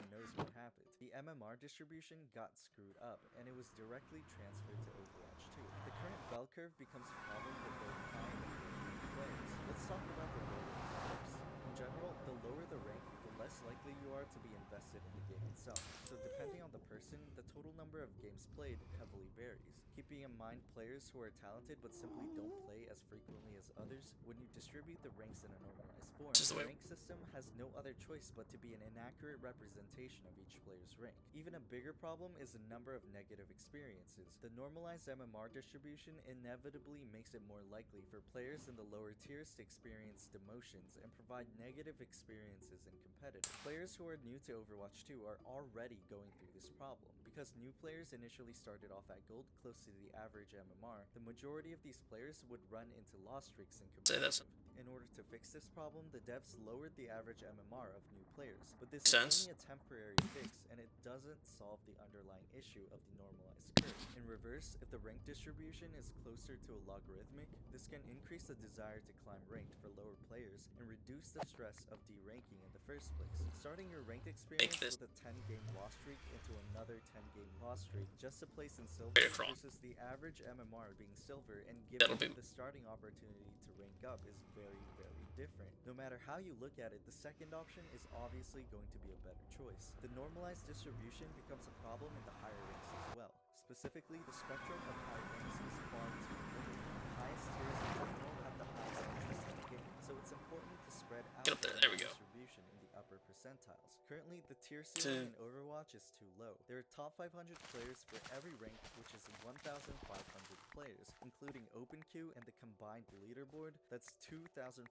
knows what happened. The MMR distribution got screwed up, and it was directly transferred to Overwatch 2. The current bell curve becomes a problem for both high and low players. Let's talk about the lower ranks first. In general, the lower the rank, the less likely you are to be invested in the game itself. So depending on the person, the total number of games played heavily varies. Keeping in mind players who are talented but simply don't play as frequently as others, when you distribute the ranks in a normalized form, the rank system has no other choice but to be an inaccurate representation of each player's rank. Even a bigger problem is the number of negative experiences. The normalized MMR distribution inevitably makes it more likely for players in the lower tiers to experience demotions and provide negative experiences in competitive. Players who are new to Overwatch 2 are already going through this problem. Because new players initially started off at gold close to the average MMR, the majority of these players would run into loss streaks in competitive. In order to fix this problem, the devs lowered the average MMR of new players, but this is only a temporary fix, and it doesn't solve the underlying issue of the normalized curve. In reverse, if the rank distribution is closer to a logarithmic, this can increase the desire to climb ranked for lower players and reduce the stress of deranking in the first place. Starting your ranked experience with a 10-game loss streak into another 10-game loss streak just to place in silver versus the average MMR being silver and giving you the starting opportunity to rank up is very, very different. No matter how you look at it, the second option is obviously going to be a better choice. The normalized distribution becomes a problem in the higher ranks as well. Specifically, the spectrum of high ranks is far too limited. The highest tiers in general have the highest interest in the game, so it's important to spread out the distribution in the upper percentiles. Currently, the tier ceiling in Overwatch is too low. There are top 500 players for every rank, which is 1,500 players, including OpenQ and the combined leaderboard. That's 2,500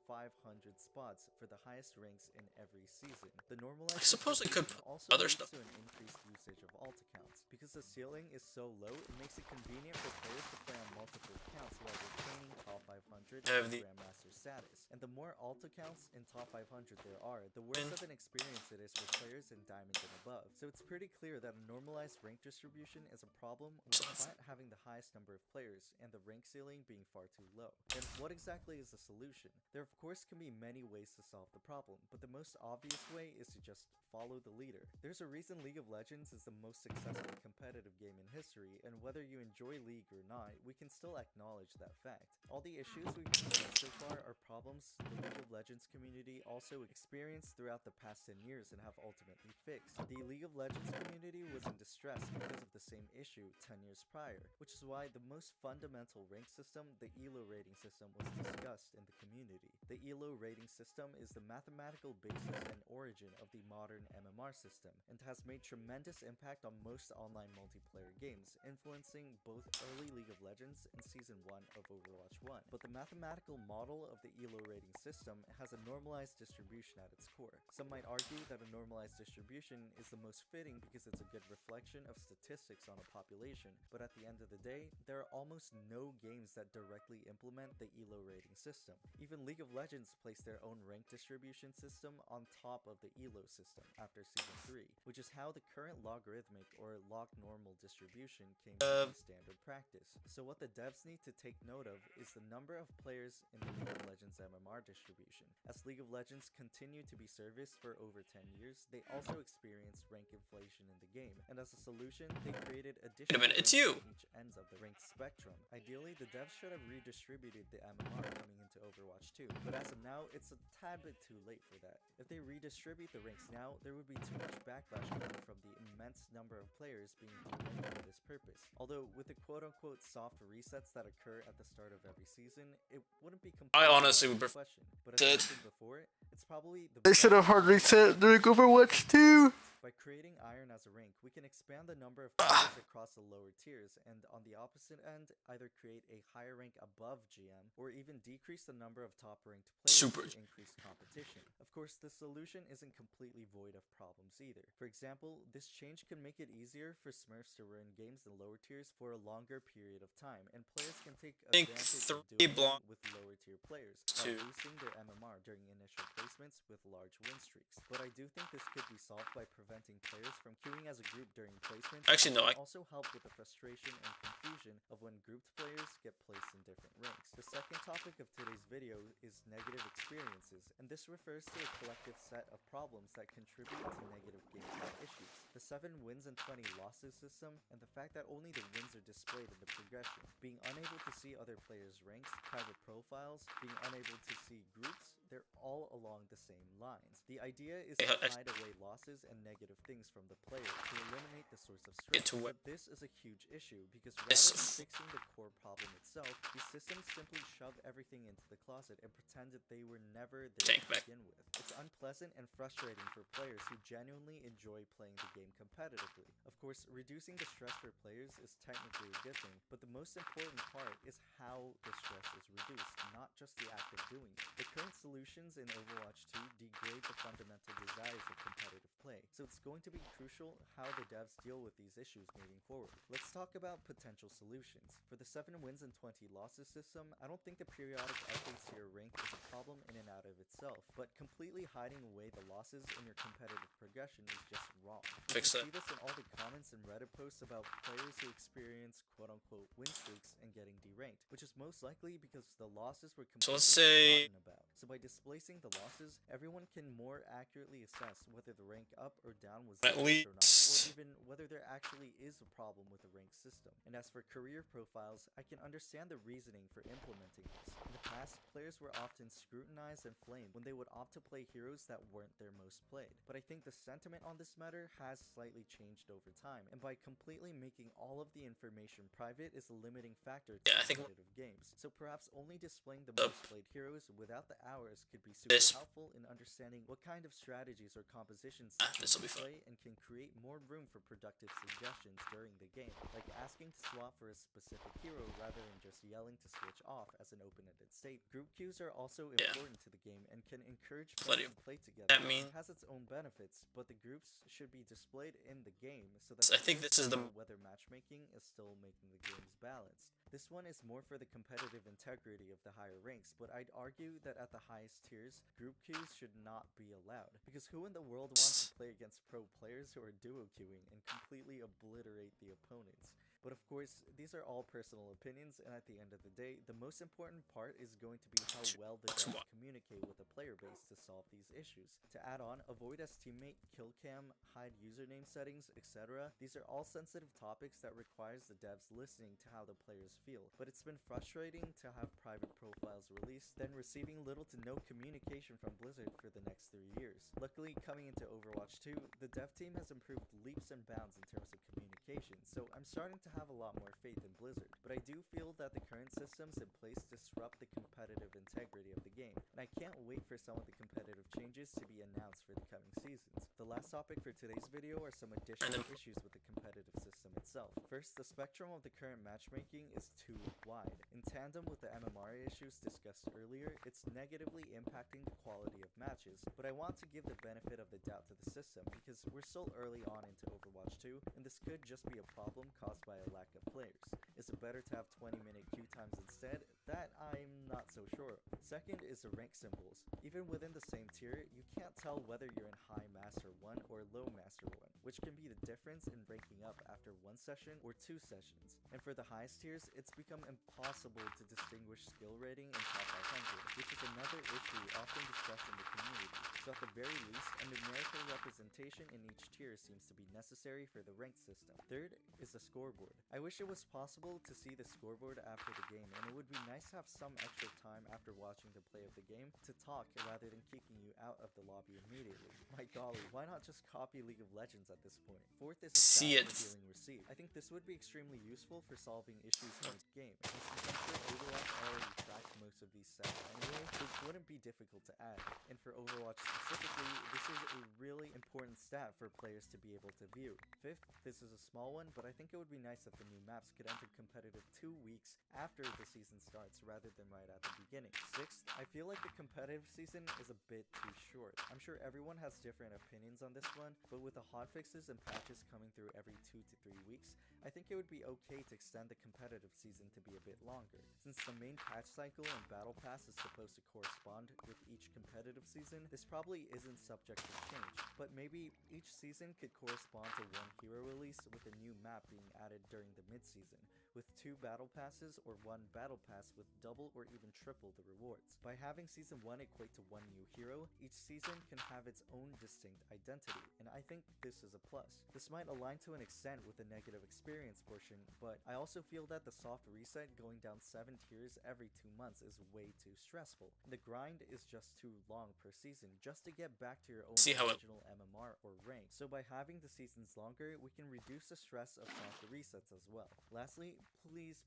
spots for the highest ranks in every season. The normalized I suppose it could also other leads stuff. to an increased usage of alt accounts. Because the ceiling is so low, it makes it convenient for players to play on multiple accounts while retaining top 500 and Grandmaster status. And the more alt accounts in top 500 there are, the worse of an experience it is for players in Diamond and above. So it's pretty clear that a normalized rank distribution is a problem with Plat having the highest number of players and the rank ceiling being far too low. And what exactly is the solution? There of course can be many ways to solve the problem, but the most obvious way is to just follow the leader. There's a reason League of Legends is the most successful competitive competitive game in history, and whether you enjoy League or not, we can still acknowledge that fact. All the issues we've discussed so far are problems the League of Legends community also experienced throughout the past 10 years and have ultimately fixed. The League of Legends community was in distress because of the same issue 10 years prior, which is why the most fundamental rank system, the ELO rating system, was discussed in the community. The ELO rating system is the mathematical basis and origin of the modern MMR system, and has made tremendous impact on most online multiplayer games, influencing both early League of Legends and Season 1 of Overwatch 1. But the mathematical model of the ELO rating system has a normalized distribution at its core. Some might argue that a normalized distribution is the most fitting because it's a good reflection of statistics on a population, but at the end of the day, there are almost no games that directly implement the ELO rating system. Even League of Legends placed their own rank distribution system on top of the ELO system after Season 3, which is how the current logarithmic or log normal distribution came to be standard practice. So what the devs need to take note of is the number of players in the League of Legends MMR distribution. As League of Legends continued to be serviced for over 10 years, they also experienced rank inflation in the game, and as a solution, they created additional ranks on each ends of the ranked spectrum. Ideally, the devs should have redistributed the MMR coming into Overwatch 2, but as of now, it's a tad bit too late for that. If they redistribute the ranks now, there would be too much backlash coming from the immense number of players being delinked for this purpose. Although, with the quote-unquote soft resets that occur at the start of every season, it wouldn't be completely I honestly would prefer question. But as I mentioned before, it's probably the they should have hard reset during Overwatch 2. By creating Iron as a rank, we can expand the number of players across the lower tiers, and on the opposite end, either create a higher rank above GM, or even decrease the number of top-ranked players to increase competition. Of course, the solution isn't completely void of problems either. For example, this change can make it easier for Smurfs to run games in lower tiers for a longer period of time, and players can take advantage of doing it with lower tier players, by boosting their MMR during initial placements with large win streaks. But I do think this could be solved by preventing players from queuing as a group during placements. Actually, no. Also help with the frustration and confusion of when grouped players get placed in different ranks. The second topic of today's video is negative experiences, and this refers to a collective set of problems that contribute to negative gameplay issues. The 7 wins and 20 losses system, and the fact that only the wins are displayed in the progression, being unable to see other players' ranks, private profiles, being unable to see groups, they're all along the same lines. The idea is to hide away losses and negative things from the player to eliminate the source of stress. But this is a huge issue because rather than fixing the core problem itself, these systems simply shove everything into the closet and pretend that they were never there to begin with. It's unpleasant and frustrating for players who genuinely enjoy playing the game competitively. Of course, reducing the stress for players is technically a good thing, but the most important part is how the stress is reduced, not just the act of doing it. The current solutions in Overwatch 2 degrade the fundamental desires of competitive play, so it's going to be crucial how the devs deal with these issues moving forward. Let's talk about potential solutions. For the 7 wins and 20 losses system, I don't think the periodic updates to your rank is a problem in and out of itself, but completely hiding away the losses in your competitive progression is just wrong. You can see this in all the comments and Reddit posts about players who experience quote-unquote win streaks and getting deranked, which is most likely because the losses were completely forgotten about. So by displacing the losses, everyone can more accurately assess whether the rank up or down was or not, or even whether there actually is a problem with the rank system. And as for career profiles, I can understand the reasoning for implementing this. In the past, players were often scrutinized and flamed when they would opt to play heroes that weren't their most played. But I think the sentiment on this matter has slightly changed over time, and by completely making all of the information private is a limiting factor to competitive games. So perhaps only displaying the most played heroes without the hours could be super helpful in understanding what kind of strategies or compositions you play, and can create more room for productive suggestions during the game, like asking to swap for a specific hero rather than just yelling to switch off as an open-ended state. Group queues are also important to the game and can encourage players to play together. It has its own benefits, but the groups should be displayed in the game so that I think this is the whether matchmaking is still making the games balanced. This one is more for the competitive integrity of the higher ranks, but I'd argue that at the highest tiers, group queues should not be allowed. Because who in the world wants to play against pro players who are duo queuing and completely obliterate the opponents? But of course, these are all personal opinions, and at the end of the day, the most important part is going to be how well the devs communicate with the player base to solve these issues. To add on, avoid as teammate, kill cam, hide username settings, etc. These are all sensitive topics that requires the devs listening to how the players feel. But it's been frustrating to have private profiles released, then receiving little to no communication from Blizzard for the next 3 years. Luckily, coming into Overwatch 2, the dev team has improved leaps and bounds in terms of communication, so I'm starting to have a lot more faith in Blizzard. But I do feel that the current systems in place disrupt the competitive integrity of the game, and I can't wait for some of the competitive changes to be announced for the coming seasons. The last topic for today's video are some additional issues with the competitive system itself. First, the spectrum of the current matchmaking is too wide. In tandem with the MMR issues discussed earlier, it's negatively impacting the quality of matches, but I want to give the benefit of the doubt to the system because we're still early on into Overwatch 2, and this could just be a problem caused by a lack of players. Is it better to have 20-minute queue times instead? That I'm not so sure of. Second is the rank symbols. Even within the same tier, you can't tell whether you're in High Master 1 or Low Master 1, which can be the difference in ranking up after 1 session or 2 sessions. And for the highest tiers, it's become impossible to distinguish skill rating in top 500, which is another issue often discussed in the community. So at the very least, a numerical representation in each tier seems to be necessary for the rank system. Third is the scoreboard. I wish it was possible to see the scoreboard after the game, and it would be nice to have some extra time after watching the play of the game to talk rather than kicking you out of the lobby immediately. My golly, why not just copy League of Legends at this point? Fourth is the stat revealing receipt. I think this would be extremely useful for solving issues in the game, and since I'm sure Overwatch already tracks most of these stats anyway, it wouldn't be difficult to add. And for Overwatch specifically, this is a really important stat for players to be able to view. Fifth, this is a small one, but I think it would be nice if the new maps could enter competitive 2 weeks after the season starts rather than right at the beginning. Sixth, I feel like the competitive season is a bit too short. I'm sure everyone has different opinions on this one, but with the hotfixes and patches coming through every 2 to 3 weeks, I think it would be okay to extend the competitive season to be a bit longer. Since the main patch cycle and battle pass is supposed to correspond with each competitive season, this probably isn't subject to change, but maybe each season could correspond to one hero release with a new map being added during the mid-season, with 2 battle passes or 1 battle pass with double or even triple the rewards. By having season 1 equate to 1 new hero, each season can have its own distinct identity, and I think this is a plus. This might align to an extent with the negative experience portion, but I also feel that the soft reset going down 7 tiers every 2 months is way too stressful. The grind is just too long per season just to get back to your own original MMR or rank. So by having the seasons longer, we can reduce the stress of soft resets as well. Lastly, please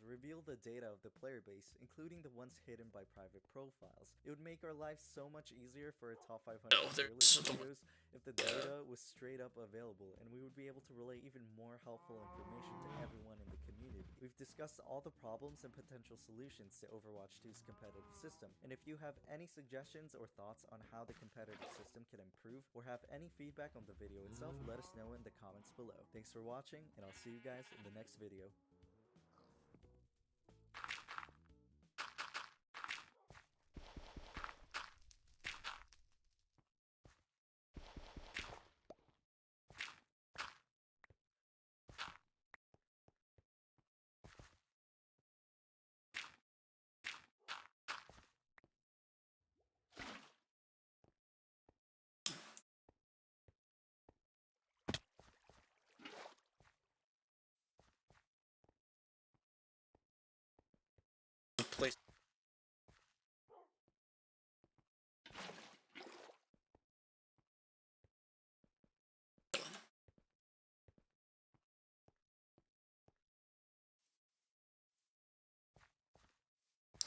reveal the data of the player base, including the ones hidden by private profiles. It would make our lives so much easier for our top 500 videos if the data was straight up available, and we would be able to relay even more helpful information to everyone in the community. We've discussed all the problems and potential solutions to Overwatch 2's competitive system, and if you have any suggestions or thoughts on how the competitive system can improve or have any feedback on the video itself, let us know in the comments below. Thanks for watching, and I'll see you guys in the next video. Place.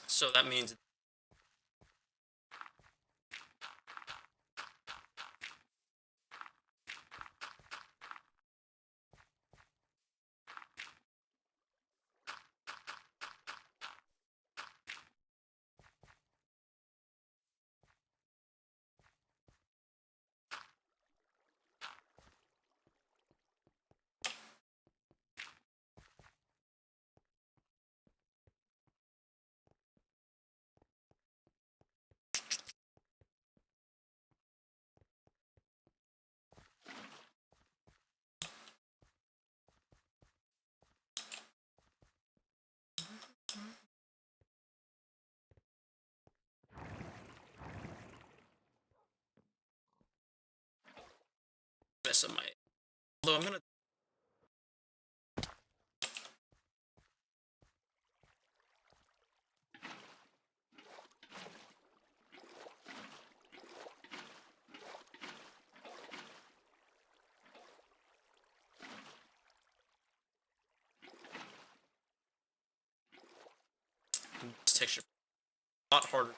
So that means also might. Although I'm gonna. This texture a lot harder.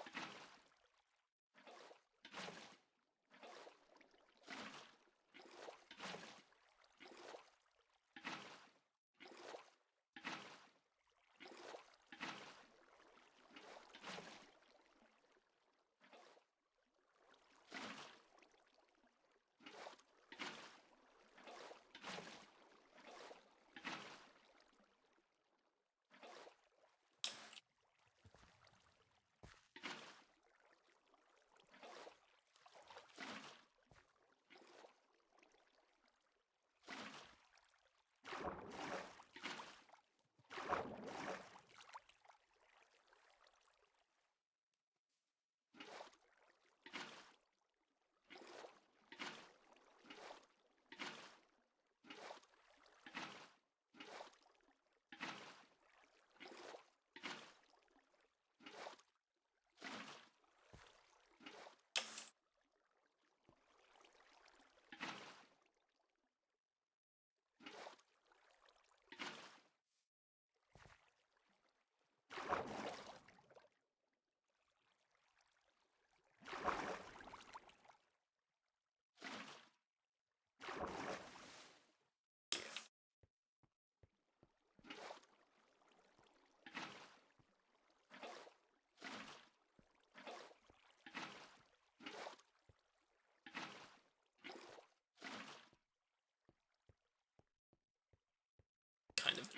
Kind of.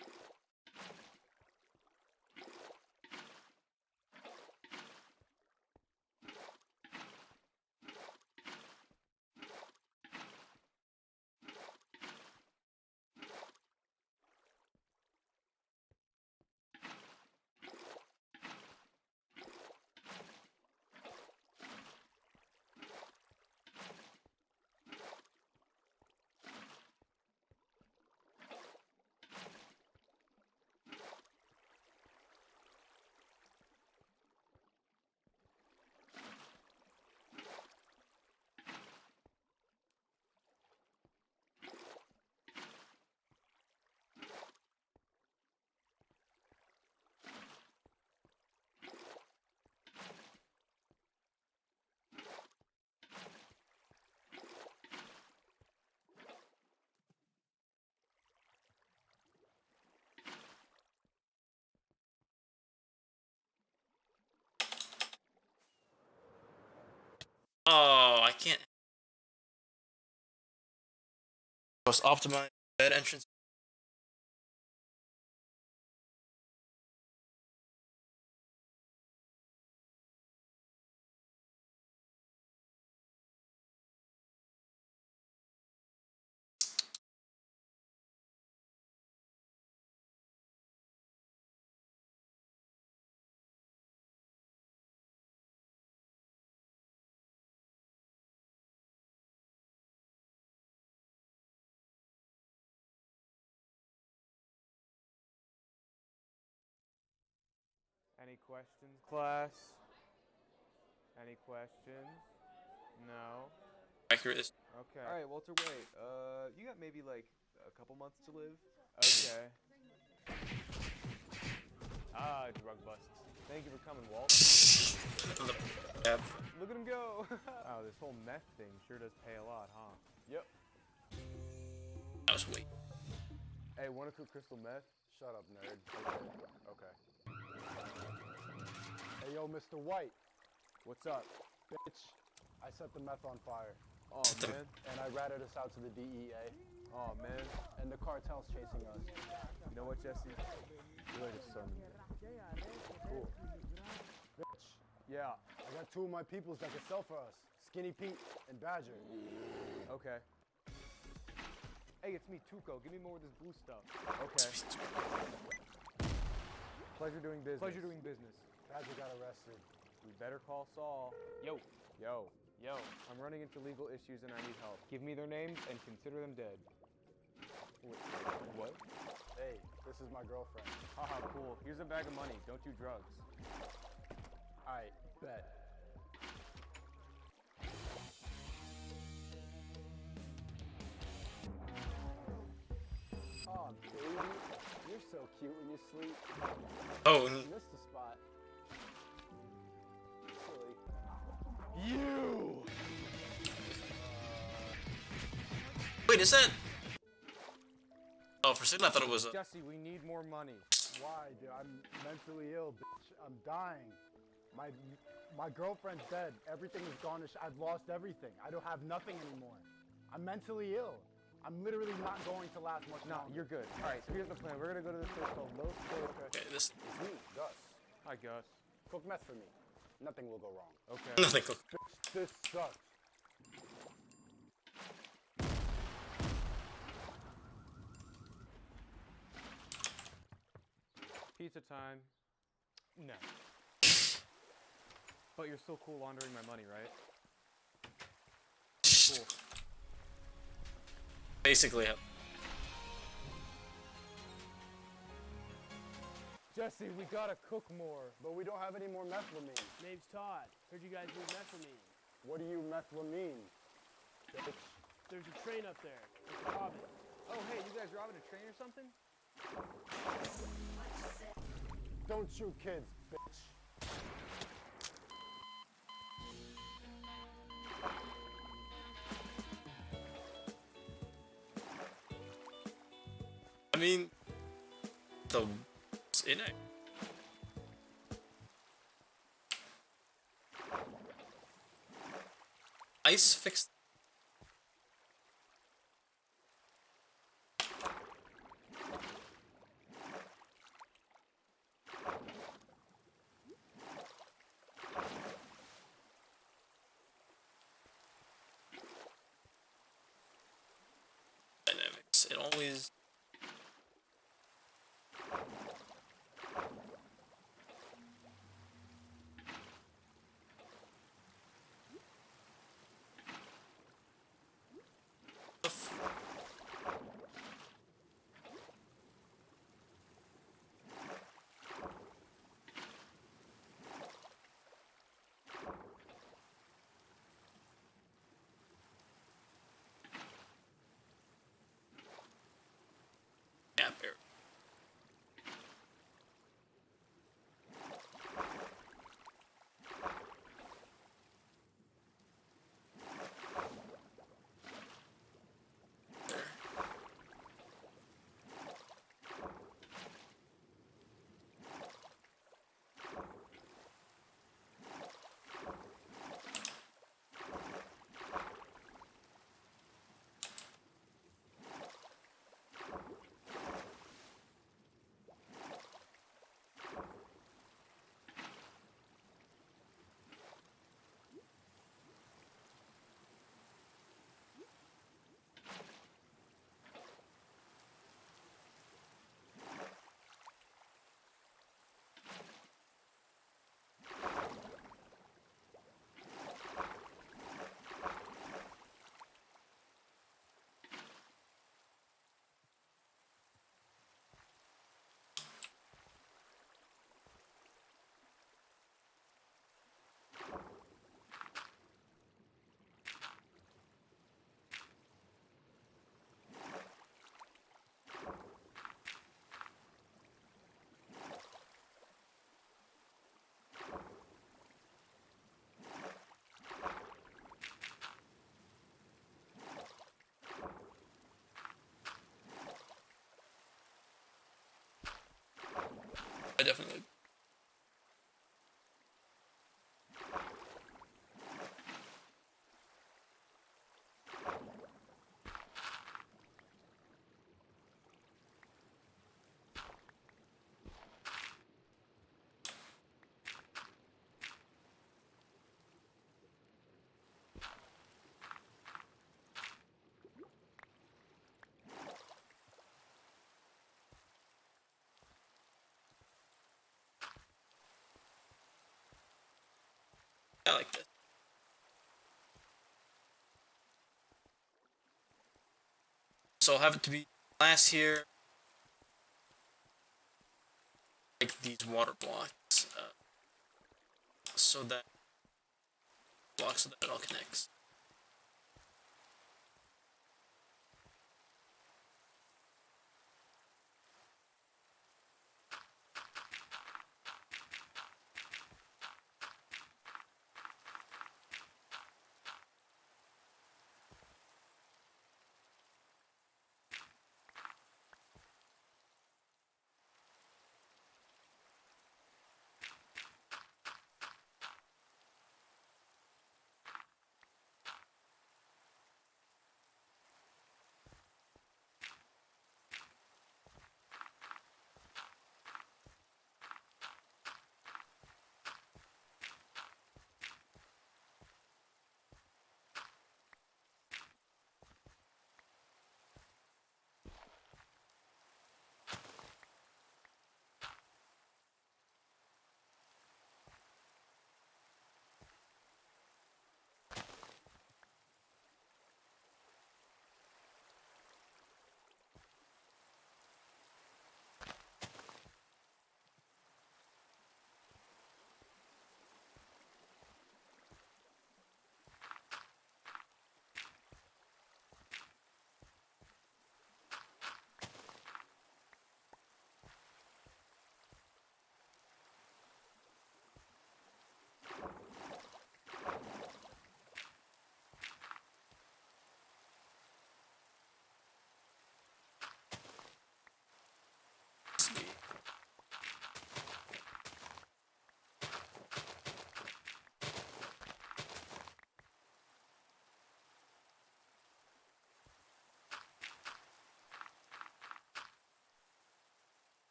Oh, I can't. Most optimized bed entrance. Any questions, class? Any questions? No. Accurate. Okay. All right, Walter. Wait. You got maybe like a couple months to live. Okay. Ah, drug busts. Thank you for coming, Walt. Yep. Look at him go. Oh, this whole meth thing sure does pay a lot, huh? Yep. That was weak. Hey, wanna cook crystal meth? Shut up, nerd. Okay. Hey, yo, Mr. White. What's up? Bitch, I set the meth on fire. Oh, man. And I ratted us out to the DEA. Oh, man. And the cartel's chasing us. You know what, Jesse? You're like a son to me. Cool. Bitch, yeah, I got two of my peoples that can sell for us. Skinny Pete and Badger. Okay. Hey, it's me, Tuco. Give me more of this blue stuff. Okay. Pleasure doing business. Pleasure doing business. Badger got arrested. We better call Saul. Yo. Yo, I'm running into legal issues and I need help. Give me their names and consider them dead. Wait, what? Hey, this is my girlfriend. Haha, cool. Here's a bag of money. Don't do drugs. Alright, bet. Oh, baby. You're so cute when you sleep. Oh. You missed a spot. Silly. You! Wait, is that? Oh, for a second I thought it was. Jesse, we need more money. Why, dude? I'm mentally ill, bitch. I'm dying. My girlfriend's dead. Everything is gone. I've lost everything. I don't have nothing anymore. I'm mentally ill. I'm literally not going to last much No, longer. you're good. All right, so here's the plan. We're gonna go to this place called Los Coloca. Okay, this. It's me, Gus. Hi, Gus. Cook meth for me. Nothing will go wrong. Okay. Nothing. Bitch, this sucks. Pizza time. No. But you're still cool laundering my money, right? Cool. Basically, yeah. Jesse, we gotta cook more. But we don't have any more methylamine. Name's Todd. Heard you guys need methylamine. What do you methylamine? Bitch. There's a train up there. Let's rob it. Oh, hey, you guys robbing a train or something? Don't shoot kids, bitch. I mean, the in it. Ice fixed. Dynamics. It always. Yeah, bear. I definitely. I like this. So I'll have it to be glass here, like these water blocks, so that it all connects.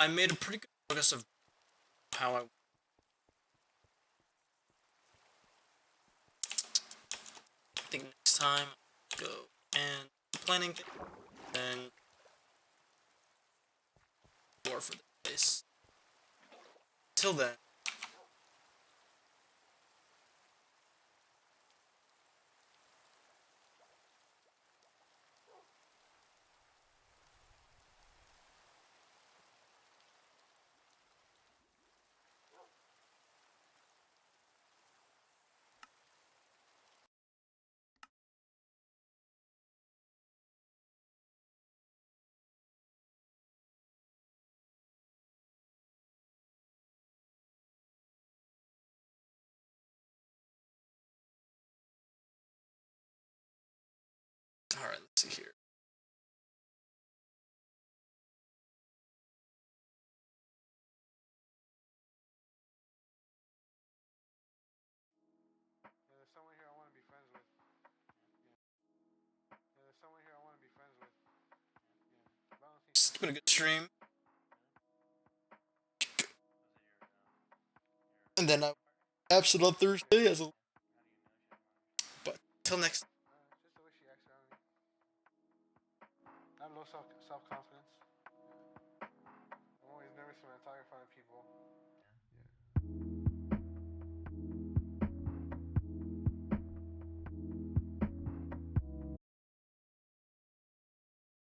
I made a pretty good focus of how I think next time go and planning and more for the place. Till then. see here. There's someone here I want to be friends with. There's someone here I want to be friends with. It's been a good stream. And then I absent on Thursday as a. But till next. Just the way she acts around me. I have low self-confidence.